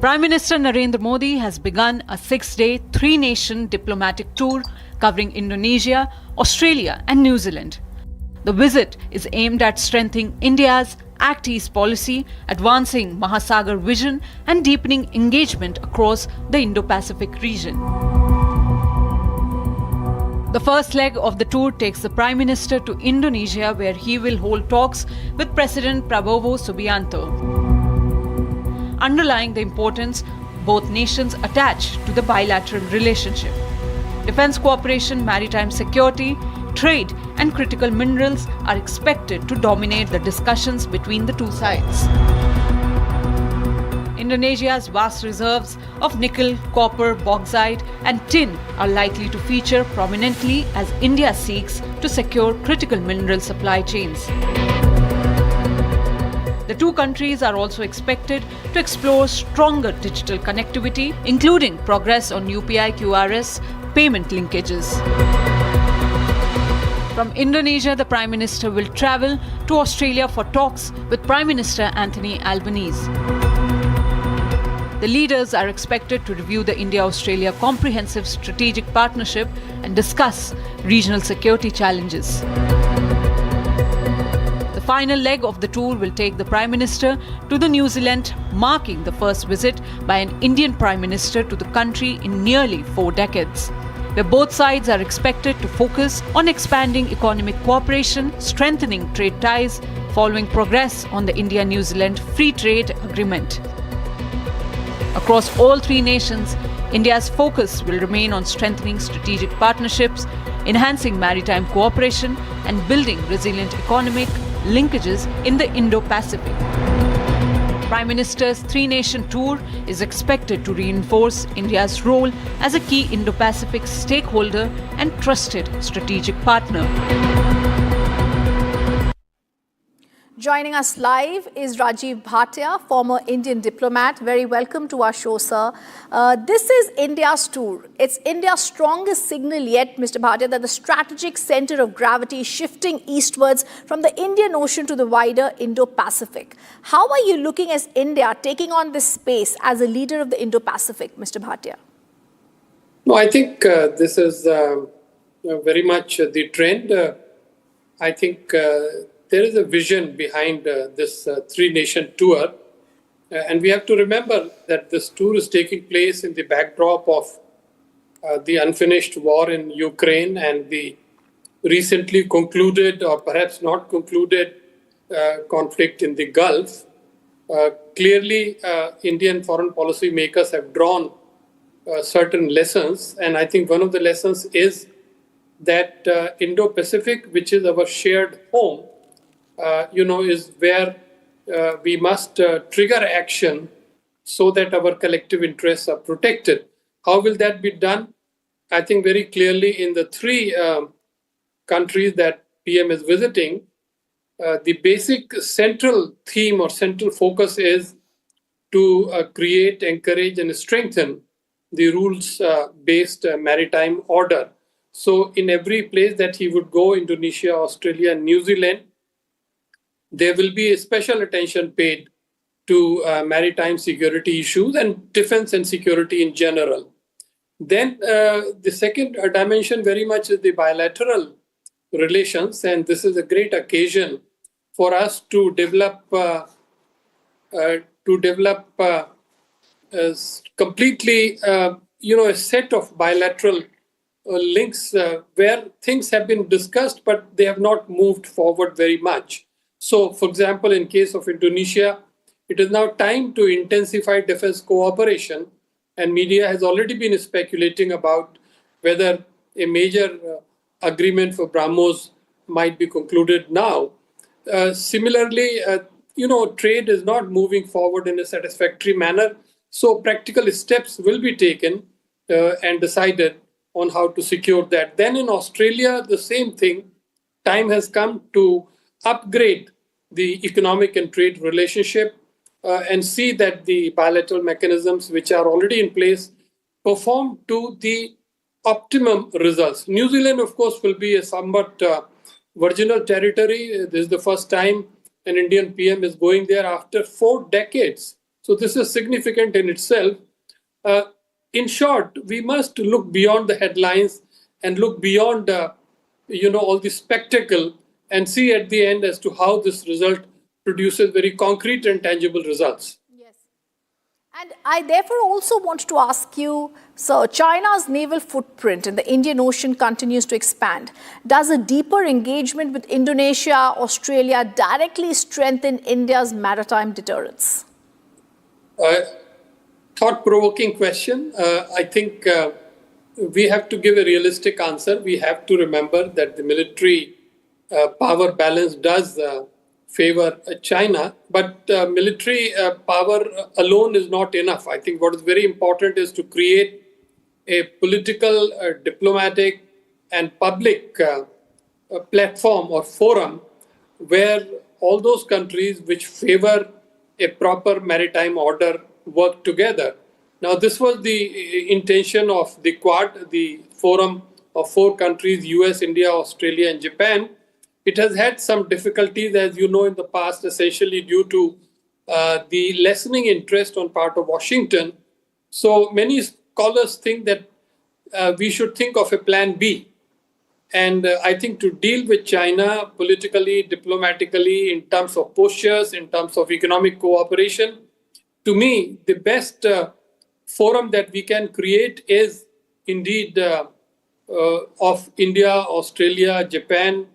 Prime Minister Narendra Modi has begun a 6-day 3-nation diplomatic tour covering Indonesia, Australia and New Zealand. The visit is aimed at strengthening India's Act East policy, advancing Mahasagar vision and deepening engagement across the Indo-Pacific region. The first leg of the tour takes the Prime Minister to Indonesia, where he will hold talks with President Prabowo Subianto. Underlying the importance both nations attach to the bilateral relationship: defense cooperation, maritime security, trade and critical minerals are expected to dominate the discussions between the two sides. Indonesia's vast reserves of nickel, copper, bauxite and tin are likely to feature prominently as India seeks to secure critical mineral supply chains. The two countries are also expected to explore stronger digital connectivity, including progress on UPI QRS payment linkages. From Indonesia, the Prime Minister will travel to Australia for talks with Prime Minister Anthony Albanese. The leaders are expected to review the India-Australia Comprehensive Strategic Partnership and discuss regional security challenges. The final leg of the tour will take the Prime Minister to the New Zealand, marking the first visit by an Indian Prime Minister to the country in nearly 4 decades, where both sides are expected to focus on expanding economic cooperation, strengthening trade ties, following progress on the India-New Zealand Free Trade Agreement. Across all three nations, India's focus will remain on strengthening strategic partnerships, enhancing maritime cooperation, and building resilient economic linkages in the Indo-Pacific. Prime Minister's three-nation tour is expected to reinforce India's role as a key Indo-Pacific stakeholder and trusted strategic partner. Joining us live is Rajiv Bhatia, former Indian diplomat. Very welcome to our show, sir. This is India's tour. It's India's strongest signal yet, Mr. Bhatia, that the strategic center of gravity is shifting eastwards from the Indian Ocean to the wider Indo-Pacific. How are you looking as India taking on this space as a leader of the Indo-Pacific, Mr. Bhatia? No, I think this is very much the trend. I think there is a vision behind this three-nation tour. And we have to remember that this tour is taking place in the backdrop of the unfinished war in Ukraine and the recently concluded or perhaps not concluded conflict in the Gulf. Clearly, Indian foreign policy makers have drawn certain lessons. And I think one of the lessons is that Indo-Pacific, which is our shared home, is where we must trigger action so that our collective interests are protected. How will that be done? I think very clearly in the three countries that PM is visiting, the basic central theme or central focus is to create, encourage, and strengthen the rules-based maritime order. So in every place that he would go, Indonesia, Australia, and New Zealand, there will be a special attention paid to maritime security issues and defense and security in general. Then the second dimension very much is the bilateral relations, and this is a great occasion for us to develop completely a set of bilateral links where things have been discussed but they have not moved forward very much. So, for example, in case of Indonesia, it is now time to intensify defense cooperation, and media has already been speculating about whether a major agreement for BrahMos might be concluded now. Similarly, trade is not moving forward in a satisfactory manner, so practical steps will be taken and decided on how to secure that. Then in Australia, the same thing. Time has come to upgrade the economic and trade relationship and see that the bilateral mechanisms which are already in place perform to the optimum results. New Zealand, of course, will be a somewhat virginal territory. This is the first time an Indian PM is going there after 4 decades. So this is significant in itself. In short, we must look beyond the headlines and look beyond all the spectacle and see at the end as to how this result produces very concrete and tangible results. Yes. And I therefore also want to ask you, sir, China's naval footprint in the Indian Ocean continues to expand. Does a deeper engagement with Indonesia, Australia directly strengthen India's maritime deterrence? Thought-provoking question. I think we have to give a realistic answer. We have to remember that the military power balance does favor China, but military power alone is not enough. I think what is very important is to create a political, diplomatic, and public platform or forum where all those countries which favor a proper maritime order work together. Now, this was the intention of the Quad, the forum of 4 countries, US, India, Australia, and Japan. It has had some difficulties, as you know, in the past, essentially due to the lessening interest on part of Washington. So many scholars think that we should think of a plan B. And I think to deal with China politically, diplomatically, in terms of postures, in terms of economic cooperation, to me, the best forum that we can create is indeed of India, Australia, Japan,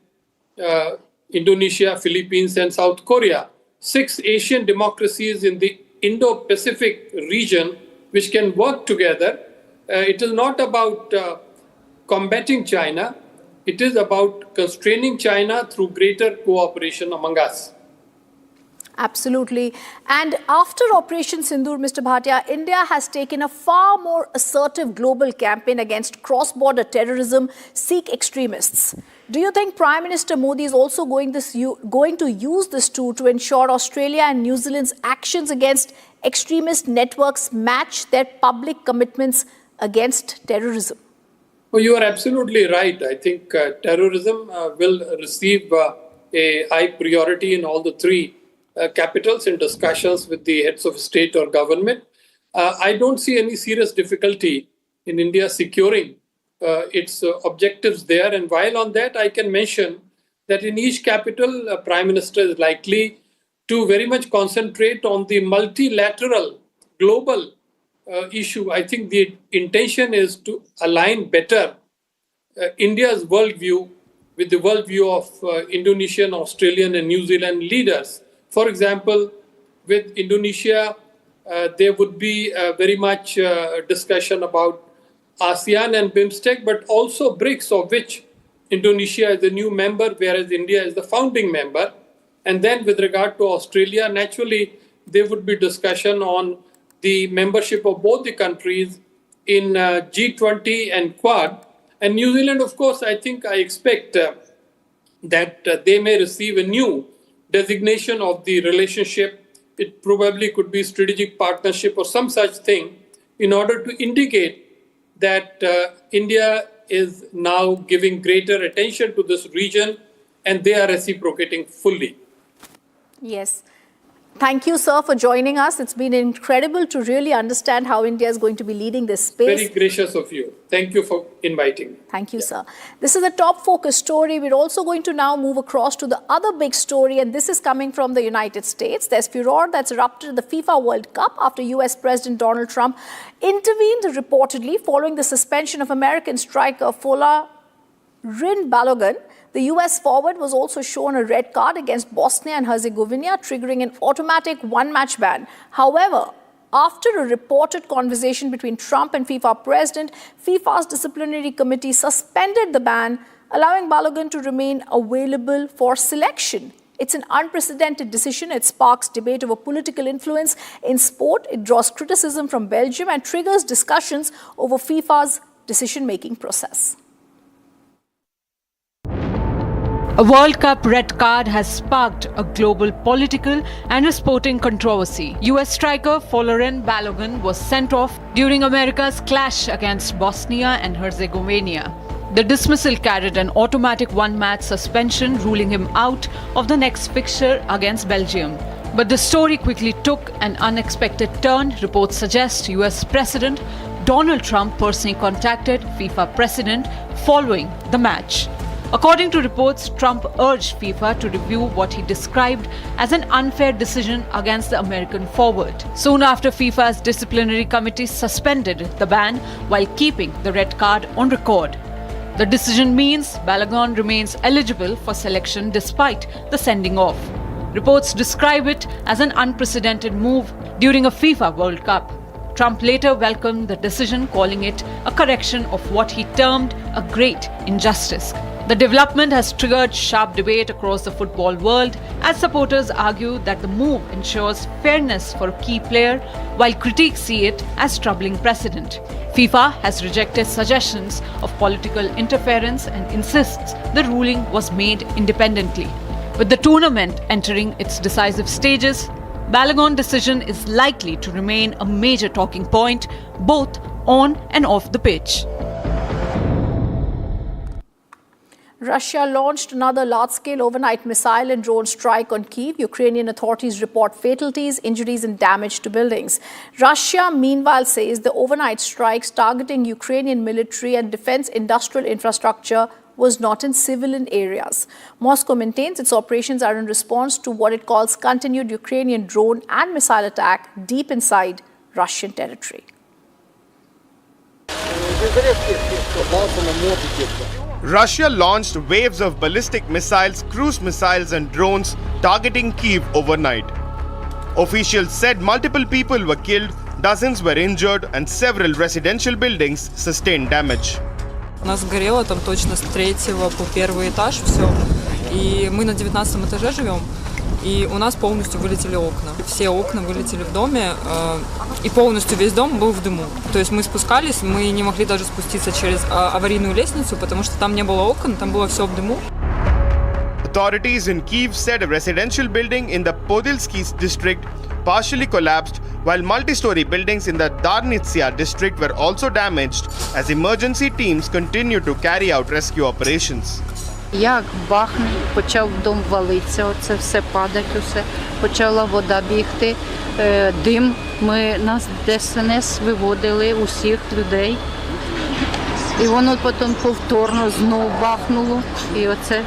Indonesia, Philippines, and South Korea. 6 Asian democracies in the Indo-Pacific region which can work together. It is not about combating China. It is about constraining China through greater cooperation among us. Absolutely. And after Operation Sindoor, Mr. Bhatia, India has taken a far more assertive global campaign against cross-border terrorism, Sikh extremists. Do you think Prime Minister Modi is also going to use this tool to ensure Australia and New Zealand's actions against extremist networks match their public commitments against terrorism? Well, you are absolutely right. I think terrorism will receive a high priority in all the 3 capitals in discussions with the heads of state or government. I don't see any serious difficulty in India securing its objectives there. And while on that, I can mention that in each capital, a Prime Minister is likely to very much concentrate on the multilateral global issue. I think the intention is to align better India's worldview with the worldview of Indonesian, Australian, and New Zealand leaders. For example, with Indonesia, there would be very much discussion about ASEAN and BIMSTEC, but also BRICS, of which Indonesia is the new member, whereas India is the founding member. And then with regard to Australia, naturally, there would be discussion on the membership of both the countries in G20 and Quad. And New Zealand, of course, I expect that they may receive a new designation of the relationship. It probably could be strategic partnership or some such thing in order to indicate that India is now giving greater attention to this region and they are reciprocating fully. Yes. Thank you, sir, for joining us. It's been incredible to really understand how India is going to be leading this space. Very gracious of you. Thank you for inviting me. Thank you, sir. This is a top focus story. We're also going to now move across to the other big story, and this is coming from the United States. There's furor that's erupted at the FIFA World Cup after US President Donald Trump intervened reportedly following the suspension of American striker Folarin Balogun. The US forward was also shown a red card against Bosnia and Herzegovina, triggering an automatic one-match ban. However, after a reported conversation between Trump and FIFA president, FIFA's disciplinary committee suspended the ban, allowing Balogun to remain available for selection. It's an unprecedented decision. It sparks debate over political influence in sport. It draws criticism from Belgium and triggers discussions over FIFA's decision-making process. A World Cup red card has sparked a global political and a sporting controversy. US striker Folarin Balogun was sent off during America's clash against Bosnia and Herzegovina. The dismissal carried an automatic one-match suspension, ruling him out of the next fixture against Belgium. But the story quickly took an unexpected turn. Reports suggest US President Donald Trump personally contacted FIFA President following the match. According to reports, Trump urged FIFA to review what he described as an unfair decision against the American forward. Soon after, FIFA's disciplinary committee suspended the ban while keeping the red card on record. The decision means Balogun remains eligible for selection despite the sending off. Reports describe it as an unprecedented move during a FIFA World Cup. Trump later welcomed the decision, calling it a correction of what he termed a great injustice. The development has triggered sharp debate across the football world as supporters argue that the move ensures fairness for a key player, while critics see it as troubling precedent. FIFA has rejected suggestions of political interference and insists the ruling was made independently. With the tournament entering its decisive stages, Balogun decision is likely to remain a major talking point both on and off the pitch. Russia launched another large-scale overnight missile and drone strike on Kyiv. Ukrainian authorities report fatalities, injuries and damage to buildings. Russia, meanwhile, says the overnight strikes targeting Ukrainian military and defense industrial infrastructure was not in civilian areas. Moscow maintains its operations are in response to what it calls continued Ukrainian drone and missile attack deep inside Russian territory. Russia launched waves of ballistic missiles, cruise missiles and drones targeting Kyiv overnight. Officials said multiple people were killed, dozens were injured and several residential buildings sustained damage. У нас горело там точно с 3-го по 1-й этаж все. И мы на 19-м этаже живем. И у нас полностью вылетели окна. Все окна вылетели в доме, и полностью весь дом был в дыму. То есть мы спускались, мы не могли даже спуститься через аварийную лестницу, потому что там не было окон, там было все в дыму. Authorities in Kyiv said a residential building in the Podilsky district partially collapsed, while multi-story buildings in the Darnitsia district were also damaged as emergency teams continue to carry out rescue operations. Як бахне, почав дом валитися, оце все падать, усе. Почала вода бігти, дим. Нас ДСНС виводили усіх людей. І воно потім повторно знову бахнуло. І оце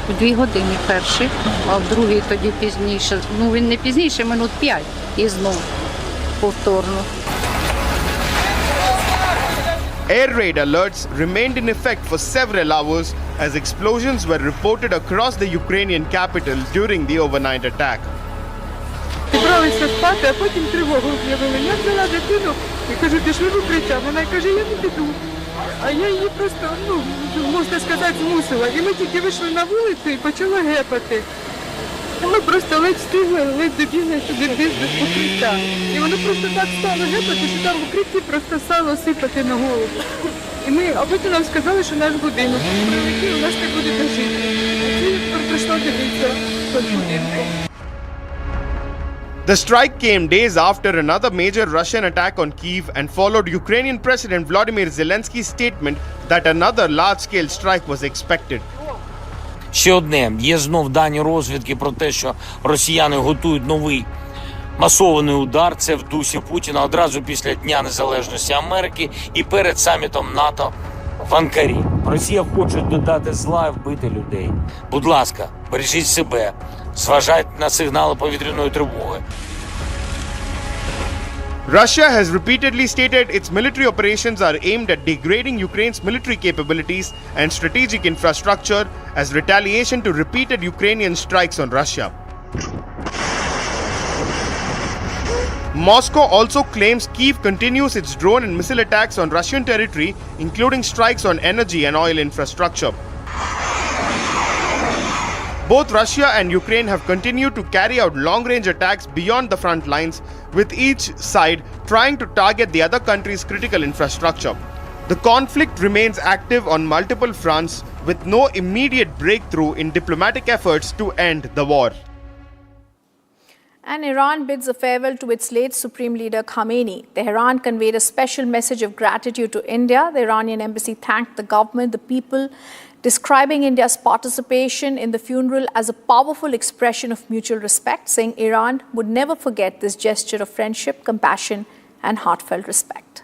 в 2 години перший, а в другий тоді пізніше. Ну він не пізніше, минут 5. І знову повторно. Air raid alerts remained in effect for several hours as explosions were reported across the Ukrainian capital during the overnight attack. Зібралися спати, а потім тривогу об'явили. Я взяла дитину і кажу, пішли в укриття. Вона каже, я не піду. А я її просто, можна сказати, змусила. І ми тільки вийшли на вулицю і почали гепати. Ми просто ледь встигли, ледь добігли туди без укриття. І воно просто так стало гепати, що там в укритті просто стало сипати на голову. А потім нам сказали, що наш будинок прилетів, у нас не буде де жити. А це прийшло дивитися під будинком. The strike came days after another major Russian attack on Kyiv and followed Ukrainian President Volodymyr Zelensky's statement that another large-scale strike was expected. Ще одне, є знов дані розвідки про те, що росіяни готують новий масований удар. Це в дусі Путіна одразу після Дня Незалежності Америки і перед самітом НАТО в Анкарі. Росія хоче додати зла і вбити людей. Будь ласка, бережіть себе, зважайте на сигнали повітряної тривоги. Russia has repeatedly stated its military operations are aimed at degrading Ukraine's military capabilities and strategic infrastructure as retaliation to repeated Ukrainian strikes on Russia. Moscow also claims Kyiv continues its drone and missile attacks on Russian territory, including strikes on energy and oil infrastructure. Both Russia and Ukraine have continued to carry out long-range attacks beyond the front lines, with each side trying to target the other country's critical infrastructure. The conflict remains active on multiple fronts, with no immediate breakthrough in diplomatic efforts to end the war. And Iran bids a farewell to its late Supreme Leader Khamenei. Tehran conveyed a special message of gratitude to India. The Iranian embassy thanked the government, the people, describing India's participation in the funeral as a powerful expression of mutual respect, saying Iran would never forget this gesture of friendship, compassion, and heartfelt respect.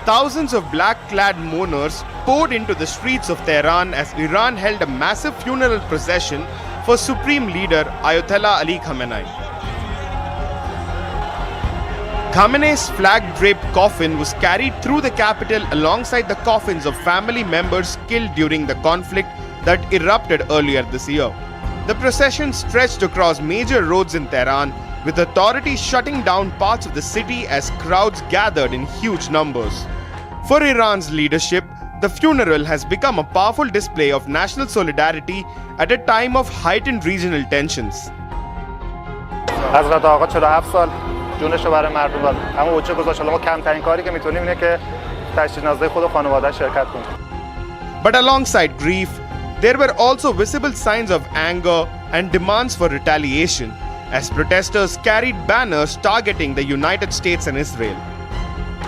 Thousands of black-clad mourners poured into the streets of Tehran as Iran held a massive funeral procession for Supreme Leader Ayatollah Ali Khamenei. Khamenei's flag-draped coffin was carried through the capital alongside the coffins of family members killed during the conflict that erupted earlier this year. The procession stretched across major roads in Tehran, with authorities shutting down parts of the city as crowds gathered in huge numbers. For Iran's leadership, the funeral has become a powerful display of national solidarity at a time of heightened regional tensions. حضرت آقا 47 سال جونش رو برای مردم داد. اما اوچه گذاشت. ما کمترین کاری که میتونیم اینه که تجدید نازده خود و خانواده شرکت کنیم. But alongside grief, there were also visible signs of anger and demands for retaliation as protesters carried banners targeting the United States and Israel.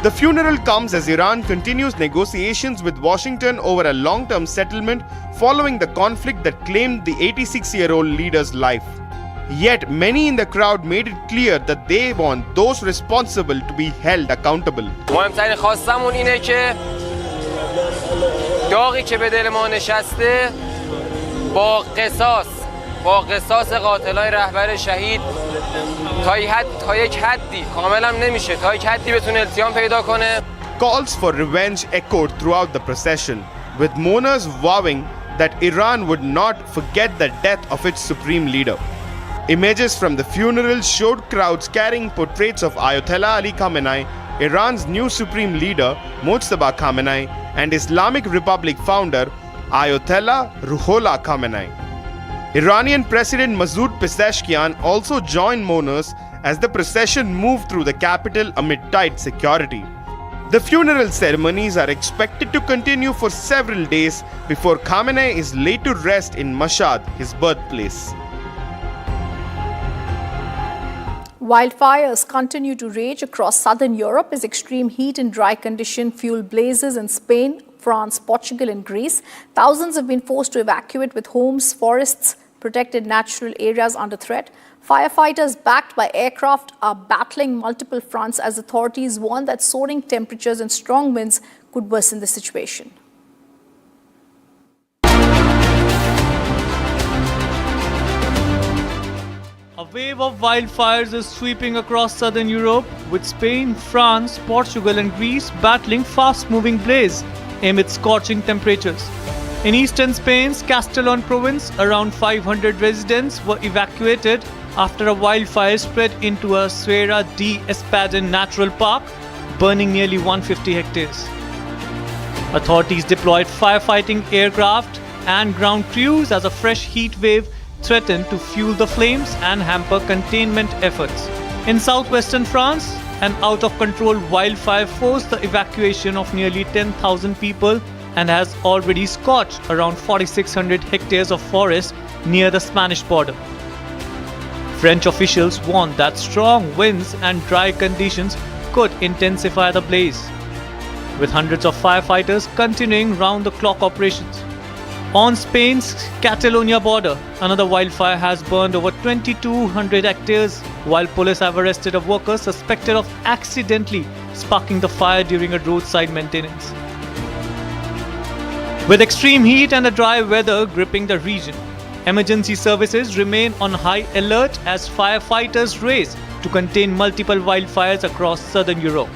The funeral comes as Iran continues negotiations with Washington over a long-term settlement following the conflict that claimed the 86-year-old leader's life. Yet many in the crowd made it clear that they want those responsible to be held accountable. مهمترین خواستمون اینه که داغی که به دل ما نشسته با قصاص قاتلای رهبر شهید تا یک حدی کاملا نمیشه تا یک حدی بتونه التیام پیدا کنه. Calls for revenge echoed throughout the procession, with mourners vowing that Iran would not forget the death of its supreme leader. Images from the funeral showed crowds carrying portraits of Ayatollah Ali Khamenei, Iran's new supreme leader Mojtaba Khamenei, and Islamic Republic founder Ayatollah Ruhollah Khamenei. Iranian President Masoud Pezeshkian also joined mourners as the procession moved through the capital amid tight security. The funeral ceremonies are expected to continue for several days before Khamenei is laid to rest in Mashhad, his birthplace. Wildfires continue to rage across southern Europe as extreme heat and dry conditions fuel blazes in Spain, France, Portugal and Greece. Thousands have been forced to evacuate with homes, forests, protected natural areas under threat. Firefighters backed by aircraft are battling multiple fronts as authorities warn that soaring temperatures and strong winds could worsen the situation. A wave of wildfires is sweeping across southern Europe, with Spain, France, Portugal and Greece battling fast-moving blaze amid scorching temperatures. In eastern Spain's Castellon province, around 500 residents were evacuated after a wildfire spread into a Sierra de Espadon natural park, burning nearly 150 hectares. Authorities deployed firefighting aircraft and ground crews as a fresh heat wave threatened to fuel the flames and hamper containment efforts. In southwestern France, an out-of-control wildfire forced the evacuation of nearly 10,000 people and has already scorched around 4,600 hectares of forest near the Spanish border. French officials warned that strong winds and dry conditions could intensify the blaze, with hundreds of firefighters continuing round-the-clock operations. On Spain's Catalonia border, another wildfire has burned over 2,200 hectares, while police have arrested a worker suspected of accidentally sparking the fire during a roadside maintenance. With extreme heat and the dry weather gripping the region, emergency services remain on high alert as firefighters race to contain multiple wildfires across southern Europe.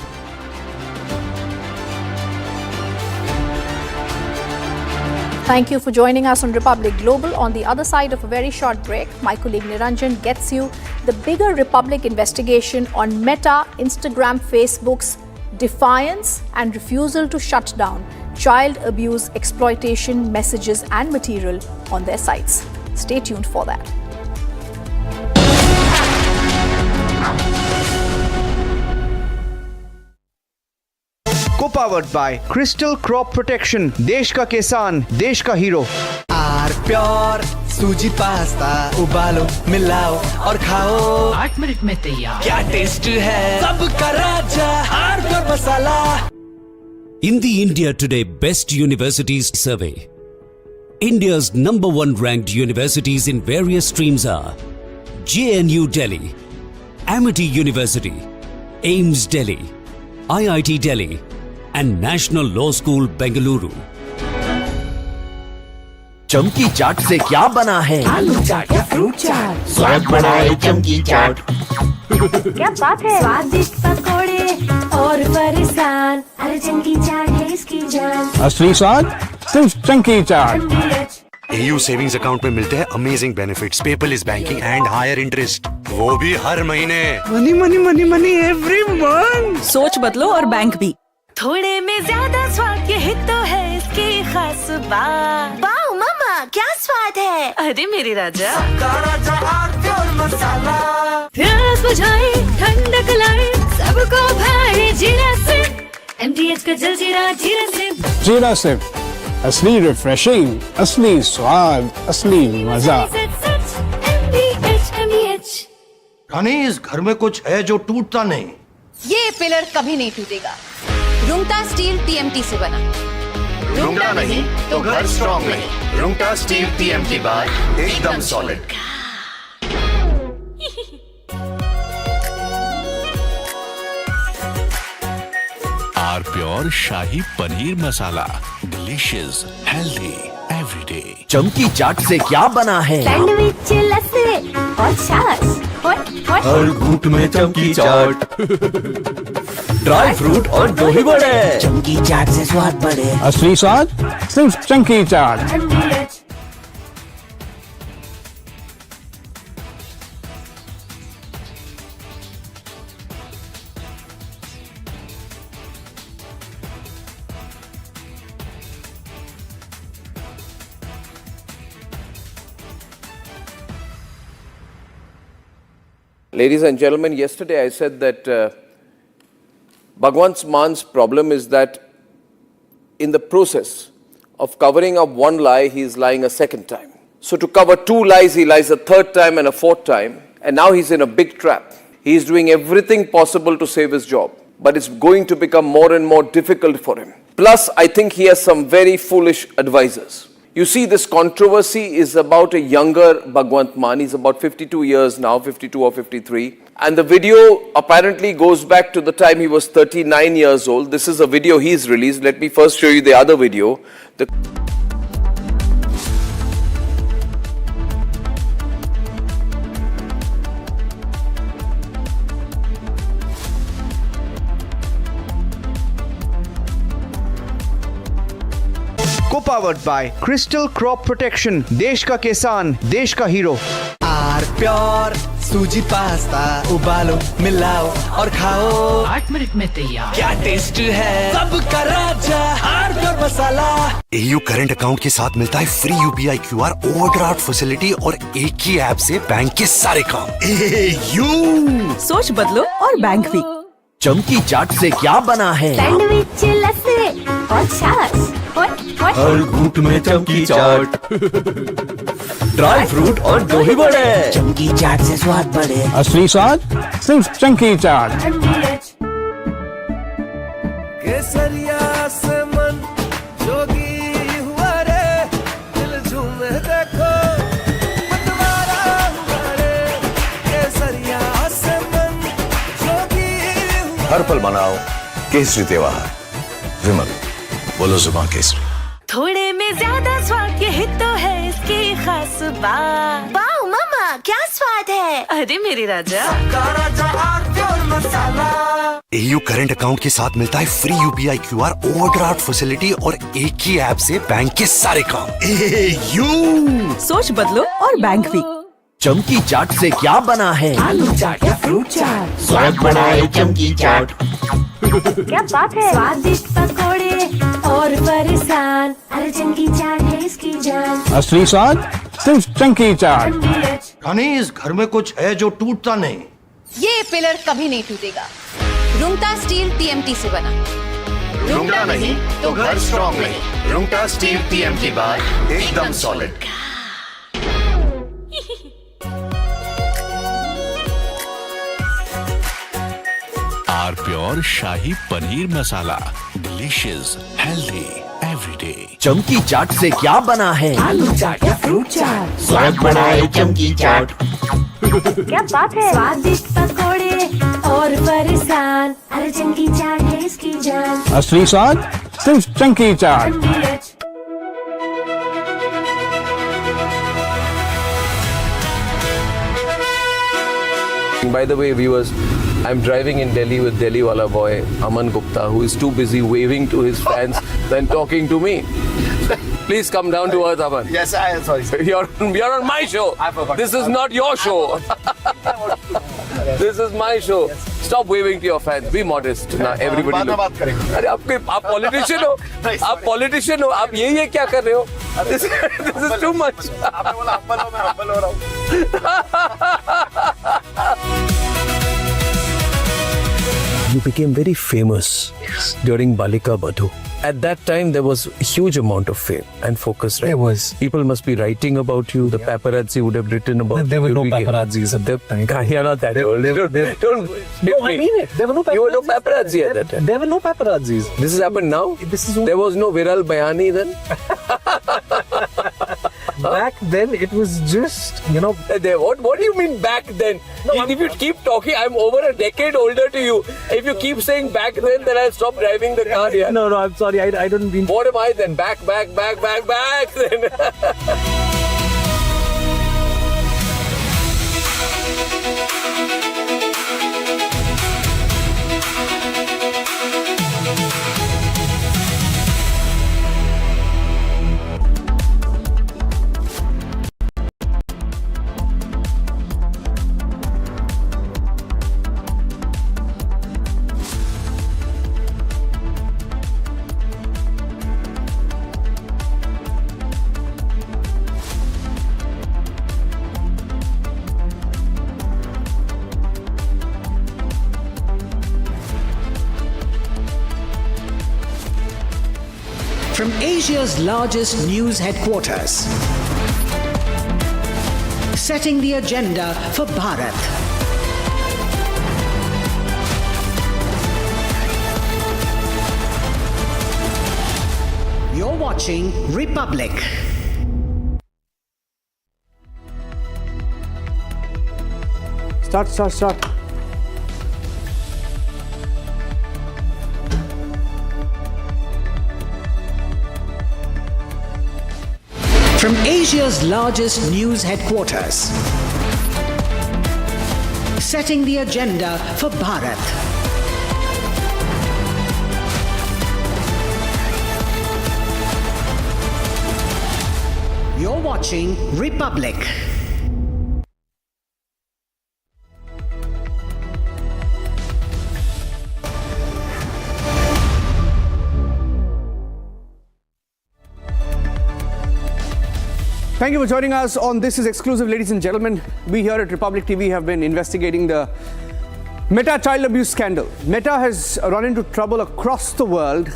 Thank you for joining us on Republic Global. On the other side of a very short break, my colleague Niranjan gets you the bigger Republic investigation on Meta, Instagram, Facebook's defiance and refusal to shut down child abuse, exploitation, messages and material on their sites. Stay tuned for that. Co-powered by Crystal Crop Protection, देश का किसान, देश का hero. Are pure सूजी pasta उबालो मिलाओ और खाओ 8 minute में तैयार. क्या टेस्ट है सबका राजा R pure masala. In the India Today Best Universities Survey, India's #1 ranked universities in various streams are JNU Delhi, Amity University, AIMS Delhi, IIT Delhi, and National Law School Bengaluru. चमकी चाट से क्या बना है? आलू चाट या फ्रूट चाट? स्वाद बढ़ाए चमकी चाट. क्या बात है, स्वादिष्ट पकोड़े और फरसान, अरे चंकी चाट है इसकी जान। असली स्वाद सिर्फ chunky chaat. AU savings account में मिलते हैं amazing benefits, paperless banking and higher interest, वो भी हर महीने। Money money money money every month. सोच बदलो और बैंक भी। थोड़े में ज्यादा स्वाद, यही तो है इसकी खास बात। वाओ मामा क्या स्वाद है, अरे मेरे राजा। प्यास बुझाए ठंडक लाए, सबको भाए जीरा से, MTH का जलजीरा जीरा से। जीरा से असली रिफ्रेशिंग, असली स्वाद, असली मजा। रानी, इस घर में कुछ है जो टूटता नहीं। ये पिलर कभी नहीं टूटेगा। रुंगटा स्टील TMT से बना। रुंगटा नहीं तो घर स्ट्रॉन्ग नहीं। रुंगटा स्टील TMT बार एकदम solid. Are pure shahi paneer masala, delicious, healthy everyday. चमकी चाट से क्या बना है? सैंडविच लस्सी और छाछ। हर घूंट में चमकी चाट। ड्राई फ्रूट और दही बड़े। चमकी चाट से स्वाद बढ़े। असली स्वाद सिर्फ chunky chaat. Ladies and gentlemen, yesterday I said that Bhagwant Man's problem is that in the process of covering up one lie, he is lying a second time. So to cover two lies, he lies a third time and a fourth time, and now he's in a big trap. He is doing everything possible to save his job, but it's going to become more and more difficult for him. Plus, I think he has some very foolish advisors. You see, this controversy is about a younger Bhagwant Mann. He's about 52 years now, 52 or 53. And the video apparently goes back to the time he was 39 years old. This is a video he's released. Let me first show you the other video. Co-powered by Crystal Crop Protection, देश का किसान, देश का hero. Are pure सूजी pasta, उबालो मिलाओ और खाओ। 8 minute में तैयार। क्या टेस्ट है, सबका राजा R pure masala. AU current account के साथ मिलता है free UPI QR overdraft facility और एक ही ऐप से बैंक के सारे काम। AU सोच बदलो और बैंक भी। चमकी चाट से क्या बना है? सैंडविच लस्सी और छाछ। हर घूंट में चमकी चाट। ड्राई फ्रूट और दही बड़े। चमकी चाट से स्वाद बढ़े। असली स्वाद सिर्फ चंकी चाट। केसरिया से मन जोगी हुआ रे, दिल झूमे देखो मतवारा हुआ रे। केसरिया से मन जोगी हुआ। हर पल मनाओ केसरी त्योहार। विमल, बोलो जुबान केसरी। थोड़े में ज्यादा स्वाद, यही तो है इसकी खास बात। वाओ मामा क्या स्वाद है, अरे मेरे राजा। AU करंट अकाउंट के साथ मिलता है free UPI QR overdraft facility और एक ही ऐप से बैंक के सारे काम। AU सोच बदलो और बैंक भी। चमकी चाट से क्या बना है? आलू चाट या फ्रूट चाट। स्वाद बनाए चमकी चाट। क्या बात है, स्वादिष्ट पकोड़े और फरसान, अरे चंकी चाट है इसकी जान। असली स्वाद सिर्फ चंकी चाट। रानी, इस घर में कुछ है जो टूटता नहीं। ये पिलर कभी नहीं टूटेगा। रुंगटा स्टील TMT से बना। रुंगटा नहीं तो घर स्ट्रॉन्ग नहीं। रुंगटा स्टील TMT बार एकदम solid. Are pure shahi paneer masala, delicious, healthy everyday. चमकी चाट से क्या बना है? आलू चाट या फ्रूट चाट। स्वाद बनाए चमकी चाट। क्या बात है, स्वादिष्ट पकोड़े और फरसान, अरे चंकी चाट है इसकी जान। असली स्वाद सिर्फ chunky chaat. By the way, viewers, I'm driving in Delhi with Delhi wala boy Aman Gupta, who is too busy waving to his fans than talking to me. Please come down to earth, Aman. Yes, I am sorry. You're on my show. This is not your show. This is my show. Stop waving to your fans. Be modest. Now everybody look. अरे आप politician हो. आप politician हो. आप ये क्या कर रहे हो? This is too much. आपने बोला humble हो, मैं humble हो रहा हूँ. You became very famous during Balika Badhu. At that time, there was a huge amount of fame and focus, right? There was. People must be writing about you. The paparazzi would have written about you. There were no paparazzis at that time. You're not that old. Don't No, I mean it. There were no paparazzis. You were no paparazzi at that time. There were no paparazzis. This has happened now? This is There was no Viral Bayani then? Back then, it was just, What do you mean back then? If you keep talking, I'm over a decade older to you. If you keep saying back then I'll stop driving the car here. No, I'm sorry. I don't mean... What am I then? Back then. From Asia's largest news headquarters, setting the agenda for Bharat. You're watching Republic. Start. From Asia's largest news headquarters, setting the agenda for Bharat. You're watching Republic. Thank you for joining us on This Is Exclusive, ladies and gentlemen. We here at Republic TV have been investigating the Meta child abuse scandal. Meta has run into trouble across the world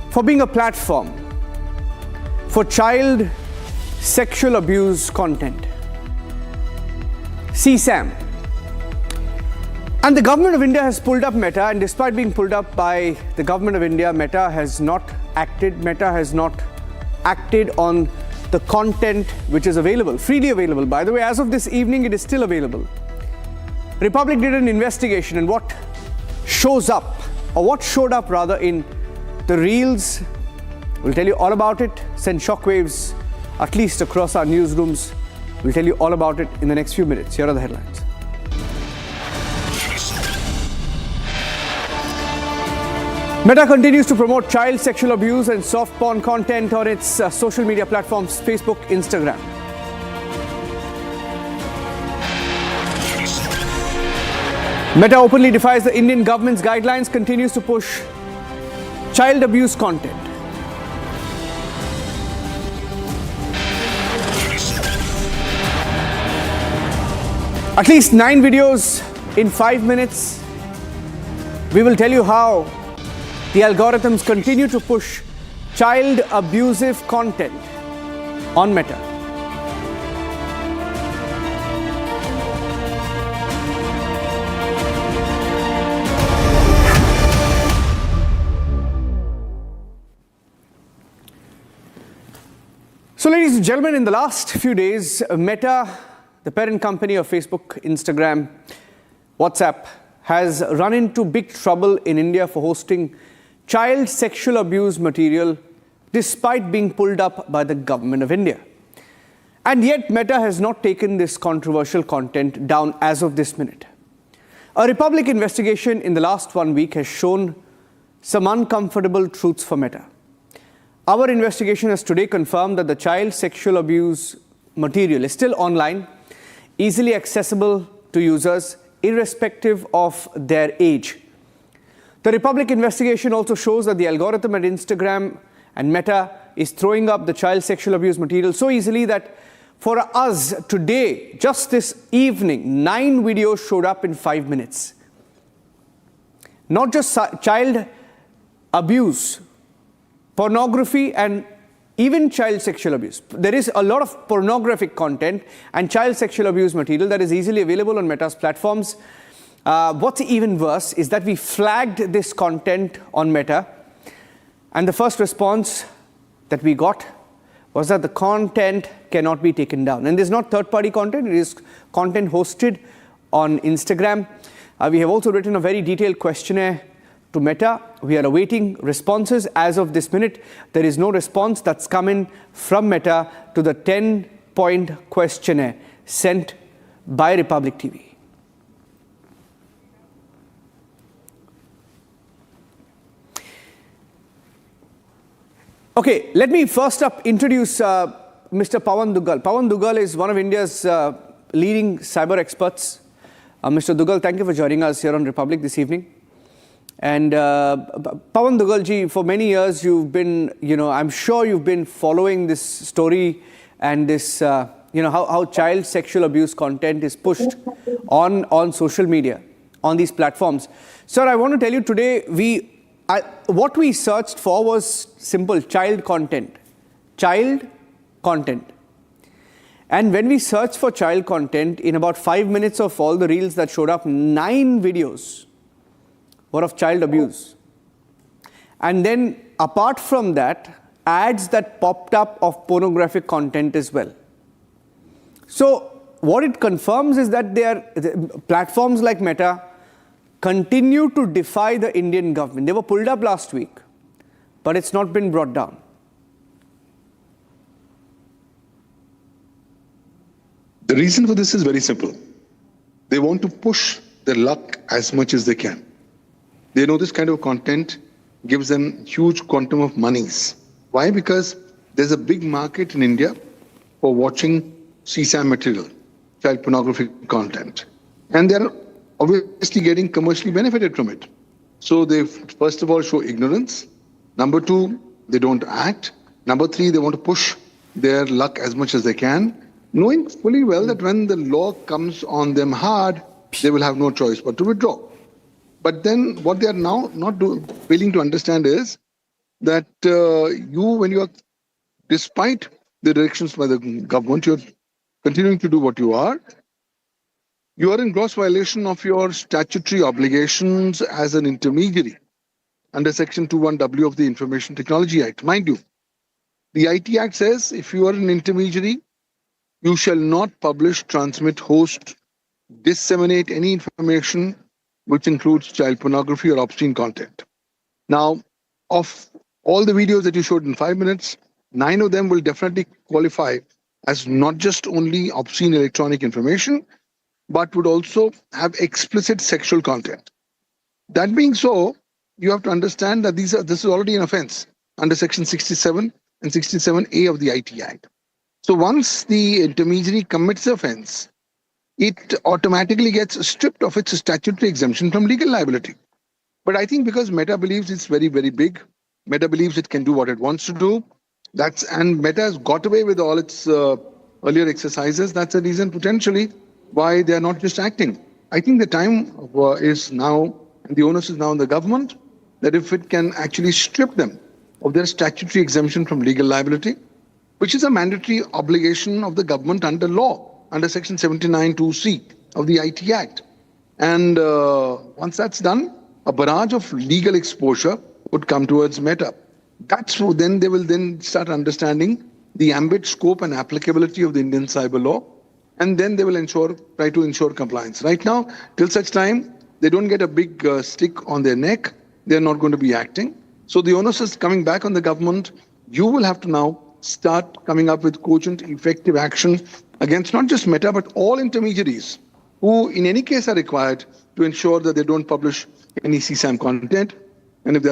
for being a platform for child sexual abuse content. CSAM. And the government of India has pulled up Meta, and despite being pulled up by the government of India, Meta has not acted. Meta has not acted on the content which is available, freely available. By the way, as of this evening, it is still available. Republic did an investigation, and what showed up rather in the reels, we'll tell you all about it, send shockwaves at least across our newsrooms. We'll tell you all about it in the next few minutes. Here are the headlines. Meta continues to promote child sexual abuse and soft porn content on its social media platforms, Facebook, Instagram. Meta openly defies the Indian government's guidelines, continues to push child abuse content. At least 9 videos in 5 minutes. We will tell you how the algorithms continue to push child abusive content on Meta. So, ladies and gentlemen, in the last few days, Meta, the parent company of Facebook, Instagram, WhatsApp, has run into big trouble in India for hosting child sexual abuse material despite being pulled up by the government of India. And yet Meta has not taken this controversial content down as of this minute. A Republic investigation in the last 1 week has shown some uncomfortable truths for Meta. Our investigation has today confirmed that the child sexual abuse material is still online, easily accessible to users, irrespective of their age. The Republic investigation also shows that the algorithm at Instagram and Meta is throwing up the child sexual abuse material so easily that for us today, just this evening, 9 videos showed up in 5 minutes. Not just child abuse, pornography and even child sexual abuse. There is a lot of pornographic content and child sexual abuse material that is easily available on Meta's platforms. What's even worse is that we flagged this content on Meta, and the first response that we got was that the content cannot be taken down. And this is not third-party content, it is content hosted on Instagram. We have also written a very detailed questionnaire to Meta. We are awaiting responses. As of this minute, there is no response that's come in from Meta to the 10-point questionnaire sent by Republic TV. Okay, let me first up introduce Mr. Pawan Duggal. Pawan Duggal is one of India's leading cyber experts. Mr. Duggal, thank you for joining us here on Republic this evening. And Pawan Duggal ji, for many years you've been, I'm sure you've been following this story and this, how child sexual abuse content is pushed on social media, on these platforms. Sir, I want to tell you today, what we searched for was simple: child content. Child content. And when we searched for child content, in about 5 minutes of all the reels that showed up, 9 videos were of child abuse. And then apart from that, ads that popped up of pornographic content as well. So what it confirms is that platforms like Meta continue to defy the Indian government. They were pulled up last week, but it's not been brought down. The reason for this is very simple. They want to push their luck as much as they can. They know this kind of content gives them huge quantum of monies. Why? Because there's a big market in India for watching CSAM material, child pornography content. And they're obviously getting commercially benefited from it. So they first of all show ignorance. Number 2, they don't act. Number 3, they want to push their luck as much as they can, knowing fully well that when the law comes on them hard, they will have no choice but to withdraw. But then what they are now not failing to understand is that when you are, despite the directions by the government, you're continuing to do what you are in gross violation of your statutory obligations as an intermediary under Section 21W of the Information Technology Act. Mind you, the IT Act says if you are an intermediary, you shall not publish, transmit, host, disseminate any information which includes child pornography or obscene content. Now, of all the videos that you showed in 5 minutes, 9 of them will definitely qualify as not just only obscene electronic information, but would also have explicit sexual content. That being so, you have to understand that this is already an offense under Section 67 and 67A of the IT Act. So once the intermediary commits the offense, it automatically gets stripped of its statutory exemption from legal liability. But I think because Meta believes it's very, very big, Meta believes it can do what it wants to do, and Meta has got away with all its earlier exercises, that's a reason potentially why they are not just acting. I think the time is now, and the onus is now on the government, that if it can actually strip them of their statutory exemption from legal liability, which is a mandatory obligation of the government under law, under Section 79(2)(c) of the IT Act. And once that's done, a barrage of legal exposure would come towards Meta. That's then they will then start understanding the ambit, scope and applicability of the Indian cyber law, and then they will try to ensure compliance. Right now, till such time, they don't get a big stick on their neck, they're not going to be acting. So the onus is coming back on the government. You will have to now start coming up with cogent, effective action against not just Meta, but all intermediaries who in any case are required to ensure that they don't publish any CSAM content. And if there's